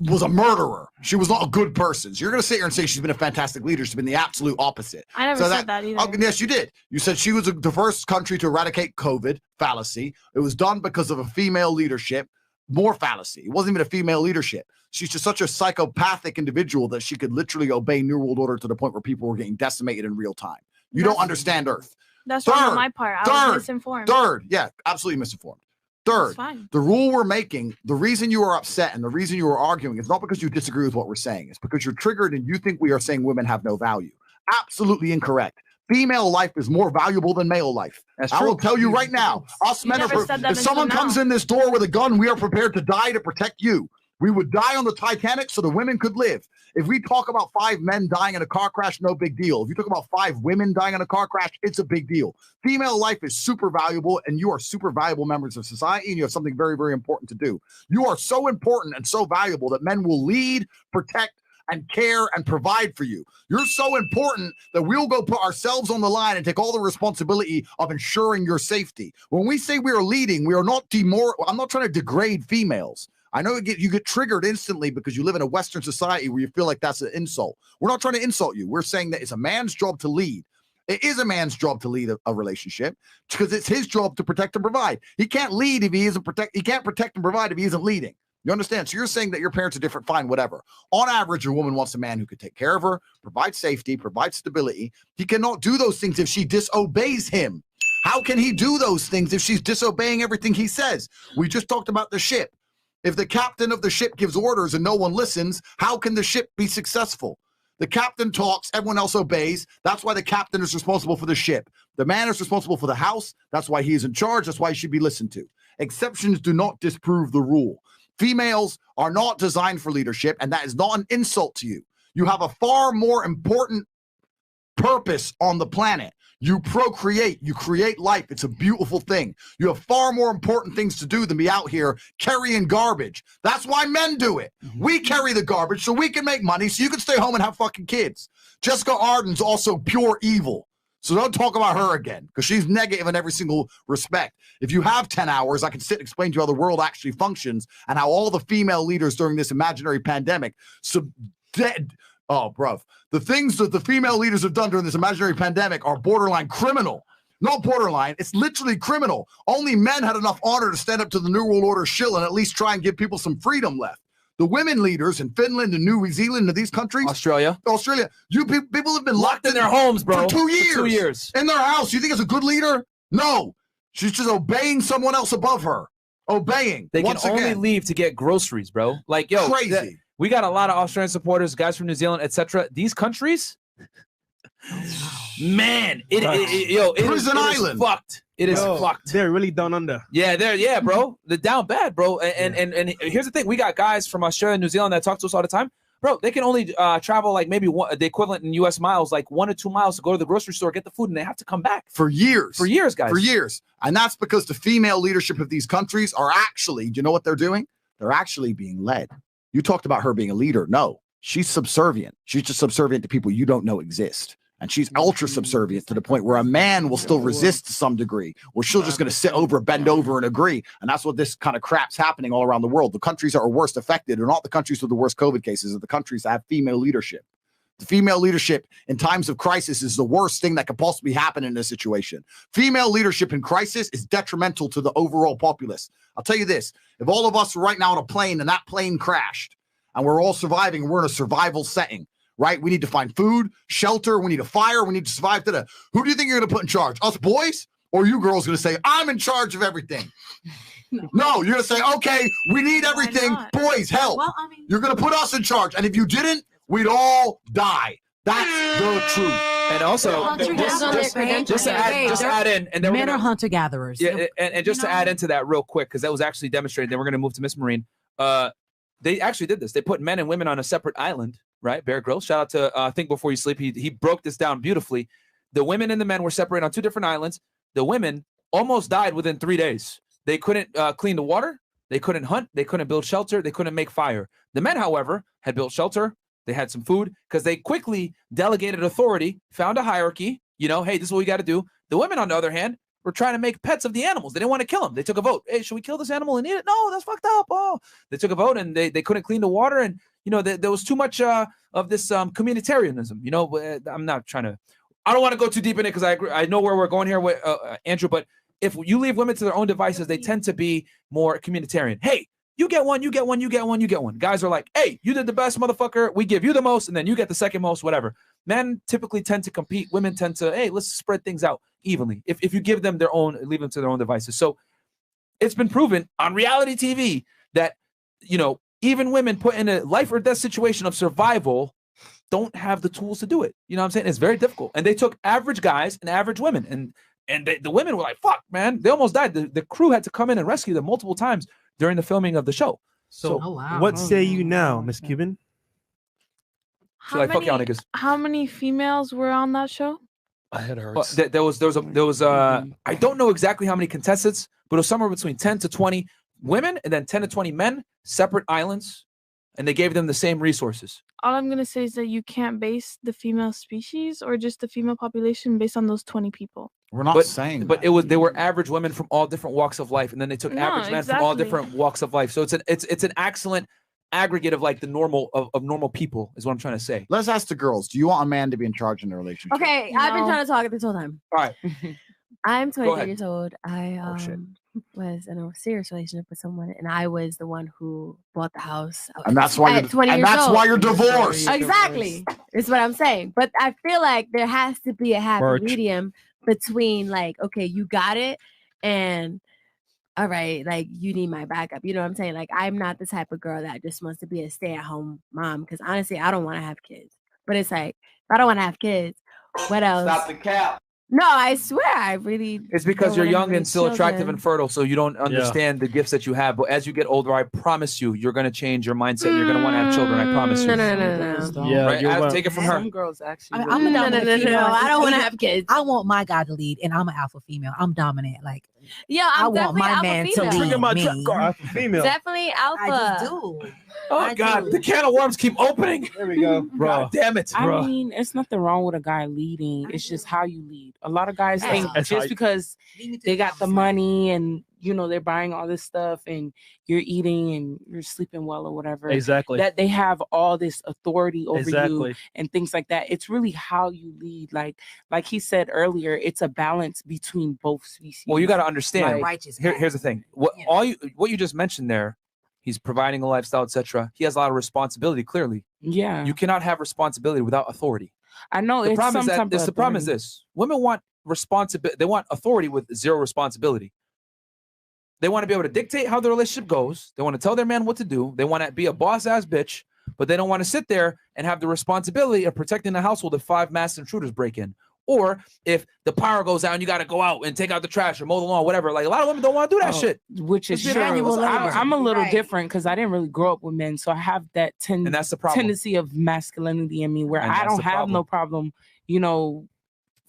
was a murderer. She was not a good person. So you're going to sit here and say she's been a fantastic leader. She's been the absolute opposite. I never said that either. Yes, you did. You said she was the first country to eradicate COVID. Fallacy. It was done because of a female leadership. More fallacy. It wasn't even a female leadership. She's just such a psychopathic individual that she could literally obey New World Order to the point where people were getting decimated in real time. You don't understand Earth. That's wrong on my part. I was misinformed. Third, yeah, absolutely misinformed. Third, the rule we're making, the reason you are upset and the reason you are arguing is not because you disagree with what we're saying. It's because you're triggered and you think we are saying women have no value. Absolutely incorrect. Female life is more valuable than male life. I will tell you right now, us men are, if someone comes in this door with a gun, we are prepared to die to protect you. We would die on the Titanic so the women could live. If we talk about 5 men dying in a car crash, no big deal. If you talk about 5 women dying in a car crash, it's a big deal. Female life is super valuable, and you are super valuable members of society, and you have something very, very important to do. You are so important and so valuable that men will lead, protect, and care and provide for you. You're so important that we'll go put ourselves on the line and take all the responsibility of ensuring your safety. When we say we are leading, we are not I'm not trying to degrade females. I know you get triggered instantly because you live in a Western society where you feel like that's an insult. We're not trying to insult you. We're saying that it's a man's job to lead. It is a man's job to lead a relationship because it's his job to protect and provide. He can't lead if he isn't he can't protect and provide if he isn't leading. You understand? So you're saying that your parents are different, fine, whatever. On average, a woman wants a man who could take care of her, provide safety, provide stability. He cannot do those things if she disobeys him. How can he do those things if she's disobeying everything he says? We just talked about the ship. If the captain of the ship gives orders and no one listens, how can the ship be successful? The captain talks, everyone else obeys. That's why the captain is responsible for the ship. The man is responsible for the house. That's why he is in charge. That's why he should be listened to. Exceptions do not disprove the rule. Females are not designed for leadership, and that is not an insult to you. You have a far more important purpose on the planet. You procreate, you create life. It's a beautiful thing. You have far more important things to do than be out here carrying garbage. That's why men do it. We carry the garbage so we can make money, so you can stay home and have fucking kids. Jessica Arden's also pure evil. So don't talk about her again, because she's negative in every single respect. If you have 10 hours, I can sit and explain to you how the world actually functions and how all the female leaders during this imaginary pandemic bruv. The things that the female leaders have done during this imaginary pandemic are borderline criminal. Not borderline, it's literally criminal. Only men had enough honor to stand up to the New World Order shill and at least try and give people some freedom left. The women leaders in Finland and New Zealand and these countries, Australia, you people have been locked in their homes, bro, for 2 years. For 2 years. In their house. You think it's a good leader? No. She's just obeying someone else above her. Obeying. They Once can only again. leave to get groceries, bro. Like, yo, Crazy. We got a lot of Australian supporters, guys from New Zealand, etc. These countries, man, it Prison is island. fucked. It is fucked. They're really down under. Yeah, bro. They're down bad, bro. And here's the thing: we got guys from Australia and New Zealand that talk to us all the time, bro. They can only travel like maybe the equivalent in U.S. miles, like 1 or 2 miles to go to the grocery store, get the food, and they have to come back for years. For years, guys. For years. And that's because the female leadership of these countries are actually, do you know what they're doing? They're actually being led. You talked about her being a leader. No, she's subservient. She's just subservient to people you don't know exist. And she's ultra subservient to the point where a man will still resist to some degree, or she'll just going to sit over, bend over and agree. And that's what this kind of crap's happening all around the world. The countries that are worst affected are not the countries with the worst COVID cases, are the countries that have female leadership. The female leadership in times of crisis is the worst thing that could possibly happen in this situation. Female leadership in crisis is detrimental to the overall populace. I'll tell you this, if all of us were right now on a plane and that plane crashed and we're all surviving and we're in a survival setting, right? We need to find food, shelter, we need a fire, we need to survive to the, who do you think you're going to put in charge? Us boys? Or you girls going to say, I'm in charge of everything? No, you're going to say, okay, we need everything. Boys, help. Well, You're going to put us in charge. And if you didn't, we'd all die. That's the truth. And also, just to add in, and then men are hunter gatherers. Yeah, and just to add into that real quick, because that was actually demonstrated. Then we're going to move to Miss Marine. They actually did this. They put men and women on a separate island, right? Bear Grylls. Shout out to Think Before You Sleep. He broke this down beautifully. The women and the men were separated on 2 different islands. The women almost died within 3 days. They couldn't clean the water. They couldn't hunt. They couldn't build shelter. They couldn't make fire. The men, however, had built shelter. They had some food because they quickly delegated authority, found a hierarchy. You know, hey, this is what we got to do. The women, on the other hand, were trying to make pets of the animals. They didn't want to kill them. They took a vote. Hey, should we kill this animal and eat it? No, that's fucked up. Oh, they took a vote and they couldn't clean the water. And, you know, there was too much of this communitarianism. You know, I'm not trying to, I don't want to go too deep in it because I know where we're going here with Andrew, but if you leave women to their own devices, they tend to be more communitarian. Hey, you get one, you get one, you get one, you get one. Guys are like, hey, you did the best, motherfucker. We give you the most, and then you get the second most, whatever. Men typically tend to compete. Women tend to, hey, let's spread things out evenly. If you give them their own, leave them to their own devices. So it's been proven on reality TV that, you know, even women put in a life or death situation of survival don't have the tools to do it. You know what I'm saying? It's very difficult. And they took average guys and average women, and the women were like, fuck, man, they almost died. The crew had to come in and rescue them multiple times during the filming of the show. So what say you now, Miss Cuban? How many females were on that show? I had hurts. There was I don't know exactly how many contestants, but it was somewhere between 10 to 20 women and then 10 to 20 men, separate islands, and they gave them the same resources. All I'm gonna say is that you can't base the female species or just the female population based on those 20 people. We're not saying but they were average women from all different walks of life, and then they took average men from all different walks of life. So it's an excellent aggregate of like the normal of normal people is what I'm trying to say. Let's ask the girls. Do you want a man to be in charge in the relationship? Okay, I've been trying to talk this whole time. All right. I'm Go 23 ahead. years old. I was in a serious relationship with someone, and I was the one who bought the house. And that's why at you're 20 and years that's old. why you're divorced. Exactly. That's what I'm saying. But I feel like there has to be a happy Merch. medium between like, okay, you got it, and all right, like you need my backup. You know what I'm saying? Like I'm not the type of girl that just wants to be a stay-at-home mom because honestly, I don't want to have kids. But it's like if I don't want to have kids, what else? Stop the cap. No, I swear, I really. It's because don't you're wanna young have any and still attractive children. and fertile, so you don't understand the gifts that you have. But as you get older, I promise you, you're going to change your mindset and you're going to want to have children. I promise you. No. Yeah, right? you're Take it from her. Some girls actually. I'm a dominant female. I don't want to Even- have kids. I want my guy to lead, and I'm an alpha female. I'm dominant. Like, Yeah, I I'm want my definitely man alpha to female. lead me. Alpha female. Definitely alpha. I just do. Oh, God. The can of worms keep opening. There we go. God damn it. I mean, it's nothing wrong with a guy leading. It's just how you lead. A lot of guys think That's how just you- because they got the money and they're buying all this stuff and you're eating and you're sleeping well or whatever. Exactly. That they have all this authority over Exactly. you and things like that. It's really how you lead. Like he said earlier, it's a balance between both species. Well, you got to understand. Like, Here's the thing. What you just mentioned there, he's providing a lifestyle, etc. He has a lot of responsibility, clearly. Yeah. You cannot have responsibility without authority. I know The it's problem is some that type of the problem is authority. this. Women want responsibility. They want authority with zero responsibility. They want to be able to dictate how the relationship goes. They want to tell their man what to do. They want to be a boss ass bitch, but they don't want to sit there and have the responsibility of protecting the household if 5 masked intruders break in. Or if the power goes out and you got to go out and take out the trash or mow the lawn, whatever. Like a lot of women don't want to do that shit. Which is It's true. manual labor. I'm a little Right. different because I didn't really grow up with men, so I have that And that's the problem. tendency of masculinity in me where And I that's don't the have problem. no problem,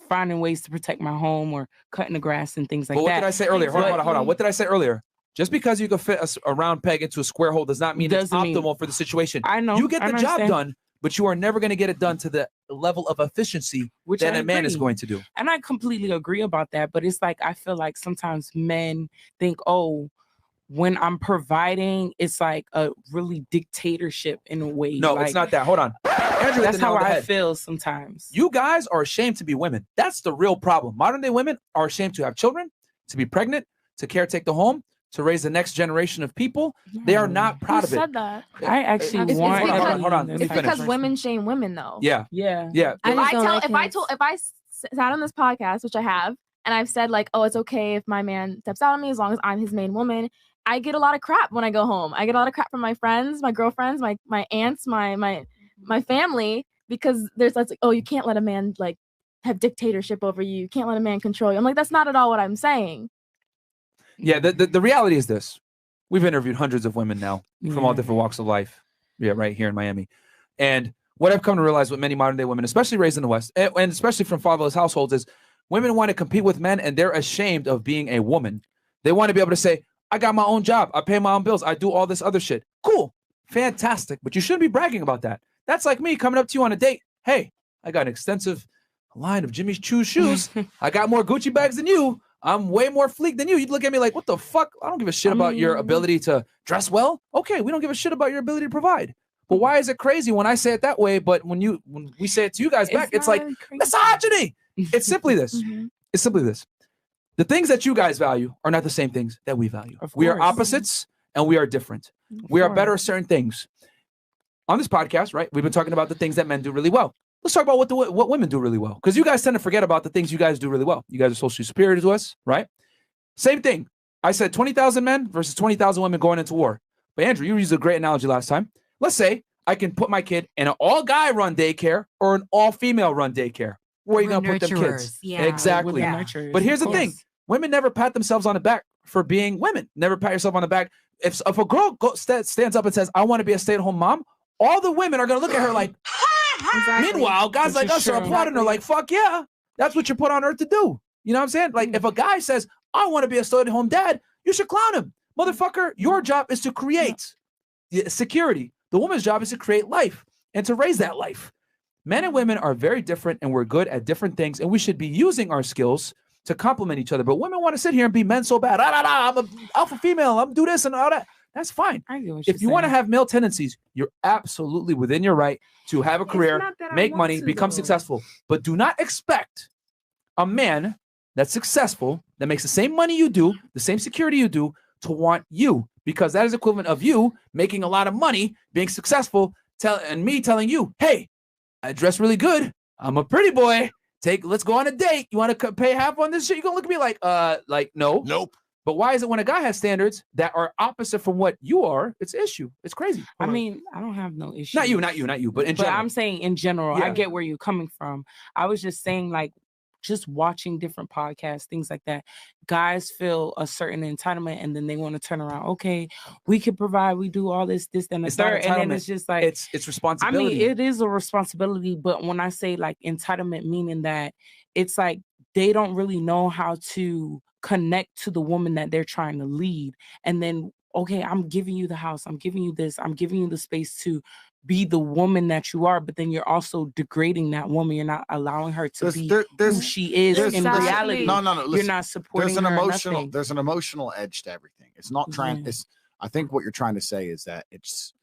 finding ways to protect my home or cutting the grass and things like But what that. did I say earlier? Hold But- on. What did I say earlier? Just because you can fit a round peg into a square hole does not mean it's Doesn't mean- optimal for the situation. I know. You get I the job understand. done, but you are never going to get it done to the level of efficiency Which that I a man is agree. going to do. And I completely agree about that. But it's like I feel like sometimes men think, oh, when I'm providing, it's like a really dictatorship in a way. No, like, it's not that. Hold on. Andrew hit That's the nail how on the I head. feel sometimes. You guys are ashamed to be women. That's the real problem. Modern day women are ashamed to have children, to be pregnant, to caretake the home, to raise the next generation of people. They are not proud of it. said that? I actually It's want. hold on. Let me It's finish. because women shame women, though. Yeah. Yeah. Yeah. If I sat on this podcast, which I have, and I've said like, oh, it's okay if my man steps out on me as long as I'm his main woman, I get a lot of crap when I go home. I get a lot of crap from my friends, my girlfriends, my aunts, my family, because there's like, oh, you can't let a man like have dictatorship over you. You can't let a man control you. I'm like, that's not at all what I'm saying. Yeah, the reality is this. We've interviewed hundreds of women now from all Yeah. different walks of life. Yeah, right here in Miami. And what I've come to realize with many modern day women, especially raised in the West, and especially from fatherless households, is women want to compete with men and they're ashamed of being a woman. They want to be able to say, I got my own job. I pay my own bills. I do all this other shit. Cool. Fantastic. But you shouldn't be bragging about that. That's like me coming up to you on a date. Hey, I got an extensive line of Jimmy's Choo shoes. I got more Gucci bags than you. I'm way more fleek than you. You'd look at me like, what the fuck? I don't give a shit about your ability to dress well. Okay, we don't give a shit about your ability to provide. But why is it crazy when I say it that way? But when we say it to you guys back, it's like misogyny. It's simply this. It's simply this. The things that you guys value are not the same things that we value. We are course. opposites and we are different. We are better at certain things. On this podcast, right? We've been talking about the things that men do really well. Let's talk about what women do really well. Because you guys tend to forget about the things you guys do really well. You guys are socially superior to us, right? Same thing. I said 20,000 men versus 20,000 women going into war. But Andrew, you used a great analogy last time. Let's say I can put my kid in an all-guy run daycare or an all-female run daycare. Where are you going to put them kids? Nurturers, yeah. Exactly. Yeah. Nurturers, But here's of the thing. course. Women never pat themselves on the back for being women. Never pat yourself on the back. If a girl stands up and says, I want to be a stay-at-home mom, all the women are going to look at her like, meanwhile, guys like us are applauding her like, fuck yeah, that's what you're put on earth to do. You know what I'm saying? Like, if a guy says, I want to be a stay-at-home dad, you should clown him. Motherfucker, your job is to create security. The woman's job is to create life and to raise that life. Men and women are very different and we're good at different things, and we should be using our skills to complement each other. But women want to sit here and be men so bad. I'm an alpha female. I'm do this and all that. That's fine. If you want to have male tendencies, you're absolutely within your right to have a career, make money, become successful. But do not expect a man that's successful, that makes the same money you do, the same security you do, to want you, because that is equivalent of you making a lot of money, being successful, and me telling you, hey, I dress really good. I'm a pretty boy. Let's go on a date. You want to pay half on this shit? You're going to look at me like, no. Nope. But why is it when a guy has standards that are opposite from what you are, it's an issue? It's crazy. I mean, I don't have no issue. Not you, but in general. I'm saying in general, I Yeah. get where you're coming from. I was just saying, like, just watching different podcasts, things like that, guys feel a certain entitlement and then they want to turn around. Okay, we can provide, we do all this, and the It's not third. And then entitlement. it's just like, it's responsibility. I mean, it is a responsibility, but when I say like entitlement, meaning that it's like they don't really know how to connect to the woman that they're trying to lead. And then, okay, I'm giving you the house, I'm giving you this, I'm giving you the space to be the woman that you are, but then you're also degrading that woman. You're not allowing her to be who she is in reality. No. You're Listen, not supporting there's an her. emotional. Nothing. There's an emotional edge to everything. It's not trans. Yeah. I think what you're trying to say is that it's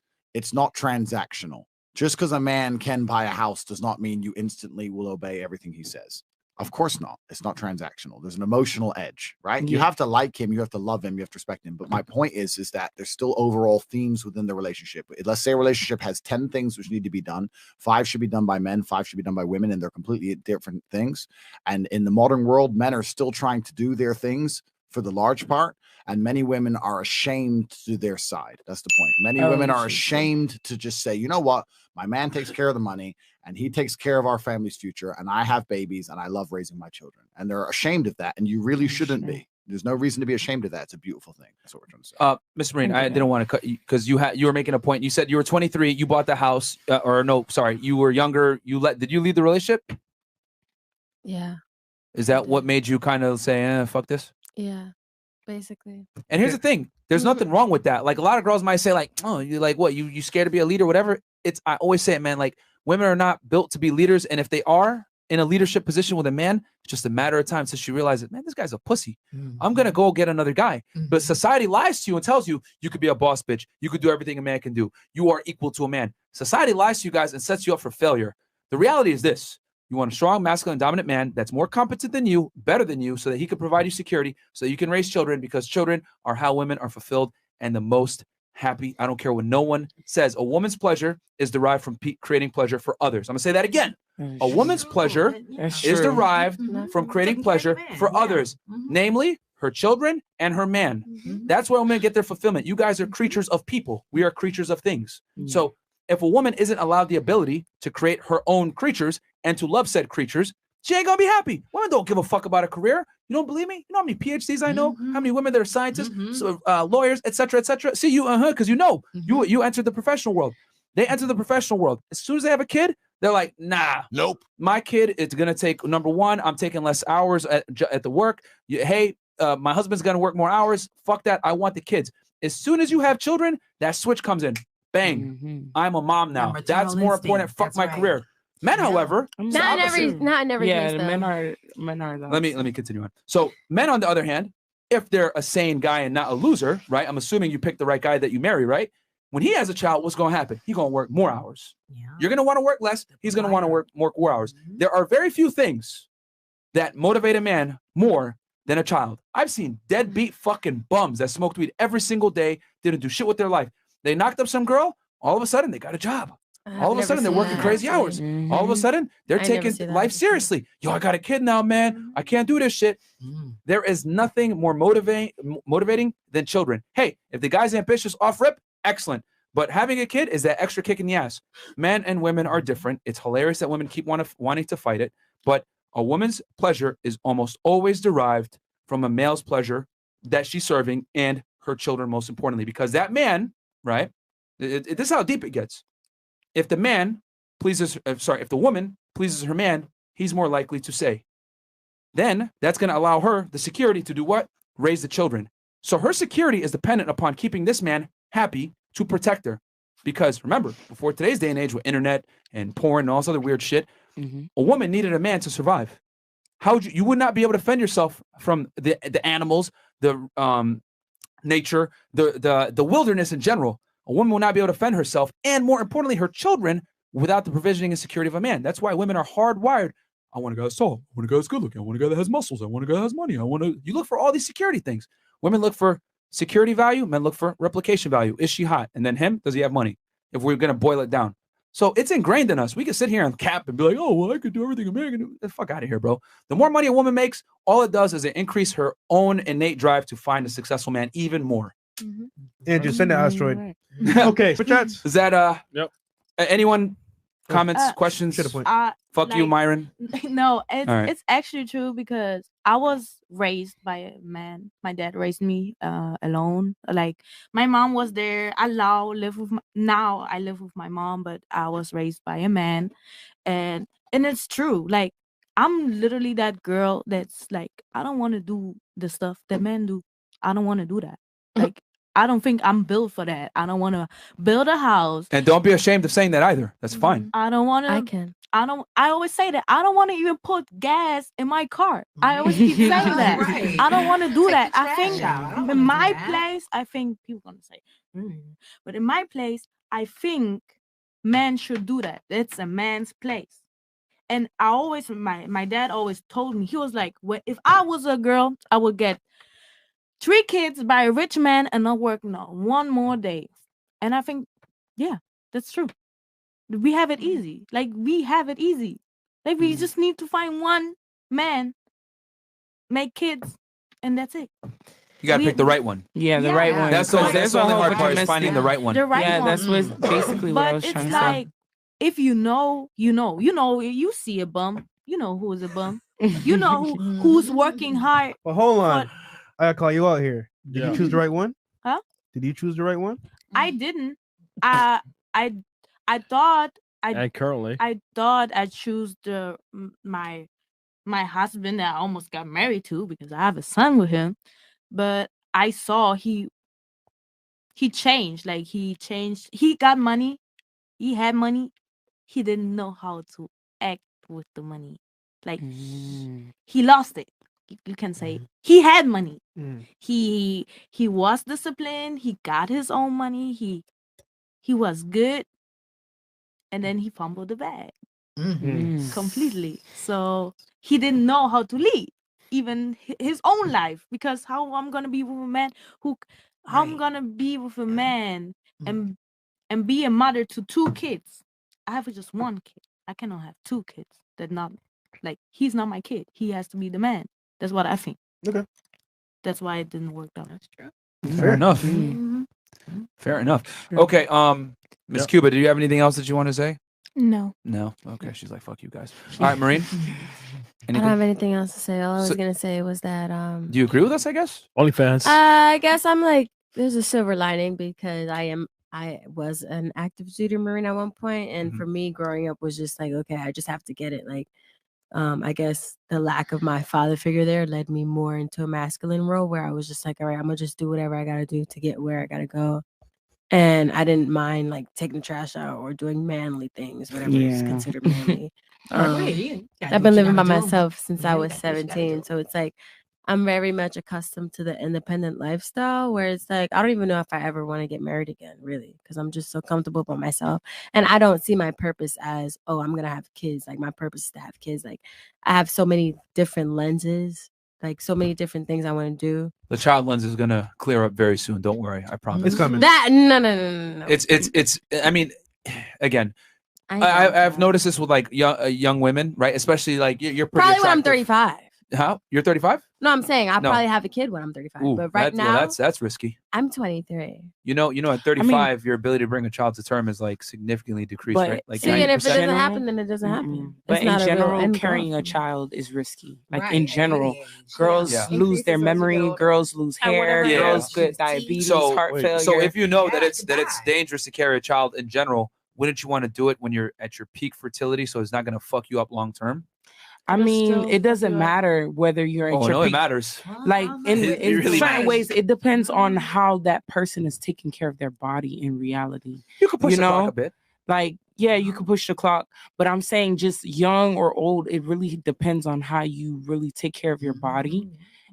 not transactional. Just because a man can buy a house does not mean you instantly will obey everything he says. Of course not. It's not transactional. There's an emotional edge, right? You Yeah. have to like him, you have to love him, you have to respect him. But my point is that there's still overall themes within the relationship. Let's say a relationship has 10 things which need to be done. 5 should be done by men, 5 should be done by women, and they're completely different things. And in the modern world, men are still trying to do their things for the large part, and many women are ashamed to do their side. That's the point. Many women are ashamed to just say, you know what, my man takes care of the money and he takes care of our family's future, and I have babies and I love raising my children. And they're ashamed of that, and you really shouldn't be. There's no reason to be ashamed of that. It's a beautiful thing. That's what we're trying to say. Mr. Marine, I didn't want to cut you because you were making a point. You said you were 23, you bought the house, you were younger. Did you lead the relationship? Yeah. Is that what made you kind of say, fuck this? Yeah. Basically. And here's the thing: there's nothing wrong with that. Like a lot of girls might say, like, "Oh, you like what? You scared to be a leader, whatever." I always say it, man. Like women are not built to be leaders, and if they are in a leadership position with a man, it's just a matter of time until she realizes, man, this guy's a pussy. I'm gonna go get another guy. But society lies to you and tells you you could be a boss bitch. You could do everything a man can do. You are equal to a man. Society lies to you guys and sets you up for failure. The reality is this. You want a strong, masculine, dominant man that's more competent than you, better than you, so that he can provide you security, so that you can raise children, because children are how women are fulfilled and the most happy. I don't care what no one says. A woman's pleasure is derived from creating pleasure for others. I'm going to say that again. A woman's pleasure is derived from creating pleasure for others, namely her children and her man. That's where women get their fulfillment. You guys are creatures of people. We are creatures of things. So if a woman isn't allowed the ability to create her own creatures and to love said creatures, she ain't gonna be happy. Women don't give a fuck about a career. You don't believe me? You know how many PhDs I know? How many women that are scientists, lawyers, etc., etc. See, you, because you know, you entered the professional world. They enter the professional world. As soon as they have a kid, they're like, nah, nope. My kid, it's gonna take, number one, I'm taking less hours at the work. My husband's gonna work more hours. Fuck that. I want the kids. As soon as you have children, that switch comes in. Bang. I'm a mom now. That's more important. Fuck my career. Men, however, not in every case, though. men are. Let me continue on. So men, on the other hand, if they're a sane guy and not a loser, right? I'm assuming you pick the right guy that you marry, right? When he has a child, what's going to happen? He's going to work more hours. You're going to want to work less. He's going to want to work more hours. There are very few things that motivate a man more than a child. I've seen deadbeat fucking bums that smoked weed every single day, didn't do shit with their life. They knocked up some girl. All of a sudden, they got a job. All of a sudden, they're working crazy hours. All of a sudden, they're taking life seriously. Yo, I got a kid now, man. I can't do this shit. There is nothing more motivating than children. Hey, if the guy's ambitious off rip, excellent. But having a kid is that extra kick in the ass. Men and women are different. It's hilarious that women keep wanting to fight it. But a woman's pleasure is almost always derived from a male's pleasure that she's serving and her children, most importantly. Because that man, right? This is how deep it gets. If the woman pleases her man, he's more likely to say. Then that's going to allow her the security to do what? Raise the children. So her security is dependent upon keeping this man happy to protect her. Because remember, before today's day and age with internet and porn and all this other weird shit, a woman needed a man to survive. You would not be able to defend yourself from the animals, the nature, the wilderness in general. A woman will not be able to defend herself and, more importantly, her children without the provisioning and security of a man. That's why women are hardwired. I want a guy that's tall. I want a guy that's good looking. I want a guy that has muscles. I want a guy that has money. You look for all these security things. Women look for security value. Men look for replication value. Is she hot? And then him, does he have money? If we're going to boil it down. So it's ingrained in us. We can sit here and cap and be like, oh, well, I could do everything a man can do. Get the fuck out of here, bro. The more money a woman makes, all it does is it increase her own innate drive to find a successful man even more. Andrew, send the asteroid. Okay, switch chats. Is that anyone comments, questions? Fuck you, like, Myron. No, it's All right. it's actually true because I was raised by a man. My dad raised me alone. Like my mom was there. Now I live with my mom, but I was raised by a man, and it's true. Like I'm literally that girl that's like I don't want to do the stuff that men do. I don't want to do that. Like I don't think I'm built for that. I don't want to build a house. And don't be ashamed of saying that either. That's fine. I don't want to. I can. I always say that I don't want to even put gas in my car. I always keep saying that. Right. I don't want to do that. the I think trash out. I don't in wanna do my that. place, I think people gonna say, but in my place, I think men should do that. It's a man's place. And I always, my dad always told me, he was like, if I was a girl, I would get 3 kids by a rich man and not work not one more day. And I think, yeah, that's true. We have it easy. Like we have it easy. Like we just need to find one man, make kids, and that's it. You gotta We- pick the right one. Yeah, the right one. That's the There's a only whole hard bunch part of is finding the right one. The right yeah, one. that's what's basically what I was But trying it's to like if you know, you see a bum, you know who is a bum. You know who's working hard. But hold on, I gotta call you out here. Did Yeah. you choose the right one? Huh? Did you choose the right one? I didn't. I thought And currently, I thought I choose my husband that I almost got married to because I have a son with him, but I saw he changed. Like he changed. He got money. He had money. He didn't know how to act with the money. Like he lost it. You can say he had money. He was disciplined. He got his own money. He was good, and then he fumbled the bag completely. So he didn't know how to lead even his own life because how I'm gonna be with a man how I'm gonna be with a man and be a mother to 2 kids. I have just 1 kid. I cannot have 2 kids. That not like he's not my kid. He has to be the man. That's what I think. Okay. That's why it didn't work out. That's true. Fair enough. Fair enough. Okay. Miss Yep. Cuba, do you have anything else that you want to say? No. No. Okay. She's like, fuck you guys. All right, Marine. I don't have anything else to say. All I was So- gonna say was that Do you agree with us? I guess. OnlyFans. I guess I'm like there's a silver lining because I was an active duty Marine at one point, and for me growing up was just like, okay, I just have to get it. Like I guess the lack of my father figure there led me more into a masculine role where I was just like, all right, I'm gonna just do whatever I gotta do to get where I gotta go. And I didn't mind like taking the trash out or doing manly things, whatever is Yeah. considered manly. You gotta I've do been what you living by gotta do. myself since I Yeah, was that's what you gotta 17. So it's like I'm very much accustomed to the independent lifestyle where it's like I don't even know if I ever want to get married again, really, because I'm just so comfortable by myself. And I don't see my purpose as, oh, I'm gonna have kids. Like my purpose is to have kids. Like I have so many different lenses, like so many different things I want to do. The child lens is gonna clear up very soon. Don't worry. I promise. It's coming. That no. It's. I mean, again, I've noticed this with like young women, right? Especially like you're pretty Probably when I'm attractive. 35. How? You're 35? No, I'm saying I'll No. probably have a kid when I'm 35. Ooh, but right now, that's risky. I'm 23. You know, at 35, your ability to bring a child to term is like significantly decreased, But right? Like See, and if it 90%. doesn't happen, then it doesn't happen. But It's not in a real general, end goal. carrying a child is risky. Like Right, in it general, really is. girls Yeah. lose their memory, girls lose And hair, whatever girls else. get diabetes, So, heart failure. so if you know that Yeah, it's you that it's dangerous to carry a child in general, wouldn't you want to do it when you're at your peak fertility, so it's not going to fuck you up long term? I It'll mean, still it doesn't fuck you up. matter whether you're at Oh your no, it peak. matters. Like in, It in really certain matters. ways, it depends on how that person is taking care of their body in reality. You could push You the clock know? a bit. Like, yeah, you can push the clock, but I'm saying just young or old, it really depends on how you really take care of your body.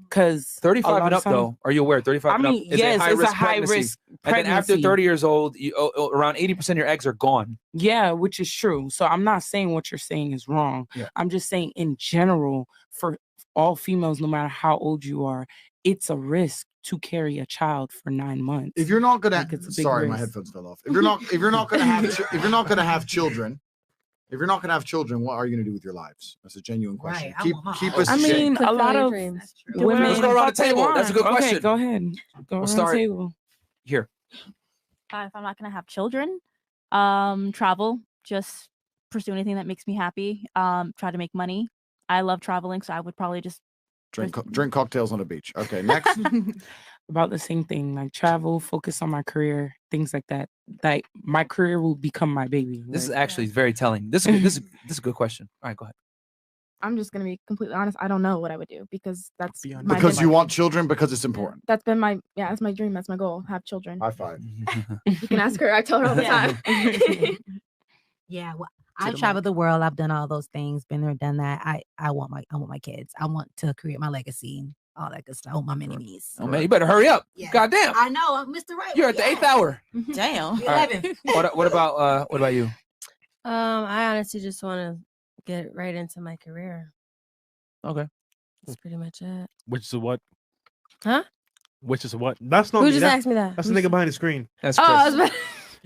Because 35 and up, though. Are you aware? 35 I and mean, up is yes, a high it's risk a high pregnancy. risk And then after pregnancy. 30 years old, around 80% of your eggs are gone. Yeah, which is true. So I'm not saying what you're saying is wrong. Yeah. I'm just saying in general, for all females, no matter how old you are, it's a risk to carry a child for 9 months. If you're not gonna, Like, it's a big sorry, my risk. headphones fell off. If you're not gonna have, if you're not gonna have children, what are you gonna do with your lives? That's a genuine question. Right, I Keep want my keep whole us. I mean, Fulfill a lot your of dreams. women. Let's go around the fuck they table. That's a good want. question. Okay, go ahead. Go around start- the table. Here. If I'm not gonna have children, travel, just pursue anything that makes me happy. Try to make money. I love traveling, so I would probably just drink cocktails on the beach. Okay, next. About the same thing, like travel, focus on my career, things like that. Like my career will become my baby. This is actually very telling. This is a good question. All right, go ahead. I'm just gonna be completely honest. I don't know what I would do because that's Because you want children, because it's important. That's been that's my dream. That's my goal. Have children. High five. You can ask her. I tell her all the time. Yeah, well, I've traveled the world. I've done all those things. Been there, done that. I want my kids. I want to create my legacy. All that good stuff. I want my mini me's. Oh man, you better hurry up. Yeah. Goddamn. I know, I'm Mr. Right. You're at the 8th hour. Damn. All right. What about you? I honestly just want to get right into my career. Okay. That's pretty much it. Which is what? Huh? Which is what? That's not Who me. just asked me that? That's the nigga behind the screen. That's Oh, I was about-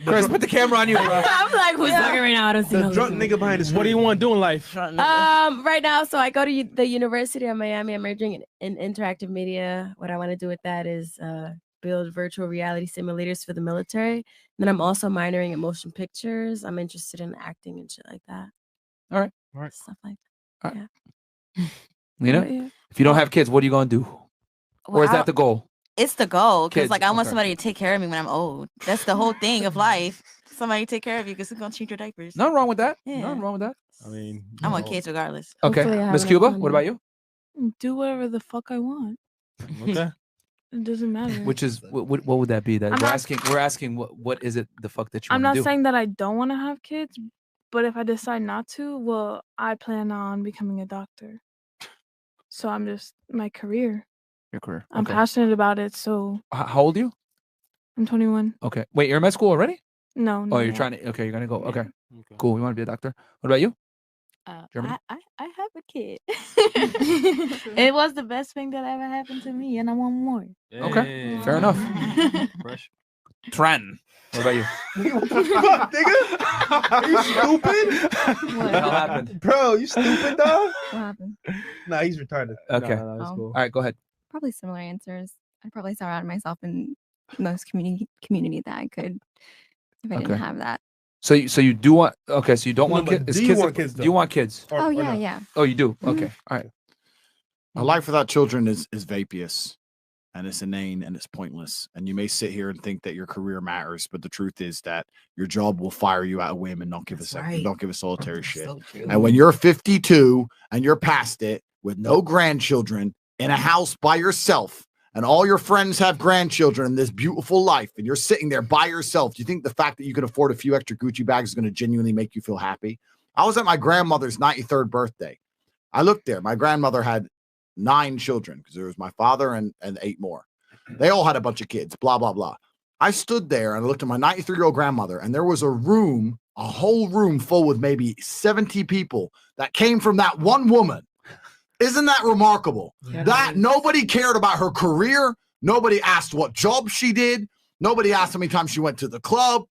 Chris, put the camera on you, bro. I'm like, who's talking right now? I don't see The no drunk nigga behind the screen. What do you want to do in life? Right now, so I go to the University of Miami. I'm majoring in interactive media. What I want to do with that is build virtual reality simulators for the military. And then I'm also minoring in motion pictures. I'm interested in acting and shit like that. All right. Stuff like All that. right. Lena, Yeah. if you don't have kids, what are you gonna do? Or is Well, that the goal? It's the goal because Kids, like I want okay. somebody to take care of me when I'm old. That's the whole thing of life. Somebody to take care of you because it's gonna change your diapers. Nothing wrong with that. Yeah. Nothing wrong with that. I mean, I want kids regardless. Okay, Hopefully I have Miss enough Cuba, money. what about you? Do whatever the fuck I want. Okay. It doesn't matter. Which is what would that be? That I'm we're not- asking. We're asking what is it the fuck that you I'm want not to do? saying that I don't want to have kids, but if I decide not to, well, I plan on becoming a doctor. So I'm just my career. Your career. I'm Okay. passionate about it, so How old are you? I'm 21. Okay. Wait, you're in med school already? No, no. Oh, you're trying to. Okay, you're gonna go. Okay. Cool. You want to be a doctor? What about you? Germany? I have a kid. It was the best thing that ever happened to me, and I want more. Okay. Fair enough. Fresh. Tran. What about you? What the fuck, nigga? Are you stupid? What the hell happened? Bro, you stupid, dog? What happened? Nah, he's retarded. Okay. Nah, that's Oh. cool. All right, go ahead. Probably similar answers. I'd probably surround myself in most community that I could if I Okay. didn't have that. So you do want? Okay, so you don't want but kids? do you want kids, Do you want kids? Oh yeah, yeah. Oh, you do. Mhm. Okay. All right. A life without children is vapious, and it's inane, and it's pointless. And you may sit here and think that your career matters, but the truth is that your job will fire you at a whim and not give a second, right. don't give a solitary shit. So true. And when you're 52 and you're past it with no grandchildren in a house by yourself, and all your friends have grandchildren in this beautiful life, and you're sitting there by yourself, do you think the fact that you can afford a few extra Gucci bags is going to genuinely make you feel happy? I was at my grandmother's 93rd birthday. I looked there. My grandmother had 9 children because there was my father and 8 more. They all had a bunch of kids, blah, blah, blah. I stood there and I looked at my 93-year-old grandmother, and there was a room, a whole room full with maybe 70 people that came from that one woman. Isn't that remarkable? Yeah. That nobody cared about her career. Nobody asked what job she did. Nobody asked how many times she went to the club.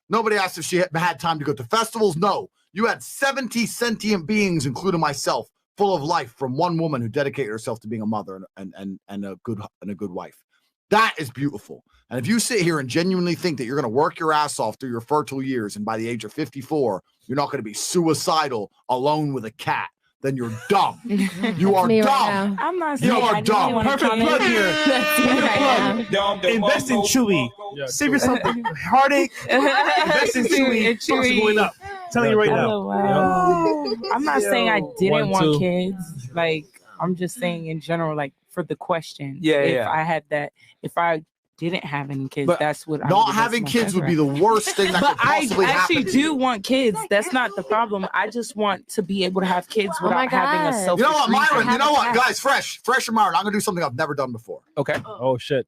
Nobody asked if she had time to go to festivals. No, you had 70 sentient beings, including myself, full of life from one woman who dedicated herself to being a mother and a good wife. That is beautiful. And if you sit here and genuinely think that you're going to work your ass off through your fertile years, and by the age of 54, you're not going to be suicidal alone with a cat, then you're dumb. You are Me dumb. right now. I'm not saying You are I dumb. really Perfect plug here. Perfect plug. Invest in Chewy. Save yourself the heartache. Invest in Chewy. Stocks are going up. Telling you right now. Wow. I'm not saying I didn't 1, want 2. kids. Like, I'm just saying in general, like for the question. Yeah, if yeah. I had that, if I didn't have any kids, But that's what I not would- having that's my kids would be preference. the worst thing that But could possibly I actually happen. do want kids. That's not the problem. I just want to be able to have kids Oh my without having a God. self. You know what, Myron? You know what, guys? Fresh and Myron. I'm gonna do something I've never done before. Okay. Oh shit.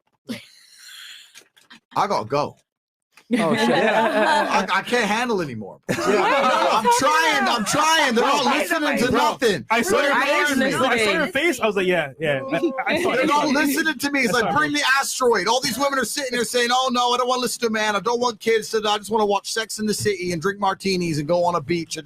I gotta go. Oh shit. I can't handle anymore. I'm trying. They're not listening to nothing. I saw your They're face. ignoring me. I saw your face. I was like, yeah. I saw They're it. not listening to me. It's like, bring the asteroid. All these women are sitting there saying, oh no, I don't want to listen to a man. I don't want kids. I just want to watch Sex in the City and drink martinis and go on a beach.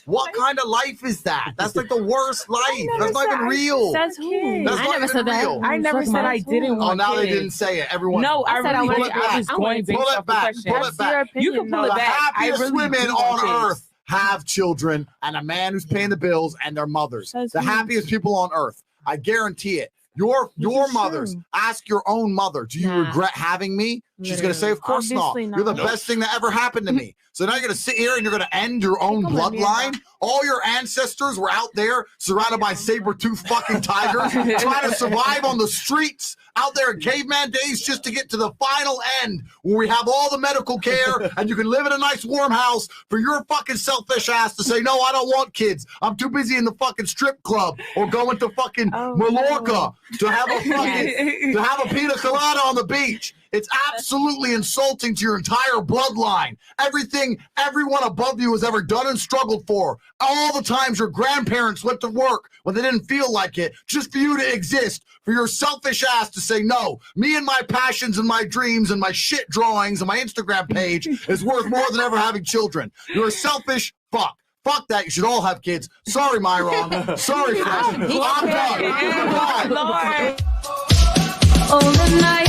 What kind of life is that? That's like the worst life. That's not even real. Says who? That's not even real. I never said I didn't want Oh, now they kids. didn't say it. Everyone. No, I said really pull did. it I back. was going based Pull it off the back. question. Pull it back. You can pull it The back. I happiest really women do want on kids. earth have children and a man who's paying the bills and their mothers. The happiest people on earth. I guarantee it. Your mothers, ask your own mother, do you regret having me? She's going to say, of course not. You're the best thing that ever happened to me. So now you're going to sit here and you're going to end your own bloodline? All your ancestors were out there surrounded by saber-toothed fucking tigers trying to survive on the streets out there in caveman days just to get to the final end where we have all the medical care and you can live in a nice warm house for your fucking selfish ass to say, no, I don't want kids. I'm too busy in the fucking strip club or going to fucking Mallorca to have a pina colada on the beach. It's absolutely insulting to your entire bloodline. Everything everyone above you has ever done and struggled for. All the times your grandparents went to work when they didn't feel like it, just for you to exist, for your selfish ass to say, no, me and my passions and my dreams and my shit drawings and my Instagram page is worth more than ever having children. You're a selfish fuck. Fuck that. You should all have kids. Sorry, Myron. Sorry, Fresh. I'm done. Goodbye. All the night.